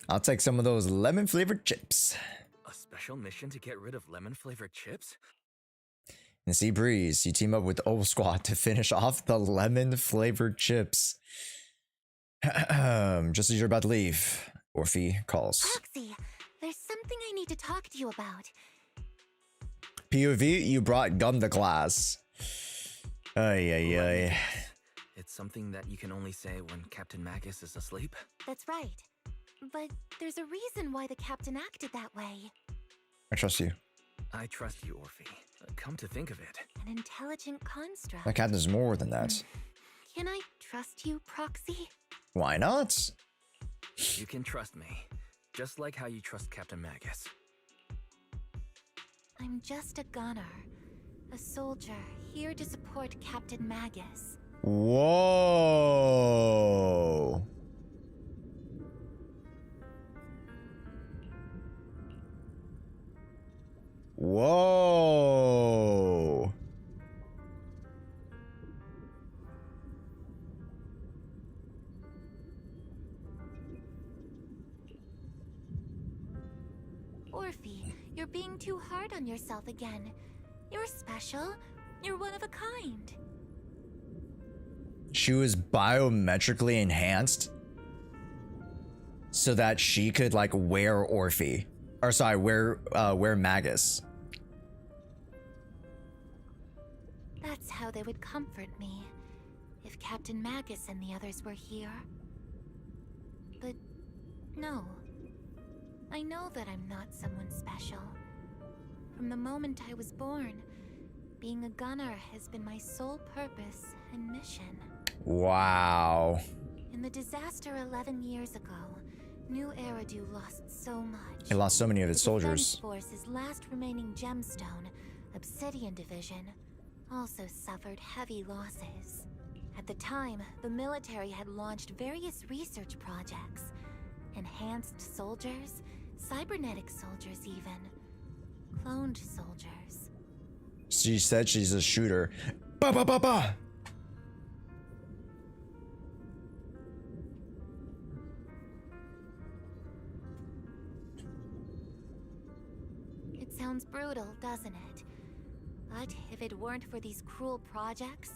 I'll take some of those lemon-flavored chips. A special mission to get rid of lemon-flavored chips? In Sea Breeze, you team up with the Oval Squad to finish off the lemon-flavored chips. Just as you're about to leave, Orphe calls. Proxy, there's something I need to talk to you about. POV, you brought gum to class. Ay. It's something that you can only say when Captain Magus is asleep? That's right. But there's a reason why the captain acted that way. I trust you. I trust you, Orphe. Come to think of it. An intelligent construct. My captain's more than that. Can I trust you, Proxy? Why not? You can trust me, just like how you trust Captain Magus. I'm just a gunner, a soldier here to support Captain Magus. Whoa. Whoa. Orphe, you're being too hard on yourself again. You're special. You're one of a kind. She was biometrically enhanced so that she could like wear Orphe. Or sorry, wear Magus. That's how they would comfort me, if Captain Magus and the others were here. But no. I know that I'm not someone special. From the moment I was born, being a gunner has been my sole purpose and mission. Wow. In the disaster 11 years ago, New Eridu lost so much. It lost so many of its The soldiers. Defense Force's last remaining gemstone, Obsidian Division also suffered heavy losses. At the time, the military had launched various research projects. Enhanced soldiers, cybernetic soldiers even. Cloned soldiers. She said she's a shooter. Ba ba ba ba! It sounds brutal, doesn't it? But if it weren't for these cruel projects,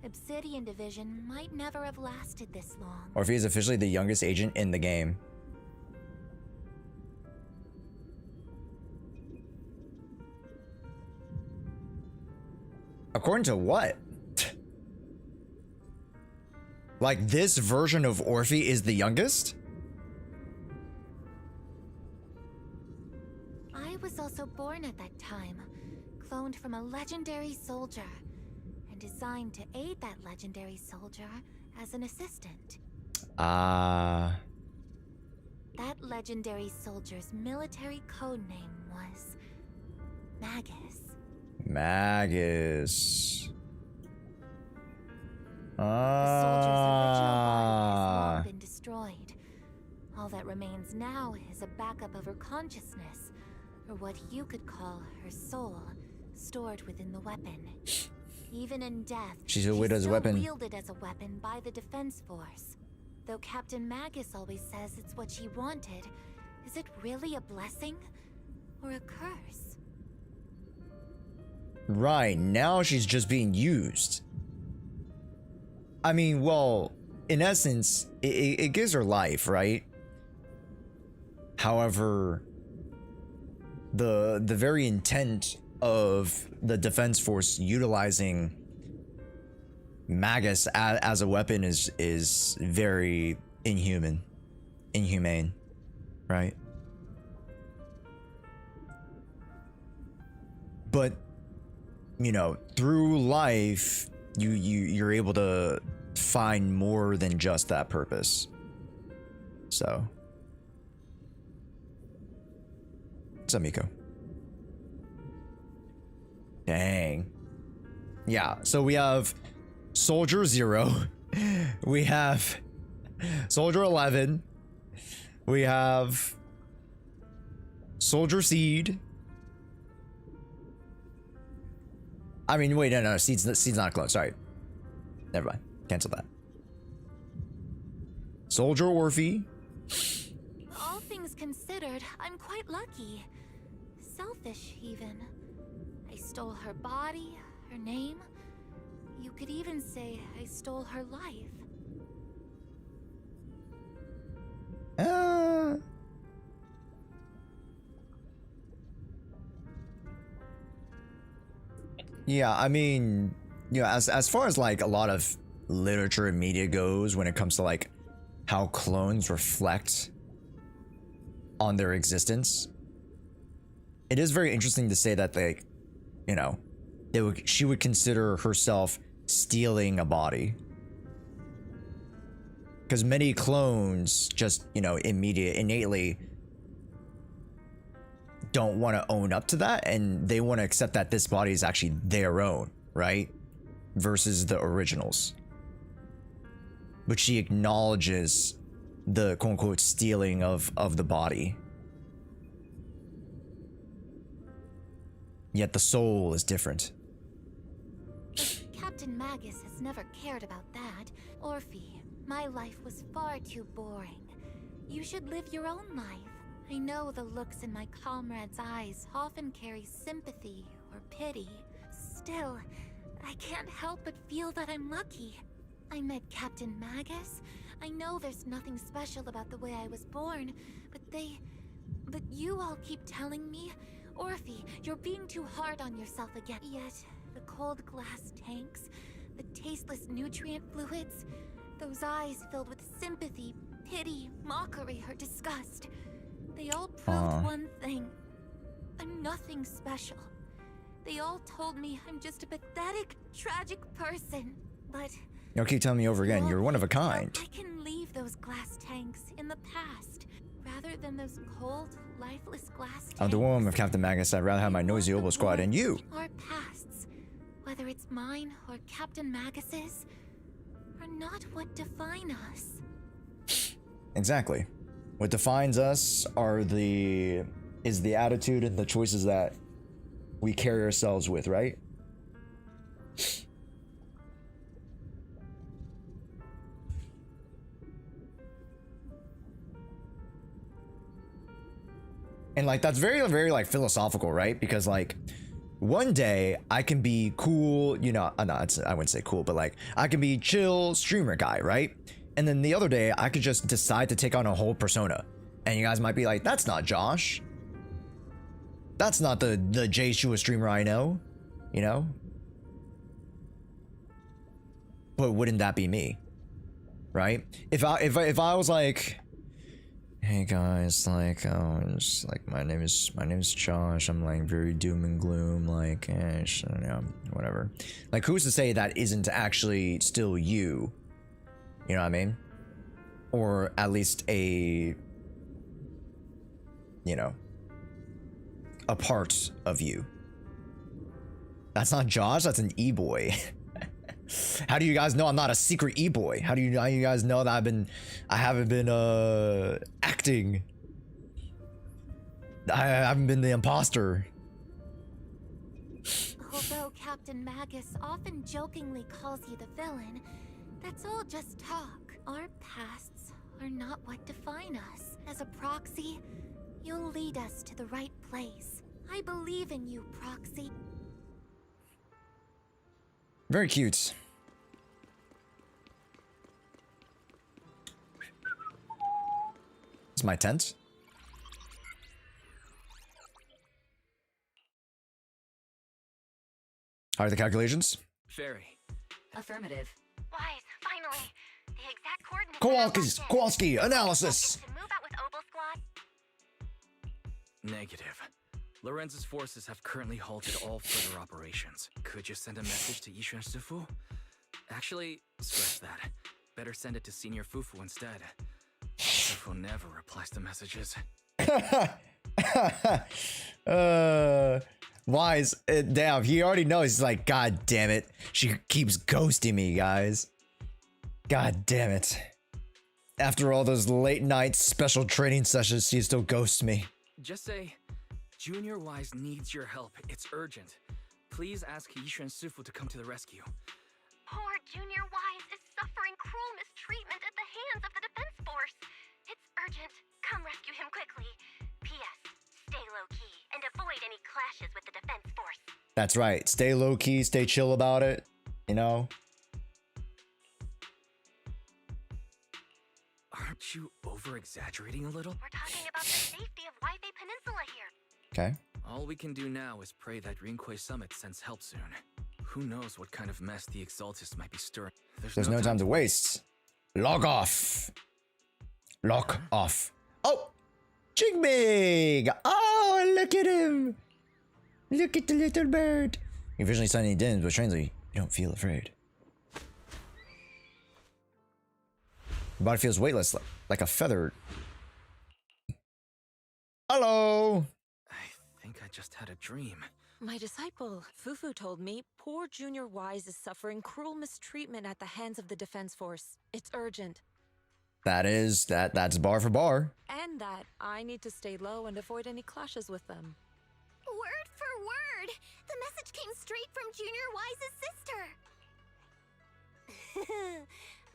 Obsidian Division might never have lasted this long. Orphe is officially the youngest agent in the game. According to what? Like, this version of Orphe is the youngest? I was also born at that time, cloned from a legendary soldier, and designed to aid that legendary soldier as an assistant. Ah. That legendary soldier's military code name was Magus. Magus. The soldier's original body has long been destroyed. All that remains now is a backup of her consciousness, or what you could call her soul, stored within the weapon. Even in death, She's a widow's weapon. wielded as a weapon by the defense force. Though Captain Magus always says it's what she wanted, is it really a blessing or a curse? Right, now she's just being used. I mean, well, in essence, it gives her life, right? However, the very intent of the defense force utilizing Magus as a weapon is very inhumane, right? But you know, through life, you're able to find more than just that purpose. So, what's up, Miko? Dang. Yeah, so we have Soldier 0. We have Soldier 11. We have Soldier Seed. I mean, wait, no, Seed's not a clone. Sorry. Never mind. Cancel that. Soldier Orphe. All things considered, I'm quite lucky. Selfish, even. I stole her body, her name. You could even say I stole her life. Yeah, I mean, you know, as far as like a lot of literature and media goes, when it comes to like how clones reflect on their existence, it is very interesting to say that they, you know, she would consider herself stealing a body, because many clones just, you know, innately don't want to own up to that, and they want to accept that this body is actually their own, right? Versus the originals. But she acknowledges the quote-unquote stealing of the body. Yet the soul is different. But Captain Magus has never cared about that. Orphe, my life was far too boring. You should live your own life. I know the looks in my comrades' eyes often carry sympathy or pity. Still, I can't help but feel that I'm lucky. I met Captain Magus. I know there's nothing special about the way I was born, but you all keep telling me, Orphe, you're being too hard on yourself again. Yet, the cold glass tanks, the tasteless nutrient fluids, those eyes filled with sympathy, pity, mockery, or disgust. They all proved one thing. I'm nothing special. They all told me I'm just a pathetic, tragic person. But You'll keep telling me over again, you're one of a kind. I can leave those glass tanks in the past, rather than those cold, lifeless glass I'm the tanks. woman of Captain Magus. I'd rather have my noisy oboe squad and you. Our pasts, whether it's mine or Captain Magus's, are not what define us. Exactly. What defines us is the attitude and the choices that we carry ourselves with, right? And like that's very, very like philosophical, right? Because like one day I can be cool, you know, no, I wouldn't say cool, but like I can be chill streamer guy, right? And then the other day I could just decide to take on a whole persona. And you guys might be like, that's not Josh. That's not the Jay Shua streamer I know, you know? But wouldn't that be me? Right? If I was like, hey guys, like, just like my name is Josh. I'm like very doom and gloom, like, you know, whatever. Like, who's to say that isn't actually still you? You know what I mean? Or at least a, you know, a part of you. That's not Josh. That's an e-boy. How do you guys know I'm not a secret e-boy? How do you guys know that I haven't been acting? I haven't been the imposter. Although Captain Magus often jokingly calls you the villain, that's all just talk. Our pasts are not what define us. As a proxy, you'll lead us to the right place. I believe in you, Proxy. Very cute. It's my tent. How are the calculations? Fairy. Affirmative. Wise, finally. The exact coordinates. Kowalski analysis. To move out with Obel Squad. Negative. Lorenz's forces have currently halted all further operations. Could you send a message to Yishuan Sufu? Actually, scratch that. Better send it to Senior Fufu instead. Sufu never replies to messages. Wise, damn, he already knows. He's like, God damn it. She keeps ghosting me, guys. God damn it. After all those late night special training sessions, she still ghosts me. Just say, Junior Wise needs your help. It's urgent. Please ask Yishuan Sufu to come to the rescue. Poor Junior Wise is suffering cruel mistreatment at the hands of the Defense Force. It's urgent. Come rescue him quickly. P.S. Stay low-key and avoid any clashes with the Defense Force. That's right. Stay low-key, stay chill about it. You know? Aren't you over-exaggerating a little? We're talking about the safety of Waifei Peninsula here. Okay. All we can do now is pray that Rinquay Summit sends help soon. Who knows what kind of mess the Exaltists might be stirring. There's no time to waste. Log off. Lock off. Oh! Jingbig! Oh, look at him! Look at the little bird. You visually sign any dims, but strangely, you don't feel afraid. Your body feels weightless, like a feather. Hello! I think I just had a dream. My disciple, Fufu, told me poor Junior Wise is suffering cruel mistreatment at the hands of the Defense Force. It's urgent. That's bar for bar. And that I need to stay low and avoid any clashes with them. Word for word! The message came straight from Junior Wise's sister!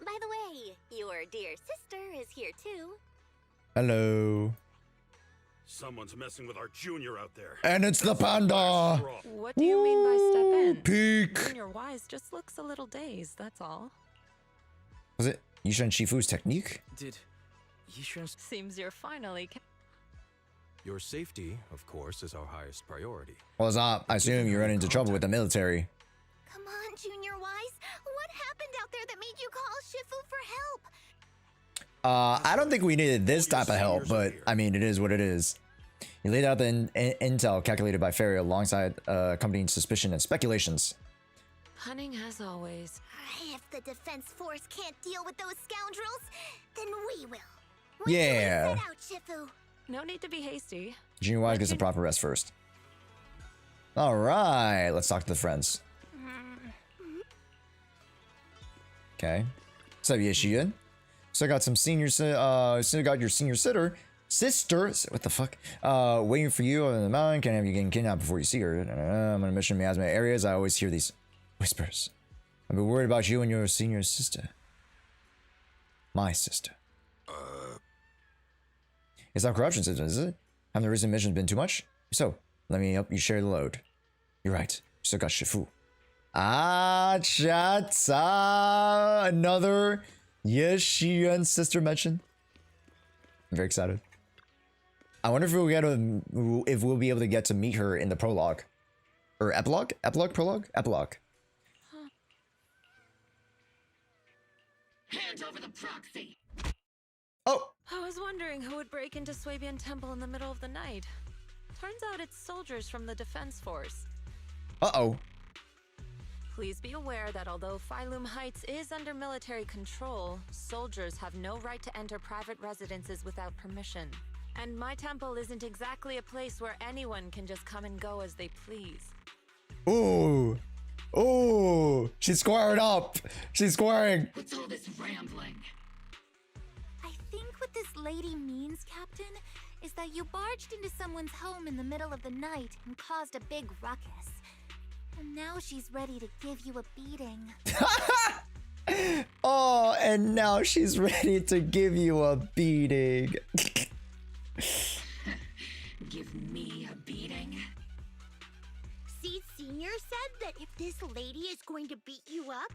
By the way, your dear sister is here too. Hello. Someone's messing with our Junior out there. And it's the panda! What do you mean by step in? Peek! Junior Wise just looks a little dazed, that's all. Was it Yishuan Shifu's technique? Did Yishuan... Seems you're finally... Your safety, of course, is our highest priority. Well, Zop, I assume you run into trouble with the military. Come on, Junior Wise. What happened out there that made you call Shifu for help? I don't think we needed this type of help, but I mean, it is what it is. He laid out the intel calculated by Fairy alongside accompanying suspicion and speculations. Punning as always. If the Defense Force can't deal with those scoundrels, then we will. Yeah. Set out, Shifu. No need to be hasty. Junior Wise gets a proper rest first. Alright, let's talk to the friends. Okay. What's up, Yeshian? So I got some senior, still got your senior sister, what the fuck? Waiting for you on the mountain. Can't have you getting kidnapped before you see her. I'm on a mission in miasma areas. I always hear these whispers. I've been worried about you and your senior sister. My sister. It's not corruption, is it? Haven't the recent missions been too much? So, let me help you share the load. You're right. Still got Shifu. Ah, chat. Another Yeshian sister mention. I'm very excited. I wonder if we'll be able to get to meet her in the prologue. Or epilogue? Epilogue? Prologue? Epilogue. Hand over the proxy. Oh! I was wondering who would break into Swabian Temple in the middle of the night. Turns out it's soldiers from the Defense Force. Uh-oh. Please be aware that although Phylum Heights is under military control, soldiers have no right to enter private residences without permission. And my temple isn't exactly a place where anyone can just come and go as they please. Ooh. Ooh. She's squaring up. She's squaring. What's all this rambling? I think what this lady means, Captain, is that you barged into someone's home in the middle of the night and caused a big ruckus. And now she's ready to give you a beating. Oh, and now she's ready to give you a beating. Give me a beating? See, Senior said that if this lady is going to beat you up,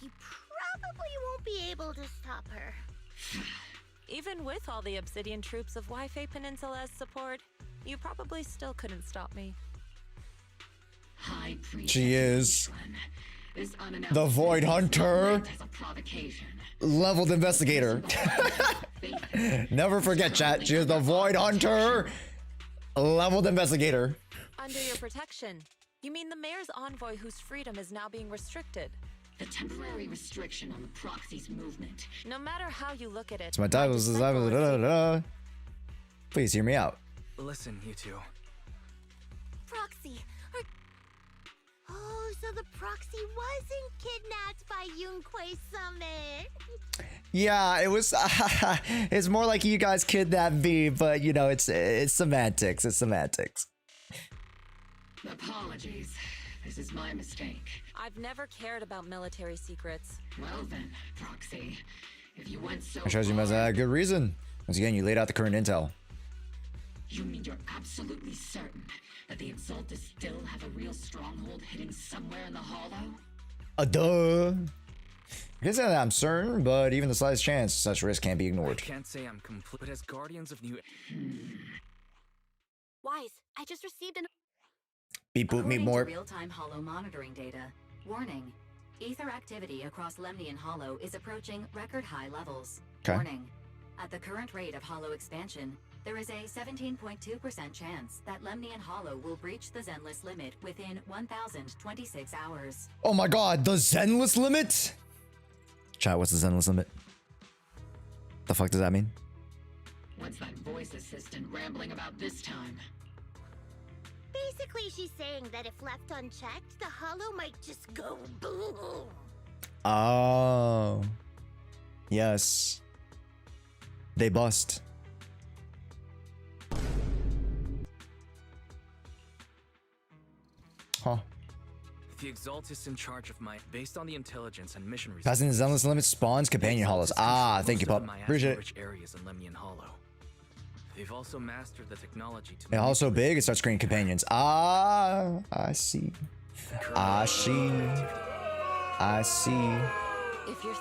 he probably won't be able to stop her. Even with all the Obsidian troops of Wi-Fi Peninsula's support, you probably still couldn't stop me. High priest. She is the Void Hunter. Leveled investigator. Never forget, chat. She is the Void Hunter. Leveled investigator. Under your protection. You mean the mayor's envoy whose freedom is now being restricted? The temporary restriction on the proxy's movement. No matter how you look at it. It's my title. Please hear me out. Listen, you two. Proxy. Oh, so the proxy wasn't kidnapped by Yunquei Summit. Yeah, it was. It's more like you guys kidnapped me, but you know, it's semantics. It's semantics. Apologies. This is my mistake. I've never cared about military secrets. Well then, Proxy, if you went so I chose you as a good reason. Once again, you laid out the current intel. You mean you're absolutely certain that the Exaltists still have a real stronghold hidden somewhere in the hollow? Duh. I can't say that I'm certain, but even the slightest chance, such risk can't be ignored. I can't say I'm complete, but as Guardians of New... Wise, I just received an... Beep boop me more. Real-time Hollow monitoring data. Warning. Ether activity across Lemnian Hollow is approaching record-high levels. Okay. Warning. At the current rate of Hollow expansion, there is a 17.2% chance that Lemnian Hollow will breach the Zenless limit within 1,026 hours. Oh my god, the Zenless limit? Chat, what's the Zenless limit? The fuck does that mean? What's that voice assistant rambling about this time? Basically, she's saying that if left unchecked, the hollow might just go boom. Oh. Yes. They bust. Huh. The Exaltists in charge of my... Based on the intelligence and mission results... Passing the Zenless limit spawns companion hollows. Ah, thank you, pup. Appreciate it. Rich areas in Lemnian Hollow. They've also mastered the technology to... And also big, it starts creating companions. Ah, I see. I see. I see. If you're...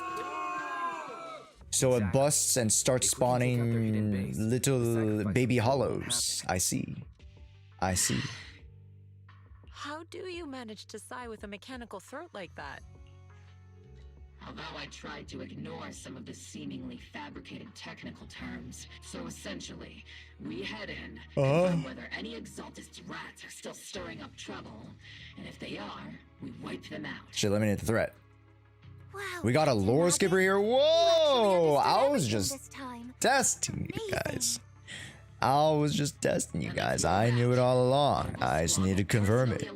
So it busts and starts spawning little baby hollows. I see. I see. How do you manage to sigh with a mechanical throat like that? Although I tried to ignore some of the seemingly fabricated technical terms, so essentially, we head in and learn whether any Exaltist rats are still stirring up trouble, and if they are, we wipe them out. Should eliminate the threat. Wow, we got a lore skipper here. Whoa! I was just this time. testing you guys. I was just testing you guys. I knew it all along. I just need to confirm it.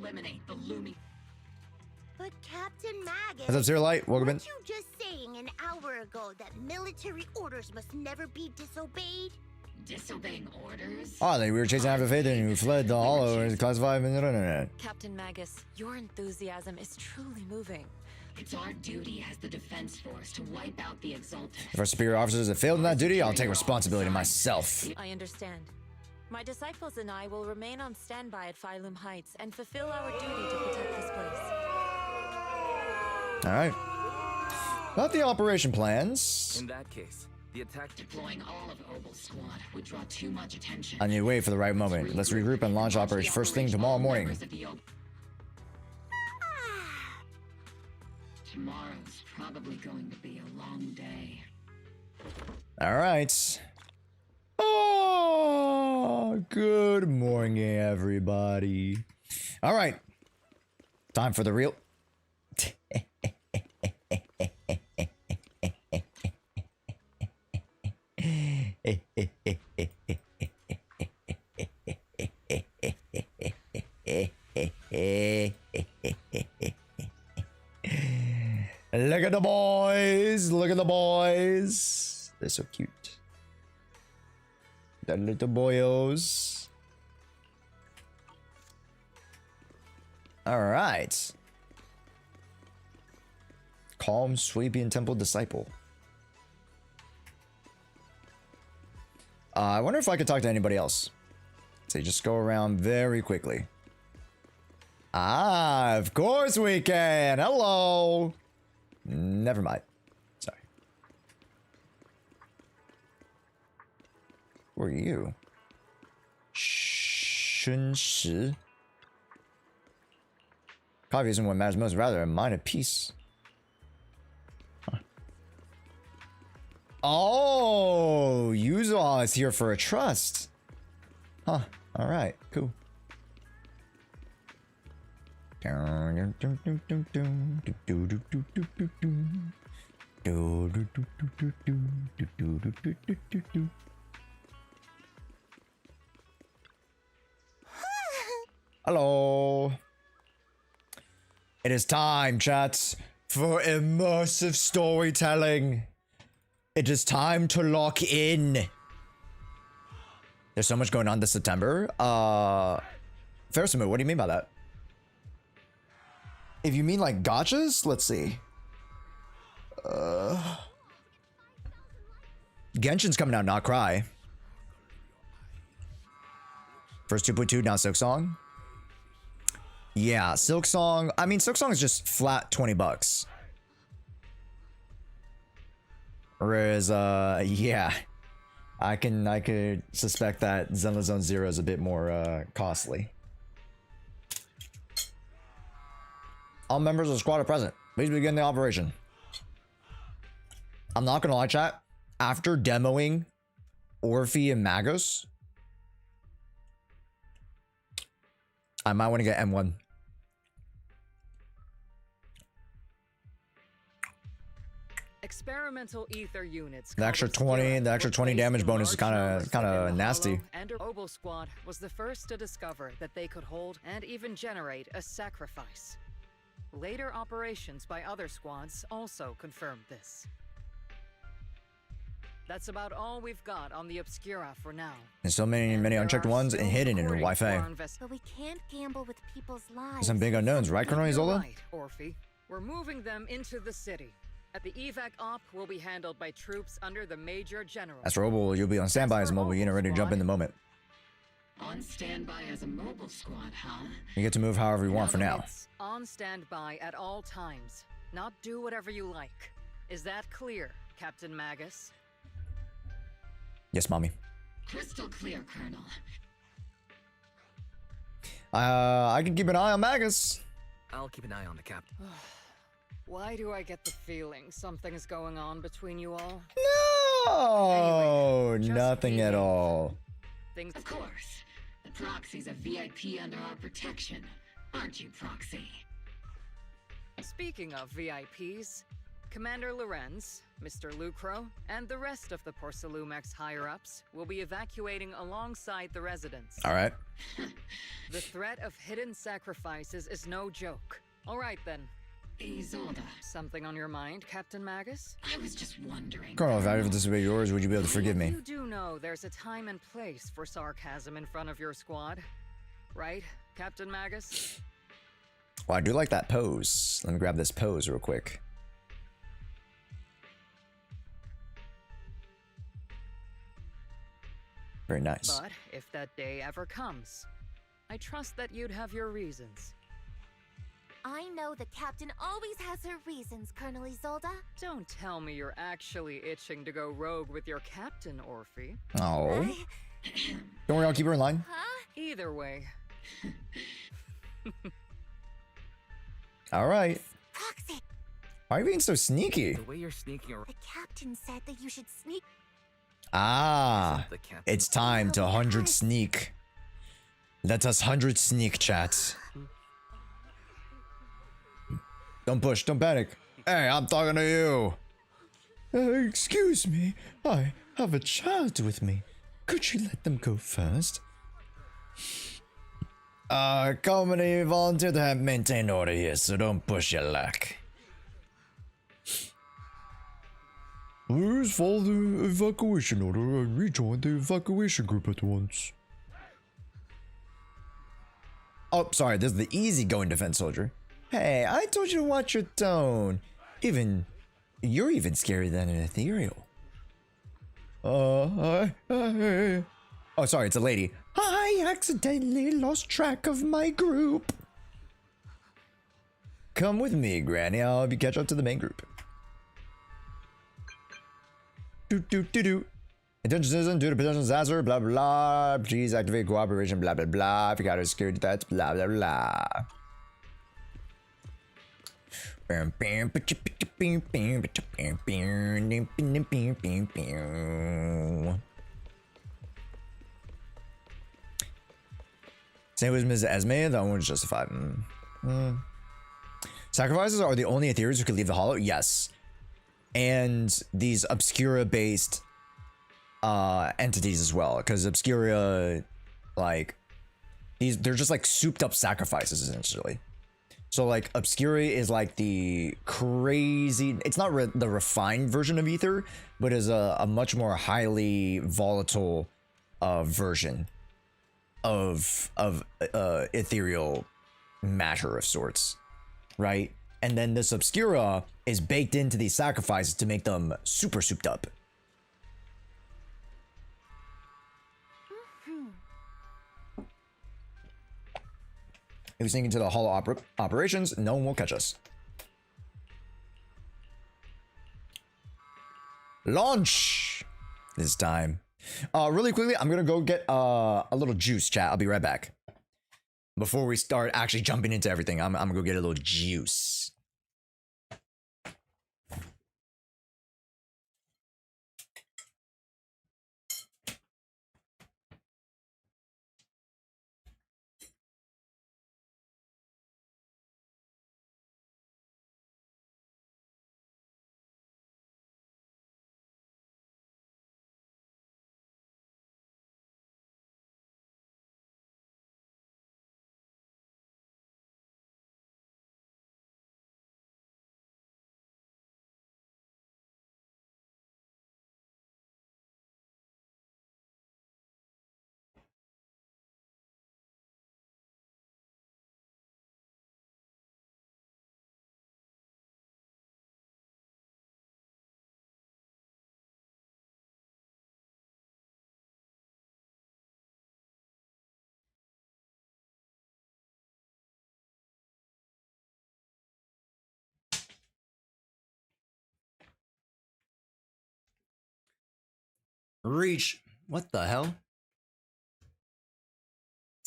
But Captain Magus, What's up, Zero Light? Welcome in. weren't you just saying an hour ago that military orders must never be disobeyed? Disobeying orders? Oh, we were chasing after Faith and we fled the hollow and classified in the internet. Captain Magus, your enthusiasm is truly moving. It's our duty as the defense force to wipe out the Exaltists. If our superior officers have failed in that duty, I'll take responsibility myself. I understand. My disciples and I will remain on standby at Phylum Heights and fulfill our duty to protect this place. Alright. About the operation plans. In that case, the attack deploying all of Obel's squad would draw too much attention. I need to wait for the right moment. Let's regroup and launch operation first thing tomorrow morning. Tomorrow's probably going to be a long day. Alright. Oh, good morning, everybody. Alright. Time for the real... Look at the boys! Look at the boys! They're so cute. The little boyos. Alright. Calm, Swabian Temple Disciple. I wonder if I could talk to anybody else. So just go around very quickly. Ah, of course we can. Hello. Never mind. Sorry. Who are you? Shunshi. Coffee isn't what matters most, rather a mind at peace. Huh. Oh, Yuzawa is here for a trust. Huh. All right. Cool. Hello. It is time, chats, for immersive storytelling. It is time to lock in. There's so much going on this September. Ferrisimu, what do you mean by that? If you mean like gachas, let's see. Genshin's coming out, not cry. First 2.2, now Silksong. Yeah, Silksong. I mean, Silksong is just flat $20. Whereas, yeah, I could suspect that Zenless Zone Zero is a bit more costly. All members of the squad are present. Please begin the operation. I'm not gonna lie, chat. After demoing Orphe and Magus, I might want to get M1. Experimental ether units. The extra 20 damage bonus is kind of nasty. And Obel Squad was the first to discover that they could hold and even generate a sacrifice. Later operations by other squads also confirmed this. That's about all we've got on the Obscura for now. There's so many unchecked ones and hidden in Wi-Fi. But we can't gamble with people's lives. There's some big unknowns, right, Colonel Isolda? Right, Orphe. We're moving them into the city. At the evac op will be handled by troops under the Major General. As for Obel, you'll be on standby as a mobile unit ready to jump in the moment. On standby as a mobile squad, huh? You get to move however you want for now. On standby at all times. Not do whatever you like. Is that clear, Captain Magus? Yes, mommy. Crystal clear, Colonel. I can keep an eye on Magus. I'll keep an eye on the captain. Why do I get the feeling something's going on between you all? No, anyway, nothing at all. Of course. The Proxy's a VIP under our protection. Aren't you, Proxy? Speaking of VIPs, Commander Lorenz, Mr. Lucro, and the rest of the Porcelumex higher-ups will be evacuating alongside the residents. All right. The threat of hidden sacrifices is no joke. All right, then. Isolda. Something on your mind, Captain Magus? I was just wondering. Colonel, if I ever disobey yours, would you be able to forgive me? You do know there's a time and place for sarcasm in front of your squad, right, Captain Magus? Well, I do like that pose. Let me grab this pose real quick. Very nice. But if that day ever comes, I trust that you'd have your reasons. I know the captain always has her reasons, Colonel Isolda. Don't tell me you're actually itching to go rogue with your captain, Orphe. Oh. Don't worry, I'll keep her in line. Huh? Either way. All right. Proxy. Why are you being so sneaky? The way you're sneaking around. The captain said that you should sneak. Ah, it's time to 100 sneak. Let us 100 sneak, chat. Don't push, don't panic. Hey, I'm talking to you. Excuse me, I have a child with me. Could you let them go first? Company volunteer to have maintain order here, so don't push your luck. Please follow the evacuation order and rejoin the evacuation group at once. Oh, sorry, this is the easygoing defense soldier. Hey, I told you to watch your tone. You're even scarier than an ethereal. Oh, sorry, it's a lady. I accidentally lost track of my group. Come with me, Granny. I'll help you catch up to the main group. Attention citizen, due to potential disaster, blah blah. Please activate cooperation, blah blah blah. If you got a security threats, blah blah blah. Same with Ms. Esme, that one was justified. Sacrifices are the only Ethereals who can leave the Hollow? Yes. And these Obscura-based entities as well, because Obscura, like, they're just like souped up sacrifices essentially. So like Obscura is like the crazy, it's not the refined version of Ether, but is a much more highly volatile version of ethereal matter of sorts, right? And then this Obscura is baked into these sacrifices to make them super souped up. If we sneak into the Hollow operations, no one will catch us. Launch! This time. Really quickly, I'm gonna go get a little juice, chat. I'll be right back. Before we start actually jumping into everything, I'm gonna go get a little juice. Reach. What the hell?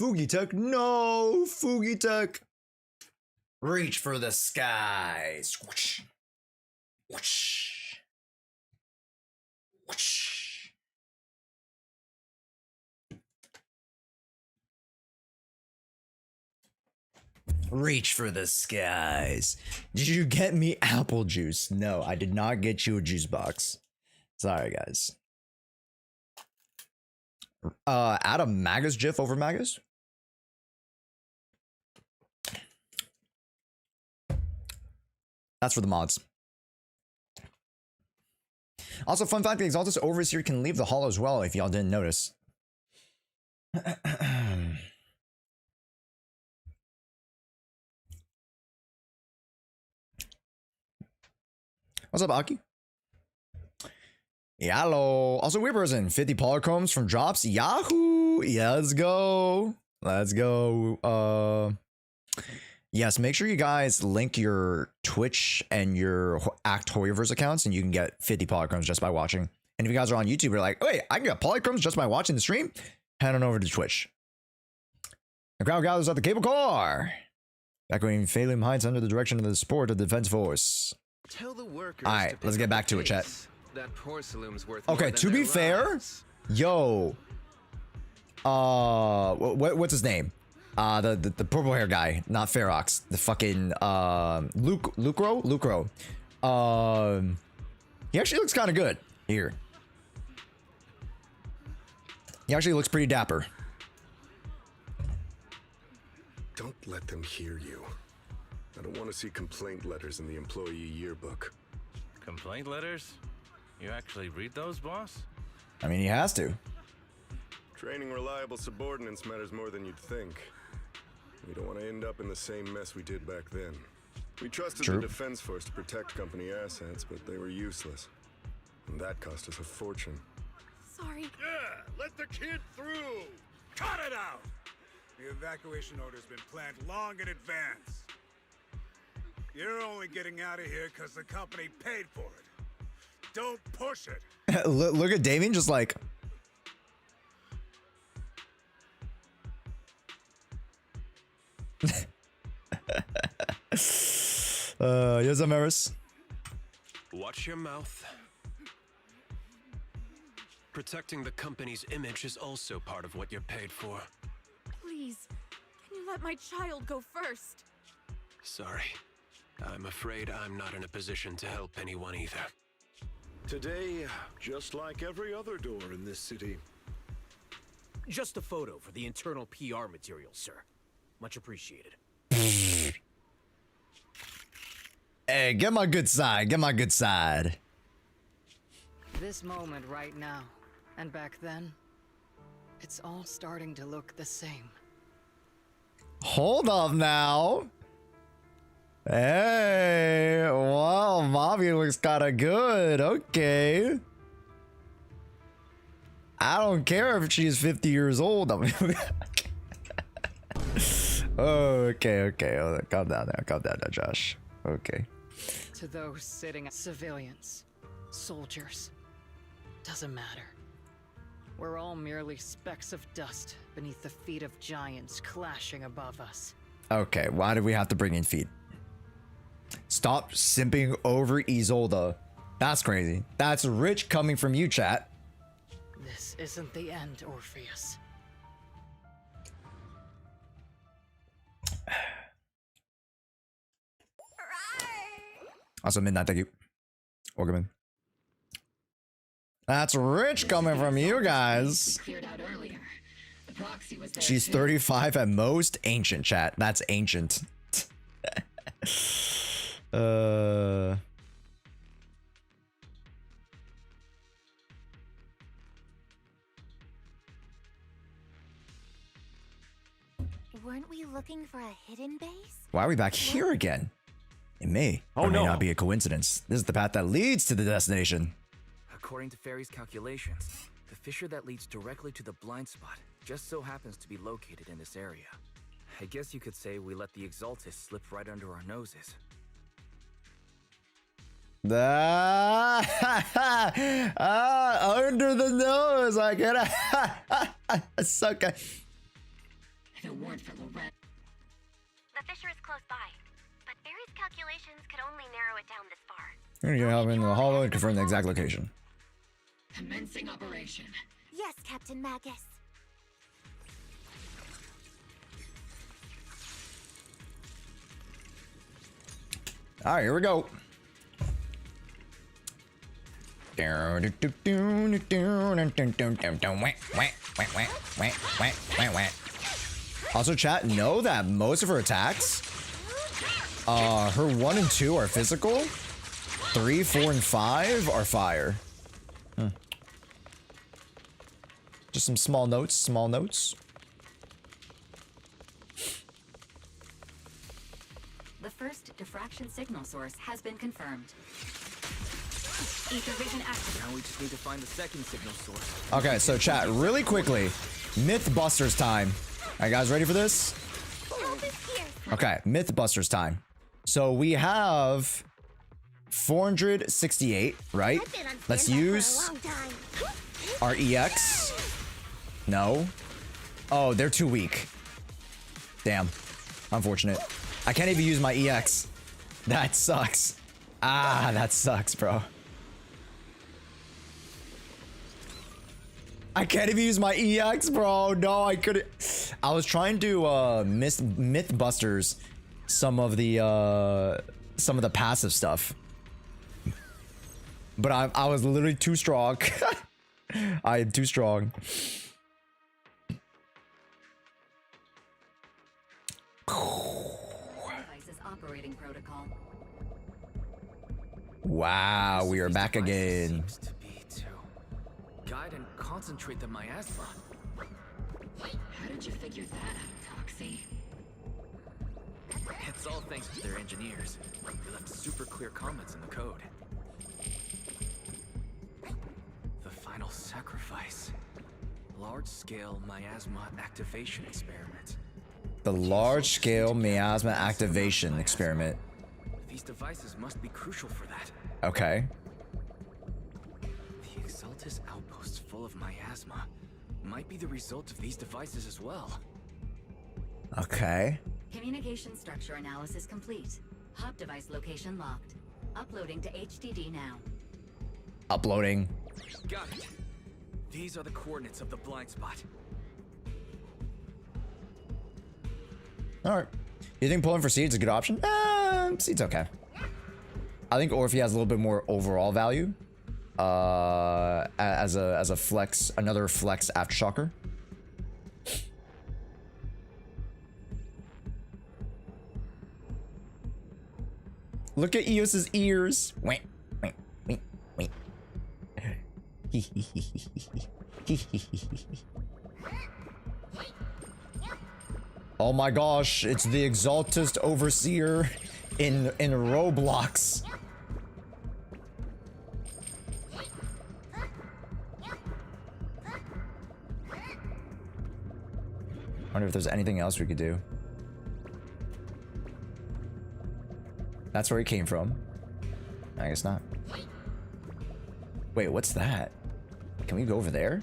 Fugitech? No! Fugitech! Reach for the sky. Swoosh. Whoosh. Whoosh. Reach for the skies. Did you get me apple juice? No, I did not get you a juice box. Sorry, guys. Add a Magus GIF over Magus. That's for the mods. Also, fun fact, the Exaltists Overseer can leave the hall as well if y'all didn't notice. What's up, Aki? Hello. Also, weird person. 50 polychromes from drops. Yahoo! Yeah, let's go. Let's go. Yes, make sure you guys link your Twitch and your Act Hoyoverse accounts, and you can get 50 polychromes just by watching. And if you guys are on YouTube, you're like, wait, I can get polychromes just by watching the stream? Head on over to Twitch. The crowd gathers at the cable car. Echoing Phalum Heights under the direction of the support of the Defense Force. Tell the workers. Alright, let's get back to it, chat. That porcelain's worth Okay, more to than be their fair, lives. yo, what's his name? The purple hair guy, not Ferox. The fucking Lucro. He actually looks kind of good here. He actually looks pretty dapper. Don't let them hear you. I don't want to see complaint letters in the employee yearbook. Complaint letters? You actually read those, boss? I mean, he has to. Training reliable subordinates matters more than you'd think. We don't want to end up in the same mess we did back then. We trusted the Defense Force to protect company assets, but they were useless. And that cost us a fortune. Sorry. Yeah, let the kid through! Cut it out! The evacuation order's been planned long in advance. You're only getting out of here because the company paid for it. Don't push it. Look at Damien just like... Yes, I'm Eris. Watch your mouth. Protecting the company's image is also part of what you're paid for. Please, can you let my child go first? Sorry. I'm afraid I'm not in a position to help anyone either. Today, just like every other door in this city. Just a photo for the internal PR material, sir. Much appreciated. Hey, get my good side. Get my good side. This moment right now, and back then, it's all starting to look the same. Hold up now. Hey, wow, Bobby looks kind of good. Okay. I don't care if she's 50 years old. I mean, okay. Oh, calm down now, Josh. Okay. To those sitting as civilians, soldiers, doesn't matter. We're all merely specks of dust beneath the feet of giants clashing above us. Okay, why do we have to bring in feet? Stop simping over Isolda. That's crazy. That's rich coming from you, chat. This isn't the end, Orpheus. Also, Midnight, thank you. Welcome in. That's rich coming from you guys. She's 35 at most. Ancient, chat. That's ancient. Weren't we looking for a hidden base? Why are we back here again? It may or may not be a coincidence. This is the path that leads to the destination. According to Fairy's calculations, the fissure that leads directly to the blind spot just so happens to be located in this area. I guess you could say we let the Exaltists slip right under our noses. Under the nose, I get it. Suck it. If it weren't for Lorette. The fissure is close by, but Barry's calculations could only narrow it down this far. You're gonna help in the hollow and confirm the exact location. Commencing operation. Yes, Captain Magus. All right, here we go. Also, chat, know that most of her attacks, her 1 and 2 are physical, 3, 4, and 5 are fire. Just some small notes, small notes. The first diffraction signal source has been confirmed. Ether vision active. Now we just need to find the second signal source. Okay, so chat, really quickly, Mythbusters time. All right, guys, ready for this? Okay, Mythbusters time. So we have 468, right? Let's use our EX. No. Oh, they're too weak. Damn. Unfortunate. I can't even use my EX. That sucks. Ah, that sucks, bro. I can't even use my EX, bro. No, I couldn't. I was trying to Mythbusters some of the passive stuff. But I was literally too strong. I am too strong. Operating protocol. Wow, we are back again. Guide and concentrate the miasma. How did you figure that out, Toxie? It's all thanks to their engineers. They left super clear comments in the code. The final sacrifice. Large-scale miasma activation experiment. The large-scale miasma activation experiment. These devices must be crucial for that. Okay. The Exaltist outposts full of miasma might be the result of these devices as well. Okay. Communication structure analysis complete. Hub device location locked. Uploading to HDD now. Uploading. Got it. These are the coordinates of the blind spot. All right. You think pulling for Seed's a good option? Seed's okay. I think Orphe has a little bit more overall value. As a flex, another flex aftershocker. Look at Eos's ears. Wait, wait, wait, wait. Oh my gosh, it's the Exaltist Overseer in Roblox. I wonder if there's anything else we could do. That's where he came from. I guess not. Wait, what's that? Can we go over there?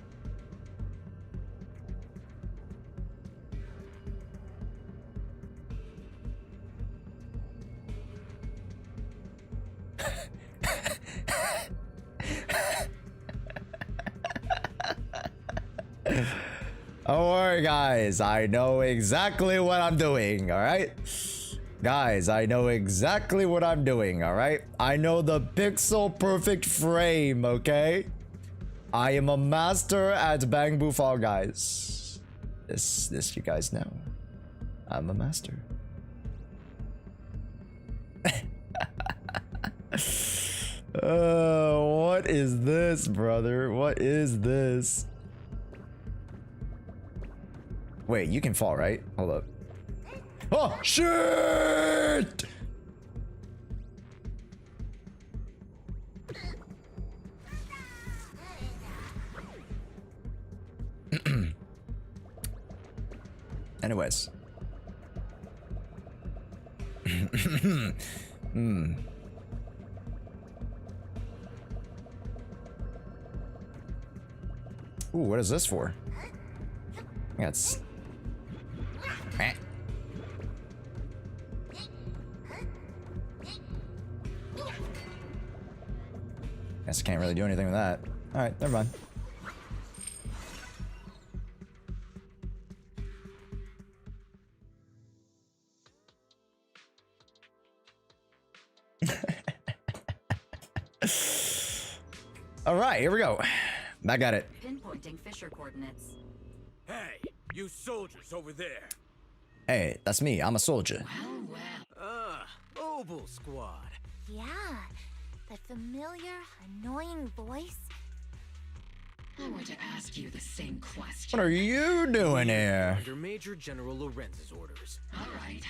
Don't worry, guys. I know exactly what I'm doing, all right? Guys, I know exactly what I'm doing, all right? I know the pixel perfect frame, okay? I am a master at Bang Boo Fall Guys. This you guys know. I'm a master. What is this, brother? What is this? Wait, you can fall, right? Hold up. Oh, shit! Anyways. Ooh, what is this for? That's. Guess I can't really do anything with that. All right, never mind. All right, here we go. Back at it. Pinpointing Fisher coordinates. Hey, you soldiers over there. Hey, that's me. I'm a soldier. Obel Squad. Yeah, that familiar, annoying voice. I want to ask you the same question. What are you doing here? Under Major General Lorenz's orders. All right.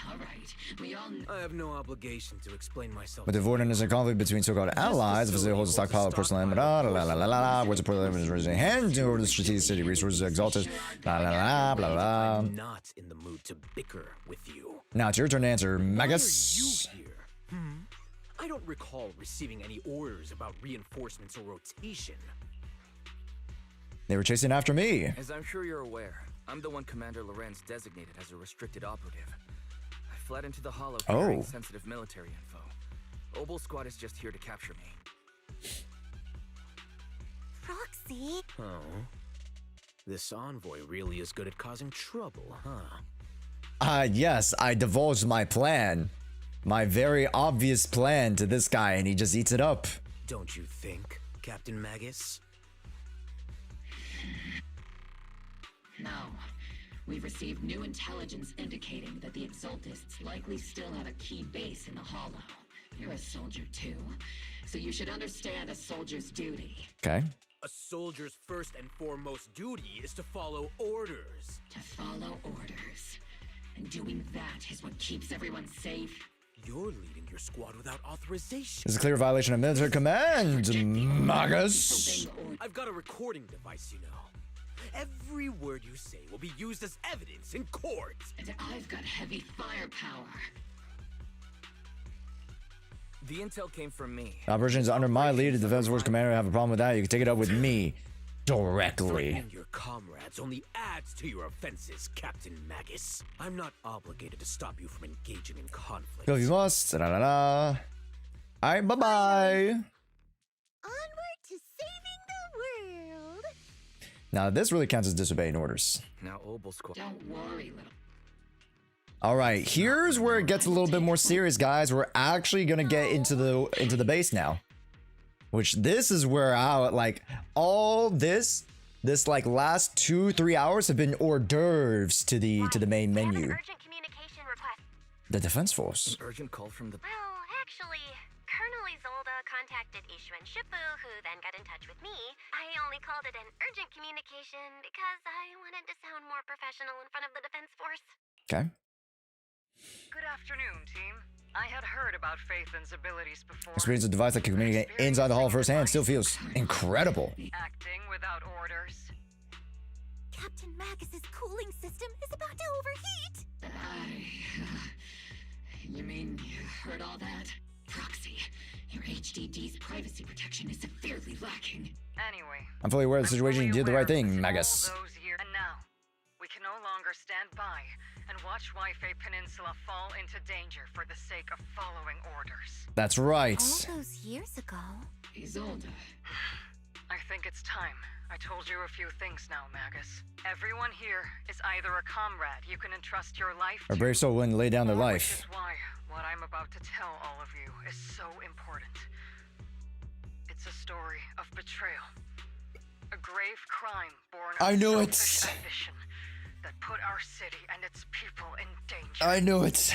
We all I have no obligation to explain myself. With avoiding is a conflict between so-called allies, the facility holds a stockpile of porcelain, words of porcelain is raising hands over the strategic city resources, Exaltists, blah, blah, blah, blah, blah. I'm not in the mood to bicker with you. Now it's your turn to answer, Magus. Why are you here? I don't recall receiving any orders about reinforcements or rotation. They were chasing after me. As I'm sure you're aware, I'm the one Commander Lorenz designated as a restricted operative. I fled into the Hollow carrying sensitive military info. Obel Squad is just here to capture me. Roxy? Oh? This envoy really is good at causing trouble, huh? Yes, I divulged my plan. My very obvious plan to this guy, and he just eats it up. Don't you think, Captain Magus? No. We've received new intelligence indicating that the Exaltists likely still have a key base in the Hollow. You're a soldier too, so you should understand a soldier's duty. Okay. A soldier's first and foremost duty is to follow orders. To follow orders. And doing that is what keeps everyone safe. You're leading your squad without authorization. This is a clear violation of military command, Magus. I've got a recording device, you know. Every word you say will be used as evidence in court. And I've got heavy firepower. The intel came from me. Operations under my lead, the Defense Force Commander. I have a problem with that. You can take it up with me directly. Threatening your comrades only adds to your offenses, Captain Magus. I'm not obligated to stop you from engaging in conflict. Go if you must. All right, bye-bye. Onward to saving the world. Now, this really counts as disobeying orders. Now, Obel Squad. Don't worry, little. All right, here's where it gets a little bit more serious, guys. We're actually gonna get into the base now, which this is where I like all this like last 2-3 hours have been hors d'oeuvres to the main menu. Urgent communication request. The Defense Force. An urgent call from the. Well, actually, Colonel Isolda contacted Ishu and Shippu, who then got in touch with me. I only called it an urgent communication because I wanted to sound more professional in front of the Defense Force. Okay. Good afternoon, team. I had heard about Phaethon's abilities before. Experience a device that can communicate inside the hall firsthand still feels incredible. Acting without orders. Captain Magus's cooling system is about to overheat. You mean you heard all that? Proxy, your HDD's privacy protection is severely lacking. Anyway, I'm fully aware of the situation. You did the right thing, Magus. And now, we can no longer stand by and watch Yfei Peninsula fall into danger for the sake of following orders. That's right. All those years ago. Isolda. I think it's time. I told you a few things now, Magus. Everyone here is either a comrade you can entrust your life to, Our brave soul wouldn't lay down their life. Which is why what I'm about to tell all of you is so important. It's a story of betrayal. A grave crime born of I knew it. selfish ambition that put our city and its people in danger. I knew it.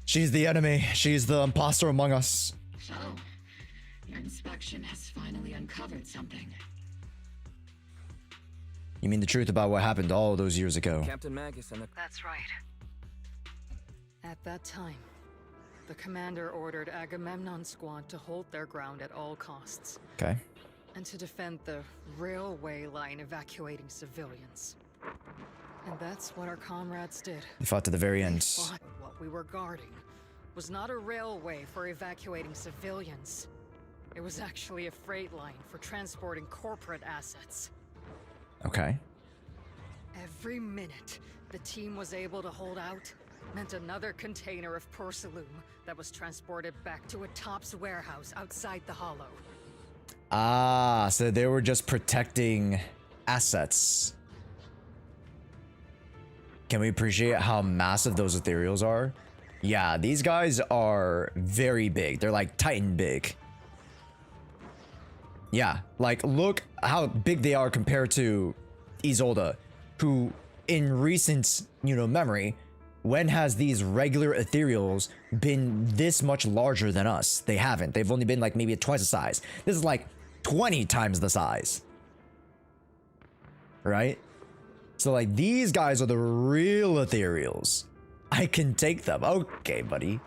She's the enemy. She's the imposter among us. So, your inspection has finally uncovered something. You mean the truth about what happened all those years ago? Captain Magus and the. That's right. At that time, the commander ordered Agamemnon's squad to hold their ground at all costs. Okay. And to defend the railway line evacuating civilians. And that's what our comrades did. They fought to the very end. But what we were guarding was not a railway for evacuating civilians. It was actually a freight line for transporting corporate assets. Okay. Every minute the team was able to hold out meant another container of porcelain that was transported back to a Topps warehouse outside the Hollow. Ah, so they were just protecting assets. Can we appreciate how massive those ethereals are? Yeah, these guys are very big. They're like Titan big. Yeah, like look how big they are compared to Isolda, who in recent, memory, when has these regular ethereals been this much larger than us? They haven't. They've only been like maybe twice the size. This is like 20 times the size. Right? So like these guys are the real ethereals. I can take them. Okay, buddy.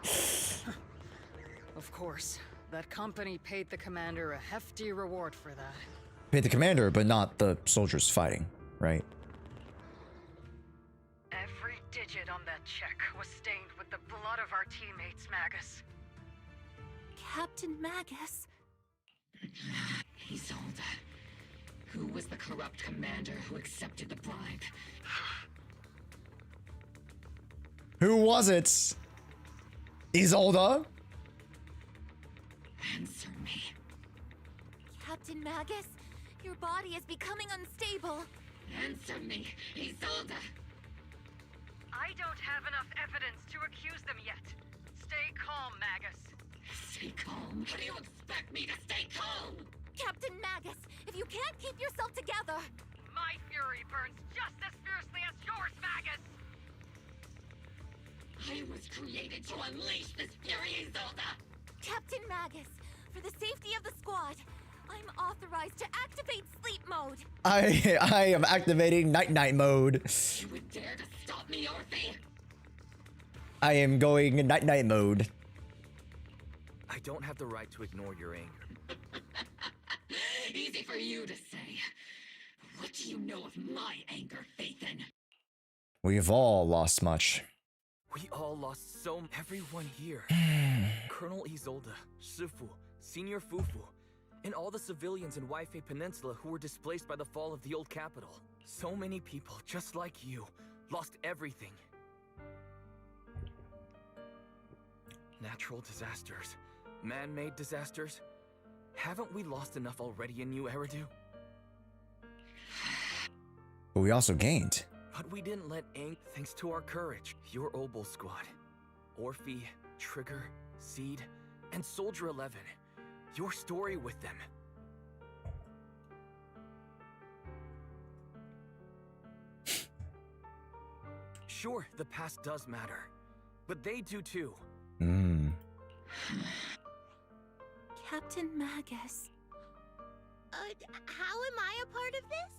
Of course. That company paid the commander a hefty reward for that. Paid the commander, but not the soldiers fighting, right? Every digit on that check was stained with the blood of our teammates, Magus. Captain Magus? Isolda. Who was the corrupt commander who accepted the bribe? Who was it? Isolda? Answer me. Captain Magus, your body is becoming unstable. Answer me, Isolda. I don't have enough evidence to accuse them yet. Stay calm, Magus. Stay calm? How do you expect me to stay calm? Captain Magus, if you can't keep yourself together... My fury burns just as fiercely as yours, Magus! I was created to unleash this fury, Isolda! Captain Magus, for the safety of the squad, I'm authorized to activate sleep mode. I am activating night mode. You would dare to stop me, Orphe? I am going night mode. I don't have the right to ignore your anger. Easy for you to say. What do you know of my anger, Phaethon? We've all lost much. We all lost so everyone here. Colonel Isolda, Shifu, Senior Fufu, and all the civilians in Waifei Peninsula who were displaced by the fall of the old capital. So many people, just like you, lost everything. Natural disasters, man-made disasters. Haven't we lost enough already in New Eridu? But we also gained. But we didn't let thanks to our courage. Your Obol squad, Orphe, Trigger, Seed, and Soldier 11. Your story with them. Sure, the past does matter, but they do too. Captain Magus. How am I a part of this?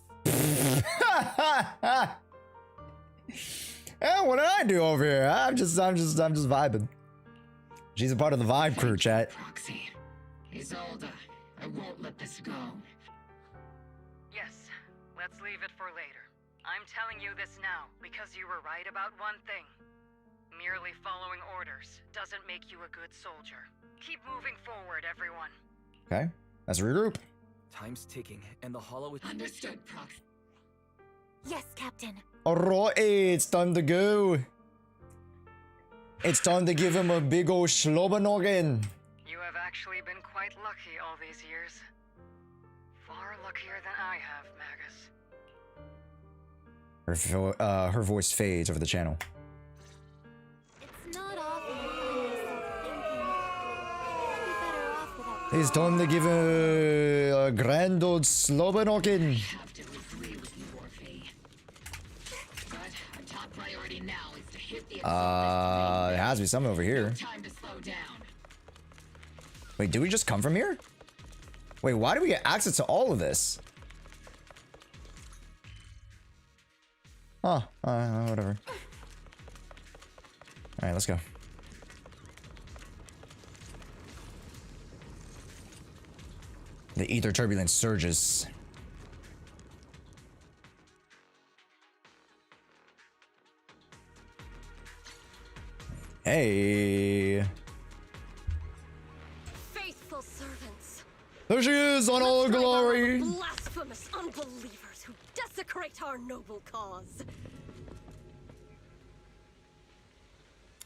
Hey, what did I do over here? I'm just vibing. She's a part of the vibe crew, chat. Proxy. Isolda, I won't let this go. Yes, let's leave it for later. I'm telling you this now because you were right about one thing. Merely following orders doesn't make you a good soldier. Keep moving forward, everyone. Okay, let's regroup. Time's ticking, and the hollow is... Understood, Prox. Yes, Captain. Alright, it's time to go. It's time to give him a big ol' slobbernoggin. You have actually been quite lucky all these years. Far luckier than I have, Magus. Her voice fades over the channel. It's not often I find myself thinking. I'd be better off without... It's time to give him a grand old slobbernoggin. I have to agree with you, Orphe. But our top priority now is to hit the There has to be something over here. No time to slow down. Wait, did we just come from here? Wait, why do we get access to all of this? Oh, whatever. Alright, let's go. The ether turbulence surges. Hey. Faithful servants. There she is on all glory. Blasphemous unbelievers who desecrate our noble cause.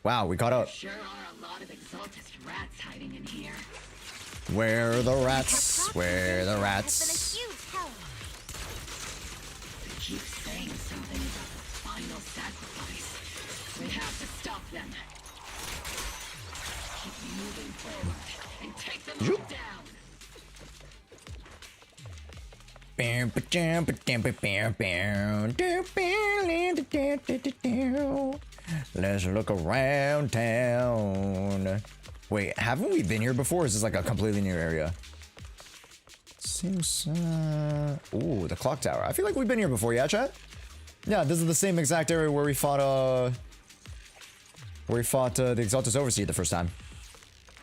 Wow, we caught up. Sure are a lot of Exaltist rats hiding in here. Where are the rats? Where are the rats? They keep saying something about the final sacrifice. We have to stop them. Keep moving forward and take them all down. Let's look around town. Wait, haven't we been here before? Or is this like a completely new area? Seems, ooh, the clock tower. I feel like we've been here before, yeah, chat? Yeah, this is the same exact area where we fought, the Exaltists Overseer the first time.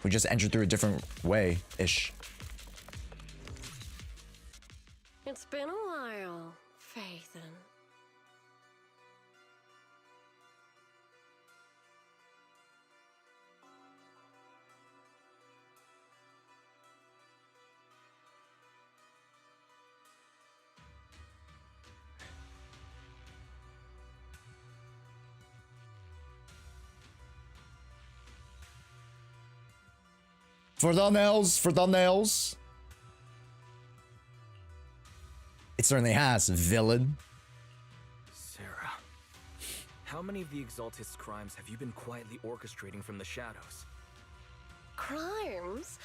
We just entered through a different way-ish. It's been a while, Phaethon. For thumbnails, for thumbnails. It certainly has, villain. Sarah, how many of the Exaltists' crimes have you been quietly orchestrating from the shadows? Crimes?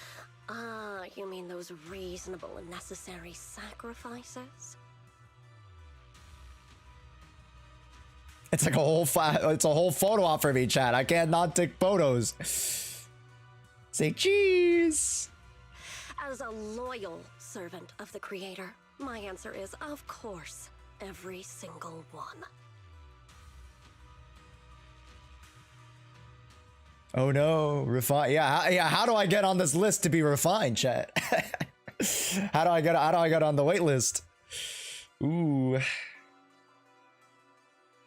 You mean those reasonable and necessary sacrifices? It's like a whole it's a whole photo op for me, chat. I can't not take photos. Say cheese. As a loyal servant of the Creator, my answer is, of course, every single one. Oh no, refine. Yeah. How do I get on this list to be refined, chat? How do I get on the wait list? Ooh.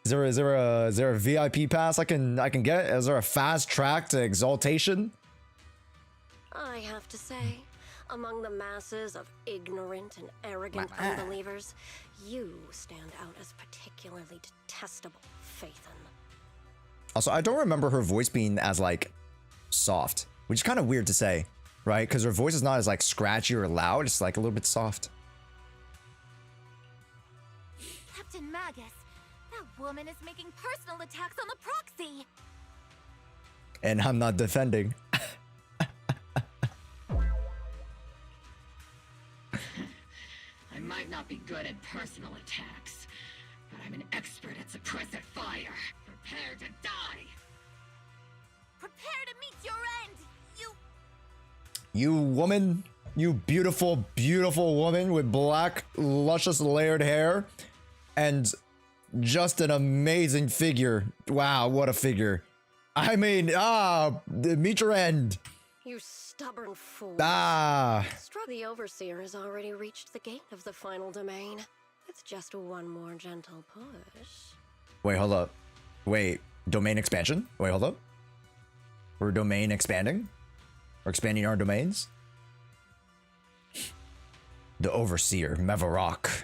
Is there a VIP pass I can get? Is there a fast track to Exaltation? I have to say, among the masses of ignorant and arrogant unbelievers, you stand out as particularly detestable, Phaethon. Also, I don't remember her voice being as, like, soft. Which is kind of weird to say, right? Because her voice is not as, like, scratchy or loud. It's, like, a little bit soft. Captain Magus, that woman is making personal attacks on the proxy. And I'm not defending. I might not be good at personal attacks, but I'm an expert at suppressive fire. Prepare to die! Prepare to meet your end, you... You woman, you beautiful, beautiful woman with black, luscious, layered hair, and just an amazing figure. Wow, what a figure. I mean, meet your end. You stubborn fool. The Overseer has already reached the gate of the final domain. It's just one more gentle push. Wait, hold up. Wait, domain expansion? Wait, hold up. We're domain expanding? We're expanding our domains? The Overseer, Mevarok.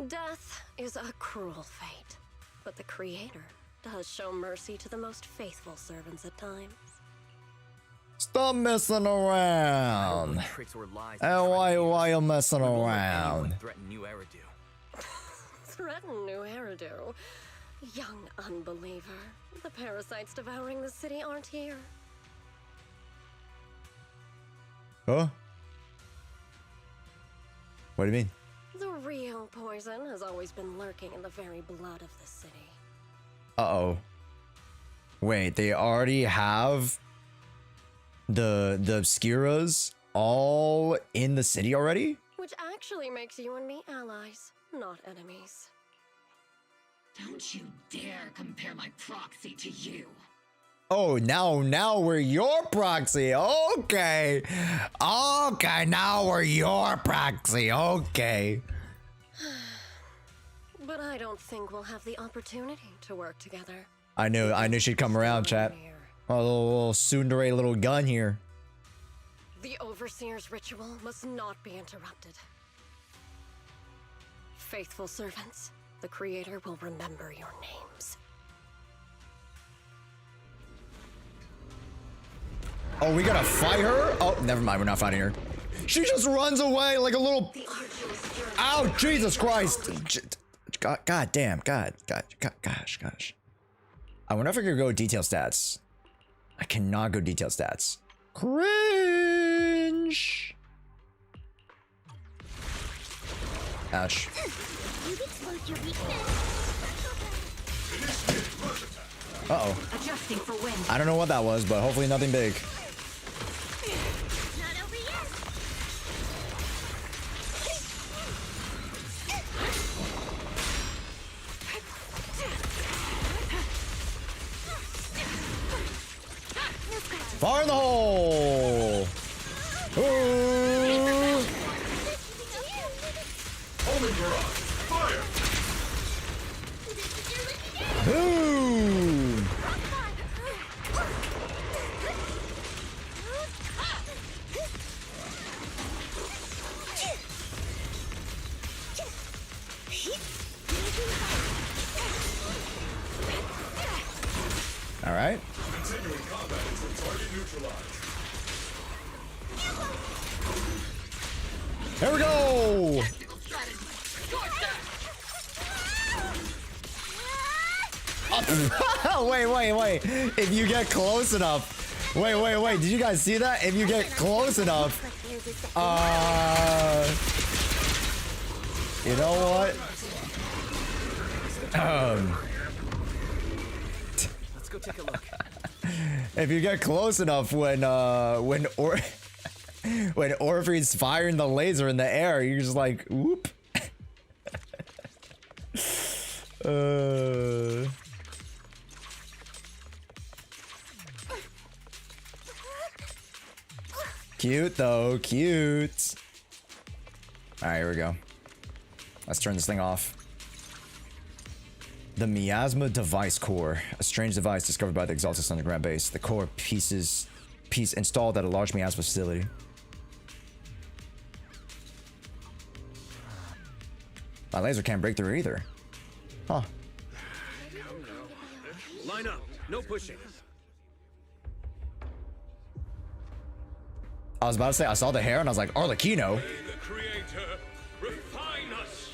Death is a cruel fate, but the Creator does show mercy to the most faithful servants at times. Stop messing around. And why you messing around? Threaten new Eridu. Threaten new Eridu? Young unbeliever. The parasites devouring the city aren't here. Huh? What do you mean? The real poison has always been lurking in the very blood of the city. Uh-oh. Wait, they already have the Obscuras all in the city already? Which actually makes you and me allies, not enemies. Don't you dare compare my proxy to you. Oh, now we're your proxy. Okay. Okay, now we're your proxy. Okay. But I don't think we'll have the opportunity to work together. I knew she'd come around, chat. A little tsundere little gun here. The Overseer's ritual must not be interrupted. Faithful servants, the Creator will remember your names. Oh, we gotta fight her? Oh, never mind, we're not fighting her. She just runs away like a little... Ow, Jesus Christ. God damn, gosh. I wonder if I could go detail stats. I cannot go detail stats. Cringe. Ouch. You've exposed your weakness. Uh-oh. Adjusting for wind. I don't know what that was, but hopefully nothing big. Not over yet. Fire in the hole! Ooh. Homing barrage! Fire! Boom! All right. Continuing combat until target neutralized. Here we go! Wait. If you get close enough. Wait. Did you guys see that? If you get close enough. You know what? Let's go take a look. If you get close enough when Orphe's firing the laser in the air, you're just like, whoop. Cute though, cute. All right, here we go. Let's turn this thing off. The Miasma Device Core, a strange device discovered by the Exaltists underground base. The core piece installed at a large miasma facility. My laser can't break through either. Huh. Line up. No pushing. I was about to say, I saw the hair and I was like, Arlecchino. May the Creator refine us.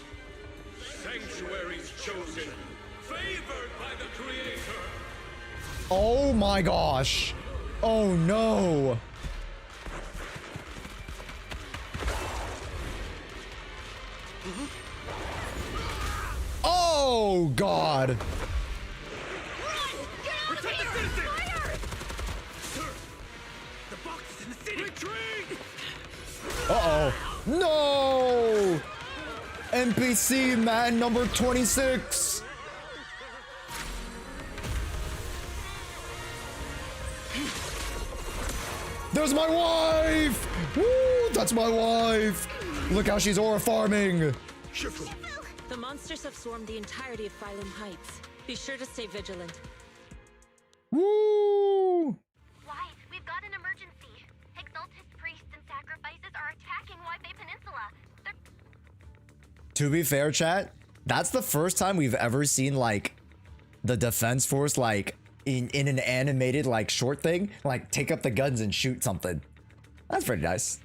Sanctuaries chosen, favored by the Creator. Oh my gosh. Oh no. Oh god. Uh-oh. No! NPC man number 26. There's my wife! Woo! That's my wife! Look how she's aura farming! The monsters have swarmed the entirety of Phylum Heights. Be sure to stay vigilant. Woo! Why? We've got an emergency. Exaltist priests and sacrifices are attacking Wi-Fi Peninsula. They're... To be fair, chat, that's the first time we've ever seen, like, the defense force, like, in an animated, like, short thing, like, take up the guns and shoot something. That's pretty nice.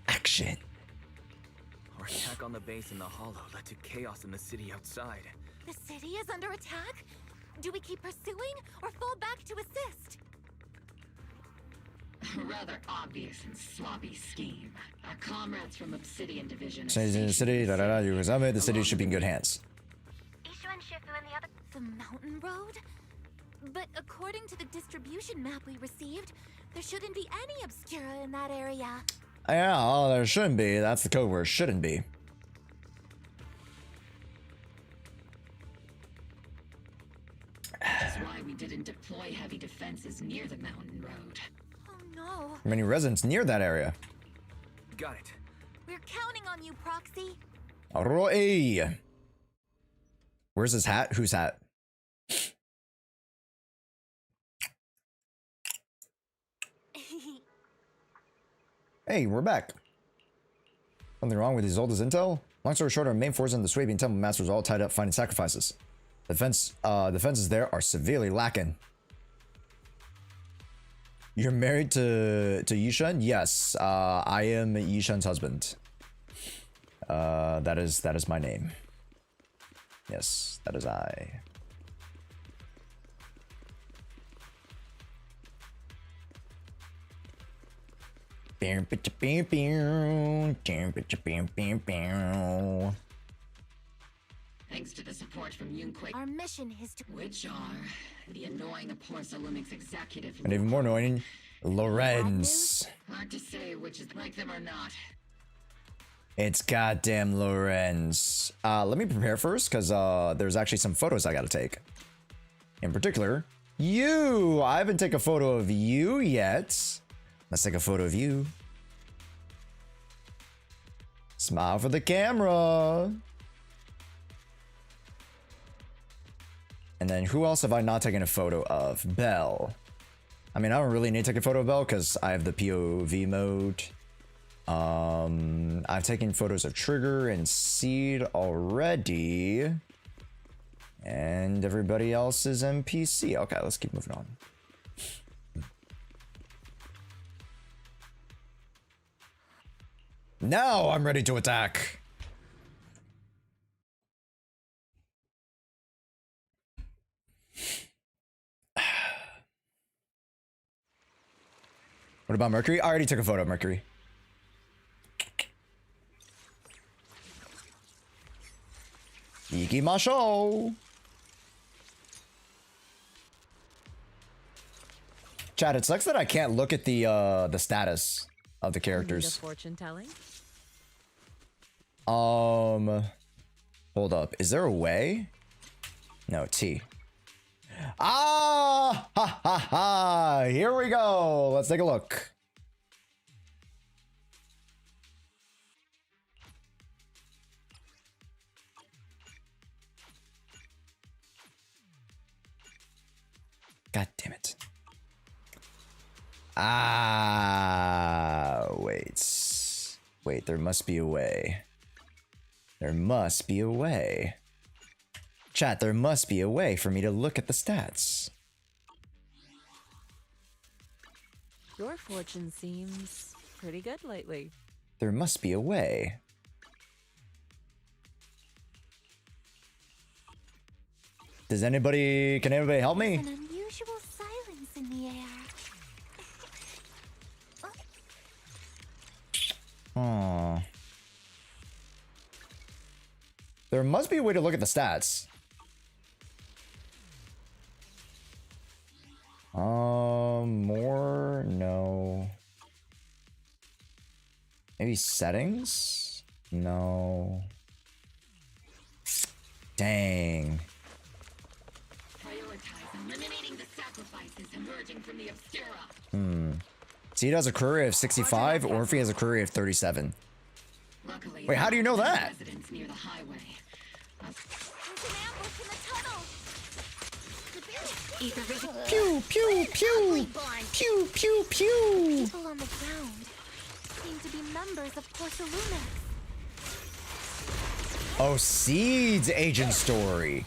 Action. Our attack on the base in the hollow led to chaos in the city outside. The city is under attack? Do we keep pursuing or fall back to assist? Rather obvious and sloppy scheme. Our comrades from Obsidian Division. Change in the city, you examine the city should be in good hands. Ishu and Shifu and the other... The mountain road? But according to the distribution map we received, there shouldn't be any Obscura in that area. Yeah, oh, there shouldn't be. That's the code word, shouldn't be. That's why we didn't deploy heavy defenses near the mountain road. Oh no. Many residents near that area. Got it. We're counting on you, Proxy. Roy. Where's his hat? Whose hat? Hey, we're back. Something wrong with Isolda's intel? Long story short, our main force and the Swabian Temple Masters are all tied up finding sacrifices. Defenses there are severely lacking. You're married to Yishun? Yes, I am Yishun's husband. That is my name. Yes, that is I. Thanks to the support from Yunquei. Our mission is to... Which are the annoying Porcelumix executive... And even more annoying, Lorenz. Hard to say which is like them or not. It's goddamn Lorenz. Let me prepare first, because there's actually some photos I gotta take. In particular, you! I haven't taken a photo of you yet. Let's take a photo of you. Smile for the camera. And then who else have I not taken a photo of? Belle. I mean, I don't really need to take a photo of Belle because I have the POV mode. I've taken photos of Trigger and Seed already. And everybody else is NPC. Okay, let's keep moving on. Now I'm ready to attack. What about Mercury? I already took a photo of Mercury. Ikimashou. Chat, it sucks that I can't look at the status of the characters. Fortune telling? Hold up. Is there a way? No, T. Ah! Ha ha ha! Here we go. Let's take a look. God damn it. Ah, wait. Wait, there must be a way. There must be a way. Chat, there must be a way for me to look at the stats. Your fortune seems pretty good lately. There must be a way. Can anybody help me? An unusual silence in the air. Oh. There must be a way to look at the stats. More? No. Maybe settings? No. Dang. Prioritize eliminating the sacrifices emerging from the obscura. Seed has a career rate of 65, Orphe has a career rate of 37. Luckily, wait, how do you know that? Residents near the highway. Pew, pew, pew! Pew, pew, pew! People on the ground seem to be members of Porcelumix. Oh, Seed's agent story.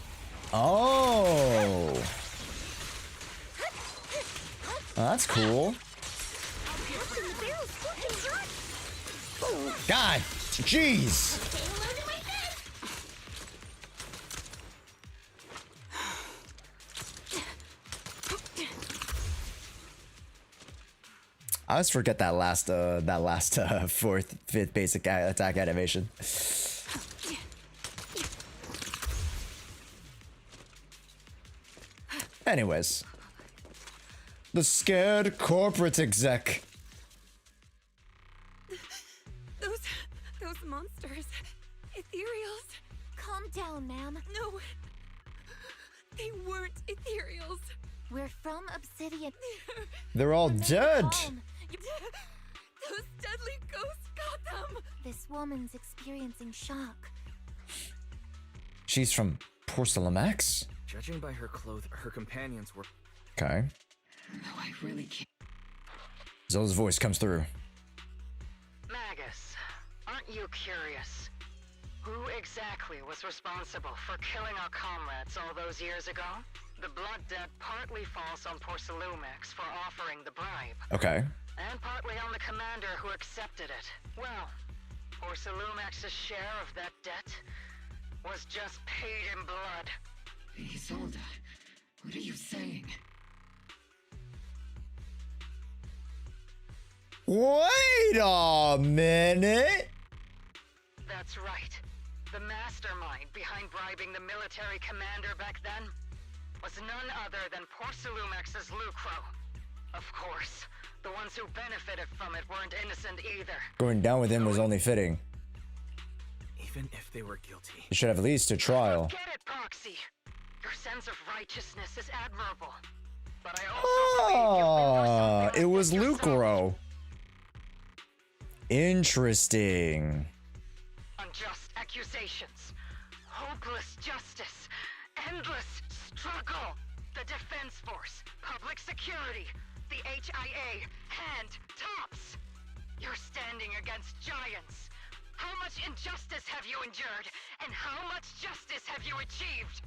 Oh. That's cool. God, jeez. I always forget that last fifth basic attack animation. Anyways, the scared corporate exec. Those monsters, ethereals. Calm down, ma'am. No, they weren't ethereals. We're from Obsidian. They're all dead. Those deadly ghosts got them. This woman's experiencing shock. She's from Porcelumix? Judging by her clothes, her companions were... Okay. No, I really can't. Zola's voice comes through. Magus, aren't you curious? Who exactly was responsible for killing our comrades all those years ago? The blood debt partly falls on Porcelumix for offering the bribe. Okay. And partly on the commander who accepted it. Well, Porcelumix's share of that debt was just paid in blood. Isolda, what are you saying? Wait a minute. That's right. The mastermind behind bribing the military commander back then was none other than Porcelumex's Lucro. Of course, the ones who benefited from it weren't innocent either. Going down with him was only fitting. Even if they were guilty. You should have at least a trial. Get it, Proxy. Your sense of righteousness is admirable. But I also Ah, it was Lucro. Interesting. unjust accusations, hopeless justice, endless struggle. The Defense Force, public security, the HIA, and tops. You're standing against giants. How much injustice have you endured, and how much justice have you achieved?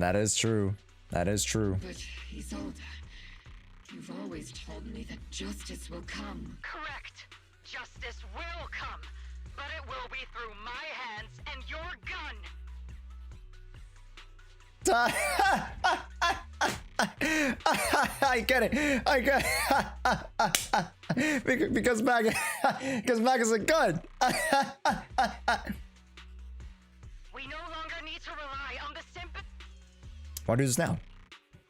That is true. That is true. But Isolda, you've always told me that justice will come. Correct. Justice will come, but it will be through my hands and your gun. I get it. I get it. Because Mag is a gun. We no longer need to rely on the sympathy. Why do this now?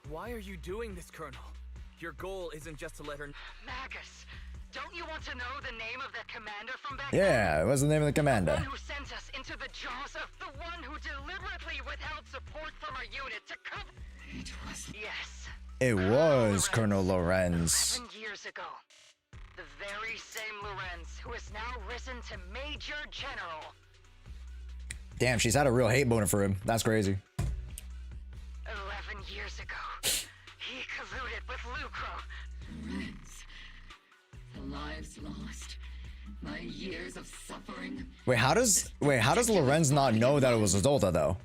Why are you doing this, Colonel? Your goal isn't just to let her... Magus, don't you want to know the name of that commander from back Yeah, what's the name of the The commander? one who sent us into the jaws of the one who deliberately withheld support from our unit to come. It was... Yes. It was Colonel Lorenz. 11 years ago. The very same Lorenz who has now risen to Major General. Damn, she's had a real hate boner for him. That's crazy. 11 years ago, he colluded with Lucro. Lorenz. The lives lost. My years of suffering. Wait, how does Lorenz not know that it was Isolda though?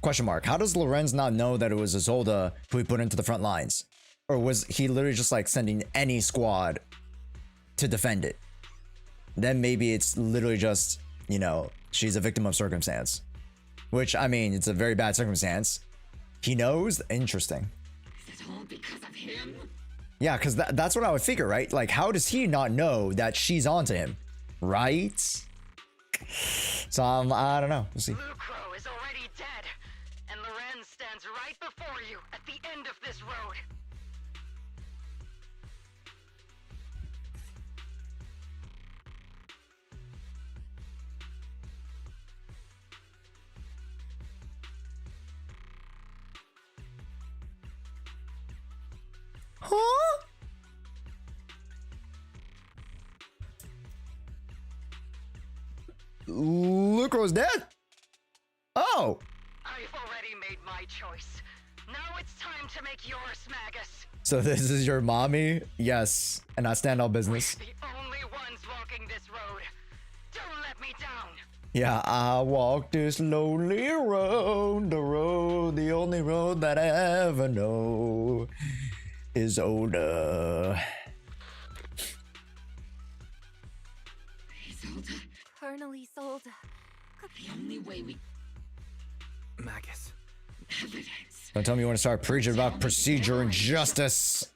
Question mark. How does Lorenz not know that it was Isolda who he put into the front lines? Or was he literally just like sending any squad to defend it? Then maybe it's literally just, you know, she's a victim of circumstance. Which, I mean, it's a very bad circumstance. He knows? Interesting. Is it all because of him? Yeah, because that's what I would figure, right? Like, how does he not know that she's onto him? Right? So, I don't know. We'll see. Lucro is already dead, and Lorenz stands right before you at the end of this road. Huh? Lucro's dead? Oh. I've already made my choice. Now it's time to make yours, Magus. So this is your mommy? Yes. And I stand on business. The only ones walking this road. Don't let me down. Yeah, I walk this lonely road, the only road that I ever know is older. Isolda. Colonel Isolda. The only way we... Magus. Evidence. Don't tell me you want to start preaching about procedure and justice.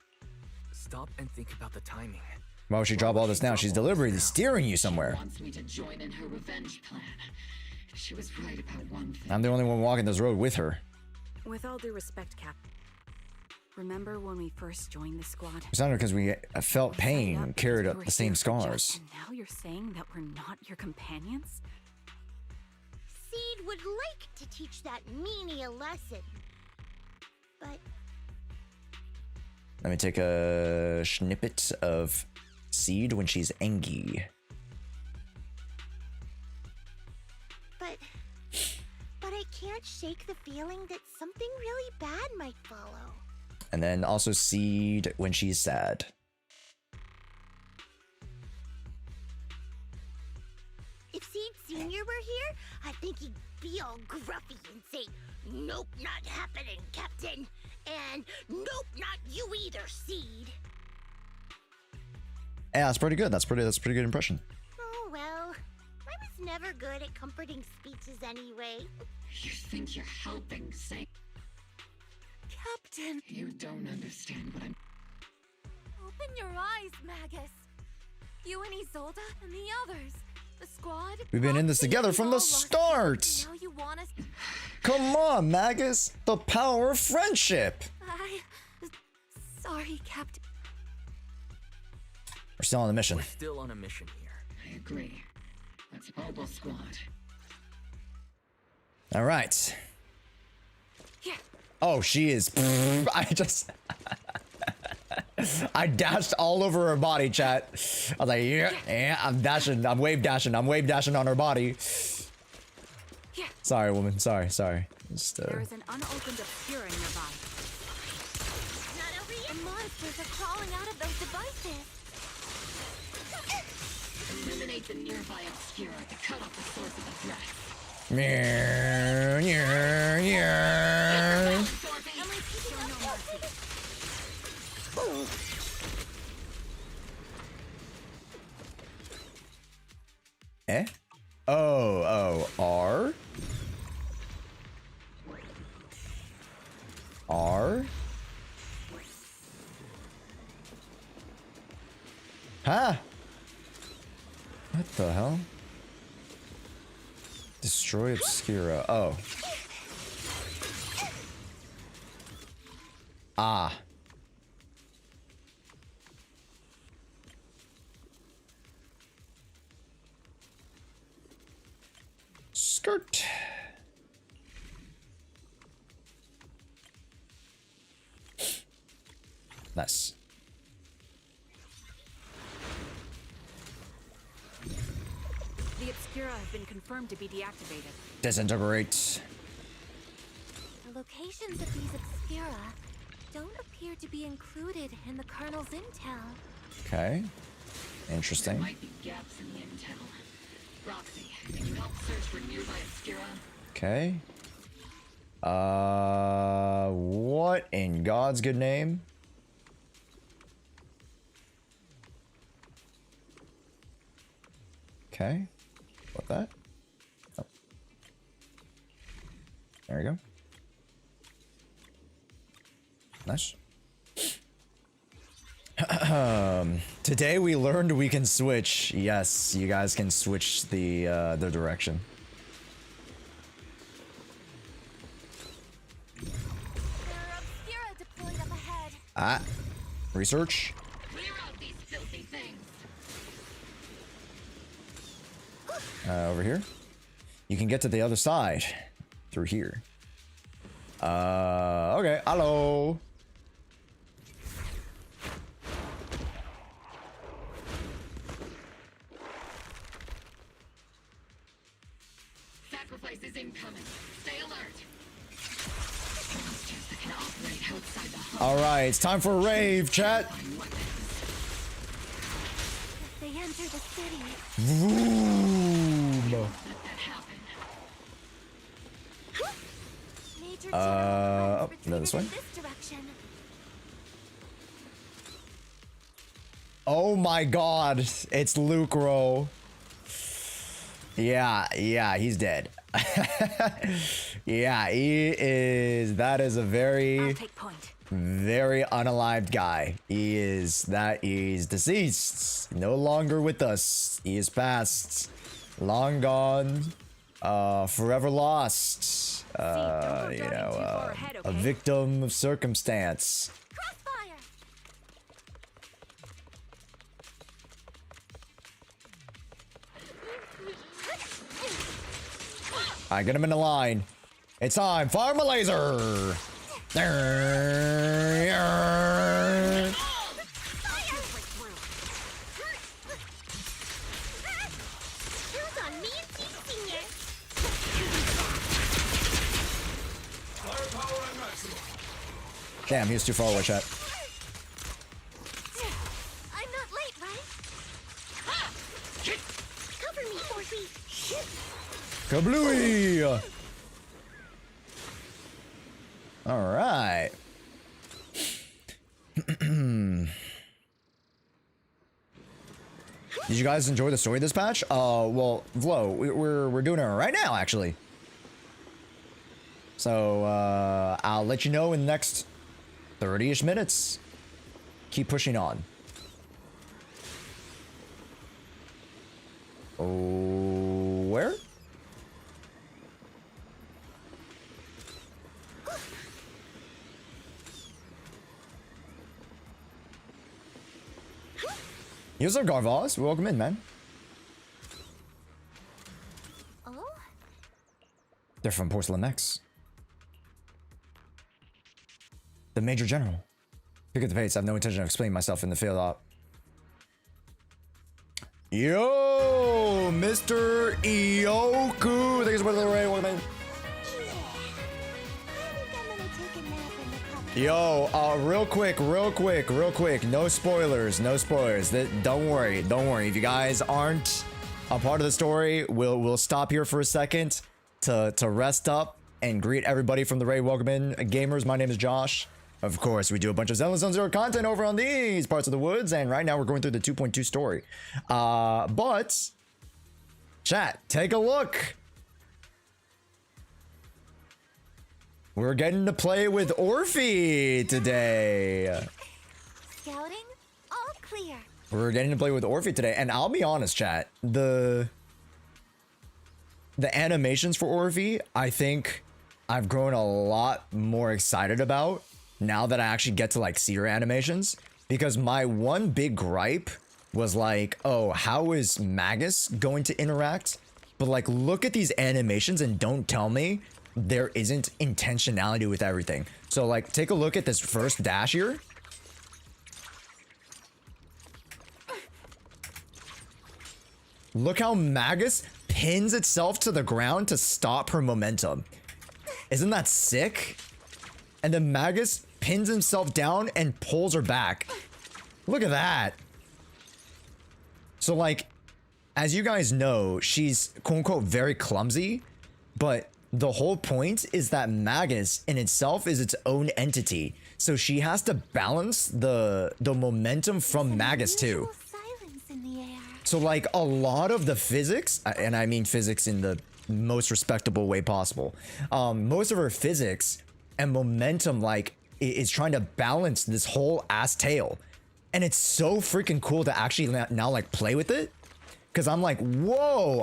Stop and think about the timing. Why would she drop all this now? She's deliberately steering you somewhere. Wants me to join in her revenge plan. She was right about one thing. I'm the only one walking this road with her. With all due respect, Cap. Remember when we first joined the squad? It's not because we felt pain and carried up the same scars. And now you're saying that we're not your companions? Seed would like to teach that meanie a lesson. But Let me take a snippet of Seed when she's angry. But I can't shake the feeling that something really bad might follow. And then also Seed when she's sad. If Seed Sr. were here, I think he'd be all gruffy and say, "Nope, not happening, Captain." And "Nope, not you either, Seed." Yeah, that's pretty good. That's pretty good impression. Oh well, I was never good at comforting speeches anyway. You think you're helping, say? Captain! You don't understand what I'm... Open Open your eyes, Magus. You and Isolda and the others. The squad. We've been in this together from the start. Now you want us. Come on, Magus. The power of friendship. Sorry, Captain. We're still on the mission. We're still on a mission here. I agree. That's Mobile Squad. All right. Yeah. Oh, she is. I dashed all over her body, chat. I was like, yeah, I'm dashing. I'm wave dashing. I'm wave dashing on her body. Yeah. Sorry, woman. Sorry. Just, There is an unopened obscura nearby. Not over yet. The monsters are crawling out of those devices. Eliminate the nearby obscura to cut off the source of the threat. Eh? Oh, R? R? Huh? What the hell? Destroy Obscura. Oh. Ah. Skirt. Nice. The obscura have been confirmed to be deactivated. Disintegrate. The locations of these obscura don't appear to be included in the Colonel's intel. Okay. Interesting. There might be gaps in the intel. Roxy, can you help search for nearby obscura? Okay. What in God's good name? Okay. What that? Oh. There we go. Nice. Today we learned we can switch. Yes, you guys can switch the direction. There are obscura deployed up ahead. Ah. Research. Clear out these filthy things. Over here. You can get to the other side through here. Okay. Hello. Sacrifice is incoming. Stay alert. Monsters that can operate outside the hub. All right, it's time for a rave, chat. If they enter the city. Vroom. Major Oh, no, this way. this direction. Oh my God, it's Luke Rowe. Yeah, he's dead. Yeah, he is. That is a very unalived guy. He's deceased. No longer with us. He is past. Long gone. Forever lost. A victim of circumstance. I get him in the line. It's time. Fire my laser. Damn, he was too far away, chat. I'm not late, right? Cover me, Orphe. Kablooey! All right. Did you guys enjoy the story of this patch? Well, Vlo, we're doing it right now, actually. So, I'll let you know in the next 30-ish minutes. Keep pushing on. Oh, where? User Garvaz, welcome in, man. Oh? They're from Porcelain X. The Major General. Pick up the pace. I have no intention of explaining myself in the field op. Yo, Mr. Ioku. Thank you so much for the raid. Welcome in. Yo, real quick. No spoilers. Don't worry. If you guys aren't a part of the story, we'll stop here for a second to rest up and greet everybody from the raid. Welcome in, gamers. My name is Josh. Of course, we do a bunch of Zenless Zone Zero content over on these parts of the woods, and right now we're going through the 2.2 story. But chat, take a look. We're getting to play with Orphe today. Scouting? All clear. We're getting to play with Orphe today, and I'll be honest, chat. The animations for Orphe, I think I've grown a lot more excited about now that I actually get to like see her animations, because my one big gripe was like, oh, how is Magus going to interact? But like, look at these animations and don't tell me there isn't intentionality with everything. So like, take a look at this first dash here. Look how Magus pins itself to the ground to stop her momentum. Isn't that sick? And then Magus pins himself down and pulls her back. Look at that. So like, as you guys know, she's quote unquote very clumsy, but the whole point is that Magus in itself is its own entity. So she has to balance the momentum from Magus too. So like a lot of the physics, and I mean physics in the most respectable way possible, most of her physics and momentum like is trying to balance this whole ass tail. And it's so freaking cool to actually now like play with it. Cause I'm like, whoa,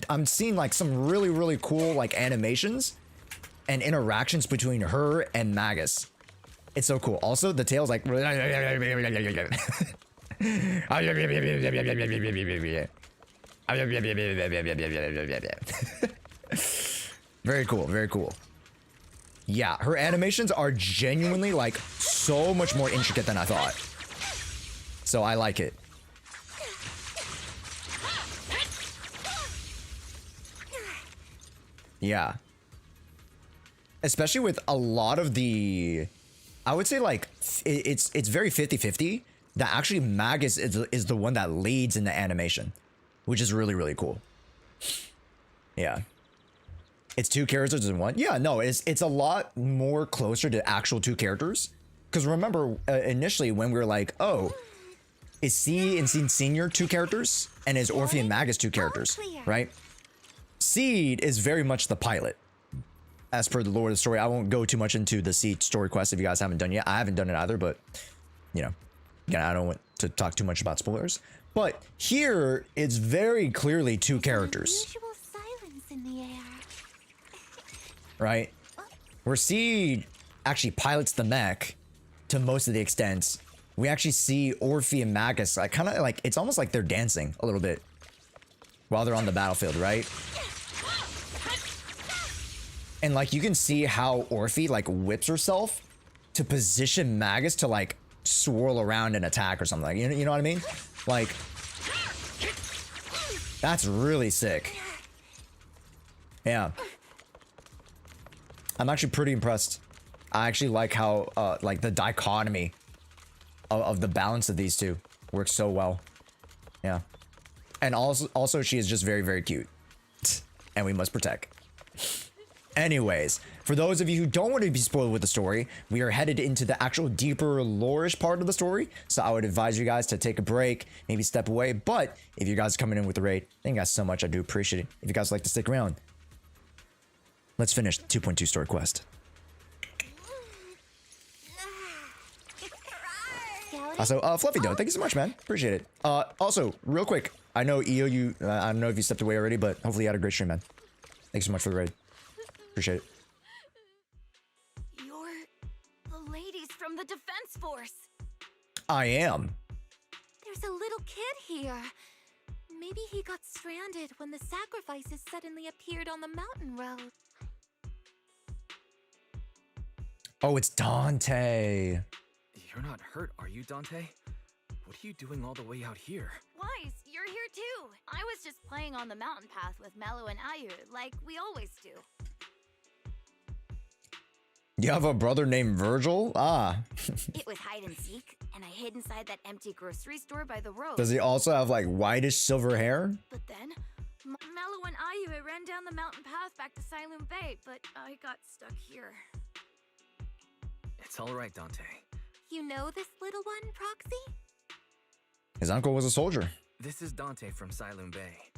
I'm seeing like some really cool like animations and interactions between her and Magus. It's so cool. Also, the tail's like very cool. Yeah, her animations are genuinely like so much more intricate than I thought. So I like it. Yeah. Especially with a lot of the, I would say like, it's very 50-50 that actually Magus is the one that leads in the animation, which is really cool. Yeah. It's two characters in one. Yeah, no, it's a lot more closer to actual two characters. Because remember, initially when we were like, oh, is C and Seed Senior two characters? And is Orphe and Magus two characters, right? Seed is very much the pilot. As per the lore of the story, I won't go too much into the Seed story quest if you guys haven't done it yet. I haven't done it either, but, you know, again, I don't want to talk too much about spoilers. But here, it's very clearly two characters. Silence in the air. Right? Where Seed actually pilots the mech to most of the extent. We actually see Orphe and Magus like kind of like, it's almost like they're dancing a little bit while they're on the battlefield, right? And like you can see how Orphe like whips herself to position Magus to like swirl around and attack or something. Like, you know what I mean? Like, that's really sick. Yeah. I'm actually pretty impressed. I actually like how like the dichotomy of the balance of these two works so well. Yeah. And also she is just very cute. And we must protect. Anyways, for those of you who don't want to be spoiled with the story, we are headed into the actual deeper lore-ish part of the story. So I would advise you guys to take a break, maybe step away. But if you guys are coming in with the raid, thank you guys so much. I do appreciate it. If you guys would like to stick around, let's finish the 2.2 story quest. Also, Fluffy Doe, thank you so much, man. Appreciate it. Also, real quick, I know EO, I don't know if you stepped away already, but hopefully you had a great stream, man. Thanks so much for the raid. Appreciate it. You're the ladies from the Defense Force. I am. There's a little kid here. Maybe he got stranded when the sacrifices suddenly appeared on the mountain road. Oh, it's Dante. You're not hurt, are you, Dante? What are you doing all the way out here? Wise, you're here too. I was just playing on the mountain path with Mello and Ayu, like we always do. You have a brother named Virgil? Ah. It was hide and seek, and I hid inside that empty grocery store by the road. Does he also have like whitish silver hair? But then, Mello and Ayu ran down the mountain path back to Siloon Bay, but I got stuck here. It's all right, Dante. You know this little one, Proxy? His uncle was a soldier. This is Dante from Siloon Bay.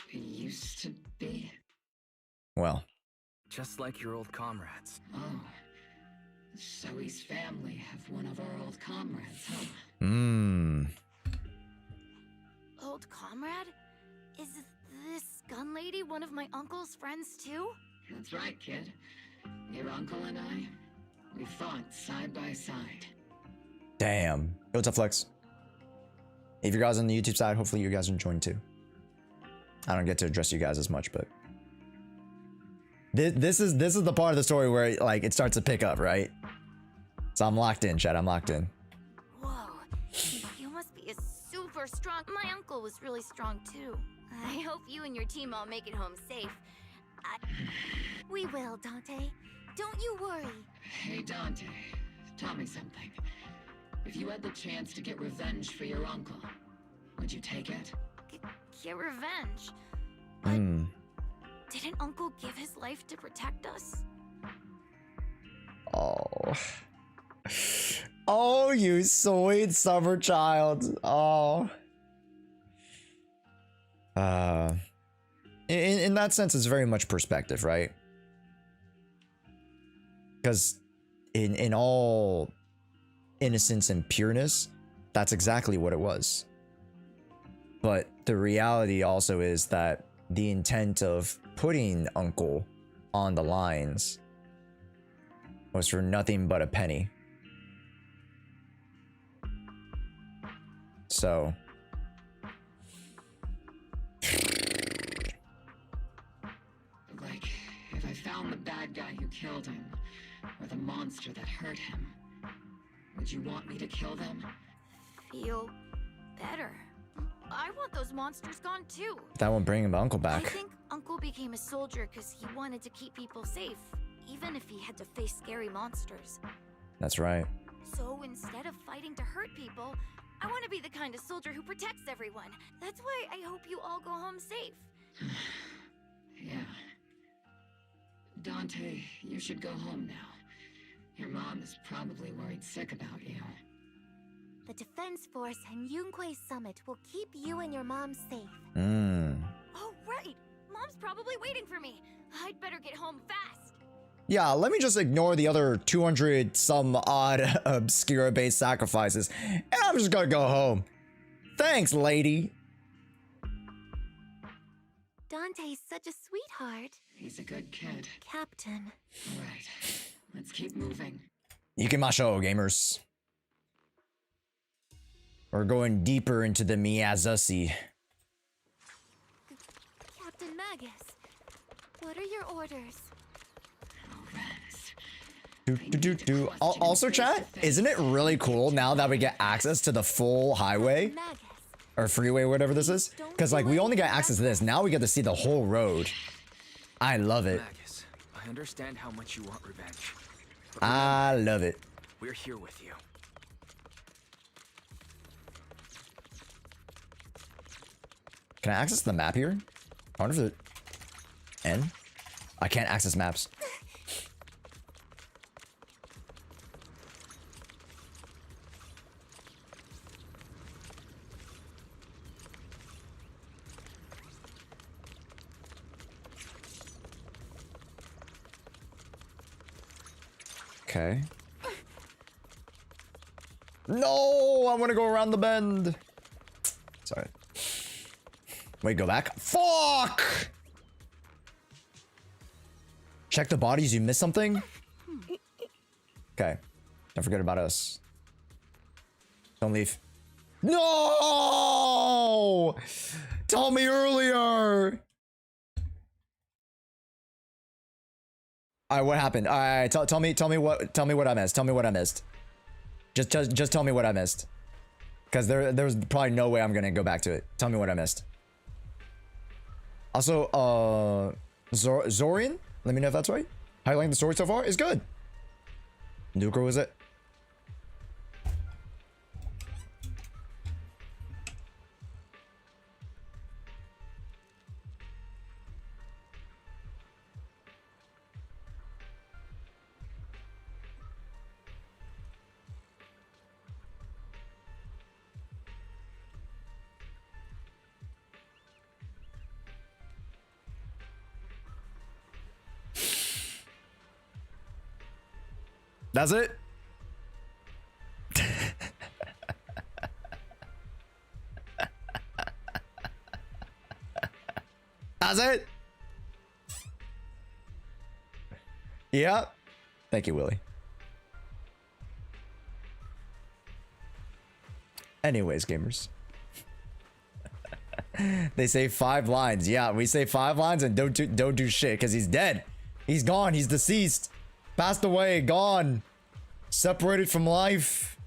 He used to be. Well. Just like your old comrades. Oh. So his family have one of our old comrades, huh? Old comrade? Is this gun lady one of my uncle's friends too? That's right, kid. Your uncle and I, we fought side by side. Damn. Yo, what's up, Flex? If you guys on the YouTube side, hopefully you guys are enjoying too. I don't get to address you guys as much, but this is the part of the story where like it starts to pick up, right? So I'm locked in, Chad. I'm locked in. Whoa, you must be a super strong. My uncle was really strong too. I hope you and your team all make it home safe. We will, Dante. Don't you worry. Hey, Dante, tell me something. If you had the chance to get revenge for your uncle, would you take it? Get revenge? Didn't Uncle give his life to protect us? Oh. Oh, you sweet summer child. Oh. In that sense, it's very much perspective, right? Because in all innocence and pureness, that's exactly what it was. But the reality also is that the intent of putting Uncle on the lines was for nothing but a penny. So like, if I found the bad guy who killed him, or the monster that hurt him, would you want me to kill them? Feel better. I want those monsters gone too. that won't bring Uncle back. I think Uncle became a soldier because he wanted to keep people safe, even if he had to face scary monsters. That's right. So instead of fighting to hurt people, I want to be the kind of soldier who protects everyone. That's why I hope you all go home safe. Yeah. Dante, you should go home now. Your mom is probably worried sick about you. The Defense Force and Yunquay Summit will keep you and your mom safe. Oh, right! Mom's probably waiting for me. I'd better get home fast. Yeah, let me just ignore the other 200 some odd obscura-based sacrifices, and I'm just gonna go home. Thanks, lady. Dante's such a sweetheart. He's a good kid. Captain. All right, let's keep moving. Ikimashou, gamers. We're going deeper into the Miyazuki. Captain Magus, what are your orders? Also, chat, isn't it really cool now that we get access to the full highway? Or freeway, whatever this is? Because, like, we only got access to this. Now we get to see the whole road. I love it. Magus, I understand how much you want revenge. I love it. We're here with you. Can I access the map here? I wonder if it... N? I can't access maps. Okay. No, I want to go around the bend. Sorry. Wait, go back. Fuck! Check the bodies. You missed something? Okay. Don't forget about us. Don't leave. No! Tell me earlier! Alright, what happened? Alright, tell me what I missed. Tell me what I missed. Just tell me what I missed. Because there's probably no way I'm gonna go back to it. Tell me what I missed. Also, Zorian? Let me know if that's right. How you liking the story so far? It's good. Nuker was it? That's it? That's it? Yeah. Thank you, Willie. Anyways, gamers. They say 5 lines. Yeah, we say 5 lines and don't do shit because he's dead. He's gone. He's deceased. Passed away. Gone. Separated from life.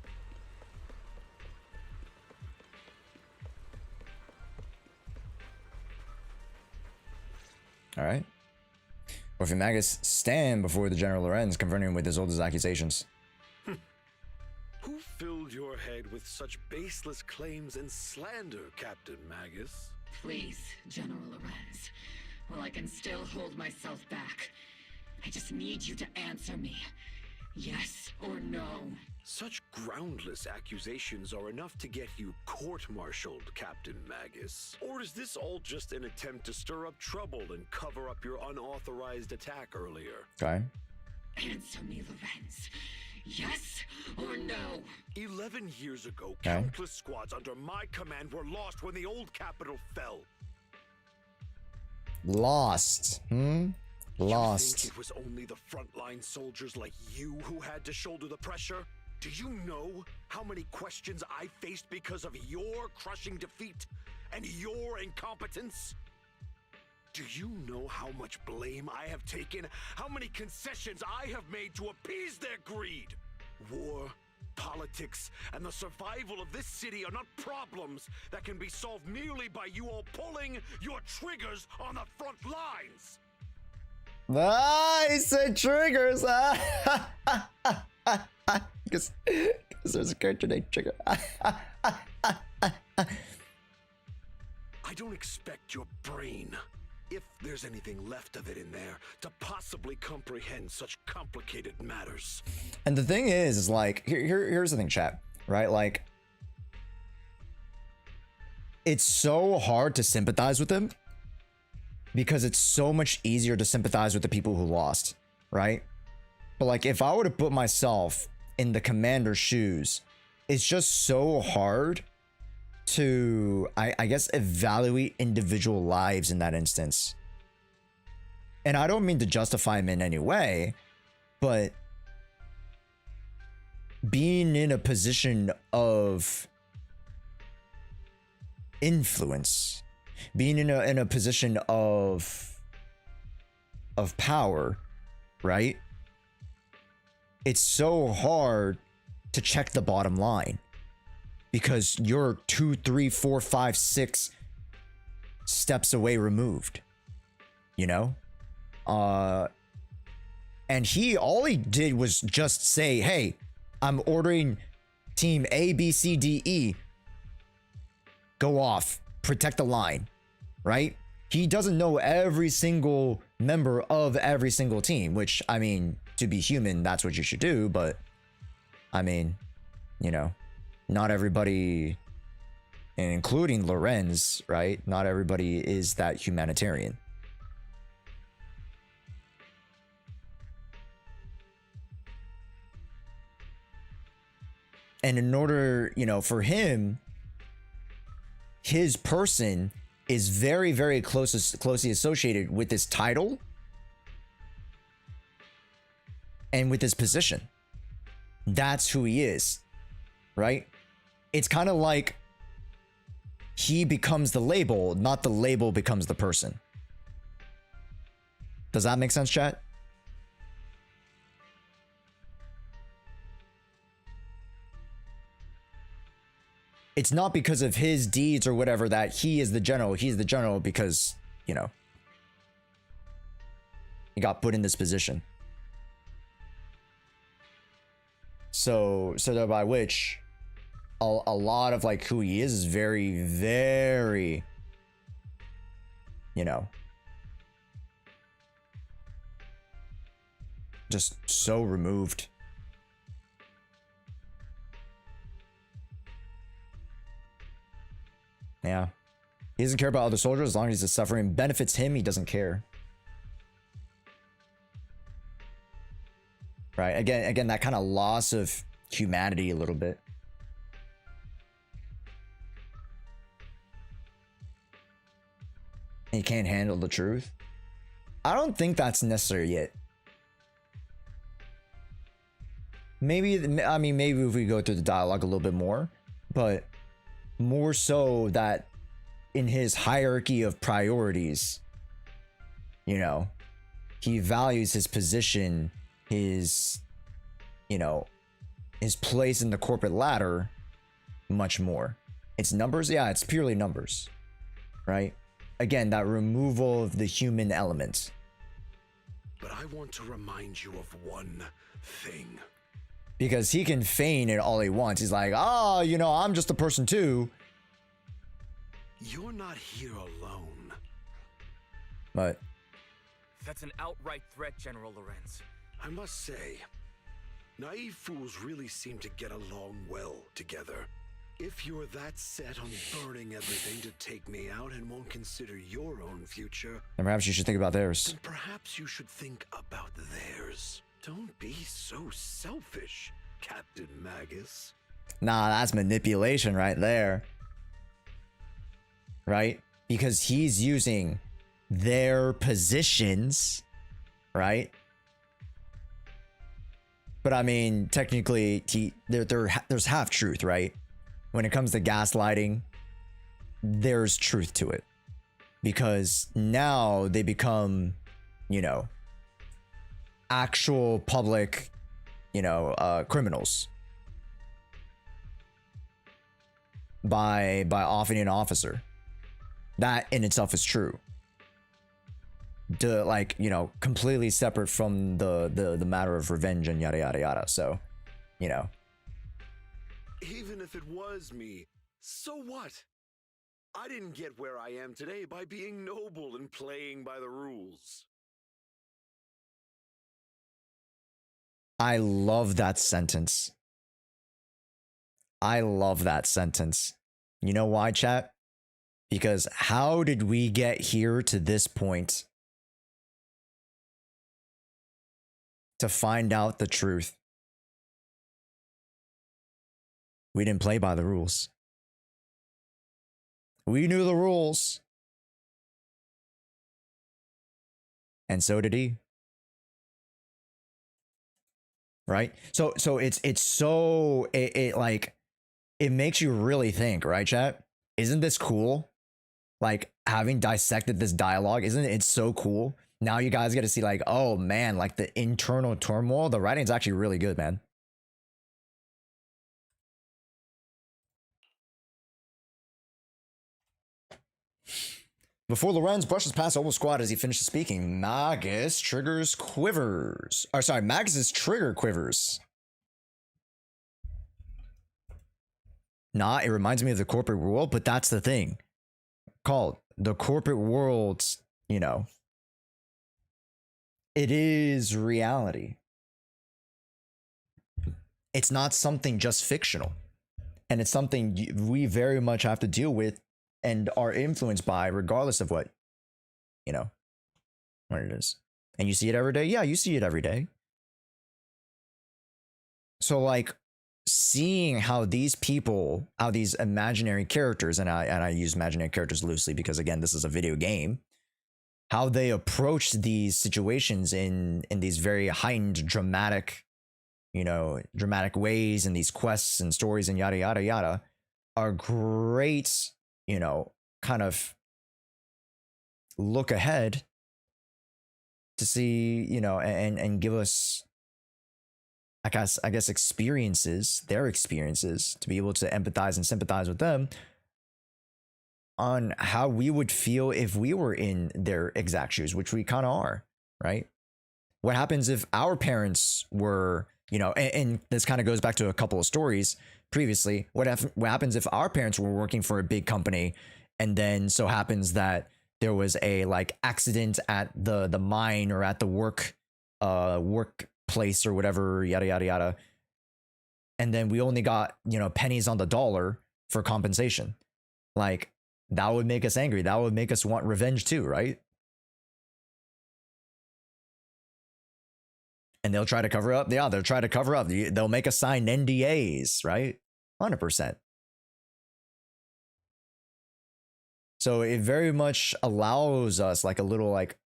All right. Orphe Magus stand before the General Lorenz, confronting him with Isolda's accusations. Who filled your head with such baseless claims and slander, Captain Magus? Please, General Lorenz. Well, I can still hold myself back. I just need you to answer me. Yes or no? Such groundless accusations are enough to get you court-martialed, Captain Magus. Or is this all just an attempt to stir up trouble and cover up your unauthorized attack earlier? Okay. Answer me, Lorenz. Yes or no? 11 years ago, Okay. countless squads under my command were lost when the old capital fell. Lost. Lost. You think it was only the frontline soldiers like you who had to shoulder the pressure? Do you know how many questions I faced because of your crushing defeat and your incompetence? Do you know how much blame I have taken? How many concessions I have made to appease their greed? War, politics, and the survival of this city are not problems that can be solved merely by you all pulling your triggers on the front lines. Ah, he said triggers. Because there's a character named Trigger. I don't expect your brain, if there's anything left of it in there, to possibly comprehend such complicated matters. And the thing is like, here's the thing, chat, right? Like, it's so hard to sympathize with him because it's so much easier to sympathize with the people who lost, right? But like, if I were to put myself in the commander's shoes, it's just so hard to, I guess, evaluate individual lives in that instance. And I don't mean to justify him in any way, but being in a position of influence, being in a position of power, right? It's so hard to check the bottom line because you're 2, 3, 4, 5, 6 steps away removed, you know? And all he did was just say, hey, I'm ordering team A, B, C, D, E, go off, protect the line, right? He doesn't know every single member of every single team, which, I mean, to be human, that's what you should do. But I mean, you know, not everybody, including Lorenz, right? Not everybody is that humanitarian. And in order, you know, for him, his person is very, very closely associated with this title and with his position. That's who he is, right? It's kind of like he becomes the label, not the label becomes the person. Does that make sense, chat? It's not because of his deeds or whatever that he is the general. He's the general because, you know, he got put in this position. So thereby which a lot of like who he is very, very, you know, just so removed. Yeah. He doesn't care about other soldiers as long as the suffering benefits him, he doesn't care. Right? Again, that kind of loss of humanity a little bit. He can't handle the truth. I don't think that's necessary yet. Maybe, I mean, maybe if we go through the dialogue a little bit more, but more so that in his hierarchy of priorities, you know, he values his position, his, you know, his place in the corporate ladder much more. It's numbers, yeah, it's purely numbers, right? Again, that removal of the human element. But I want to remind you of one thing. Because he can feign it all he wants. He's like, oh, you know, I'm just a person too. You're not here alone. But that's an outright threat, General Lorenz. I must say, naive fools really seem to get along well together. If you're that set on burning everything to take me out and won't consider your own future, then perhaps you should think about theirs. Then perhaps you should think about theirs. Don't be so selfish, Captain Magus. Nah, that's manipulation right there. Right? Because he's using their positions, right? But I mean, technically, there's half truth, right? When it comes to gaslighting, there's truth to it. Because now they become, you know, actual public, you know, criminals by offing an officer. That in itself is true. Like, you know, completely separate from the matter of revenge and yada yada yada. So, you know. Even if it was me, so what? I didn't get where I am today by being noble and playing by the rules. I love that sentence. I love that sentence. You know why, chat? Because how did we get here to this point? To find out the truth. We didn't play by the rules. We knew the rules. And so did he. Right? So it's so it like it makes you really think, right, chat? Isn't this cool? Like having dissected this dialogue, isn't it so cool? Now you guys get to see like, oh man, like the internal turmoil, the writing's actually really good, man. Before Lorenz brushes past Oval Squad as he finishes speaking, Magus triggers quivers. Or sorry, Magus's trigger quivers. Nah, it reminds me of the corporate world, but that's the thing. Called the corporate world's, you know, it is reality. It's not something just fictional. And it's something we very much have to deal with and are influenced by, regardless of what, you know, what it is. And you see it every day? Yeah, you see it every day. So like, seeing how these people, how these imaginary characters, and I use imaginary characters loosely because again, this is a video game, how they approach these situations in these very heightened, dramatic, you know, dramatic ways, and these quests and stories and yada yada yada, are great, you know, kind of look ahead to see, you know, and give us, I guess experiences, their experiences, to be able to empathize and sympathize with them on how we would feel if we were in their exact shoes, which we kind of are, right? What happens if our parents were, you know, and this kind of goes back to a couple of stories previously. What happens if our parents were working for a big company, and then so happens that there was a like accident at the mine or at the workplace or whatever, yada yada yada, and then we only got, you know, pennies on the dollar for compensation. Like, that would make us angry. That would make us want revenge too, right? And they'll try to cover up. Yeah, they'll try to cover up. They'll make us sign NDAs, right? 100%. So it very much allows us like a little like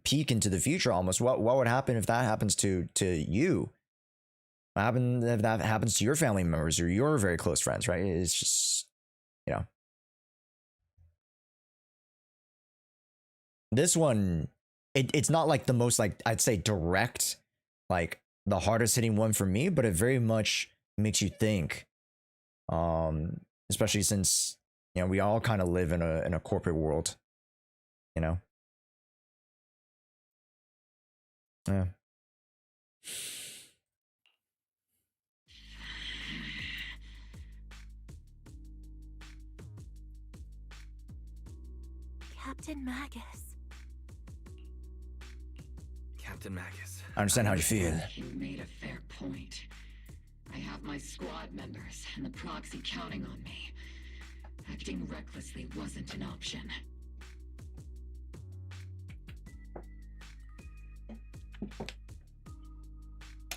peek into the future almost. What would happen if that happens to you? What happens if that happens to your family members or your very close friends, right? It's just, you know. This one, it's not like the most, like, I'd say direct, like the hardest hitting one for me, but it very much makes you think. Especially since, you know, we all kind of live in a corporate world, you know. Yeah. Captain Magus. Captain Magus. I understand how you feel. You made a fair point. I have my squad members and the proxy counting on me. Acting recklessly wasn't an option.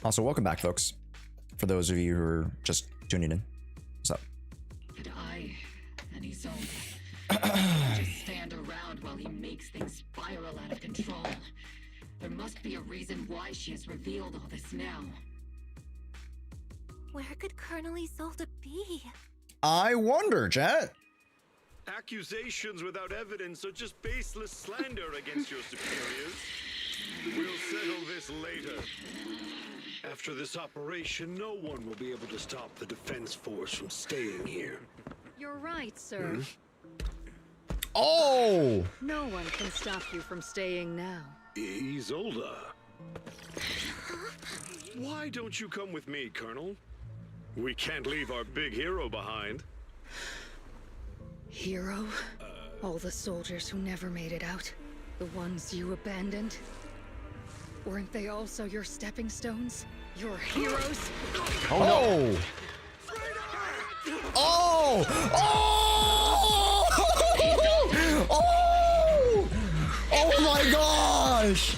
Also, welcome back, folks. For those of you who are just tuning in. What's up? But I and Isolda just stand around while he makes things spiral out of control. There must be a reason why she has revealed all this now. Where could Colonel Isolda be? I wonder, chat. Accusations without evidence are just baseless slander against your superiors. We'll settle this later. After this operation, no one will be able to stop the defense force from staying here. You're right, sir. Oh! No one can stop you from staying now. Isolda. Why don't you come with me, Colonel? We can't leave our big hero behind. Hero? All the soldiers who never made it out? The ones you abandoned? Weren't they also your stepping stones? Your heroes? Oh no! Oh! Oh! Oh! Oh my gosh!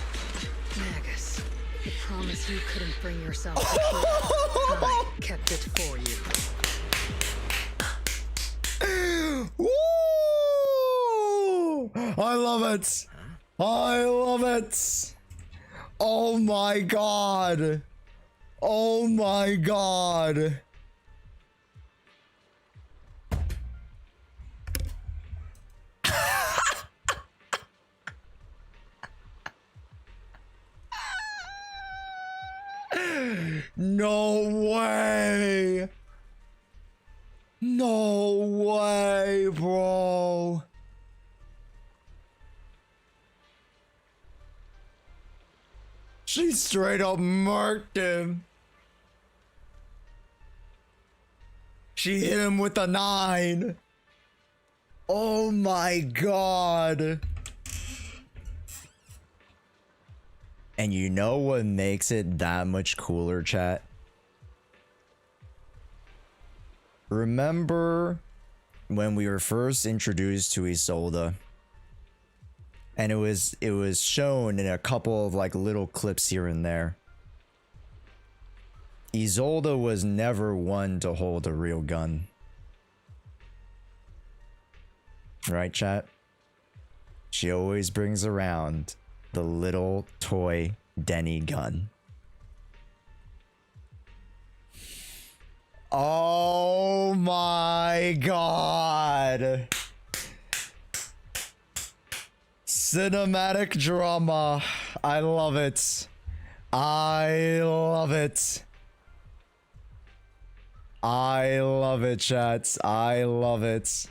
Magus, the promise you couldn't bring yourself to keep. I kept it for you. Woo! I love it. I love it. Oh my god. Oh my god. No way. No way, bro. She straight up murked him. She hit him with a 9. Oh my god. And you know what makes it that much cooler, chat? Remember when we were first introduced to Isolda? And it was shown in a couple of like little clips here and there. Isolda was never one to hold a real gun. Right, chat? She always brings around the little toy Denny gun. Oh my god. Cinematic drama. I love it. I love it. I love it, chat. I love it.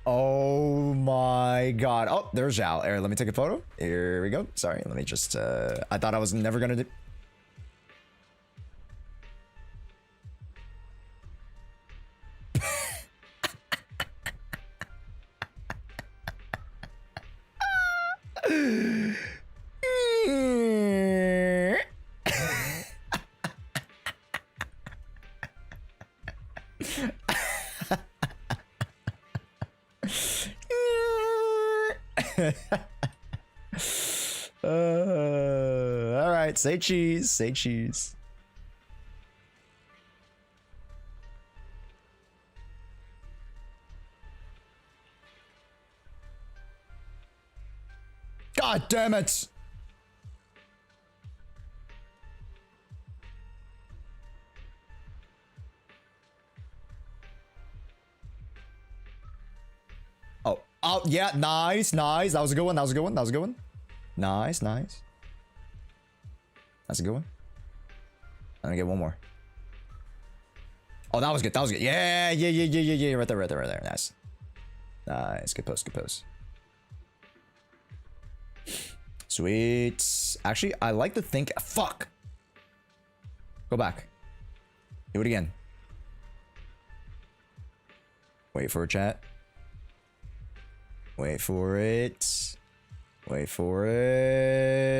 Oh my god. Oh, there's Zhao. Here, let me take a photo. Here we go. Sorry, let me just I thought I was never gonna do. All right, say cheese, say cheese. God damn it. Oh, yeah, nice, nice. That was a good one. That was a good one. That was a good one. Nice, nice. That's a good one. I'm gonna get one more. Oh, that was good. That was good. Yeah, yeah, yeah, yeah, yeah, yeah. Right there, right there, right there. Nice. Nice. Good post, good post. Sweet. Actually, I like to think. Fuck. Go back. Do it again. Wait for it, chat. Wait for it. Wait for it.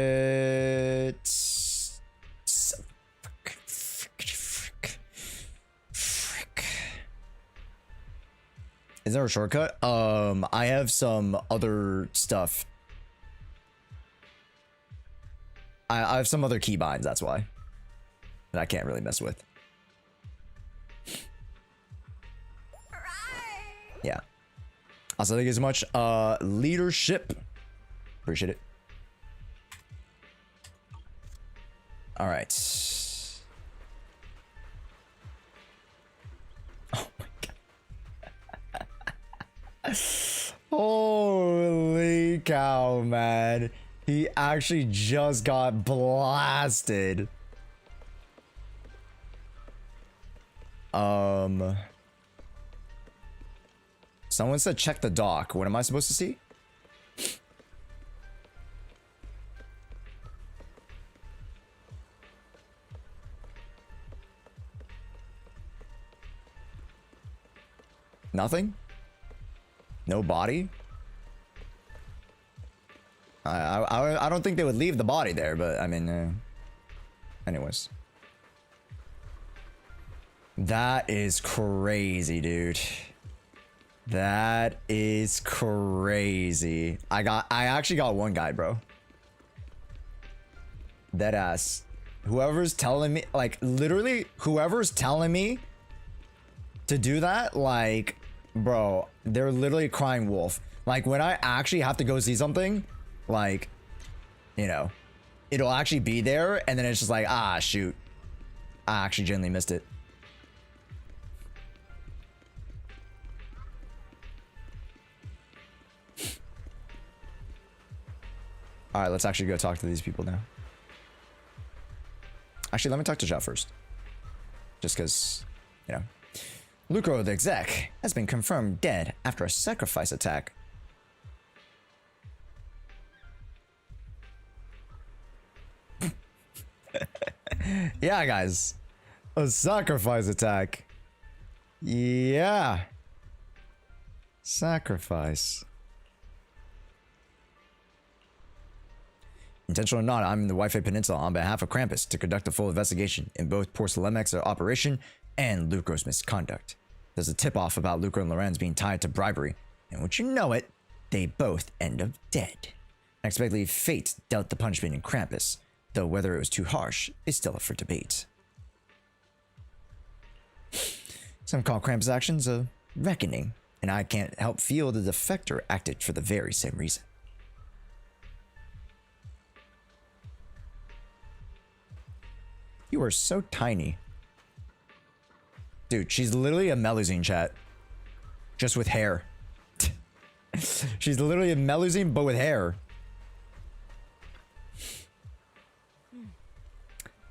Frick. Is there a shortcut? I have some other stuff. I have some other keybinds, that's why. That I can't really mess with. Yeah. Also, thank you so much. Leadership. Appreciate it. All right. Oh my god. Holy cow, man. He actually just got blasted. Someone said check the dock. What am I supposed to see? Nothing? No body? I don't think they would leave the body there, but I mean, anyways. That is crazy, dude. That is crazy. I actually got one guy, bro. Dead ass. Whoever's telling me, like, literally, whoever's telling me to do that, like, bro, they're literally crying wolf. Like, when I actually have to go see something, like, you know, it'll actually be there, and then it's just like, ah, shoot. I actually genuinely missed it. All right, let's actually go talk to these people now. Actually, let me talk to Zhao first. Just because, you know. Lucro, the exec, has been confirmed dead after a sacrifice attack. Yeah, guys. A sacrifice attack. Yeah. Sacrifice. Intentional or not, I'm in the Wi-Fi Peninsula on behalf of Krampus to conduct a full investigation in both Porcelemex's operation and Lucro's misconduct. There's a tip-off about Lucro and Lorenz being tied to bribery, and once you know it, they both end up dead. Unexpectedly, fate dealt the punishment in Krampus, though whether it was too harsh is still up for debate. Some call Kramp's actions a reckoning, and I can't help feel the defector acted for the very same reason. You are so tiny. Dude, she's literally a Melusine, chat. Just with hair. She's literally a Melusine, but with hair. All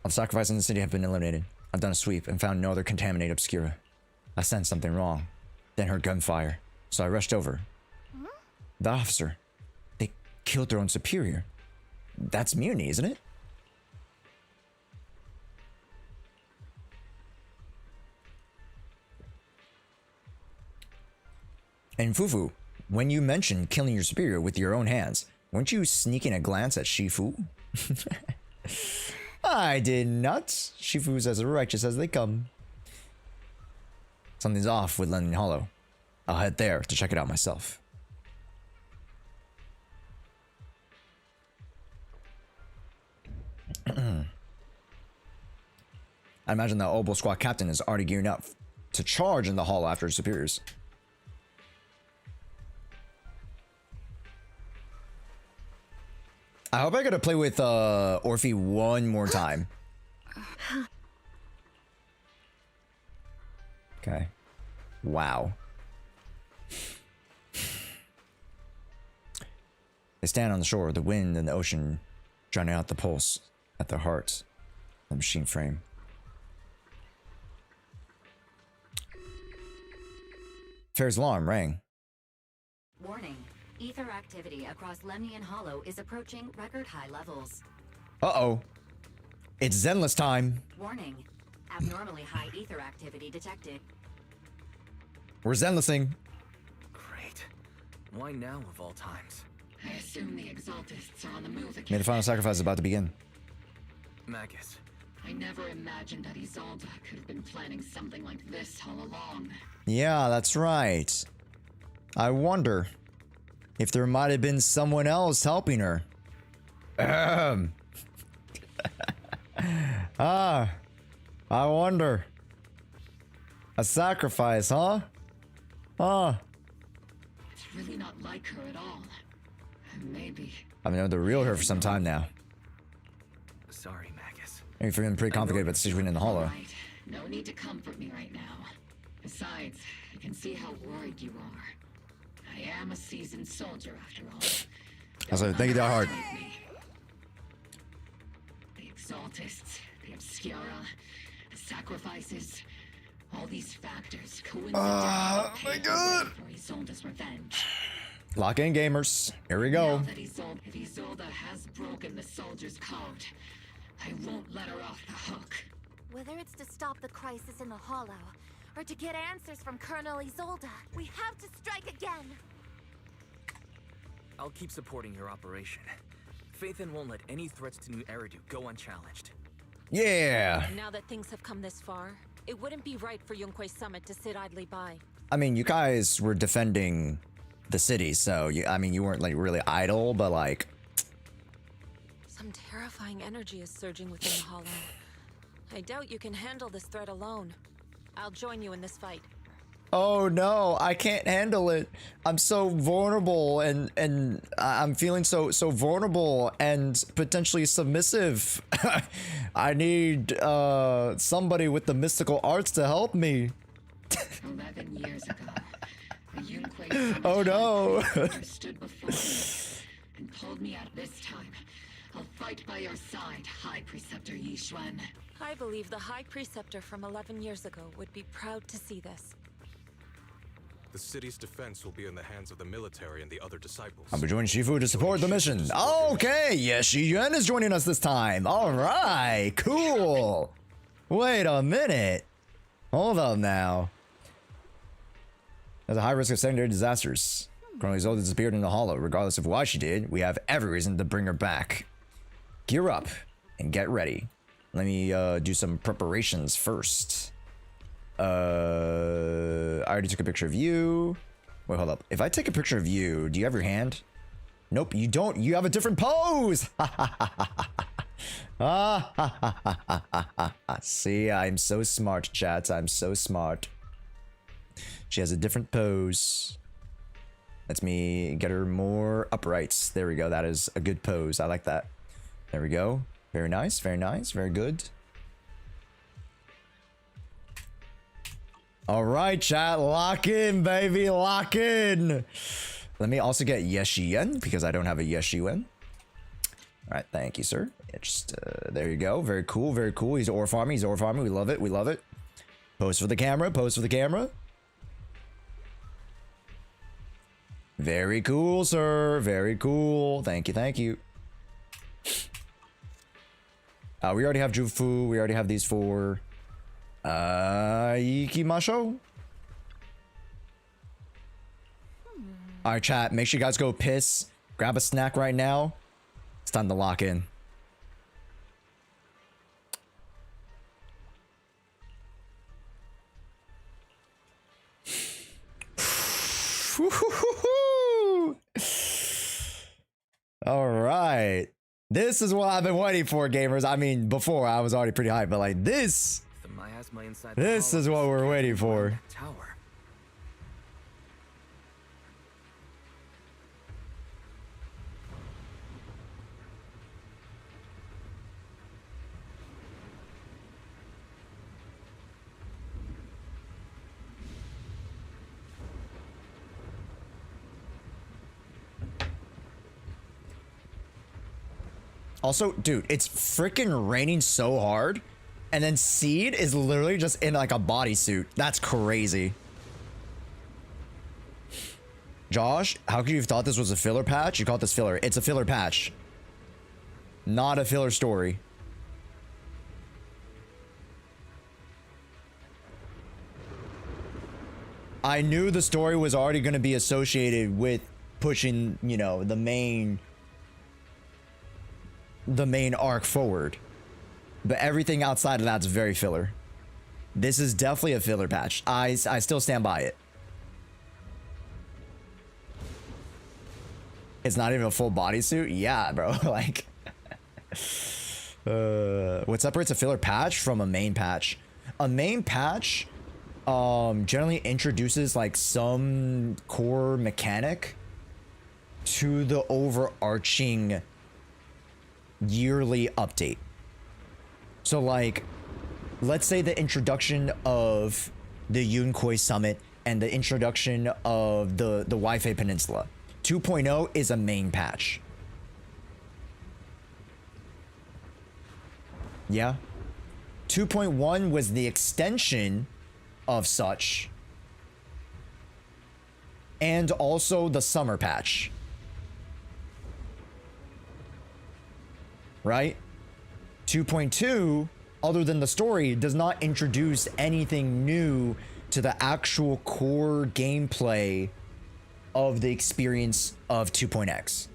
the sacrifices in the city have been eliminated. I've done a sweep and found no other contaminated obscura. I sensed something wrong, then heard gunfire, so I rushed over. The officer. They killed their own superior. That's mutiny, isn't it? And Fufu, when you mentioned killing your superior with your own hands, weren't you sneaking a glance at Shifu? I did not. Shifu's as righteous as they come. Something's off with London Hollow. I'll head there to check it out myself. I imagine the Oboe Squad captain is already gearing up to charge in the Hollow after his superiors. I hope I get to play with Orphe one more time. Okay. Wow. They stand on the shore, the wind and the ocean drowning out the pulse at their hearts, the machine frame. Fair's alarm rang. Warning. Ether activity across Lemnian Hollow is approaching record high levels. Uh-oh. It's Zenless time. Warning. Abnormally high ether activity detected. We're Zenlessing. Great. Why now of all times? I assume the Exaltists are on the move again. May the final sacrifice is about to begin. Magus. I never imagined that Isolda could have been planning something like this all along. Yeah, that's right. I wonder if there might have been someone else helping her. I wonder. A sacrifice, huh? Huh? It's really not like her at all. Maybe. I've known the real her for some time now. Sorry, Magus. Maybe feeling pretty complicated about the situation in the Hollow. Right. No need to comfort me right now. Besides, I can see how worried you are. I am a seasoned soldier after all. Also, thank you, Die Hard. The Exaltists, the Obscura, the sacrifices, all these factors coincidentally my God. for Isolda's revenge. Lock in, gamers. Here we go. Now that if Isolda has broken the soldier's code, I won't let her off the hook. Whether it's to stop the crisis in the Hollow, or to get answers from Colonel Isolda, we have to strike again! I'll keep supporting your operation. Phaethon won't let any threats to New Eridu go unchallenged. Yeah! Now that things have come this far, it wouldn't be right for Yunque's summit to sit idly by. I mean, you guys were defending the city, so you weren't like really idle, but like... Some terrifying energy is surging within the Hollow. I doubt you can handle this threat alone. I'll join you in this fight. Oh no, I can't handle it. I'm so vulnerable and I'm feeling so vulnerable and potentially submissive. I need somebody with the mystical arts to help me. 11 years ago, the Yunque Oh no. stood before me and told me at this time, I'll fight by your side, High Preceptor Yishuan. I believe the High Preceptor from 11 years ago would be proud to see this. The city's defense will be in the hands of the military and the other disciples. I'll be joining Shifu to support the mission. Okay, yes, Shiyuan is joining us this time. All right, cool. Wait a minute. Hold up now. There's a high risk of secondary disasters. Colonel Isolda disappeared in the Hollow. Regardless of why she did, we have every reason to bring her back. Gear up and get ready. Let me do some preparations first. I already took a picture of you. Wait, hold up. If I take a picture of you, do you have your hand? Nope, you don't. You have a different pose. See, I'm so smart, chat. I'm so smart. She has a different pose. Lets me get her more uprights. There we go. That is a good pose. I like that. There we go. Very nice. Very nice. Very good. All right, chat. Lock in, baby. Lock in. Let me also get Yeshien because I don't have a Yeshien. All right. Thank you, sir. Just there you go. Very cool. Very cool. He's Orphe army. He's Orphe army. We love it. We love it. Pose for the camera. Pose for the camera. Very cool, sir. Very cool. Thank you. Thank you. We already have Jufu. We already have these four. Ikimasho. All right, chat. Make sure you guys go piss. Grab a snack right now. It's time to lock in. All right. This is what I've been waiting for, gamers. I mean, before I was already pretty hyped, but like this is what we're waiting for. Also, dude, it's freaking raining so hard. And then Seed is literally just in like a bodysuit. That's crazy. Josh, how could you have thought this was a filler patch? You call this filler. It's a filler patch. Not a filler story. I knew the story was already going to be associated with pushing, you know, the main arc forward, but everything outside of that's very filler. This is definitely a filler patch. I still stand by it. It's not even a full bodysuit. Yeah, bro. Like, what separates a filler patch from a main patch? A main patch generally introduces like some core mechanic to the overarching yearly update. So like, let's say the introduction of the Yunkoi Summit and the introduction of the Wi-Fi Peninsula. 2.0 is a main patch. Yeah. 2.1 was the extension of such. And also the summer patch. Right? 2.2, other than the story, does not introduce anything new to the actual core gameplay of the experience of 2.x.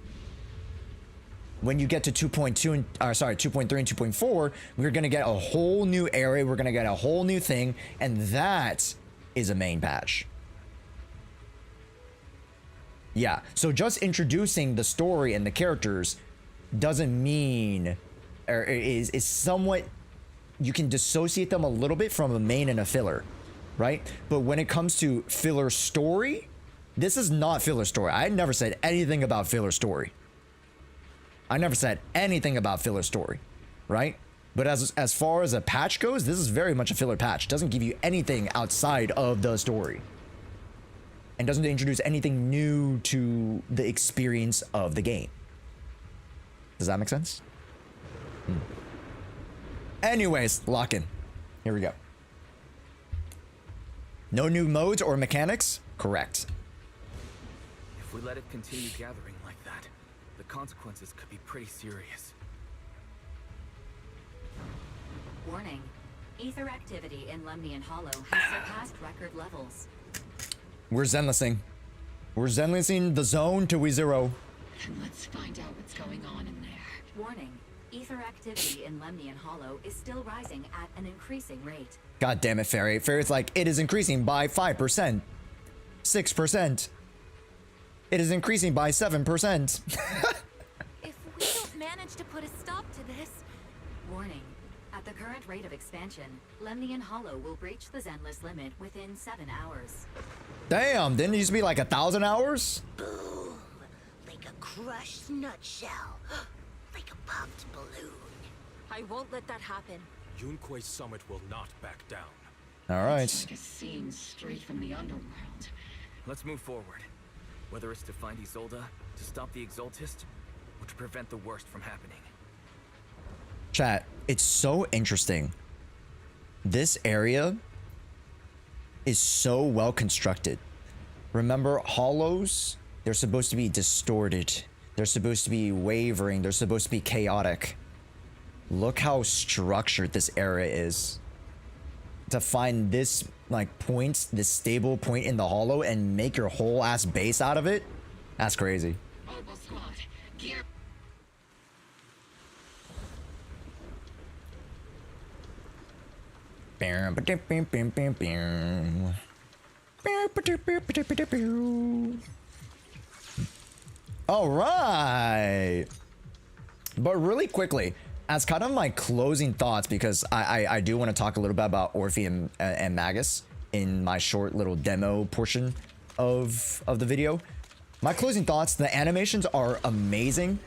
When you get to 2.2 and 2.3 and 2.4, we're going to get a whole new area, we're going to get a whole new thing, and that is a main patch. Yeah, so just introducing the story and the characters doesn't mean, or is somewhat, you can dissociate them a little bit from a main and a filler, right? But when it comes to filler story, this is not filler story. I never said anything about filler story. I never said anything about filler story, right? But as far as a patch goes, this is very much a filler patch. It doesn't give you anything outside of the story. And doesn't introduce anything new to the experience of the game. Does that make sense? Anyways, lock in. Here we go. No new modes or mechanics? Correct. If we let it continue gathering like that, the consequences could be pretty serious. Warning. Ether activity in Lemnian Hollow has surpassed record levels. We're Zenlessing. We're Zenlessing the zone to We0. Let's find out what's going on in there. Warning. Ether activity in Lemnian Hollow is still rising at an increasing rate. God damn it, Fairy. Fairy's like, it is increasing by 5%. 6%. It is increasing by 7%. If we don't manage to put a stop to this... Warning. At the current rate of expansion, Lemnian Hollow will breach the Zenless limit within 7 hours. Damn, didn't it used to be like 1,000 hours? Boom. Like a crushed nutshell. Like a popped balloon. I won't let that happen. Yunquei Summit will not back down. All right. It's like a scene straight from the underworld. Let's move forward. Whether it's to find Isolda, to stop the Exaltists, or to prevent the worst from happening. Chat, it's so interesting. This area is so well constructed. Remember, hollows, they're supposed to be distorted. They're supposed to be wavering. They're supposed to be chaotic. Look how structured this area is. To find this like point, this stable point in the hollow and make your whole ass base out of it, that's crazy. Oboe squad, gear. All right. But really quickly, as kind of my closing thoughts, because I do want to talk a little bit about Orphe and Magus in my short little demo portion of the video. My closing thoughts, the animations are amazing.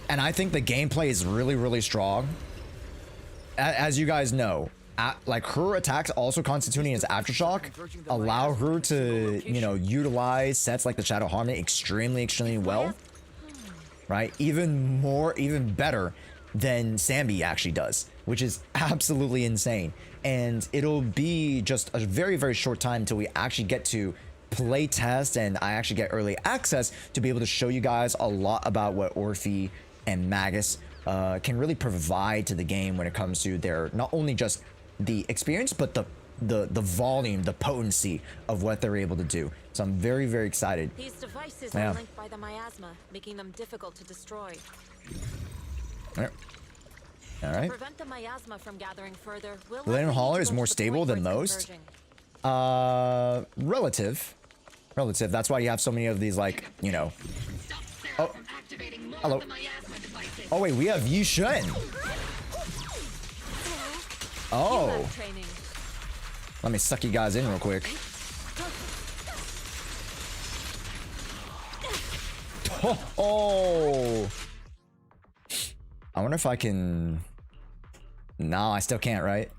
And I think the gameplay is really, really strong. As you guys know, like her attacks also constituting as aftershock allow her to, you know, utilize sets like the Shadow Harmony extremely well, right? Even better than Sambi actually does, which is absolutely insane. And it'll be just a very, very short time until we actually get to play test and I actually get early access to be able to show you guys a lot about what Orphe and Magus can really provide to the game when it comes to their not only just the experience, but the volume, the potency of what they're able to do. So I'm very, very excited. These devices are linked by the miasma, making them difficult to destroy. All right. To prevent the miasma from gathering further, Lemnian Hollow is more stable than most. Relative. That's why you have so many of these, like, you know. Oh, hello. Oh wait, we have Yi Shen. Oh. Let me suck you guys in real quick. Oh. I wonder if I can. No, I still can't, right?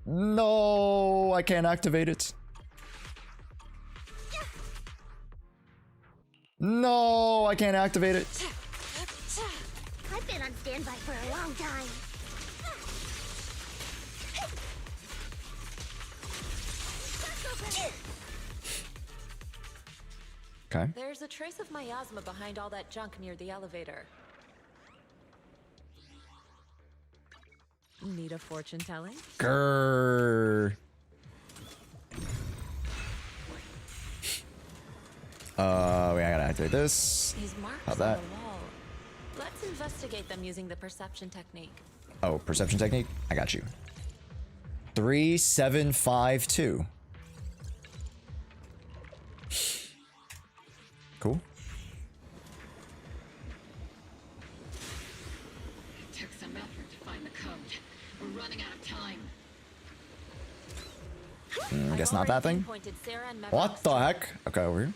No, I can't activate it. No, I can't activate it. I've been on standby for a long time. Okay. There's a trace of miasma behind all that junk near the elevator. Need a fortune telling? Grrr. Wait, I gotta activate this. These marks How on that? the wall. Let's investigate them using the perception technique. Oh, perception technique? I got you. 3752. Cool. It took some effort to find the code. We're running out of time. I guess not that thing. What the heck? Okay, over here.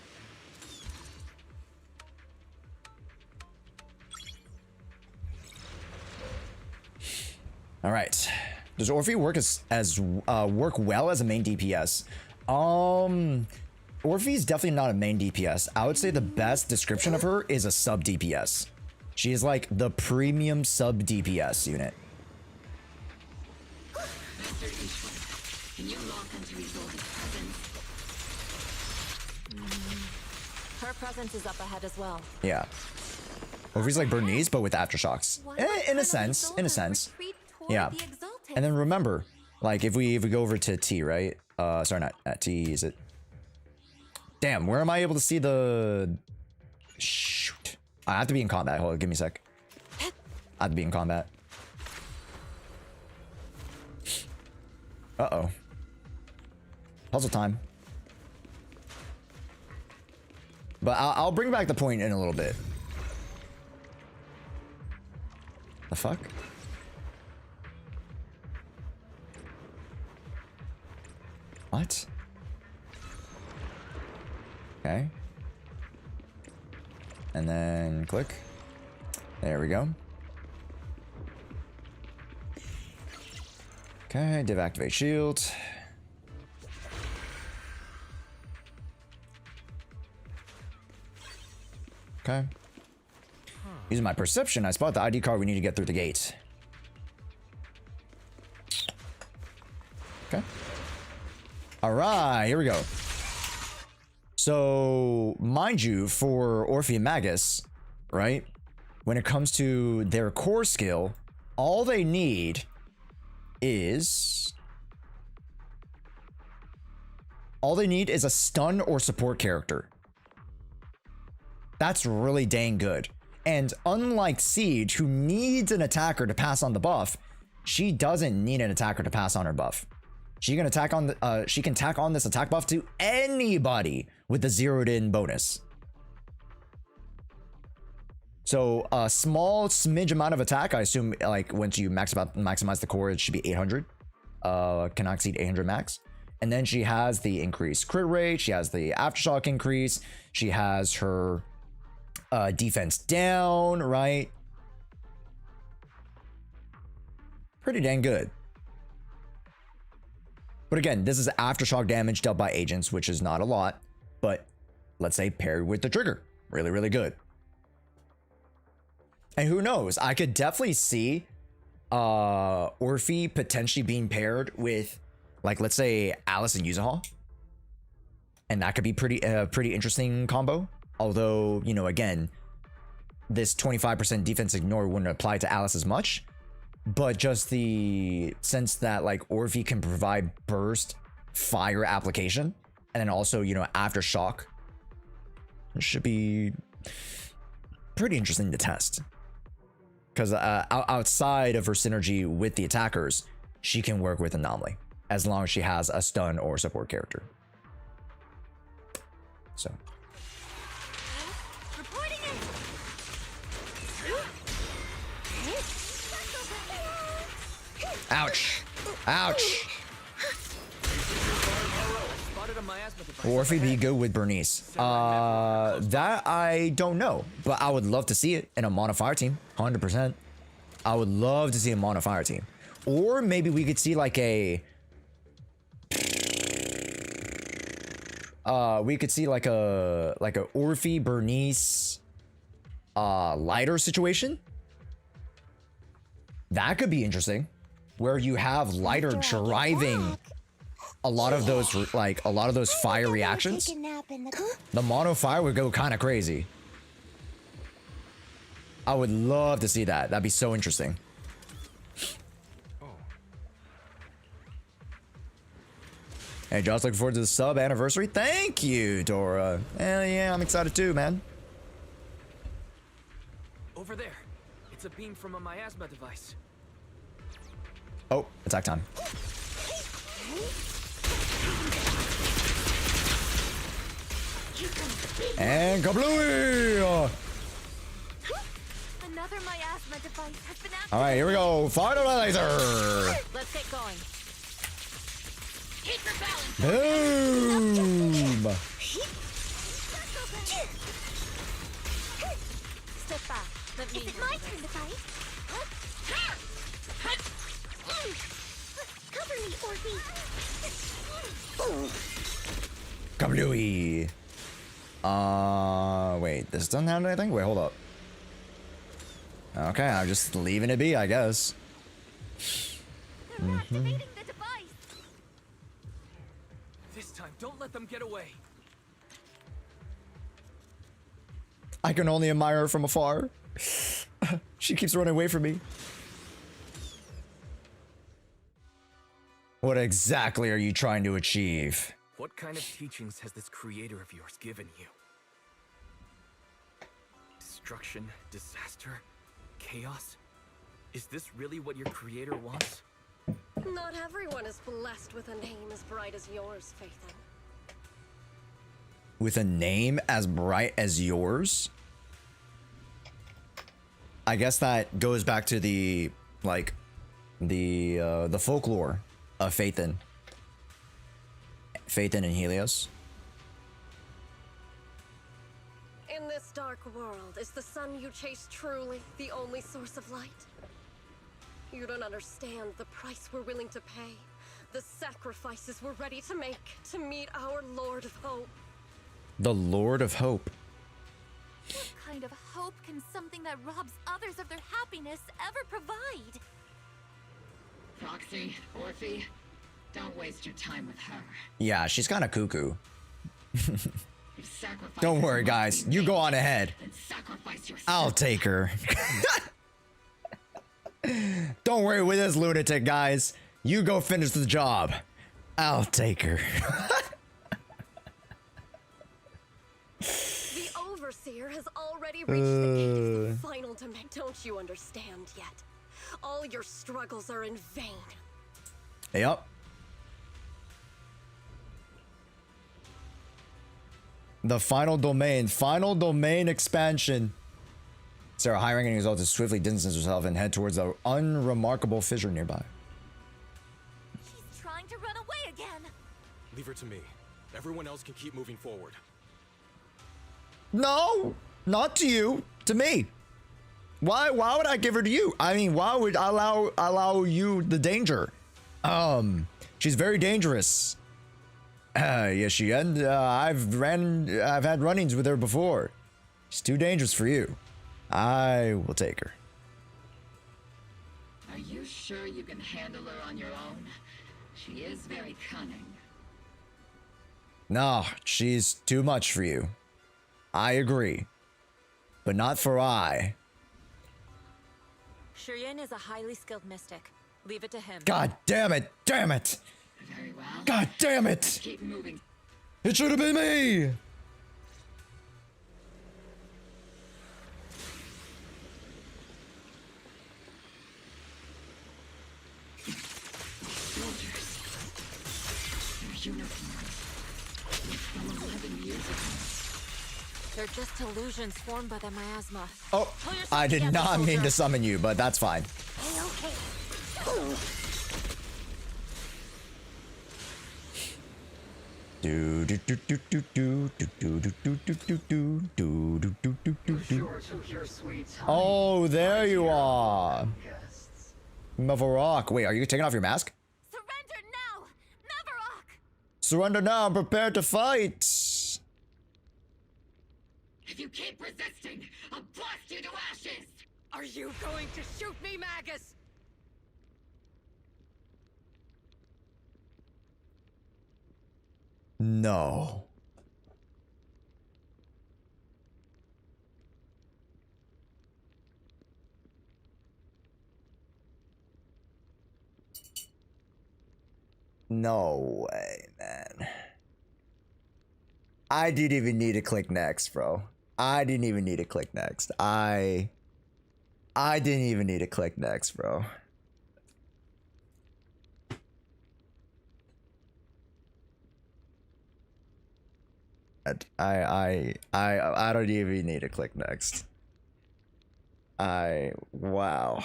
All right. Does Orphe work well as a main DPS? Orphe is definitely not a main DPS. I would say the best description of her is a sub DPS. She is like the premium sub DPS unit. Can you lock onto Isolda's presence? Her presence is up ahead as well. Yeah. Orphe's like Bernice, but with aftershocks. In a sense. Yeah. And then remember, like if we go over to T, right? Sorry, not at T, is it? Damn, where am I able to see the... Shoot. I have to be in combat. Hold on, give me a sec. I have to be in combat. Uh-oh. Puzzle time. But I'll bring back the point in a little bit. fuck? What? Okay. And then click. There we go. Okay, deactivate shield. Okay. Using my perception, I spot the ID card we need to get through the gate. Okay. All right, here we go. So, mind you, for Orphe and Magus, right? When it comes to their core skill, all they need is a stun or support character. That's really dang good. And unlike Siege, who needs an attacker to pass on the buff, she doesn't need an attacker to pass on her buff. She can tack on this attack buff to anybody with the zeroed in bonus. So a small smidge amount of attack, I assume, like once you maximize the core, it should be 800. Cannot exceed 800 max. And then she has the increased crit rate. She has the aftershock increase. She has her defense down, right? Pretty dang good. But again, this is aftershock damage dealt by agents, which is not a lot, but let's say paired with the trigger. Really, really good. And who knows? I could definitely see Orphe potentially being paired with, like, let's say Alice and Yuzuha. And that could be pretty interesting combo. Although, you know, again, this 25% defense ignore wouldn't apply to Alice as much. But just the sense that, like, Orphe can provide burst fire application. And then also, you know, aftershock. It should be pretty interesting to test. Because outside of her synergy with the attackers, she can work with Anomaly. As long as she has a stun or support character. So. Ouch. Ouch. Orphe be good with Bernice. That I don't know, but I would love to see it in a mono fire team. 100%. I would love to see a mono fire team. Or maybe we could see like a Orphe Bernice lighter situation. That could be interesting. Where you have lighter driving a lot of those fire reactions. The mono fire would go kind of crazy. I would love to see that. That'd be so interesting. Hey, Josh, looking forward to the sub anniversary. Thank you, Dora. Hell yeah, I'm excited too, man. Over there. It's a beam from a miasma device. Oh, attack time. And kablooey! Another miasma device has been activated. All right, here we go. Fire the laser. Let's get going. Keep your balance. Boom. Step back. Let me. Is it my turn to fight? Cover me, Orphe. Kablooey. Wait, this doesn't have anything? Wait, hold up. Okay, I'm just leaving it be, I guess. This time, don't let them get away. I can only admire her from afar. She keeps running away from me. What exactly are you trying to achieve? What kind of teachings has this creator of yours given you? Destruction, disaster, chaos? Is this really what your creator wants? Not everyone is blessed with a name as bright as yours, Phaethon. With a name as bright as yours? I guess that goes back to the like the folklore of Phaethon and Helios. In this dark world, is the sun you chase truly the only source of light? You don't understand the price we're willing to pay, the sacrifices we're ready to make to meet our Lord of Hope. The Lord of Hope. What kind of hope can something that robs others of their happiness ever provide? Foxy, Orphe, don't waste your time with her. Yeah, she's kind of cuckoo. If sacrifice Don't is worry, what guys. we You make, go on ahead. then sacrifice yourself. I'll take her. Don't worry with this lunatic, guys. You go finish the job. I'll take her. The Overseer has already reached the gate of the final dimension. Don't you understand yet? All your struggles are in vain. Yep. The final domain expansion. Sarah, high-ranking Exaltist swiftly distances herself and head towards the unremarkable fissure nearby. She's trying to run away again. Leave her to me. Everyone else can keep moving forward. No, not to you, to me. Why would I give her to you? I mean, why would I allow you the danger? She's very dangerous. Yes, she and I've had run-ins with her before. She's too dangerous for you. I will take her. Are you sure you can handle her on your own? She is very cunning. No, she's too much for you. I agree. But not for I. Shireen is a highly skilled mystic. Leave it to him. God damn it! Damn it! Very well. God damn it! Keep moving. It should have been me! Soldiers. Their uniforms. From 11 years ago. They're just illusions formed by the miasma. Oh, I did not mean to summon you, but that's fine. Okay. Do do do do do do do do do do do do do do do do do do. Oh, there you are. Mavarok. Wait, are you taking off your mask? Surrender now, Mavarok! Surrender now, prepare to fight. If you keep resisting, I'll blast you to ashes! Are you going to shoot me, Magus? No. No way, man. I didn't even need to click next, bro. I didn't even need to click next. I didn't even need to click next, bro. I don't even need to click next. Wow.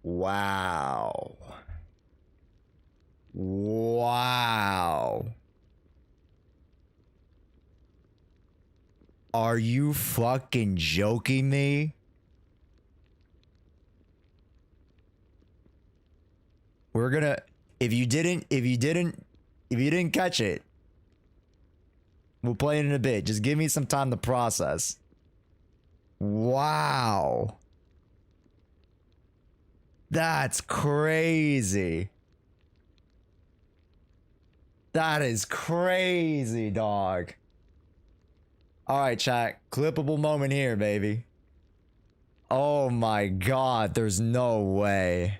Wow. Wow. Are you fucking joking me? We're gonna, if you didn't catch it, we'll play it in a bit. Just give me some time to process. Wow. That's crazy. That is crazy, dog. All right, chat. Clippable moment here, baby. Oh my god, there's no way.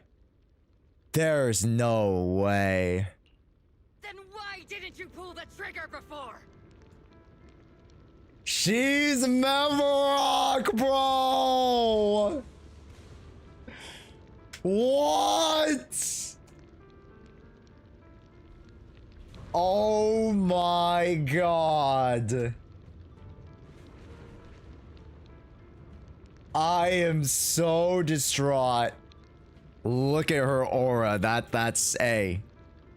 There's no way. Then why didn't you pull the trigger before? She's Mavarok, bro! What? Oh my god. I am so distraught. Look at her aura. That's a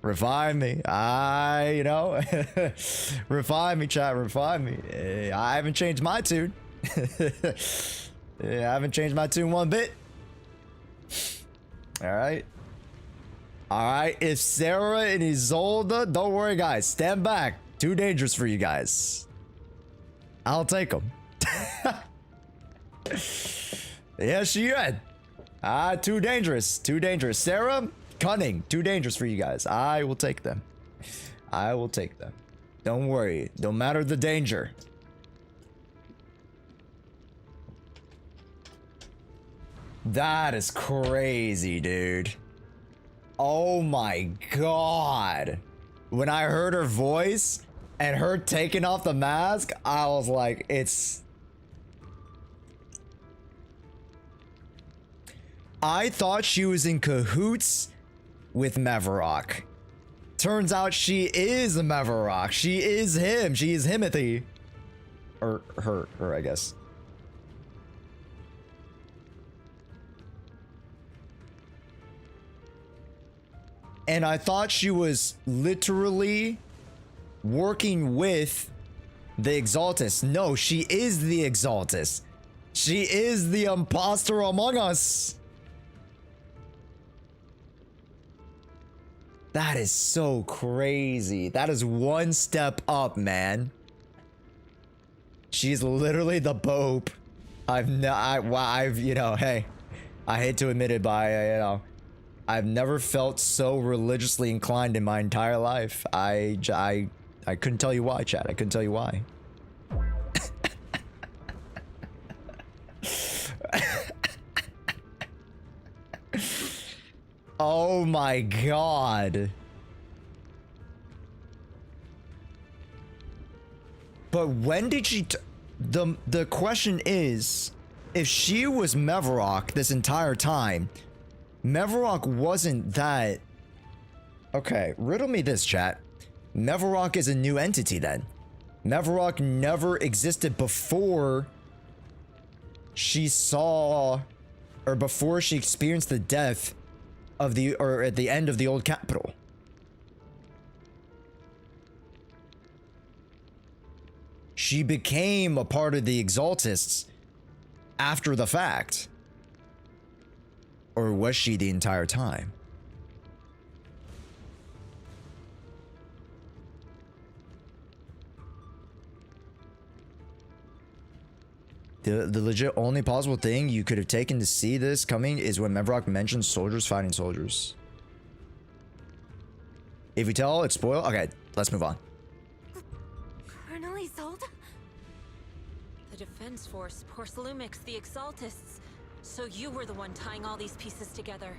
revive me. You know, revive me, chat. Revive me. I haven't changed my tune. I haven't changed my tune one bit. All right. All right. If Sarah and Isolda, don't worry, guys. Stand back. Too dangerous for you guys. I'll take them. Yes, she had. Too dangerous. Too dangerous. Sarah, cunning. Too dangerous for you guys. I will take them. I will take them. Don't worry. No matter the danger. That is crazy, dude. Oh my god. When I heard her voice and her taking off the mask, I was like, it's... I thought she was in cahoots with Mevarok. Turns out she is a Mevarok. She is him. She is Himothy. Or her, I guess. And I thought she was literally working with the Exaltists. No, she is the Exaltist. She is the imposter among us. That is so crazy. That is one step up, man. She's literally the Pope. I've you know, hey, I hate to admit it, but you know, I've never felt so religiously inclined in my entire life. I couldn't tell you why, chat. I couldn't tell you why. Oh my god. But when did she the question is, if she was Mevarok this entire time, Mevarok wasn't that... Okay, riddle me this, chat. Mevarok is a new entity then. Mevarok never existed before she saw, or before she experienced the death of the, or at the end of the old capital. She became a part of the Exaltists after the fact. Or was she the entire time? The legit only possible thing you could have taken to see this coming is when Mevarok mentioned soldiers fighting soldiers. If we tell, it's spoiled. Okay, let's move on. Colonel Isolda? The Defense Force, Porcelumix, the Exaltists. So you were the one tying all these pieces together.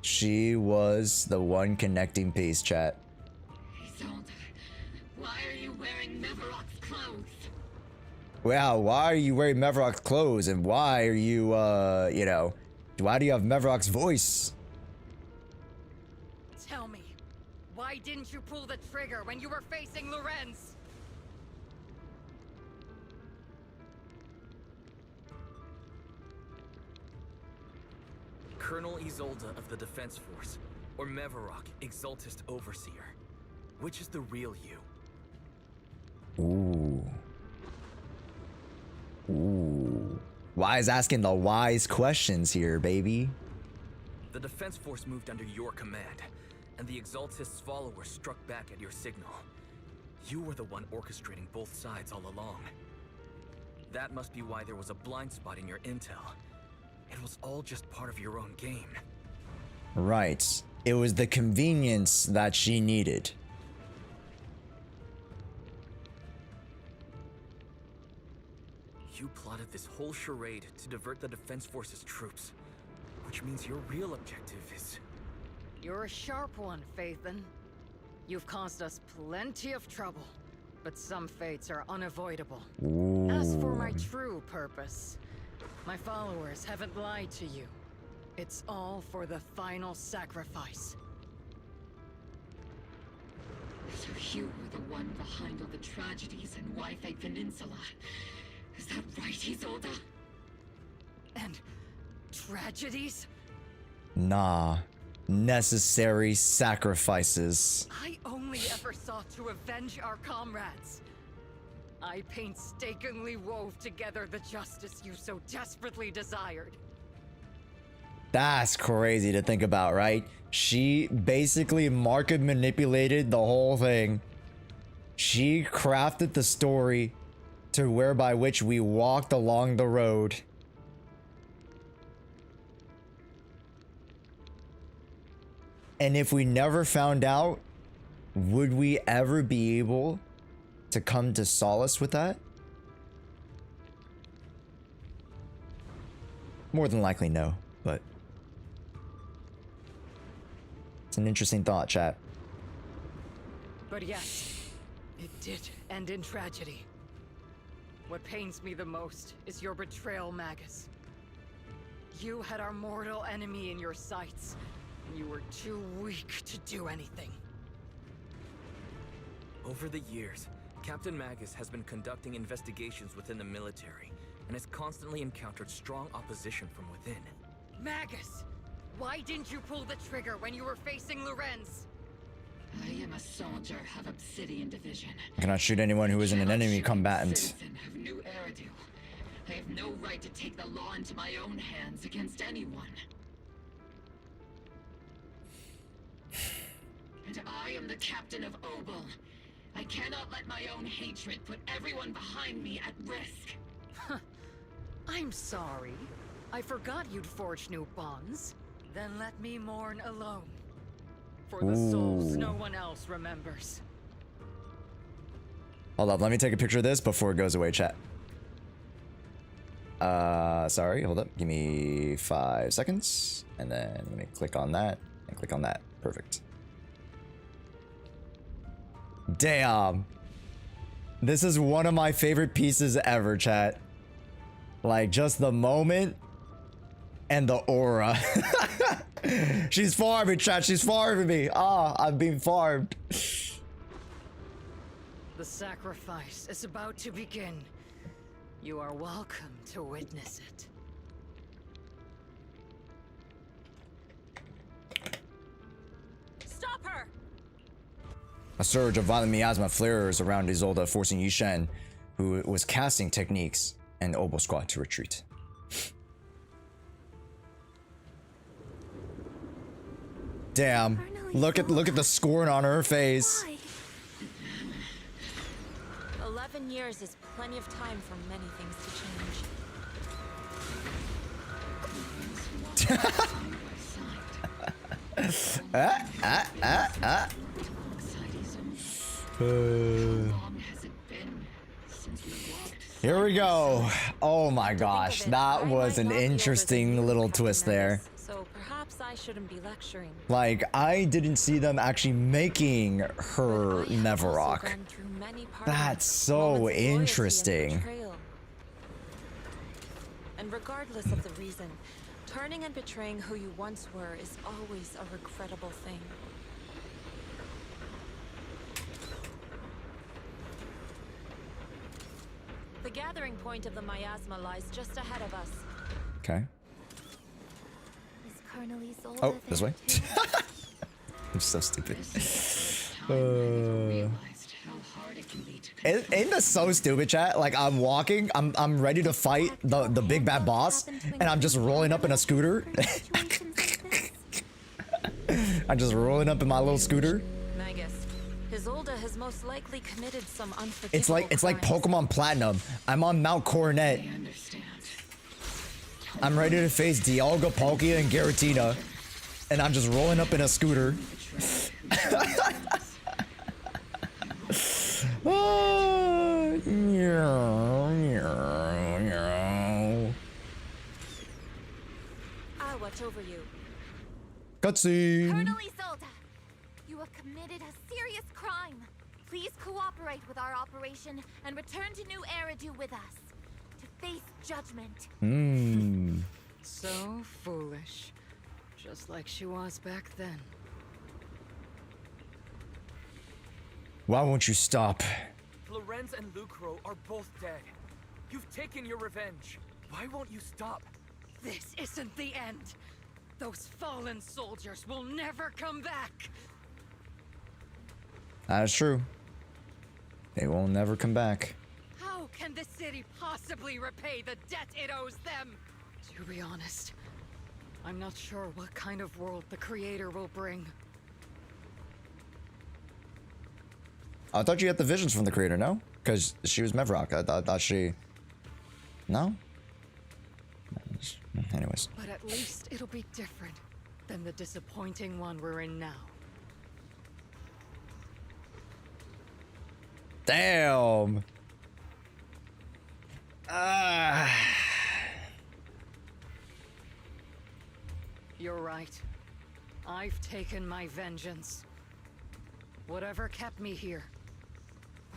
She was the one connecting piece, chat. Isolda, why are you wearing Mevarok's clothes? Well, why are you wearing Mevarok's clothes, and why are you, you know, why do you have Mevarok's voice? Tell me, why didn't you pull the trigger when you were facing Lorenz? Colonel Isolda of the Defense Force, or Mevarok, Exaltist Overseer. Which is the real you? Ooh. Ooh. Wise asking the wise questions here, baby. The Defense Force moved under your command, and the Exaltists' followers struck back at your signal. You were the one orchestrating both sides all along. That must be why there was a blind spot in your intel. It was all just part of your own game. Right. It was the convenience that she needed. You plotted this whole charade to divert the Defense Force's troops, which means your real objective is... You're a sharp one, Phaethon. You've caused us plenty of trouble, but some fates are unavoidable. Ooh. As for my true purpose, my followers haven't lied to you. It's all for the final sacrifice. So you were the one behind all the tragedies in Wi-Fi Peninsula. Is that right, Isolda? And tragedies? Nah. Necessary sacrifices. I only ever sought to avenge our comrades. I painstakingly wove together the justice you so desperately desired. That's crazy to think about, right? She basically market manipulated the whole thing. She crafted the story to whereby which we walked along the road. And if we never found out, would we ever be able to come to solace with that? More than likely no, but it's an interesting thought, chat. But yes, it did end in tragedy. What pains me the most is your betrayal, Magus. You had our mortal enemy in your sights, and you were too weak to do anything. Over the years, Captain Magus has been conducting investigations within the military and has constantly encountered strong opposition from within. Magus! Why didn't you pull the trigger when you were facing Lorenz? I am a soldier of Obsidian Division. I cannot shoot anyone who isn't an enemy combatant. Citizen of New Eridu. I have no right to take the law into my own hands against anyone. And I am the captain of Obel. I cannot let my own hatred put everyone behind me at risk. I'm sorry. I forgot you'd forged new bonds. Then let me mourn alone. For the souls no one else remembers. Hold up, let me take a picture of this before it goes away, chat. Sorry, hold up. Give me 5 seconds. And then let me click on that and click on that. Perfect. Damn. This is one of my favorite pieces ever, chat. Like, just the moment and the aura. She's farming, chat. She's farming me. Ah, I'm being farmed. The sacrifice is about to begin. You are welcome to witness it. Stop her! A surge of violent miasma flares around Isolda, forcing Yishen, who was casting techniques, and Obel squad to retreat. Damn. Look at the scorn on her face. 11 years is plenty of time for many things to change. Here we go. Oh my gosh, that was an interesting little twist there. So perhaps I shouldn't be lecturing. Like, I didn't see them actually making her Nevarok. That's so interesting. And regardless of the reason, turning and betraying who you once were is always a regrettable thing. The gathering point of the miasma lies just ahead of us. Okay. Is Colonel Isolda Oh, this there way. too? I'm so stupid. Ain't this so stupid, chat? Like, I'm walking, I'm ready to fight the big bad boss, and I'm just rolling up in a scooter. I'm just rolling up in my little scooter. Magus, Isolda has most likely committed some unforgivable It's like Pokemon Platinum. I'm on Mount Coronet. I'm ready to face Dialga, Palkia, and Giratina, and I'm just rolling up in a scooter. I'll watch over you. Cutscene. Colonel Isolda, you have committed a serious crime. Please cooperate with our operation and return to New Eridu with us to face judgment. So foolish. Just like she was back then. Why won't you stop? Lorenz and Lucro are both dead. You've taken your revenge. Why won't you stop? This isn't the end. Those fallen soldiers will never come back. That's true. They will never come back. How can the city possibly repay the debt it owes them? To be honest, I'm not sure what kind of world the Creator will bring. I thought you got the visions from the Creator, no? Because she was Mevrock. I thought she... No? Anyways. But at least it'll be different than the disappointing one we're in now. Damn! You're right. I've taken my vengeance. Whatever kept me here,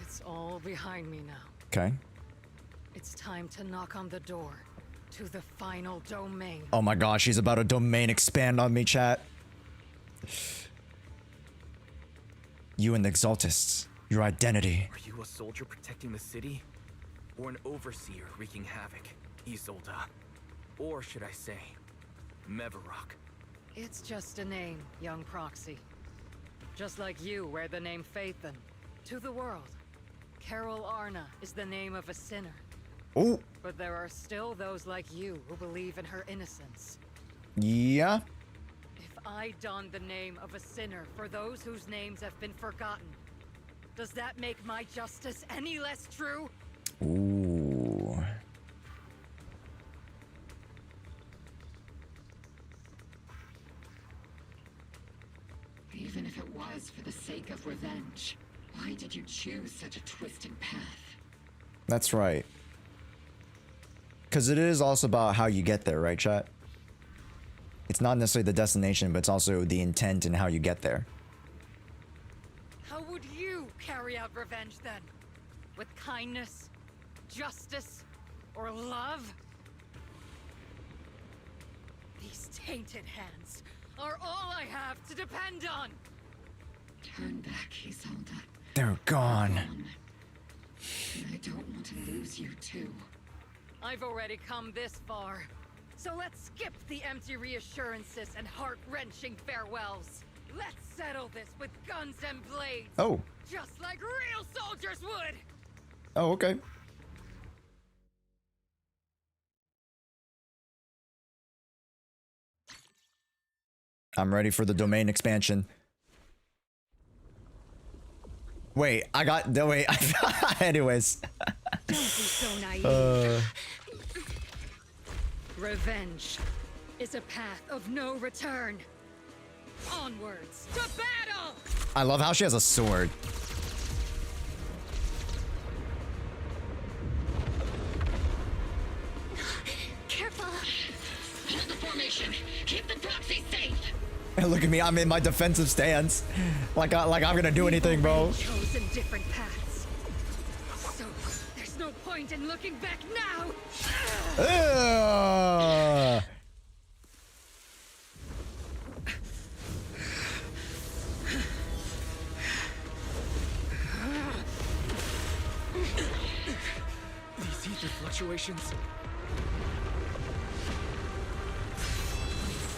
it's all behind me now. Okay. It's time to knock on the door to the final domain. Oh my gosh, she's about to domain expand on me, chat. You and the Exaltists. Your identity. Are you a soldier protecting the city? Or an overseer wreaking havoc? Isolda. Or should I say, Mevrock? It's just a name, young proxy. Just like you wear the name Phaethon. To the world, Carol Arna is the name of a sinner. Oh. But there are still those like you who believe in her innocence. Yeah. If I don the name of a sinner for those whose names have been forgotten, does that make my justice any less true? Ooh. Even if it was for the sake of revenge, why did you choose such a twisted path? That's right. Because it is also about how you get there, right, chat? It's not necessarily the destination, but it's also the intent and how you get there. How would you carry out revenge then? With kindness, justice, or love? These tainted hands are all I have to depend on. Turn back, Isolda. They're gone. And I don't want to lose you too. I've already come this far. So let's skip the empty reassurances and heart-wrenching farewells. Let's settle this with guns and blades. Oh. Just like real soldiers would. Oh, okay. I'm ready for the domain expansion. Wait, I got... No, wait. Anyways. Don't be so naive. Revenge is a path of no return. Onwards to battle! I love how she has a sword. Careful. Hold the formation. Keep the proxy safe. And look at me, I'm in my defensive stance. Like I'm gonna do anything, bro. Chosen different paths. So there's no point in looking back now. These ether fluctuations.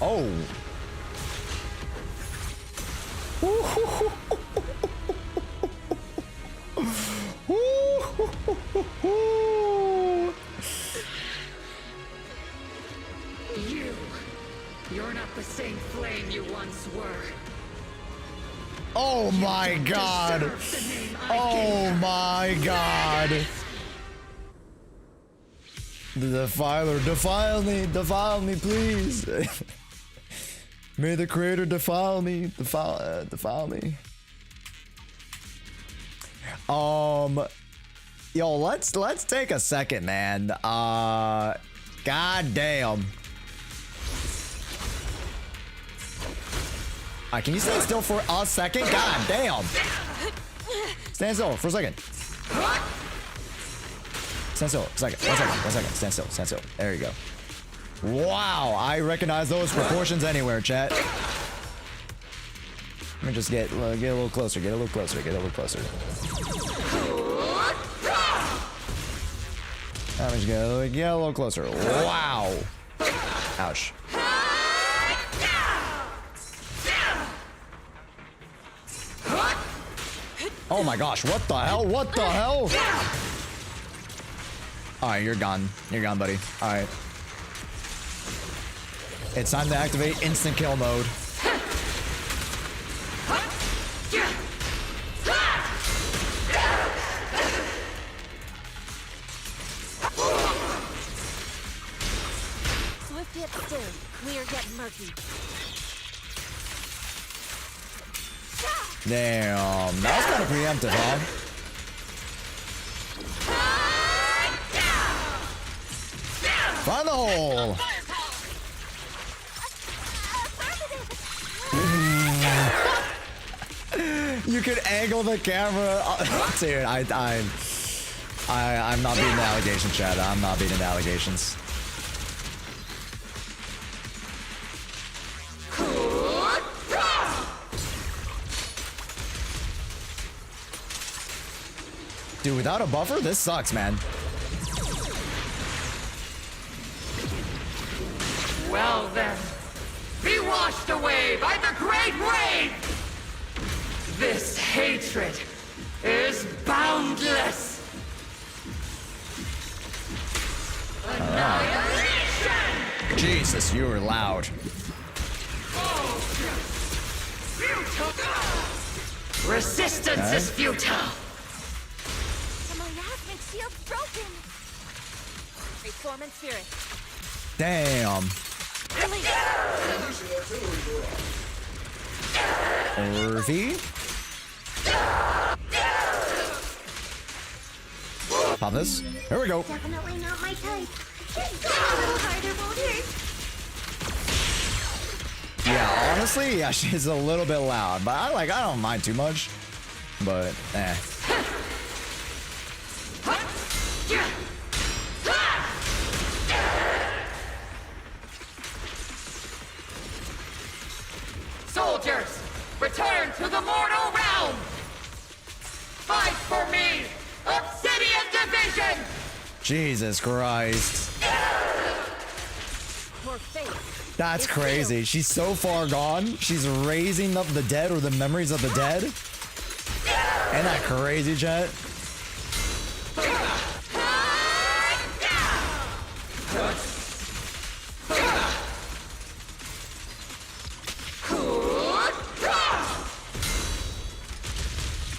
Oh. You're not the same flame you once were. Oh my god. Oh my god. The Defiler, defile me, please. May the Creator defile me, defile me. Yo, let's take a second, man. God damn. Alright, can you stand still for a second? God damn. Stand still for a second. Stand still. One second. Stand still. There you go. Wow, I recognize those proportions anywhere, chat. Let me just get a little closer. I'm just gonna get a little closer. Wow. Ouch. Oh my gosh, what the hell? What the hell? Alright, you're gone. You're gone, buddy. Alright. It's time to activate instant kill mode. Swift yet still, clear yet murky. Damn, that was kind of preemptive, huh? Find the hole! You could angle the camera. Dude, I'm not beating the allegation, Chad. I'm not beating the allegations. Dude, without a buffer, this sucks, man. Well then, be washed away by the great wave! This hatred is boundless! Annihilation! Jesus, you were loud. Resistance is futile! The miasmic shield's broken! Reform and spirit. Damn. Orphe? Pop this. Here we go. Definitely not my type. Just go a little harder, won't hurt. Yeah, honestly, yeah, she's a little bit loud, but I don't mind too much. But eh. Soldiers, return to the mortal realm! Fight for me! Obsidian Division! Jesus Christ. That's crazy. She's so far gone. She's raising up the dead or the memories of the dead. Ain't that crazy, chat?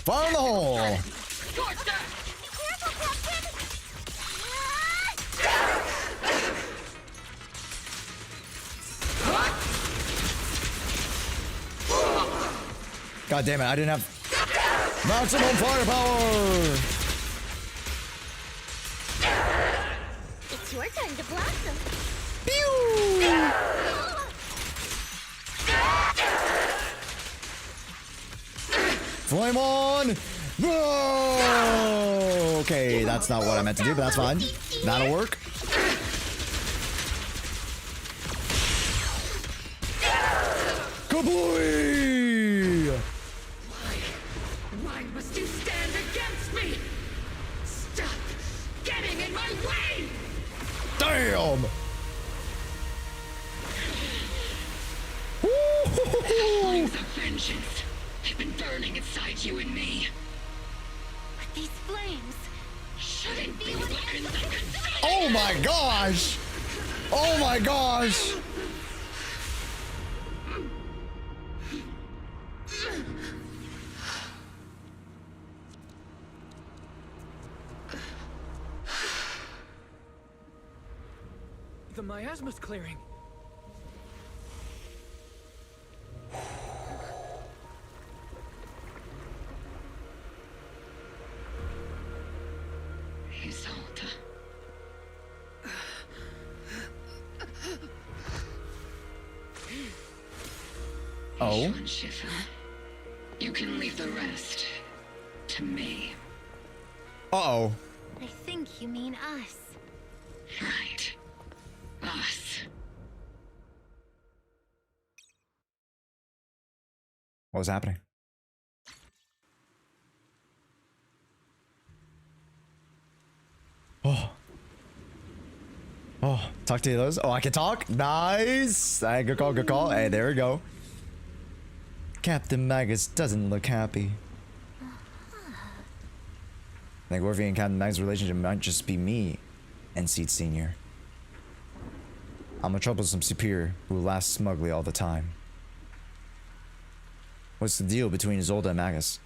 Find the hole. God damn it, I didn't have maximum firepower! It's your turn to blossom. Pew! Flame on! Whoa! Okay, that's not what I meant to do, but that's fine. That'll work. Kaboom! Why must you stand against me? Stop getting in my way! Damn! Flames of vengeance have been burning inside you and me. But these flames shouldn't be weapons of control. Oh my gosh! Oh my gosh! The miasma's clearing. Isolda. Oh? Shifa, you can leave the rest to me. Uh-oh. I think you mean us. Right. Us. What was happening? Oh. Oh, talk to those. Oh, I can talk. Nice. Hey, good call. Good call. Hey, there we go. Captain Magus doesn't look happy. I think Orphe and Captain Magus' relationship might just be me and Seed Senior. I'm a troublesome superior who laughs smugly all the time. What's the deal between Isolda and Magus?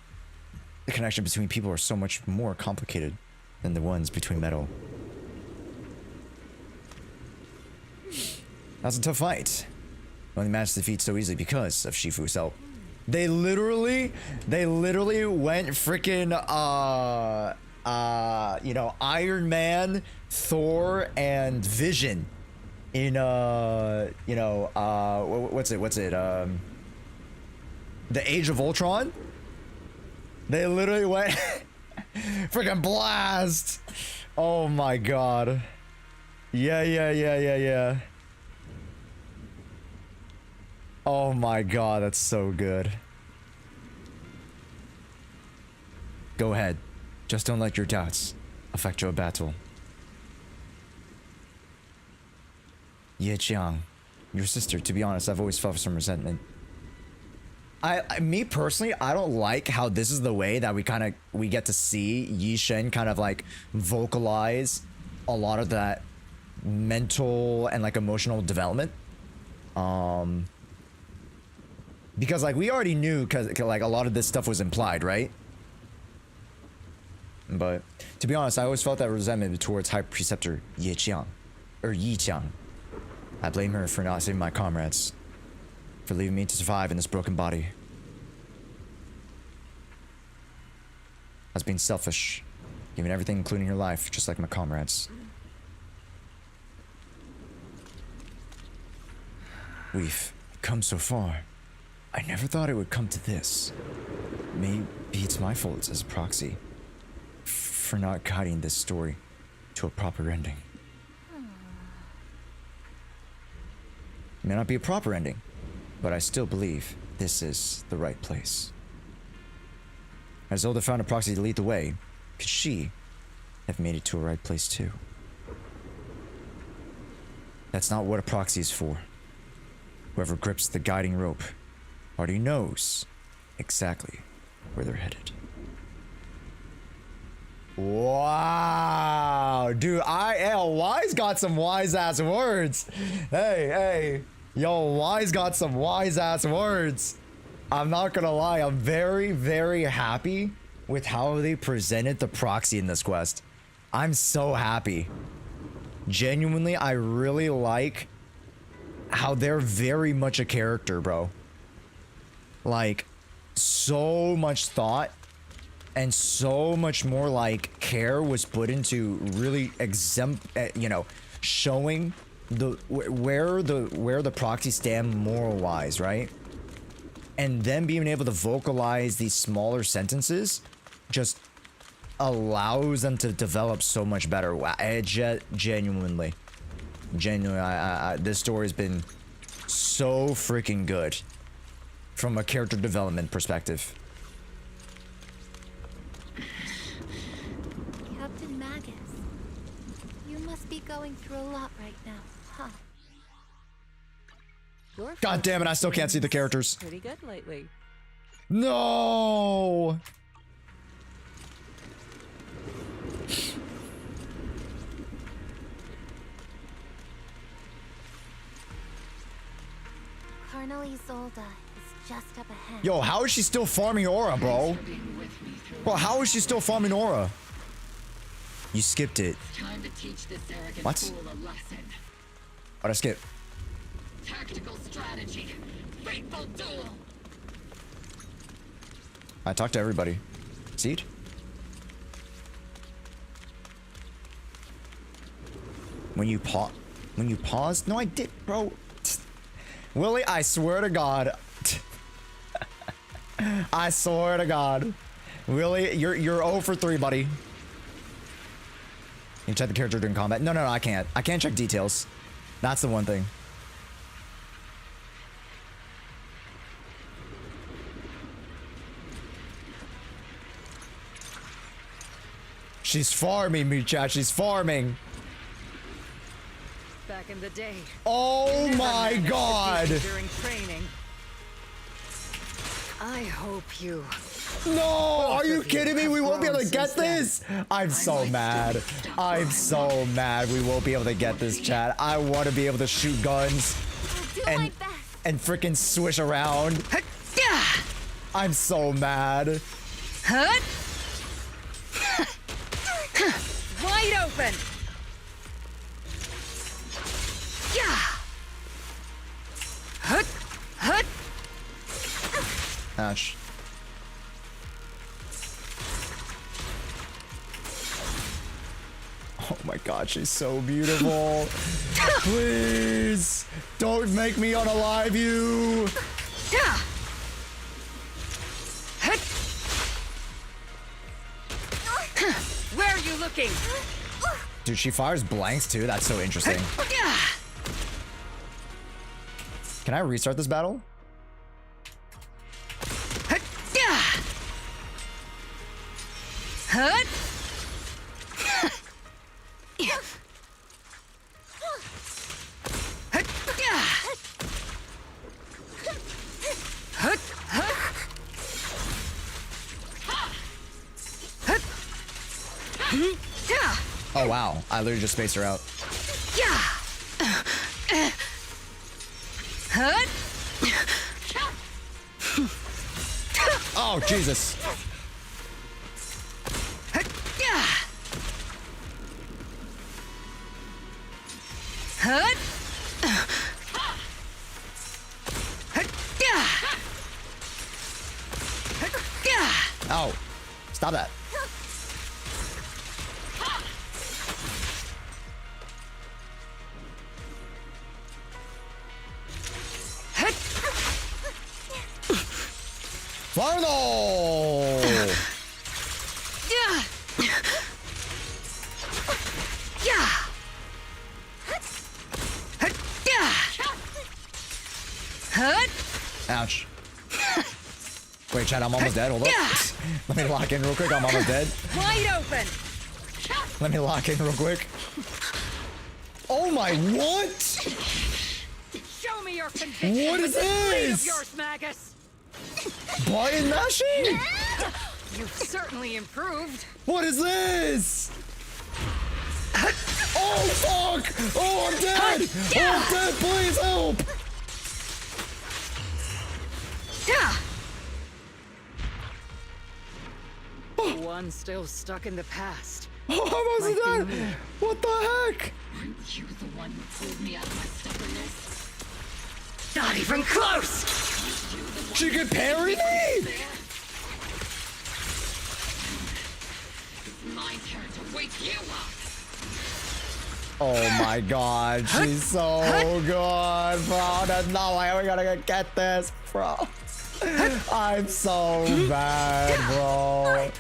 The connection between people are so much more complicated than the ones between metal. That's a tough fight. Only managed to defeat so easily because of Shifu's help. They literally went freaking you know, Iron Man, Thor, and Vision in you know, what's it The Age of Ultron. They literally went freaking blast. Oh my god. Yeah. Oh my god, that's so good. Go ahead. Just don't let your doubts affect your battle. Ye Jiang, your sister, to be honest, I've always felt some resentment. Me personally, I don't like how this is the way that we get to see Yi Shen kind of like vocalize a lot of that mental and like emotional development. Because like we already knew, because like a lot of this stuff was implied, right? But to be honest, I always felt that resentment towards High Preceptor Yi Qiang. I blame her for not saving my comrades, for leaving me to survive in this broken body. I was being selfish, giving everything including her life, just like my comrades. We've come so far. I never thought it would come to this. Maybe it's my fault as a proxy for not guiding this story to a proper ending. It may not be a proper ending, but I still believe this is the right place. Isolda found a proxy to lead the way. Could she have made it to a right place too? That's not what a proxy is for. Whoever grips the guiding rope already knows exactly where they're headed. Wow, dude, Wise got some wise ass words. Hey, yo, Wise got some wise ass words. I'm not gonna lie, I'm very, very happy with how they presented the proxy in this quest. I'm so happy. Genuinely, I really like how they're very much a character, bro. Like, so much thought and so much more like care was put into really showing where the proxy stand moral wise, right? And then being able to vocalize these smaller sentences just allows them to develop so much better. Genuinely, this story has been so freaking good from a character development perspective. Captain Magus, you must be going through a lot right now, huh? God damn it, I still can't see the characters. Pretty good lately. No! Colonel Isolda is just up ahead. Yo, how is she still farming aura, bro? Bro, how is she still farming aura? You skipped it. Time to teach this arrogant What? fool a lesson. What'd I skip? Tactical strategy. Fateful duel. I talked to everybody. Seed? When you paused? No, I did, bro. Willie, I swear to God. I swear to God. Willie, you're 0 for 3, buddy. You can check the character during combat. No, I can't. I can't check details. That's the one thing. She's farming me, chat. She's farming. in the day. Oh my god! During training. I hope you. No! Are you kidding me? We won't be able to get this? I'm so mad. I'm so mad we won't be able to get this, chat. I want to be able to shoot guns and freaking swish around. I'm so mad. Wide open. Ouch. Oh my god, she's so beautiful. Please, don't make me unalive you. Where are you looking? Dude, she fires blanks too. That's so interesting. Can I restart this battle? Oh wow, I literally just spaced her out. Oh Jesus. Oh, stop that. Farno! Ouch. Wait, chat, I'm almost dead. Hold up. Let me lock in real quick. I'm almost dead. Wide open. Let me lock in real quick. Oh my, what? Show me your conviction. What is this? Of yours, Magus. Button mashing? You've certainly improved. What is this? Oh fuck! Oh, I'm dead! Oh, I'm dead! Please help! One still stuck in the past. Oh, I wasn't dead! What the heck? Aren't you the one who pulled me out of my stubbornness? Not even close! She could parry me? It's my turn to wake you up. Oh my god, she's so good, bro. There's no way we're gonna get this, bro. I'm so bad, bro.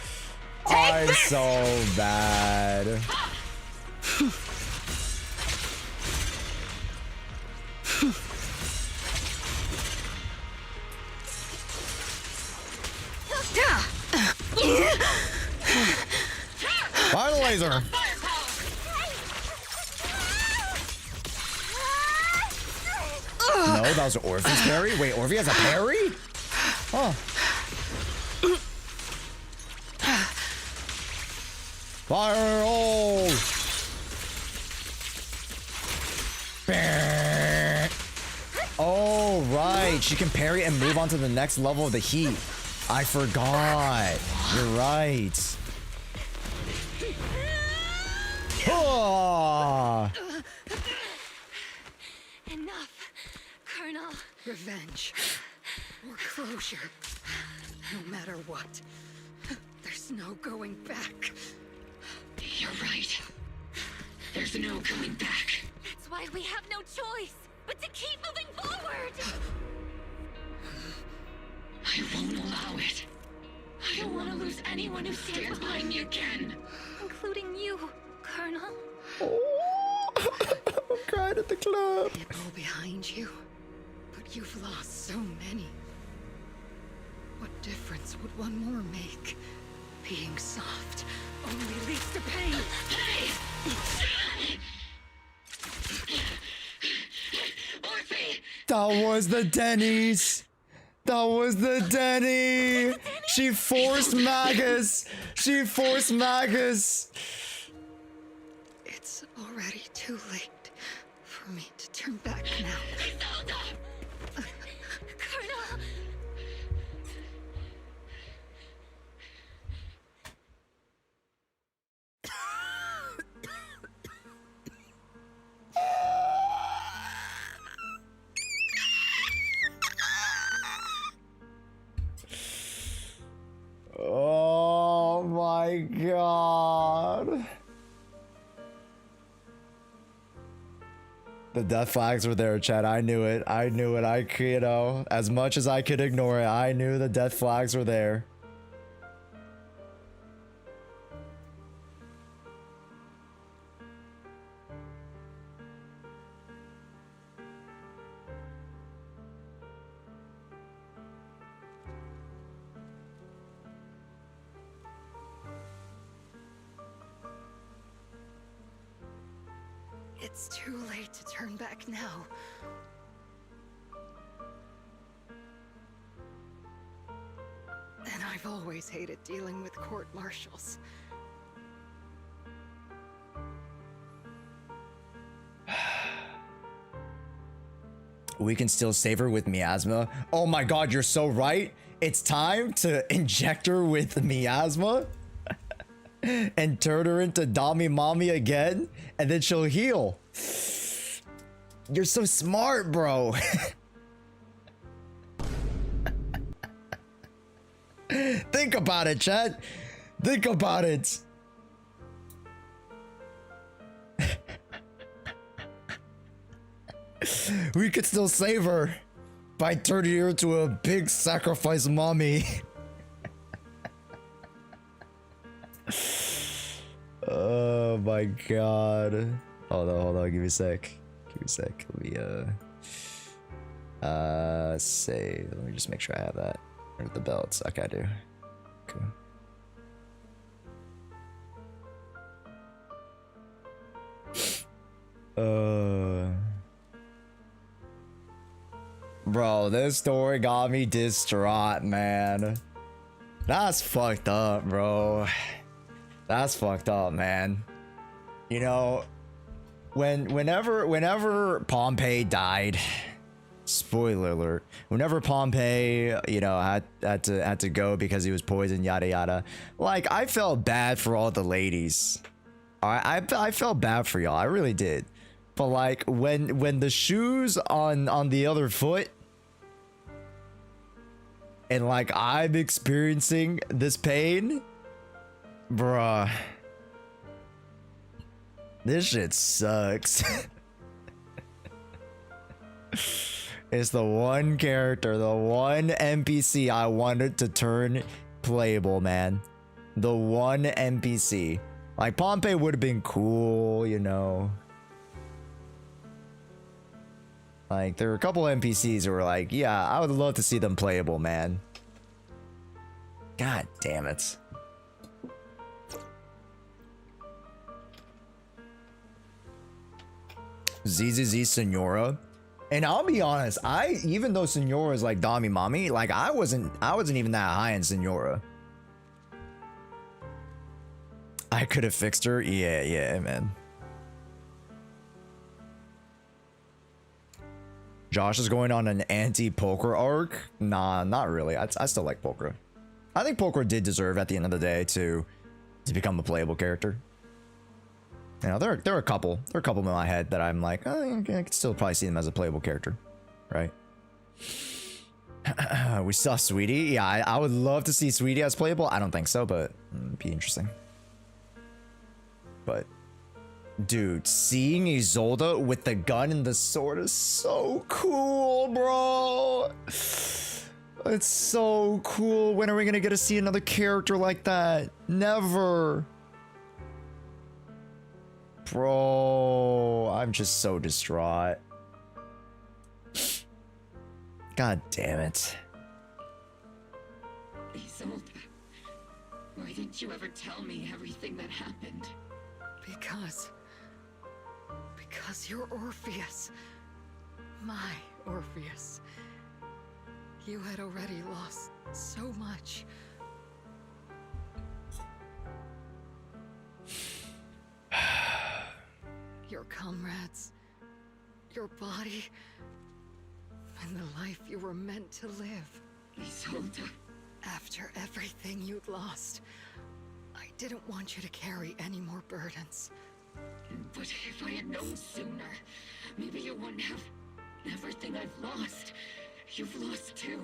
I'm so bad. Fire the laser. No, that was Orphe's parry? Wait, Orphe has a parry? Oh. Fire all! Oh, right. She can parry and move on to the next level of the heat. I forgot. You're right. Oh. Enough, Colonel. Revenge or closure. No matter what, there's no going back. You're right. There's no going back. That's why we have no choice but to keep moving forward. I won't allow it. I don't want to lose anyone who stands behind me again. Including you, Colonel. Oh, I'm crying at the club. People behind you, but you've lost so many. What difference would one more make? Being soft only leads to pain. That was the Denny's. That was the Denny. She forced Magus. She forced Magus. It's already too late for me to turn back now. Isolda! Colonel! Oh my god. The death flags were there, Chad. I knew it. I knew it. You know, as much as I could ignore it, I knew the death flags were there. It's too late to turn back now. And I've always hated dealing with court-martials. We can still save her with miasma. Oh my god, you're so right. It's time to inject her with miasma and turn her into Dami Mommy again, and then she'll heal. You're so smart, bro. Think about it, chat. Think about it. We could still save her by turning her into a big sacrifice mommy. Oh my god. Hold on, give me a sec. Give me a sec. Let me just make sure I have that. Or the belts. Okay, I do. Cool. Bro, this story got me distraught, man. That's fucked up, bro. That's fucked up, man. You know, whenever Pompey died, spoiler alert, whenever Pompey, you know, had to go because he was poisoned, yada yada, like, I felt bad for all the ladies. I felt bad for y'all, I really did. But like, when the shoe's on the other foot, and like I'm experiencing this pain, bruh, this shit sucks. It's the one character, the one NPC I wanted to turn playable, man. The one NPC. Like, Pompey would have been cool, you know. Like, there were a couple NPCs who were like, yeah, I would love to see them playable, man. God damn it. ZZZ Senora. And I'll be honest, even though Senora is like Dami Mommy, like I wasn't even that high in Senora. I could have fixed her. Yeah, man. Josh is going on an anti-Poker arc. Nah, not really. I still like Poker. I think Poker did deserve at the end of the day to become a playable character. You know, there are a couple in my head that I'm like, oh, I could still probably see them as a playable character, right? We saw Sweetie. Yeah, I would love to see Sweetie as playable. I don't think so, but it'd be interesting. But dude, seeing Isolda with the gun and the sword is so cool, bro. It's so cool. When are we gonna get to see another character like that? Never. Bro, I'm just so distraught. God damn it. Isolda, why didn't you ever tell me everything that happened? Because you're Orpheus. My Orpheus. You had already lost so much. Your comrades, your body, and the life you were meant to live. Isolda. After everything you'd lost, I didn't want you to carry any more burdens. But if I had known sooner, maybe you wouldn't have everything I've lost. You've lost too.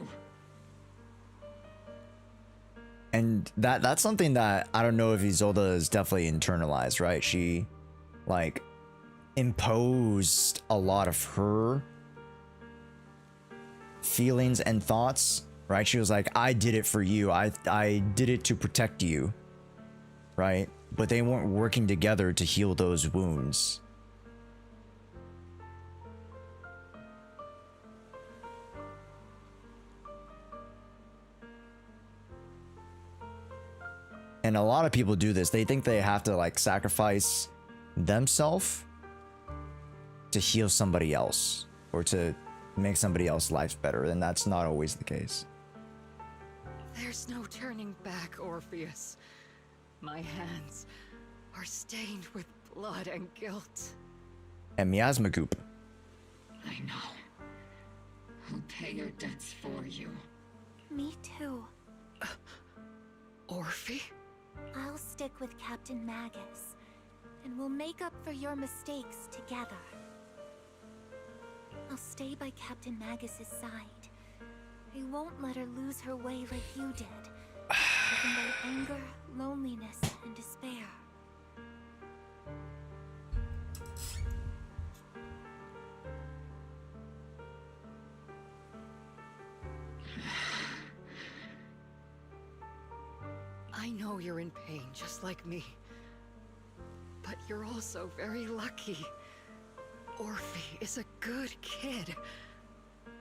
And that's something that I don't know if Isolda is definitely internalized, right? She like imposed a lot of her feelings and thoughts, right? She was like, I did it for you. I did it to protect you, right? But they weren't working together to heal those wounds. And a lot of people do this. They think they have to like sacrifice themselves to heal somebody else or to make somebody else's life better. And that's not always the case. There's no turning back, Orpheus. My hands are stained with blood and guilt. And miasma goop. I know. I'll pay your debts for you. Me too. Orphe? I'll stick with Captain Magus, and we'll make up for your mistakes together. I'll stay by Captain Magus's side. I won't let her lose her way like you did, driven by anger, loneliness, and despair. I know you're in pain, just like me. But you're also very lucky. Orphe is a good kid.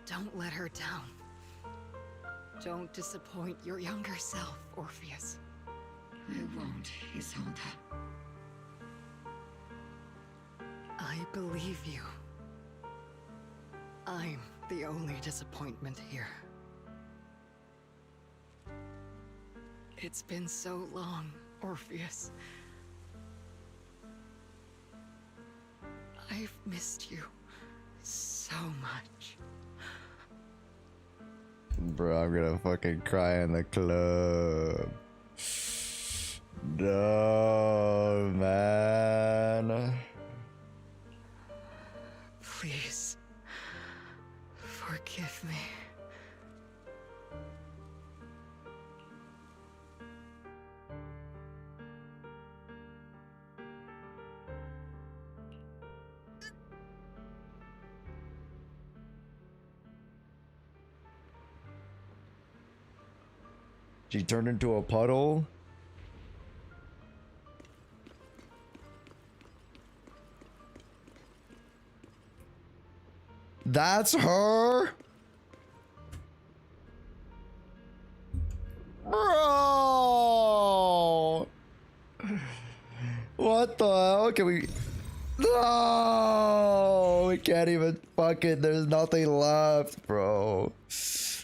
Don't let her down. Don't disappoint your younger self, Orpheus. I won't, Isolda. I believe you. I'm the only disappointment here. It's been so long, Orpheus. I've missed you so much. Bro, I'm gonna fucking cry in the club. No, man. Please, forgive me. She turned into a puddle. That's her? Bro! What the hell? Can we... No! We can't even fucking... There's nothing left, bro.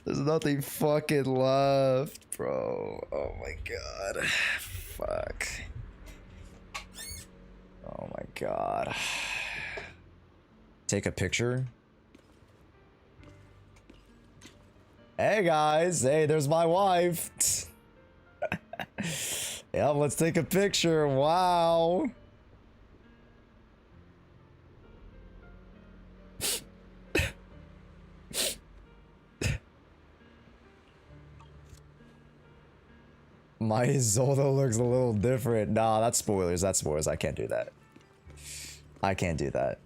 There's nothing fucking left, bro. Oh my god. Fuck. Oh my god. Take a picture? Hey guys, hey, there's my wife. Yeah, let's take a picture. Wow. My Isolda looks a little different. Nah, that's spoilers. That's spoilers. I can't do that. I can't do that.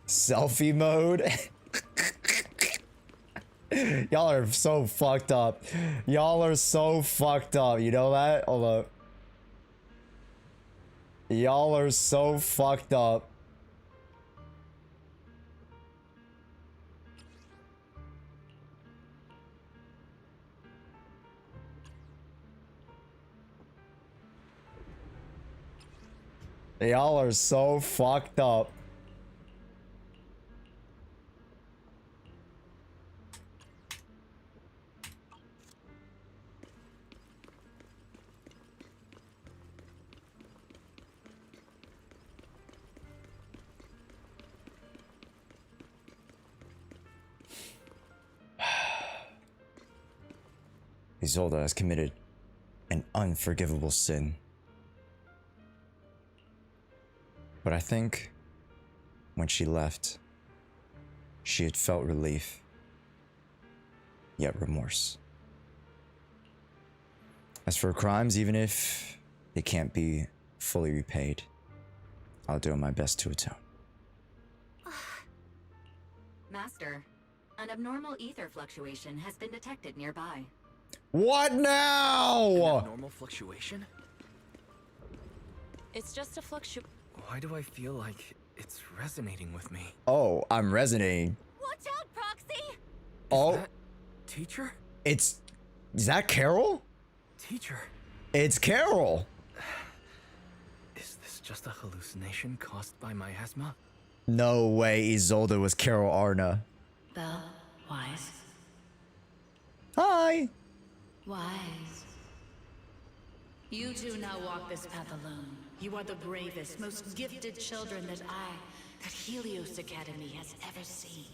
Selfie mode? Y'all are so fucked up. Y'all are so fucked up. You know that? Hold up. Y'all are so fucked up. Y'all are so fucked up. Isolda has committed an unforgivable sin. But I think when she left, she had felt relief, yet remorse. As for crimes, even if they can't be fully repaid, I'll do my best to atone. Master, an abnormal ether fluctuation has been detected nearby. What now? An abnormal fluctuation? It's just a Why do I feel like it's resonating with me? Oh, I'm resonating. Watch out, Proxy! Oh, Teacher? is that Carol? Teacher. It's Carol. Is this just a hallucination caused by my asthma? No way Isolda was Carol Arna. Belle, Wise. Hi. Wise. You two now walk this path alone. You are the bravest, most gifted children that Helios Academy has ever seen.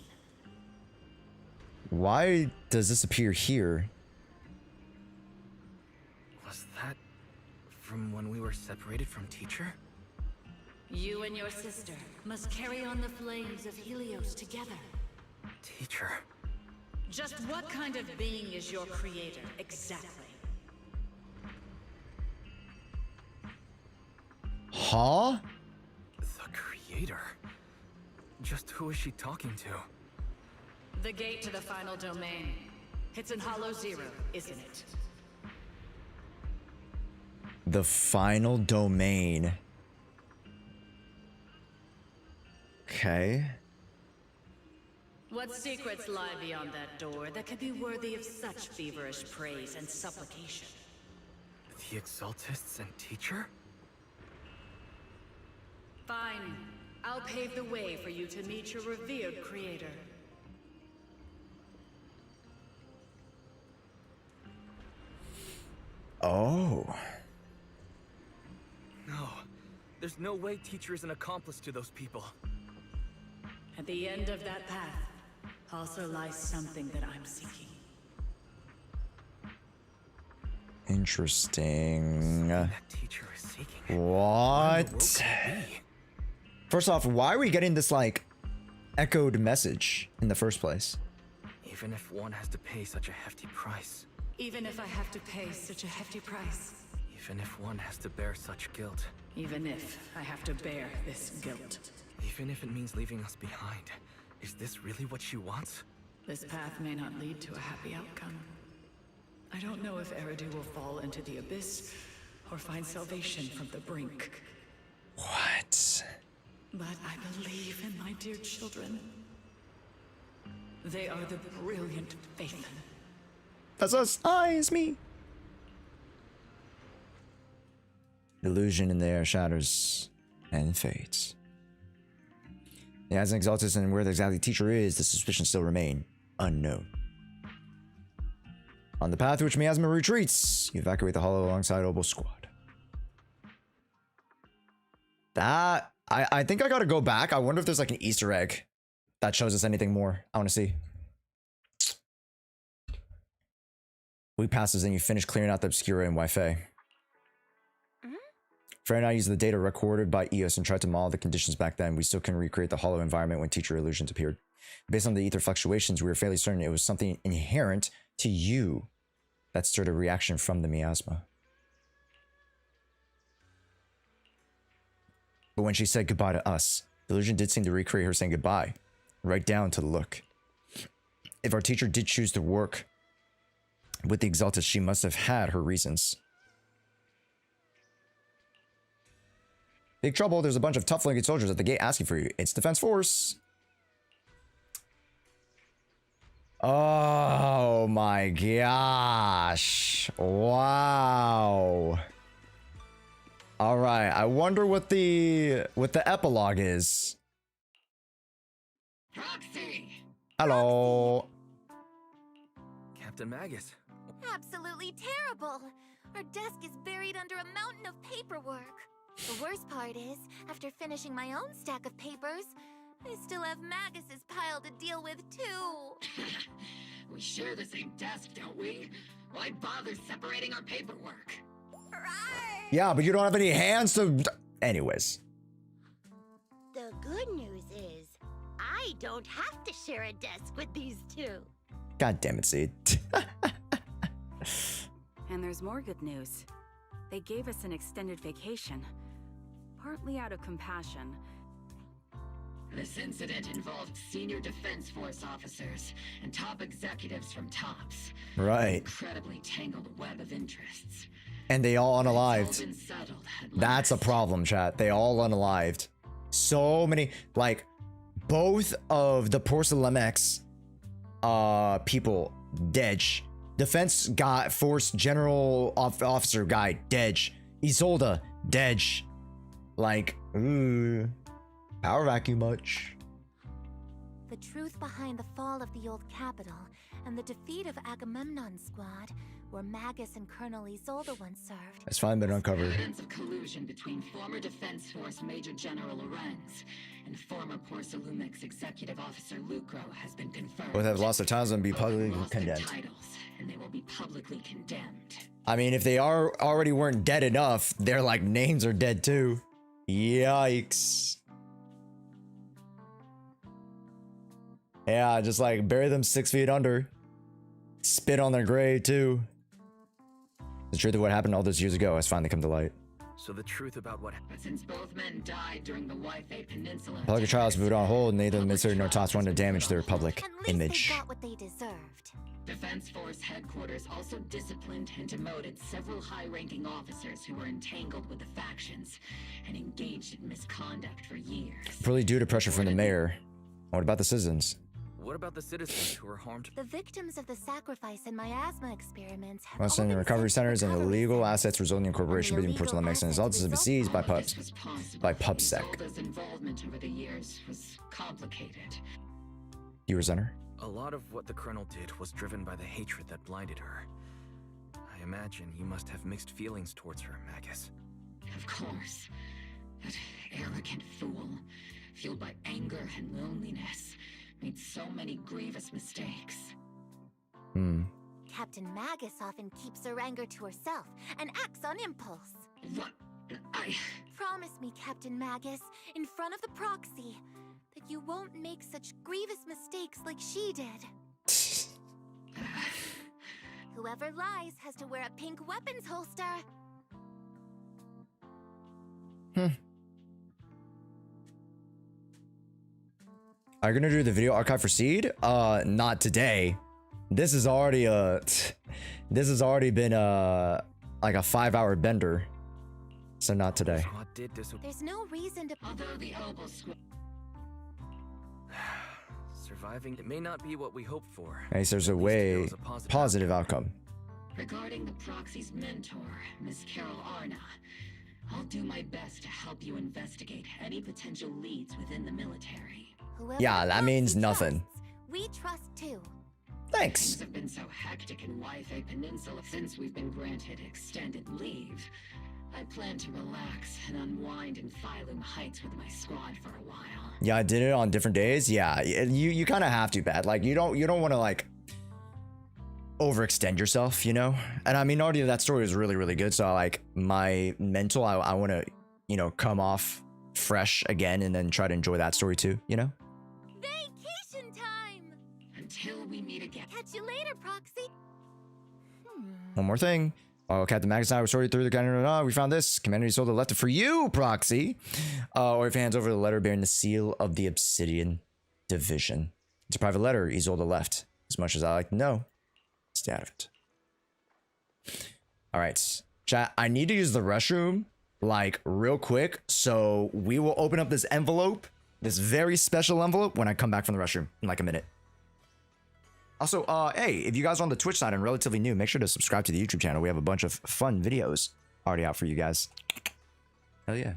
Why does this appear here? Was that from when we were separated from teacher? You and your sister must carry on the flames of Helios together. Teacher. Just what kind of being is your creator, exactly? Huh? The creator? Just who is she talking to? The gate to the final domain. It's in Hollow Zero, isn't it? The final domain. Okay. What secrets lie beyond that door that could be worthy of such feverish praise and supplication? The Exaltists and teacher? Fine. I'll pave the way for you to meet your revered creator. Oh. No. There's no way teacher is an accomplice to those people. At the end of that path also lies something that I'm seeking. Interesting. That teacher is seeking. What? First off, why are we getting this, like, echoed message in the first place? Even if one has to pay such a hefty price. Even if I have to pay such a hefty price. Even if one has to bear such guilt. Even if I have to bear this guilt. Even if it means leaving us behind. Is this really what she wants? This path may not lead to a happy outcome. I don't know if Eridu will fall into the abyss or find salvation from the brink. What? But I believe in my dear children. They are the brilliant Phaethon. That's us. It's me. Illusion in the air shatters and fades. Yeah, as an Exaltist and where the exactly teacher is, the suspicions still remain unknown. On the path which Miasma retreats, you evacuate the hollow alongside Obo's squad. That... I think I gotta go back. I wonder if there's like an Easter egg that shows us anything more. I want to see. Week passes and you finish clearing out the Obscura and Wi-Fi. Fred and I used the data recorded by EOS and tried to model the conditions back then. We still couldn't recreate the hollow environment when teacher illusions appeared. Based on the ether fluctuations, we were fairly certain it was something inherent to you that stirred a reaction from the miasma. But when she said goodbye to us, the illusion did seem to recreate her saying goodbye, right down to the look. If our teacher did choose to work with the Exaltists, she must have had her reasons. Big trouble, there's a bunch of tough-looking soldiers at the gate asking for you. It's Defense Force. Oh my gosh. Wow. All right, I wonder what the epilogue is. Proxy! Hello. Captain Magus. Absolutely terrible! Our desk is buried under a mountain of paperwork. The worst part is, after finishing my own stack of papers, I still have Magus's pile to deal with too. We share the same desk, don't we? Why bother separating our paperwork? Yeah, but you don't have any hands to... Anyways. The good news is, I don't have to share a desk with these two. God damn it, Seed. And there's more good news. They gave us an extended vacation. Partly out of compassion. This incident involved senior Defense Force officers and top executives from TOPS. Right. Incredibly tangled web of interests. And they all It's all unalived. been settled at That's a problem, chat. They all unalived. So many, like, both of the Porcelamex people, dead. Defense guy, Force General Officer guy, dead. Isolda, dead. Like, power vacuum much. The truth behind the fall of the old capital and the defeat of Agamemnon's squad, where Magus and Colonel Isolda once served. It's finally been uncovered. Evidence of collusion between former Defense Force Major General Lorenz and former Porcelumex Executive Officer Lucro has been confirmed. Both have lost their titles and be publicly Lost their condemned. titles, and they will be publicly condemned. I mean, if they already weren't dead enough, their like names are dead too. Yikes. Yeah, just like bury them 6 feet under. Spit on their grave too. The truth of what happened all those years ago has finally come to light. So the truth about what But since both men died during the Ypei Peninsula, Public trials moved on hold, and neither the ministry nor TOPS wanted to damage their public image. They got what they deserved. Defense Force headquarters also disciplined and demoted several high-ranking officers who were entangled with the factions and engaged in misconduct for years. Probably due to pressure from the mayor. What about the citizens? What about the citizens who were harmed? The victims of the sacrifice and miasma experiments have Once all in the been recovery sent to centers and illegal assets resulting in corporation And the between Porcelain Mex and Exaltists to be seized by This was possible. by PubSec. Isolda's involvement over the years was complicated. You resent her? A lot of what the Colonel did was driven by the hatred that blinded her. I imagine you must have mixed feelings towards her, Magus. Of course. That arrogant fool, fueled by anger and loneliness, made so many grievous mistakes. Captain Magus often keeps her anger to herself and acts on impulse. What? Promise me, Captain Magus, in front of the proxy, that you won't make such grievous mistakes like she did. Whoever lies has to wear a pink weapons holster. Are you gonna do the video archive for Seed? Not today. This has already been like a 5-hour bender. So not today. There's no reason to. Although the Obel Squad Surviving, it may not be what we hoped for. At least there's a way positive outcome. regarding the proxy's mentor, Miss Carol Arna, I'll do my best to help you investigate any potential leads within the military. Yeah, that means nothing. We trust too. Thanks. Things have been so hectic in Ypei Peninsula since we've been granted extended leave. I plan to relax and unwind in Phylum Heights with my squad for a while. Yeah, I did it on different days. Yeah, you kind of have to, Bad. Like you don't want to like overextend yourself, you know. And I mean, already that story was really good. So like my mental, I want to, you know, come off fresh again and then try to enjoy that story too, you know. Vacation time. Until we meet again. Catch you later, Proxy. One more thing. Oh, Captain Magus and I were sorting through the cannon. We found this. Commander Isolda left it for you, Proxy. Or if he hands over the letter bearing the seal of the Obsidian Division. It's a private letter Isolda left. As much as I like to know, stay out of it. All right, chat. I need to use the restroom like real quick. So we will open up this envelope, this very special envelope, when I come back from the restroom in like a minute. Also, hey, if you guys are on the Twitch side and relatively new, make sure to subscribe to the YouTube channel. We have a bunch of fun videos already out for you guys. Hell yeah.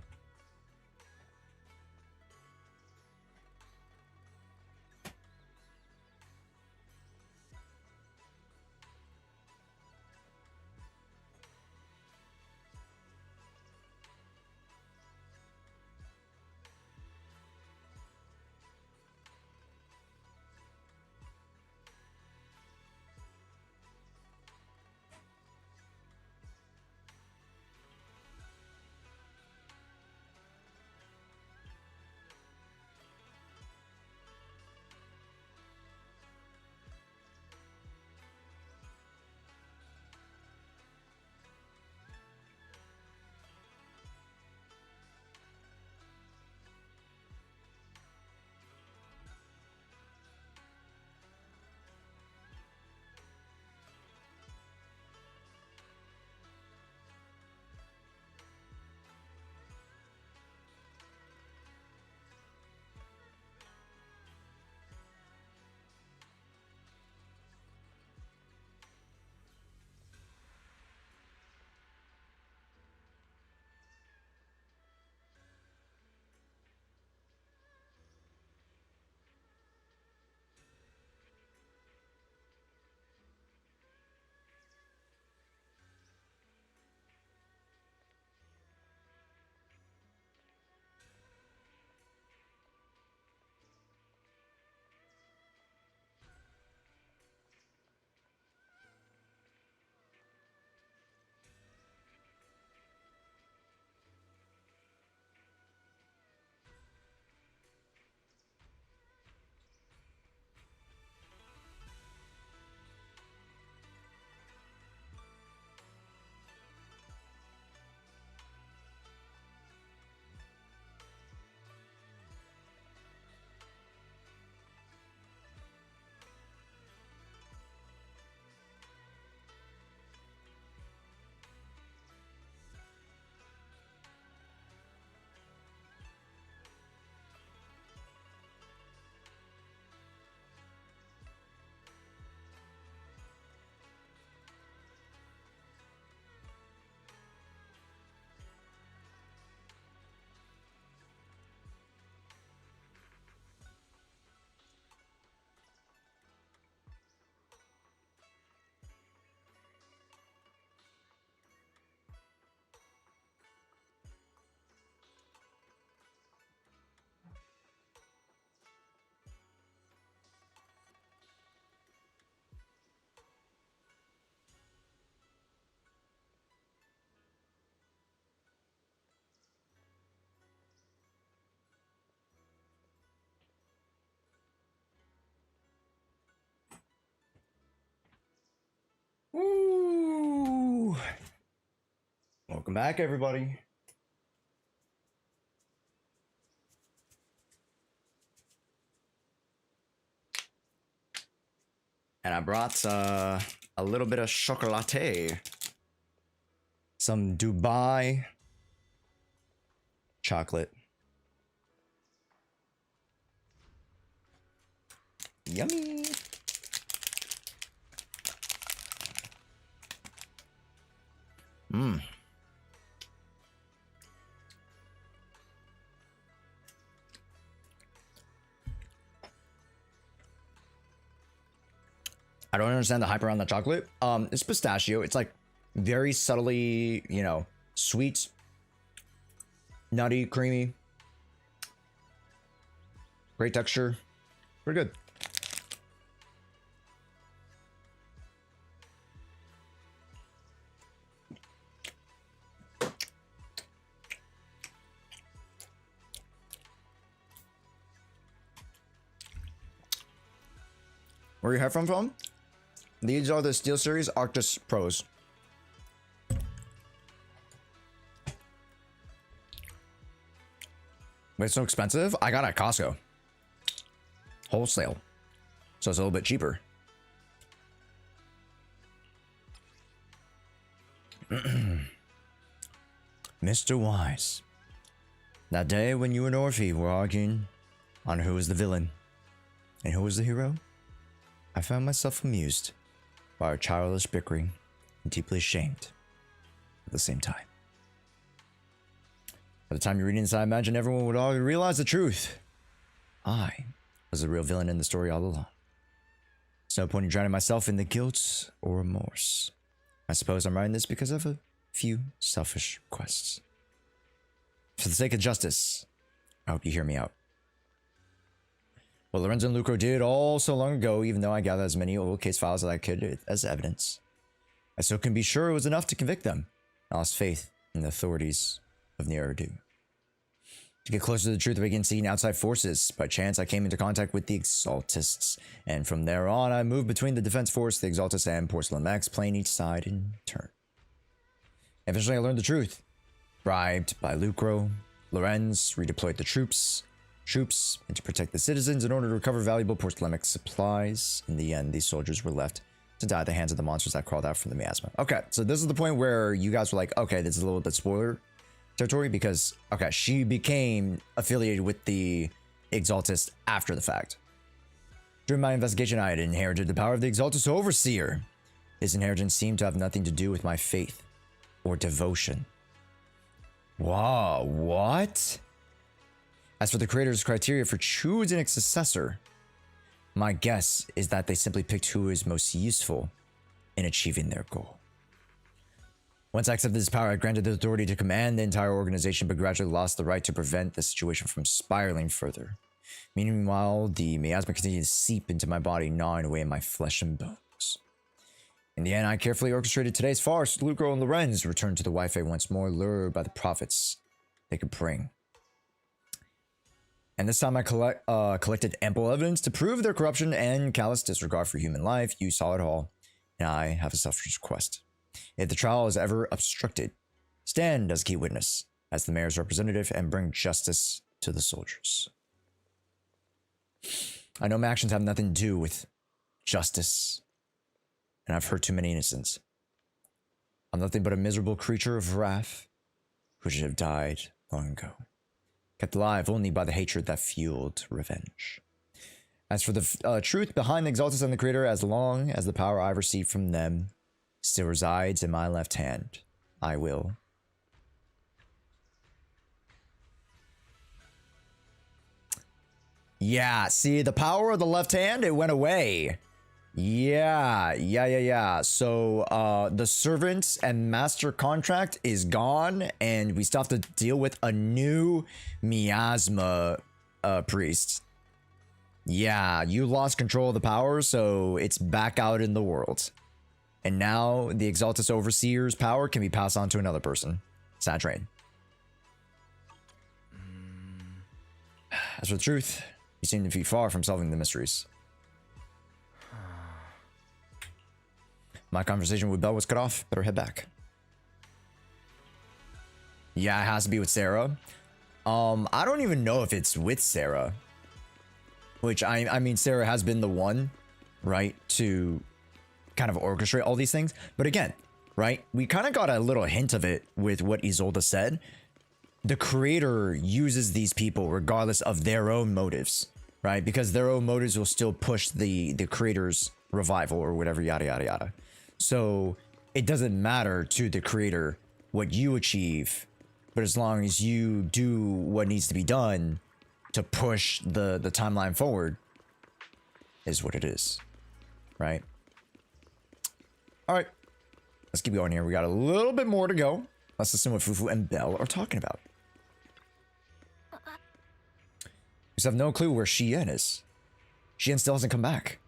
Welcome back, everybody. And I brought a little bit of chocolate. Some Dubai chocolate. Yummy. Mmm. I don't understand the hype around the chocolate. It's pistachio. It's like very subtly, you know, sweet, nutty, creamy. Great texture. Pretty good. Where you have from? These are the Steel Series Arctis Pros. Wait, it's so expensive? I got it at Costco. Wholesale. So it's a little bit cheaper. Mr. Wise. That day when you and Orphe were arguing on who was the villain and who was the hero, I found myself amused by our childish bickering and deeply ashamed at the same time. By the time you're reading this, I imagine everyone would already realize the truth. I was the real villain in the story all along. There's no point in drowning myself in the guilt or remorse. I suppose I'm writing this because of a few selfish requests. For the sake of justice, I hope you hear me out. What Lorenzo and Lucro did all so long ago, even though I gathered as many old case files as I could as evidence, I still can be sure it was enough to convict them. I lost faith in the authorities of Near Erdoo. To get closer to the truth, I began seeking outside forces. By chance, I came into contact with the Exaltists, and from there on, I moved between the Defense Force, the Exaltists, and Porcelain Max, playing each side in turn. Eventually, I learned the truth. Bribed by Lucro, Lorenz redeployed the troops and to protect the citizens in order to recover valuable porcelainic supplies. In the end, these soldiers were left to die at the hands of the monsters that crawled out from the miasma. Okay, so this is the point where you guys were like, okay, this is a little bit spoiler territory because, okay, she became affiliated with the Exaltists after the fact. During my investigation, I had inherited the power of the Exaltist Overseer. His inheritance seemed to have nothing to do with my faith or devotion. Wow, what? As for the creator's criteria for choosing a successor, my guess is that they simply picked who is most useful in achieving their goal. Once I accepted this power, I granted the authority to command the entire organization, but gradually lost the right to prevent the situation from spiraling further. Meanwhile, the miasma continued to seep into my body, gnawing away at my flesh and bones. In the end, I carefully orchestrated today's farce. Lucro and Lorenz returned to the Wi-Fi once more, lured by the profits they could bring. And this time I collected ample evidence to prove their corruption and callous disregard for human life. You saw it all, and I have a selfish request. If the trial is ever obstructed, stand as a key witness, as the mayor's representative, and bring justice to the soldiers. I know my actions have nothing to do with justice, and I've hurt too many innocents. I'm nothing but a miserable creature of wrath who should have died long ago. Kept alive only by the hatred that fueled revenge. As for the truth behind the Exaltists and the Creator, as long as the power I've received from them still resides in my left hand, I will. Yeah, see, the power of the left hand, it went away. Yeah. So, the servant and master contract is gone, and we still have to deal with a new miasma priest. Yeah, you lost control of the power, so it's back out in the world. And now the Exaltist Overseer's power can be passed on to another person. Sad train. As for the truth, you seem to be far from solving the mysteries. My conversation with Belle was cut off. Better head back. Yeah, it has to be with Sarah. I don't even know if it's with Sarah. Which, I mean, Sarah has been the one, right, to kind of orchestrate all these things. But again, right, we kind of got a little hint of it with what Isolda said. The creator uses these people regardless of their own motives, right? Because their own motives will still push the creator's revival or whatever, yada, yada, yada. So it doesn't matter to the creator what you achieve, but as long as you do what needs to be done to push the timeline forward is what it is, right? All right, let's keep going here. We got a little bit more to go. Let's listen what Fufu and Belle are talking about. We have no clue where Xian is. Xian still hasn't come back.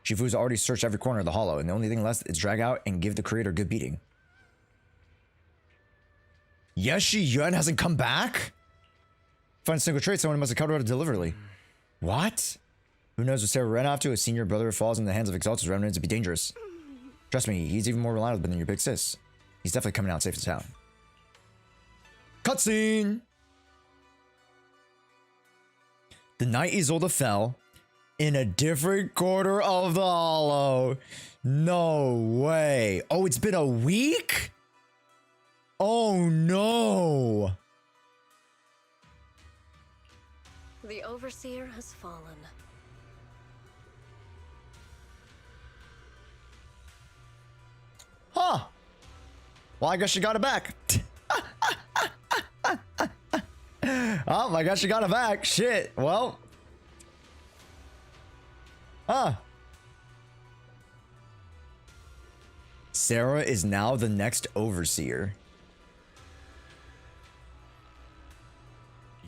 Shifu's already searched every corner of the hollow, and the only thing left is drag out and give the creator a good beating. Yes, Xian hasn't come back? Find a single trait, someone must have covered out deliberately. What? Who knows what Sarah ran off to? A senior brother falls in the hands of Exaltists remnants to be dangerous. Trust me, he's even more reliable than your big sis. He's definitely coming out safe to town. Cutscene! The night Isolda fell in a different corner of the hollow. No way. Oh, it's been a week? Oh no. The Overseer has fallen. Huh. Well, I guess she got it back. Oh, I guess she got it back. Shit. Well. Huh. Sarah is now the next Overseer.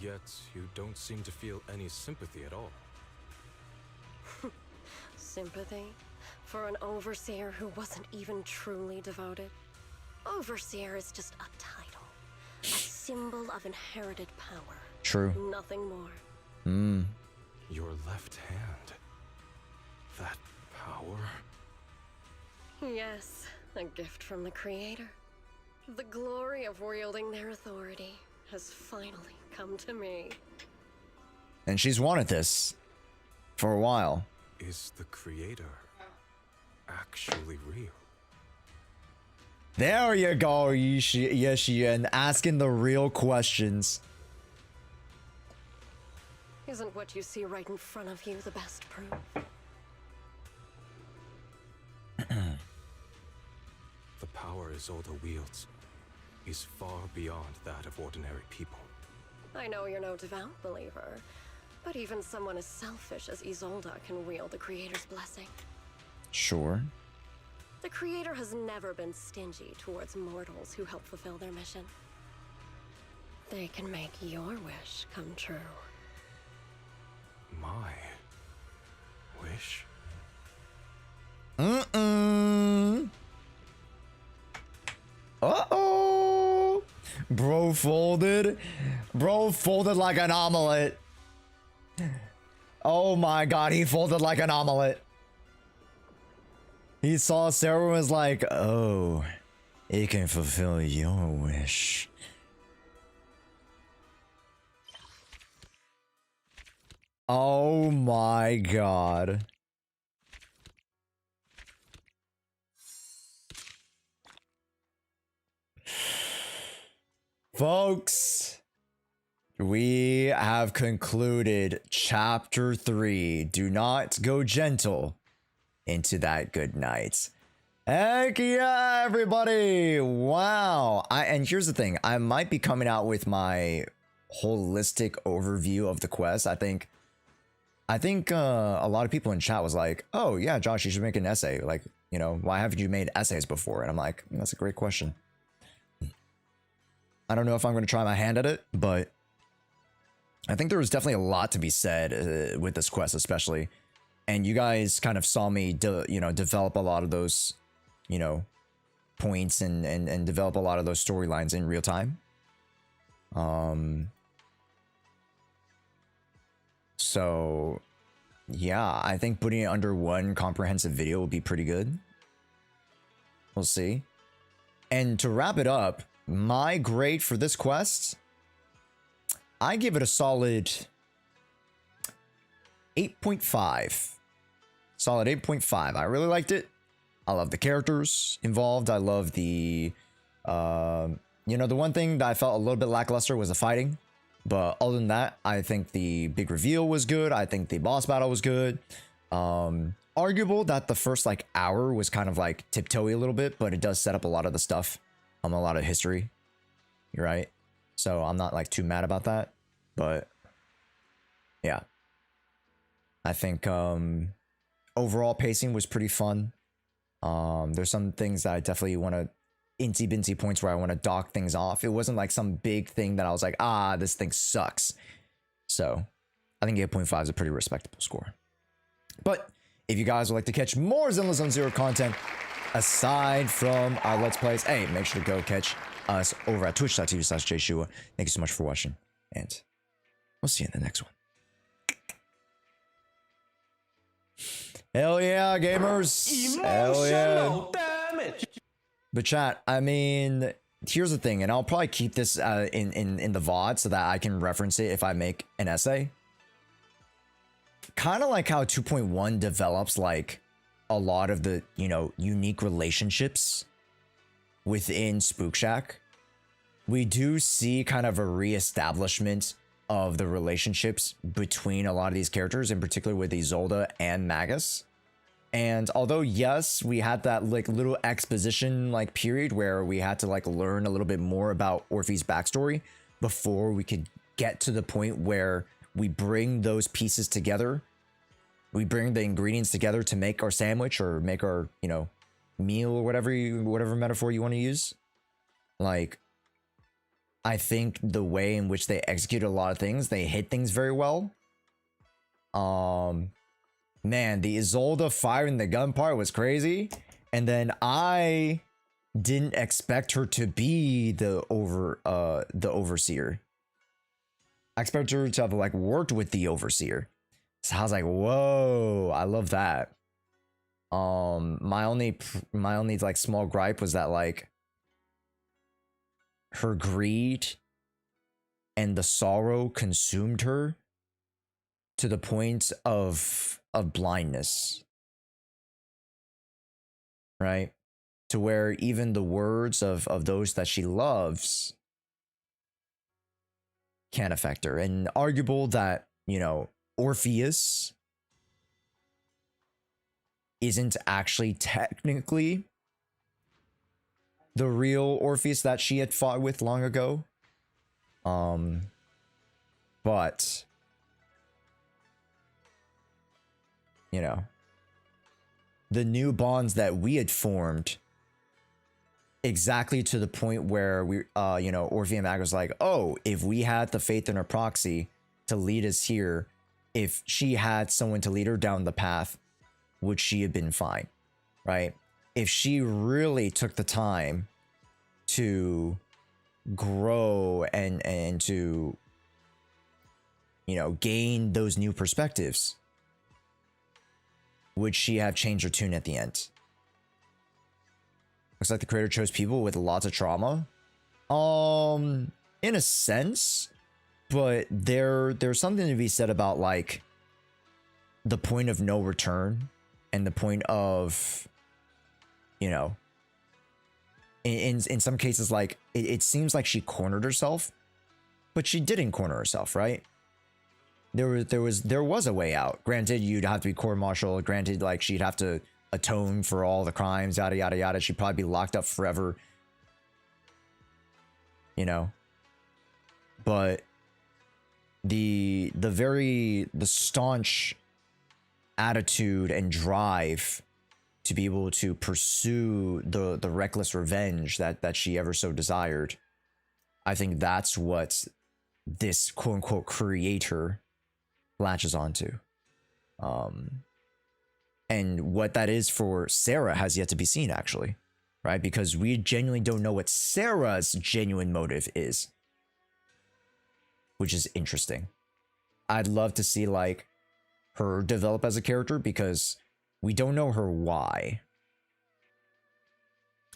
Yet you don't seem to feel any sympathy at all. Sympathy? For an Overseer who wasn't even truly devoted? Overseer is just a title. A symbol of inherited power. True. Nothing more. Hmm. Your left hand. That power? Yes, a gift from the Creator. The glory of wielding their authority has finally come to me. And she's wanted this for a while. Is the Creator actually real? There you go, Yeshian, asking the real questions. Isn't what you see right in front of you the best proof? The power Isolda wields is far beyond that of ordinary people. I know you're no devout believer, but even someone as selfish as Isolda can wield the Creator's blessing. Sure. The Creator has never been stingy towards mortals who help fulfill their mission. They can make your wish come true. My wish? Uh-oh. Bro folded. Bro folded like an omelet. Oh my god, he folded like an omelet. He saw Sarah and was like, oh, it can fulfill your wish. Oh my god. Folks, we have concluded chapter 3. Do not go gentle into that good night. Heck yeah, everybody. Wow. And here's the thing. I might be coming out with my holistic overview of the quest. I think a lot of people in chat was like, oh yeah, Josh, you should make an essay. Like, you know, why haven't you made essays before? And I'm like, that's a great question. I don't know if I'm going to try my hand at it, but I think there was definitely a lot to be said with this quest, especially. And you guys kind of saw me, develop a lot of those, points and develop a lot of those storylines in real time. So yeah, I think putting it under one comprehensive video will be pretty good. We'll see. And to wrap it up, my grade for this quest, I give it a solid 8.5. Solid 8.5. I really liked it. I love the characters involved. I love the, you know, the one thing that I felt a little bit lackluster was the fighting. But other than that, I think the big reveal was good. I think the boss battle was good. Arguable that the first like hour was kind of like tiptoey a little bit, but it does set up a lot of the stuff. A lot of history. You're right. So I'm not like too mad about that. But yeah. I think overall pacing was pretty fun. There's some things that I definitely want to incy bincy points where I want to dock things off. It wasn't like some big thing that I was like, this thing sucks. So I think 8.5 is a pretty respectable score. But if you guys would like to catch more Zenless Zone Zero content aside from our Let's Plays, hey, make sure to go catch us over at twitch.tv/jshua. Thank you so much for watching, and we'll see you in the next one. Hell yeah, gamers. Hell yeah. Damage. But chat, I mean, here's the thing, and I'll probably keep this in the VOD so that I can reference it if I make an essay. Kind of like how 2.1 develops like a lot of the, you know, unique relationships within Spook Shack. We do see kind of a reestablishment of the relationships between a lot of these characters, in particular with Isolda and Magus. And although, yes, we had that like little exposition like period where we had to like learn a little bit more about Orphe's backstory before we could get to the point where we bring those pieces together. We bring the ingredients together to make our sandwich or make our, you know, meal or whatever metaphor you want to use. Like, I think the way in which they execute a lot of things, they hit things very well. Man, the Isolda firing the gun part was crazy. And then I didn't expect her to be the overseer. I expected her to have like worked with the overseer. So I was like, whoa, I love that. My only like small gripe was that like her greed and the sorrow consumed her to the point of blindness. Right? To where even the words of those that she loves can't affect her. And arguable that, you know, Orpheus isn't actually technically the real Orpheus that she had fought with long ago. But you know, the new bonds that we had formed exactly to the point where we, you know, Orphe and Mag was like, oh, if we had the faith in our proxy to lead us here, if she had someone to lead her down the path, would she have been fine? Right? If she really took the time to grow and to, you know, gain those new perspectives, would she have changed her tune at the end? Looks like the creator chose people with lots of trauma. In a sense, but there's something to be said about like the point of no return and the point of, you know, in some cases, like it seems like she cornered herself, but she didn't corner herself, right? There was a way out. Granted, you'd have to be court-martialed. Granted, like she'd have to atone for all the crimes, yada yada yada. She'd probably be locked up forever, you know. But the staunch attitude and drive to be able to pursue the reckless revenge that she ever so desired, I think that's what this quote unquote creator latches onto. And what that is for Sarah has yet to be seen, actually, right? Because we genuinely don't know what Sarah's genuine motive is, which is interesting. I'd love to see like her develop as a character because we don't know her why.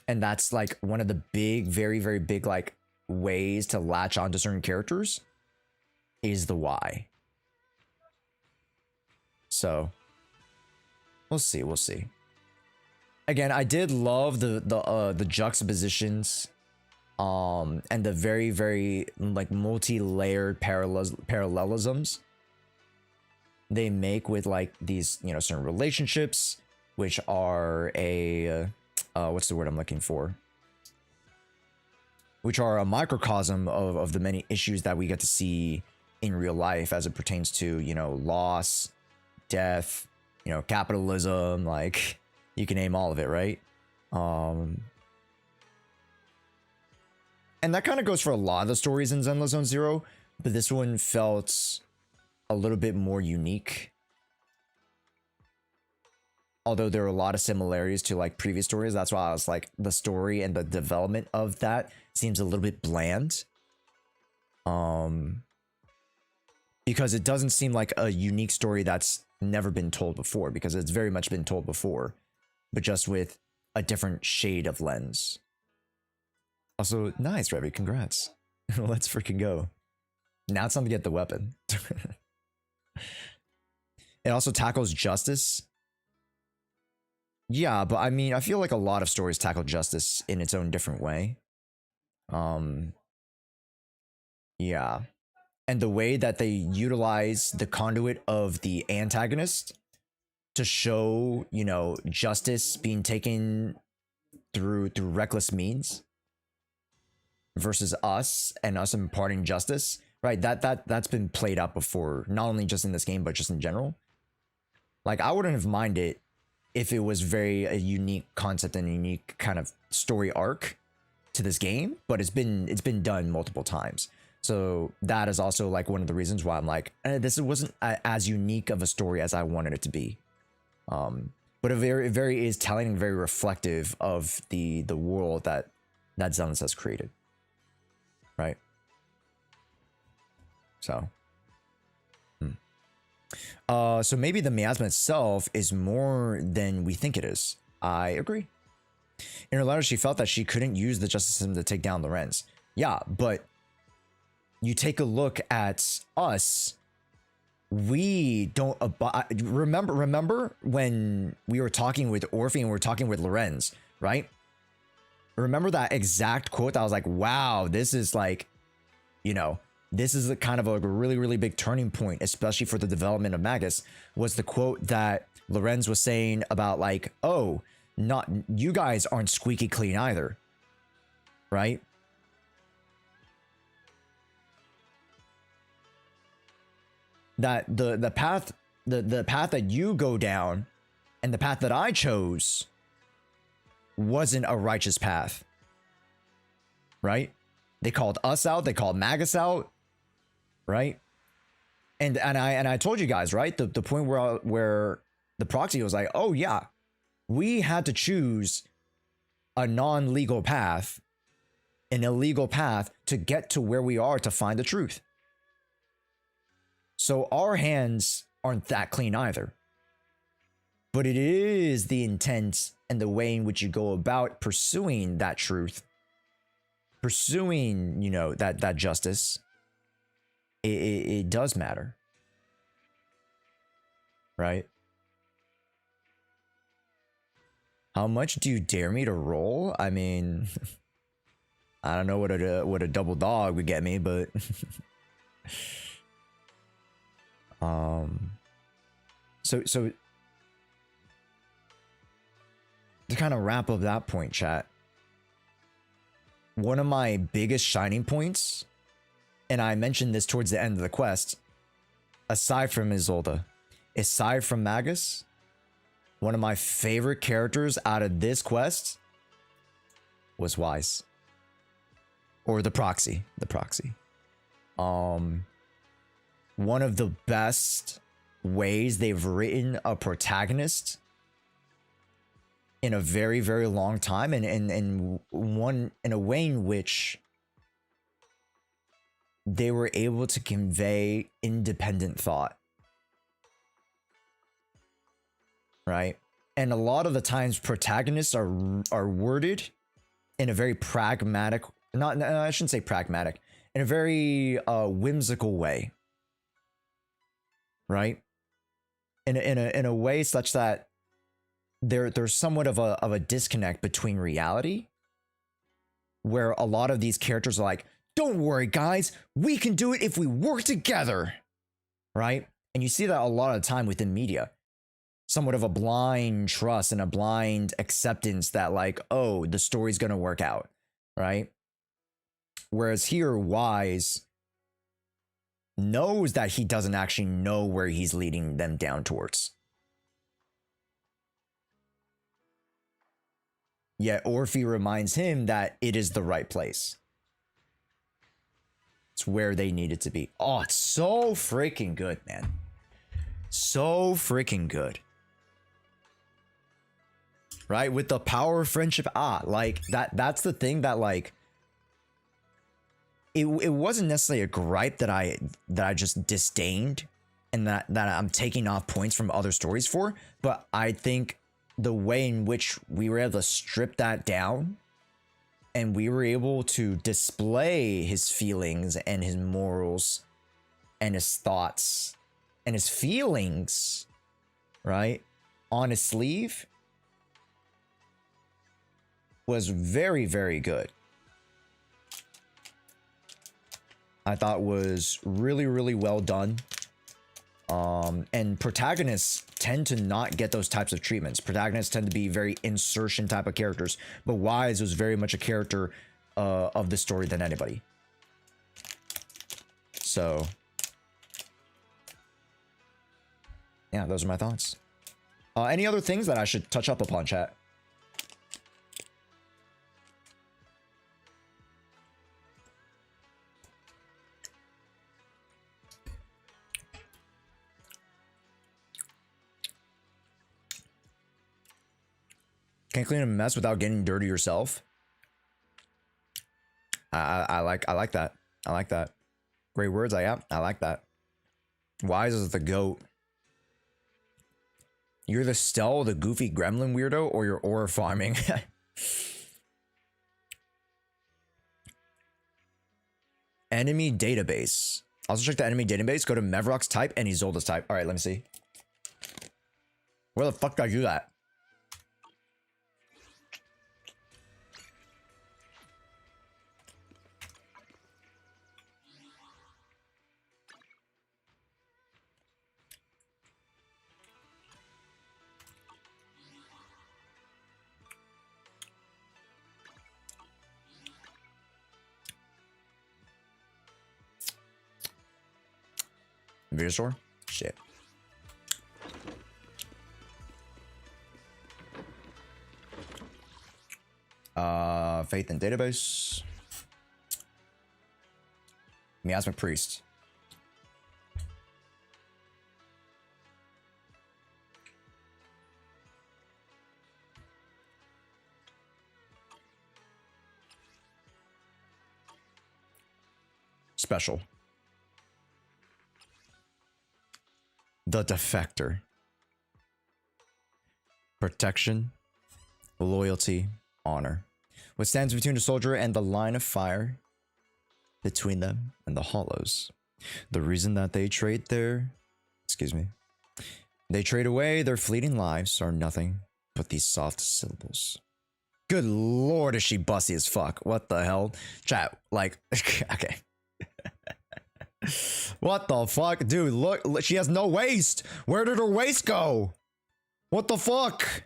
And that's like one of the big, very, very big like ways to latch onto certain characters is the why. So we'll see, we'll see. Again, I did love the juxtapositions and the very, very like multi-layered parallelisms they make with like these, you know, certain relationships, which are a what's the word I'm looking for? Which are a microcosm of the many issues that we get to see in real life as it pertains to, you know, loss, death, you know, capitalism, like you can name all of it, right? And that kind of goes for a lot of the stories in Zenless Zone Zero, but this one felt a little bit more unique. Although there are a lot of similarities to like previous stories, that's why I was like, the story and the development of that seems a little bit bland. Because it doesn't seem like a unique story that's never been told before, because it's very much been told before, but just with a different shade of lens. Also, nice, Revy, congrats. Let's freaking go. Now it's time to get the weapon. It also tackles justice. Yeah, but I mean, I feel like a lot of stories tackle justice in its own different way. Yeah. And the way that they utilize the conduit of the antagonist to show, you know, justice being taken through reckless means versus us and us imparting justice, right? That's been played out before, not only just in this game, but just in general. Like, I wouldn't have minded if it was a unique concept and a unique kind of story arc to this game, but it's been done multiple times. So that is also like one of the reasons why I'm like, this wasn't as unique of a story as I wanted it to be. But it very is telling and very reflective of the world that Zenless has created. Right? So. So maybe the miasma itself is more than we think it is. I agree. In her letter, she felt that she couldn't use the justice system to take down Lorenz. Yeah, but you take a look at us. We don't remember when we were talking with Orphe and we were talking with Lorenz, right? Remember that exact quote that I was like, wow, this is like, you know, this is a kind of a really, really big turning point, especially for the development of Magus, was the quote that Lorenz was saying about like, oh, not you guys aren't squeaky clean either, right? That the path that you go down and the path that I chose wasn't a righteous path, right? They called us out, they called Magus out, right? And I told you guys, right? The point where the proxy was like, oh yeah, we had to choose a non-legal path, an illegal path to get to where we are to find the truth. So our hands aren't that clean either. But it is the intent and the way in which you go about pursuing that truth, pursuing, you know, that justice. It does matter. Right? How much do you dare me to roll? I mean, I don't know what a double dog would get me, but so to kind of wrap up that point, chat, one of my biggest shining points, and I mentioned this towards the end of the quest, aside from Isolda, aside from Magus, one of my favorite characters out of this quest was Wise. Or the proxy. One of the best ways they've written a protagonist in a very, very long time, and in a way in which they were able to convey independent thought. Right? And a lot of the times protagonists are worded in a very pragmatic, not, no, I shouldn't say pragmatic, in a very whimsical way, right? In a way such that there's somewhat of a disconnect between reality, where a lot of these characters are like, don't worry guys, we can do it if we work together, right? And you see that a lot of the time within media, somewhat of a blind trust and a blind acceptance that like, oh, the story's gonna work out, right? Whereas here, Wise knows that he doesn't actually know where he's leading them down towards. Yet Orphe reminds him that it is the right place. It's where they needed to be. Oh, it's so freaking good, man. So freaking good. Right? With the power of friendship. Like that's the thing that like it wasn't necessarily a gripe that I just disdained and that I'm taking off points from other stories for, but I think the way in which we were able to strip that down and we were able to display his feelings and his morals and his thoughts and his feelings, right, on his sleeve was very, very good. I thought was really, really well done. And protagonists tend to not get those types of treatments. Protagonists tend to be very insertion type of characters, but Wise was very much a character of the story than anybody. So, yeah, those are my thoughts. Any other things that I should touch up upon, chat? Can't clean a mess without getting dirty yourself. I like that. I like that. Great words. I like that. Wise is the GOAT. You're the Stell, the goofy gremlin weirdo, or you're ore farming. Enemy database. Also check the enemy database. Go to Mevrock's type and Isolda's type. All right, let me see. Where the fuck did I do that? Video store? Shit. Faith and database. Miasmic Priest. Special. The Defector. Protection, loyalty, honor. What stands between the soldier and the line of fire between them and the hollows. The reason that they trade they trade away their fleeting lives are nothing but these soft syllables. Good lord, is she bussy as fuck. What the hell? Chat, like, okay. What the fuck? Dude, look, she has no waist. Where did her waist go? What the fuck?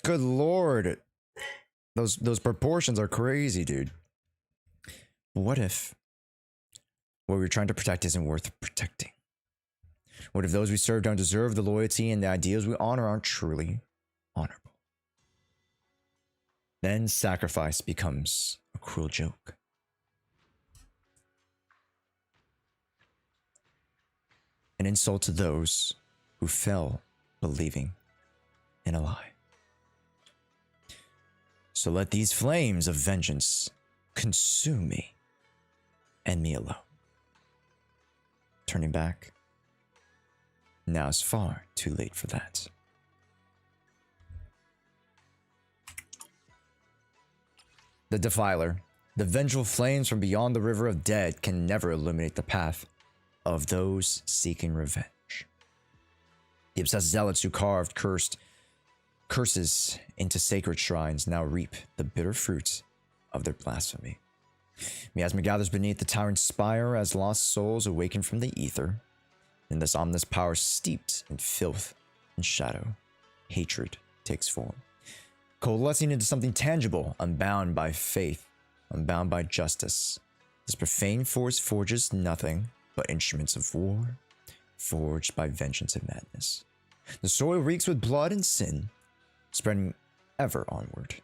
Good lord. Those proportions are crazy, dude. What if what we're trying to protect isn't worth protecting? What if those we serve don't deserve the loyalty and the ideals we honor aren't truly honorable? Then sacrifice becomes a cruel joke. An insult to those who fell believing in a lie. So let these flames of vengeance consume me and me alone. Turning back, now is far too late for that. The Defiler. The vengeful flames from beyond the river of dead can never illuminate the path of those seeking revenge. The obsessed zealots who carved curses into sacred shrines now reap the bitter fruits of their blasphemy. Miasma gathers beneath the towering spire as lost souls awaken from the ether. In this ominous power steeped in filth and shadow, hatred takes form. Coalescing into something tangible, unbound by faith, unbound by justice. This profane force forges nothing but instruments of war, forged by vengeance and madness. The soil reeks with blood and sin, spreading ever onward,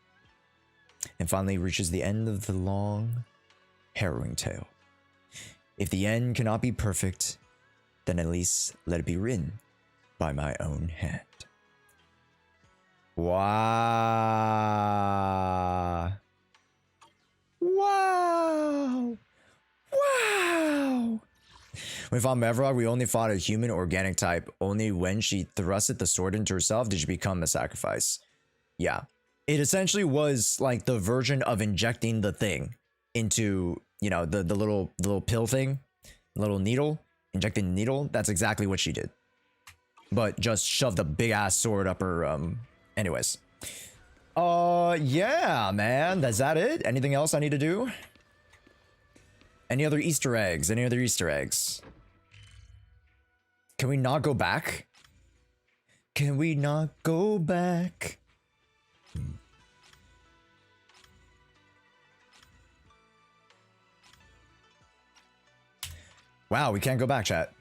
and finally reaches the end of the long, harrowing tale. If the end cannot be perfect, then at least let it be written by my own hand. Wow. Wow. Wow. When we fought Mevrog, we only fought a human organic type. Only when she thrusted the sword into herself did she become a sacrifice. Yeah. It essentially was like the version of injecting the thing into, you know, the little pill thing, little needle, injecting the needle. That's exactly what she did. But just shoved a big ass sword up her, anyways. Yeah, man. Is that it? Anything else I need to do? Any other Easter eggs? Any other Easter eggs? Can we not go back? Can we not go back? Wow, we can't go back, chat.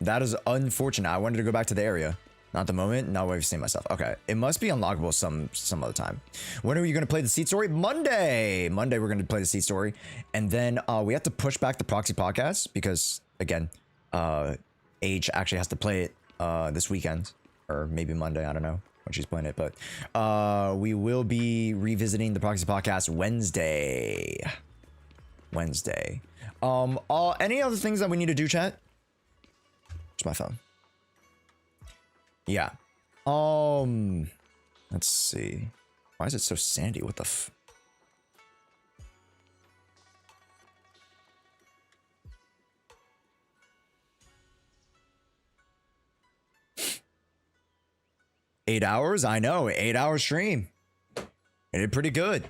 That is unfortunate. I wanted to go back to the area. Not the moment. Not where I've seen myself. Okay. It must be unlockable some other time. When are you going to play the seed story? Monday. Monday, we're going to play the seed story. And then we have to push back the proxy podcast because, again, Age actually has to play it this weekend. Or maybe Monday. I don't know when she's playing it. But we will be revisiting the proxy podcast Wednesday. Any other things that we need to do, chat? It's my phone. Yeah. Let's see. Why is it so sandy? What the f... Eight hours? I know. 8-hour stream. It did pretty good. You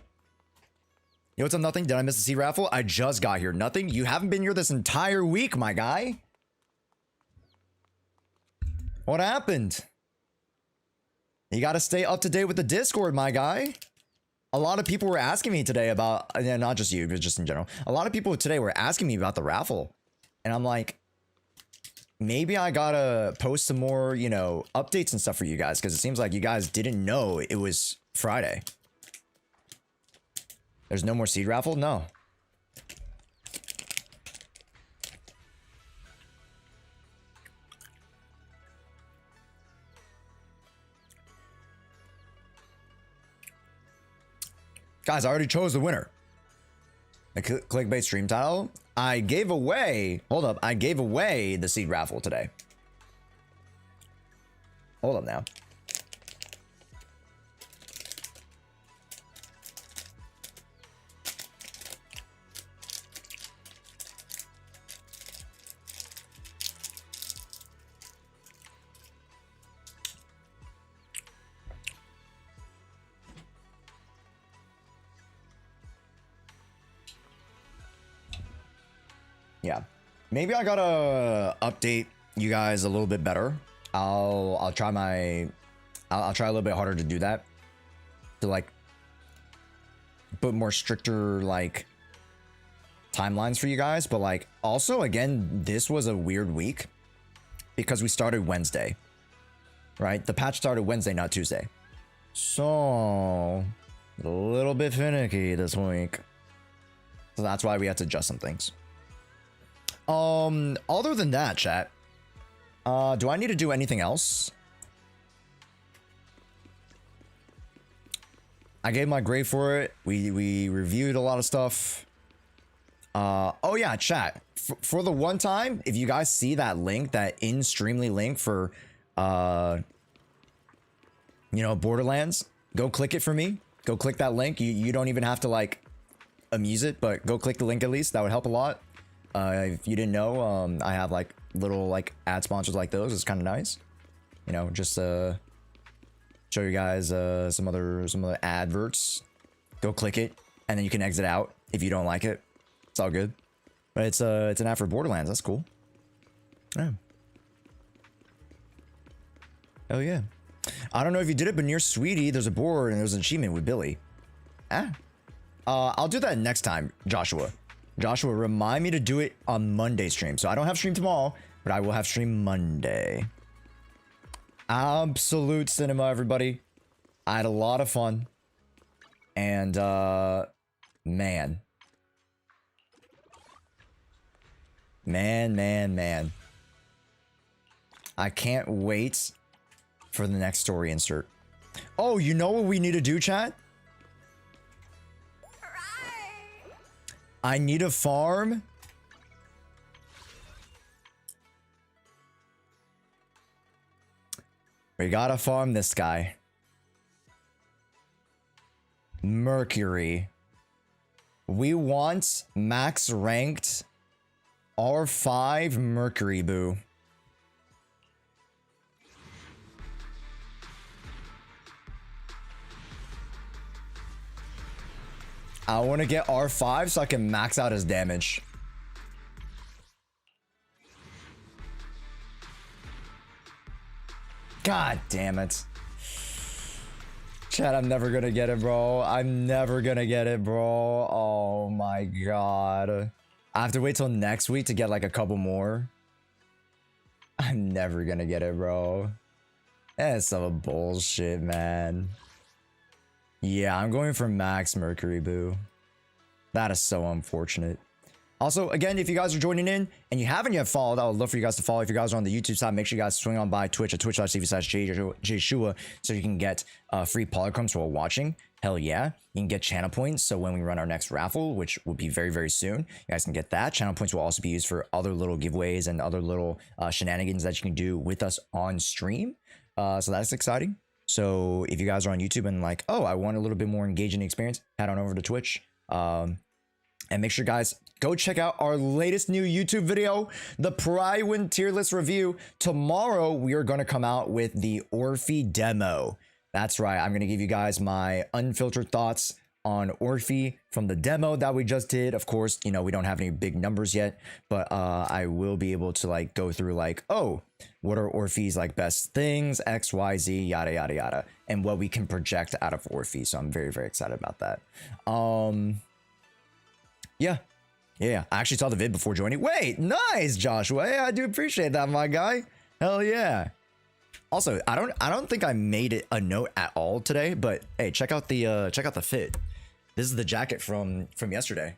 know what's up, Nothing? Did I miss the seed raffle? I just got here. Nothing? You haven't been here this entire week, my guy. What happened? You got to stay up to date with the Discord, my guy. A lot of people were asking me today about, not just you, but just in general. A lot of people today were asking me about the raffle. And I'm like, maybe I gotta post some more, you know, updates and stuff for you guys. Because it seems like you guys didn't know it was Friday. There's no more seed raffle? No. Guys, I already chose the winner. The clickbait stream title. I gave away... Hold up. I gave away the seed raffle today. Hold up now. Yeah, maybe I gotta update you guys a little bit better. I'll try I'll try a little bit harder to do that, to like put more stricter like timelines for you guys. But like also, again, this was a weird week because we started Wednesday, right? The patch started Wednesday, not Tuesday, so a little bit finicky this week. So that's why we had to adjust some things. Other than that, chat, do I need to do anything else? I gave my grade for it. We reviewed a lot of stuff. Oh yeah, chat. For the one time, if you guys see that link, that in-streamly link for, you know, Borderlands, go click it for me. Go click that link. You don't even have to like amuse it, but go click the link at least. That would help a lot. If you didn't know, I have like little like ad sponsors like those. It's kind of nice. You know, just show you guys some other adverts. Go click it, and then you can exit out if you don't like it. It's all good. But it's an ad for Borderlands. That's cool. Yeah. Oh yeah. I don't know if you did it, but near Sweetie, there's a board and there's an achievement with Billy. I'll do that next time, Joshua. Joshua, remind me to do it on Monday stream. So I don't have stream tomorrow, but I will have stream Monday. Absolute cinema, everybody. I had a lot of fun. And, man. Man. I can't wait for the next story insert. Oh, you know what we need to do, chat? I need to farm. We gotta farm this guy. Mercury. We want max ranked R5 Mercury, boo. I want to get R5 so I can max out his damage. God damn it. Chat, I'm never gonna get it, bro. I'm never gonna get it, bro. Oh my god. I have to wait till next week to get like a couple more. I'm never gonna get it, bro. That's some bullshit, man. Yeah, I'm going for max Mercury, boo. That is so unfortunate. Also, again, if you guys are joining in and you haven't yet followed, I would love for you guys to follow. If you guys are on the YouTube side, make sure you guys swing on by Twitch at twitch.tv/jshua so you can get free polychromes while watching. Hell yeah. You can get channel points. So when we run our next raffle, which will be very, very soon, you guys can get that. Channel points will also be used for other little giveaways and other little shenanigans that you can do with us on stream. So that's exciting. So if you guys are on YouTube and like, oh, I want a little bit more engaging experience, head on over to Twitch. And make sure, guys, go check out our latest new YouTube video, the Prywin tier list review. Tomorrow, we are going to come out with the Orphe demo. That's right. I'm going to give you guys my unfiltered thoughts on Orphe from the demo that we just did. Of course, you know, we don't have any big numbers yet, but I will be able to like go through like, oh, what are Orphe's like best things, X, Y, Z, yada, yada, yada, and what we can project out of Orphe. So I'm very, very excited about that. Yeah, I actually saw the vid before joining. Wait, nice, Joshua. Hey, I do appreciate that, my guy. Hell yeah. Also, I don't think I made it a note at all today, but hey, check out the fit. This is the jacket from yesterday.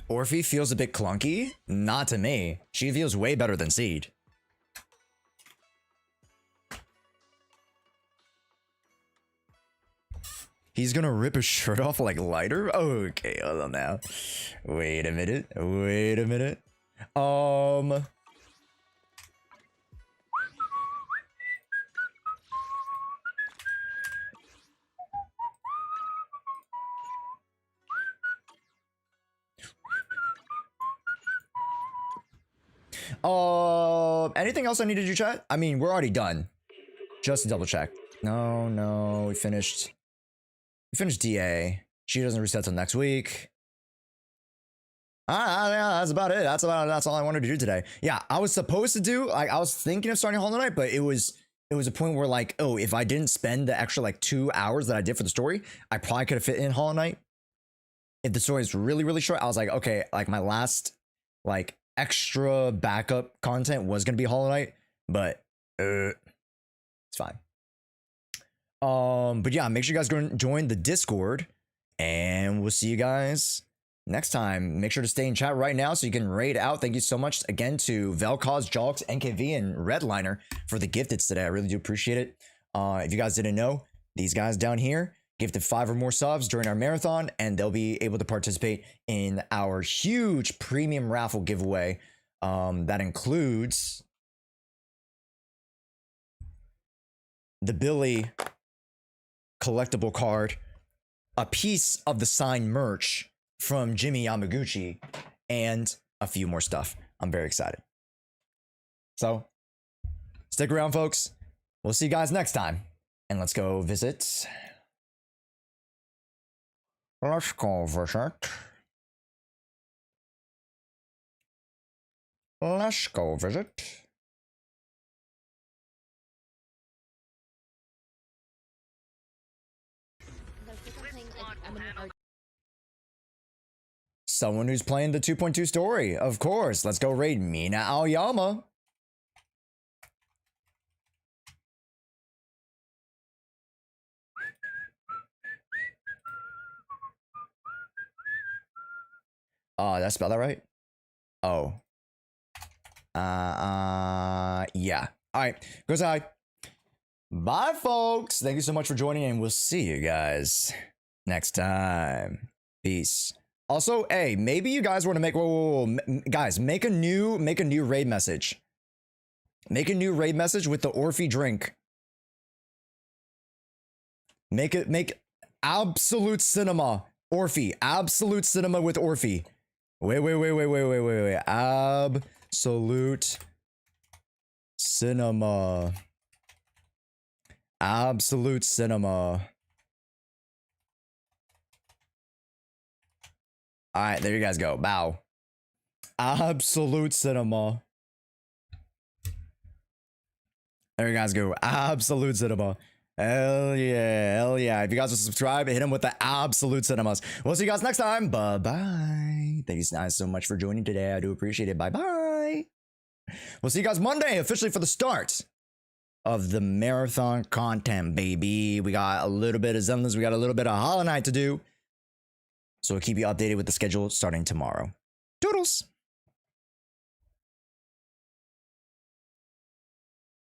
Orphe feels a bit clunky? Not to me. She feels way better than Seed. He's gonna rip his shirt off like lighter? Okay, hold on now. Wait a minute. Anything else I need to do, chat? I mean, we're already done. Just to double check. No, we finished DA. She doesn't reset till next week. Yeah, that's about it. That's all I wanted to do today. Yeah, I was supposed to do, like, I was thinking of starting Hollow Knight, but it was a point where like, oh, if I didn't spend the extra like 2 hours that I did for the story, I probably could have fit in Hollow Knight. If the story is really, really short, I was like, okay, like my last like extra backup content was gonna be Hollow Knight, but it's fine. But yeah, make sure you guys go and join the Discord, and we'll see you guys next time, make sure to stay in chat right now so you can raid out. Thank you so much again to Velcause, Jolks, NKV, and Redliner for the gifteds today. I really do appreciate it. If you guys didn't know, these guys down here gifted 5 or more subs during our marathon, and they'll be able to participate in our huge premium raffle giveaway that includes the Billy collectible card, a piece of the signed merch from Jimmy Yamaguchi, and a few more stuff. I'm very excited. So, stick around, folks. We'll see you guys next time. And let's go visit. Let's go visit. Let's go visit. Someone who's playing the 2.2 story, of course. Let's go raid Mina Aoyama. Did I spell that right? Oh. Yeah. All right. Goes hi. Bye, folks. Thank you so much for joining, and we'll see you guys next time. Peace. Also, hey, maybe you guys want to make guys, make a new raid message. Make a new raid message with the Orphe drink. Make absolute cinema Orphe. Absolute cinema with Orphe. Wait. Absolute cinema. Absolute cinema. All right, there you guys go. Bow. Absolute cinema. There you guys go. Absolute cinema. Hell yeah. Hell yeah. If you guys will subscribe, hit them with the absolute cinemas. We'll see you guys next time. Bye-bye. Thank you guys so much for joining today. I do appreciate it. Bye-bye. We'll see you guys Monday, officially for the start of the marathon content, baby. We got a little bit of Zenless. We got a little bit of Hollow Knight to do. So we'll keep you updated with the schedule starting tomorrow. Toodles!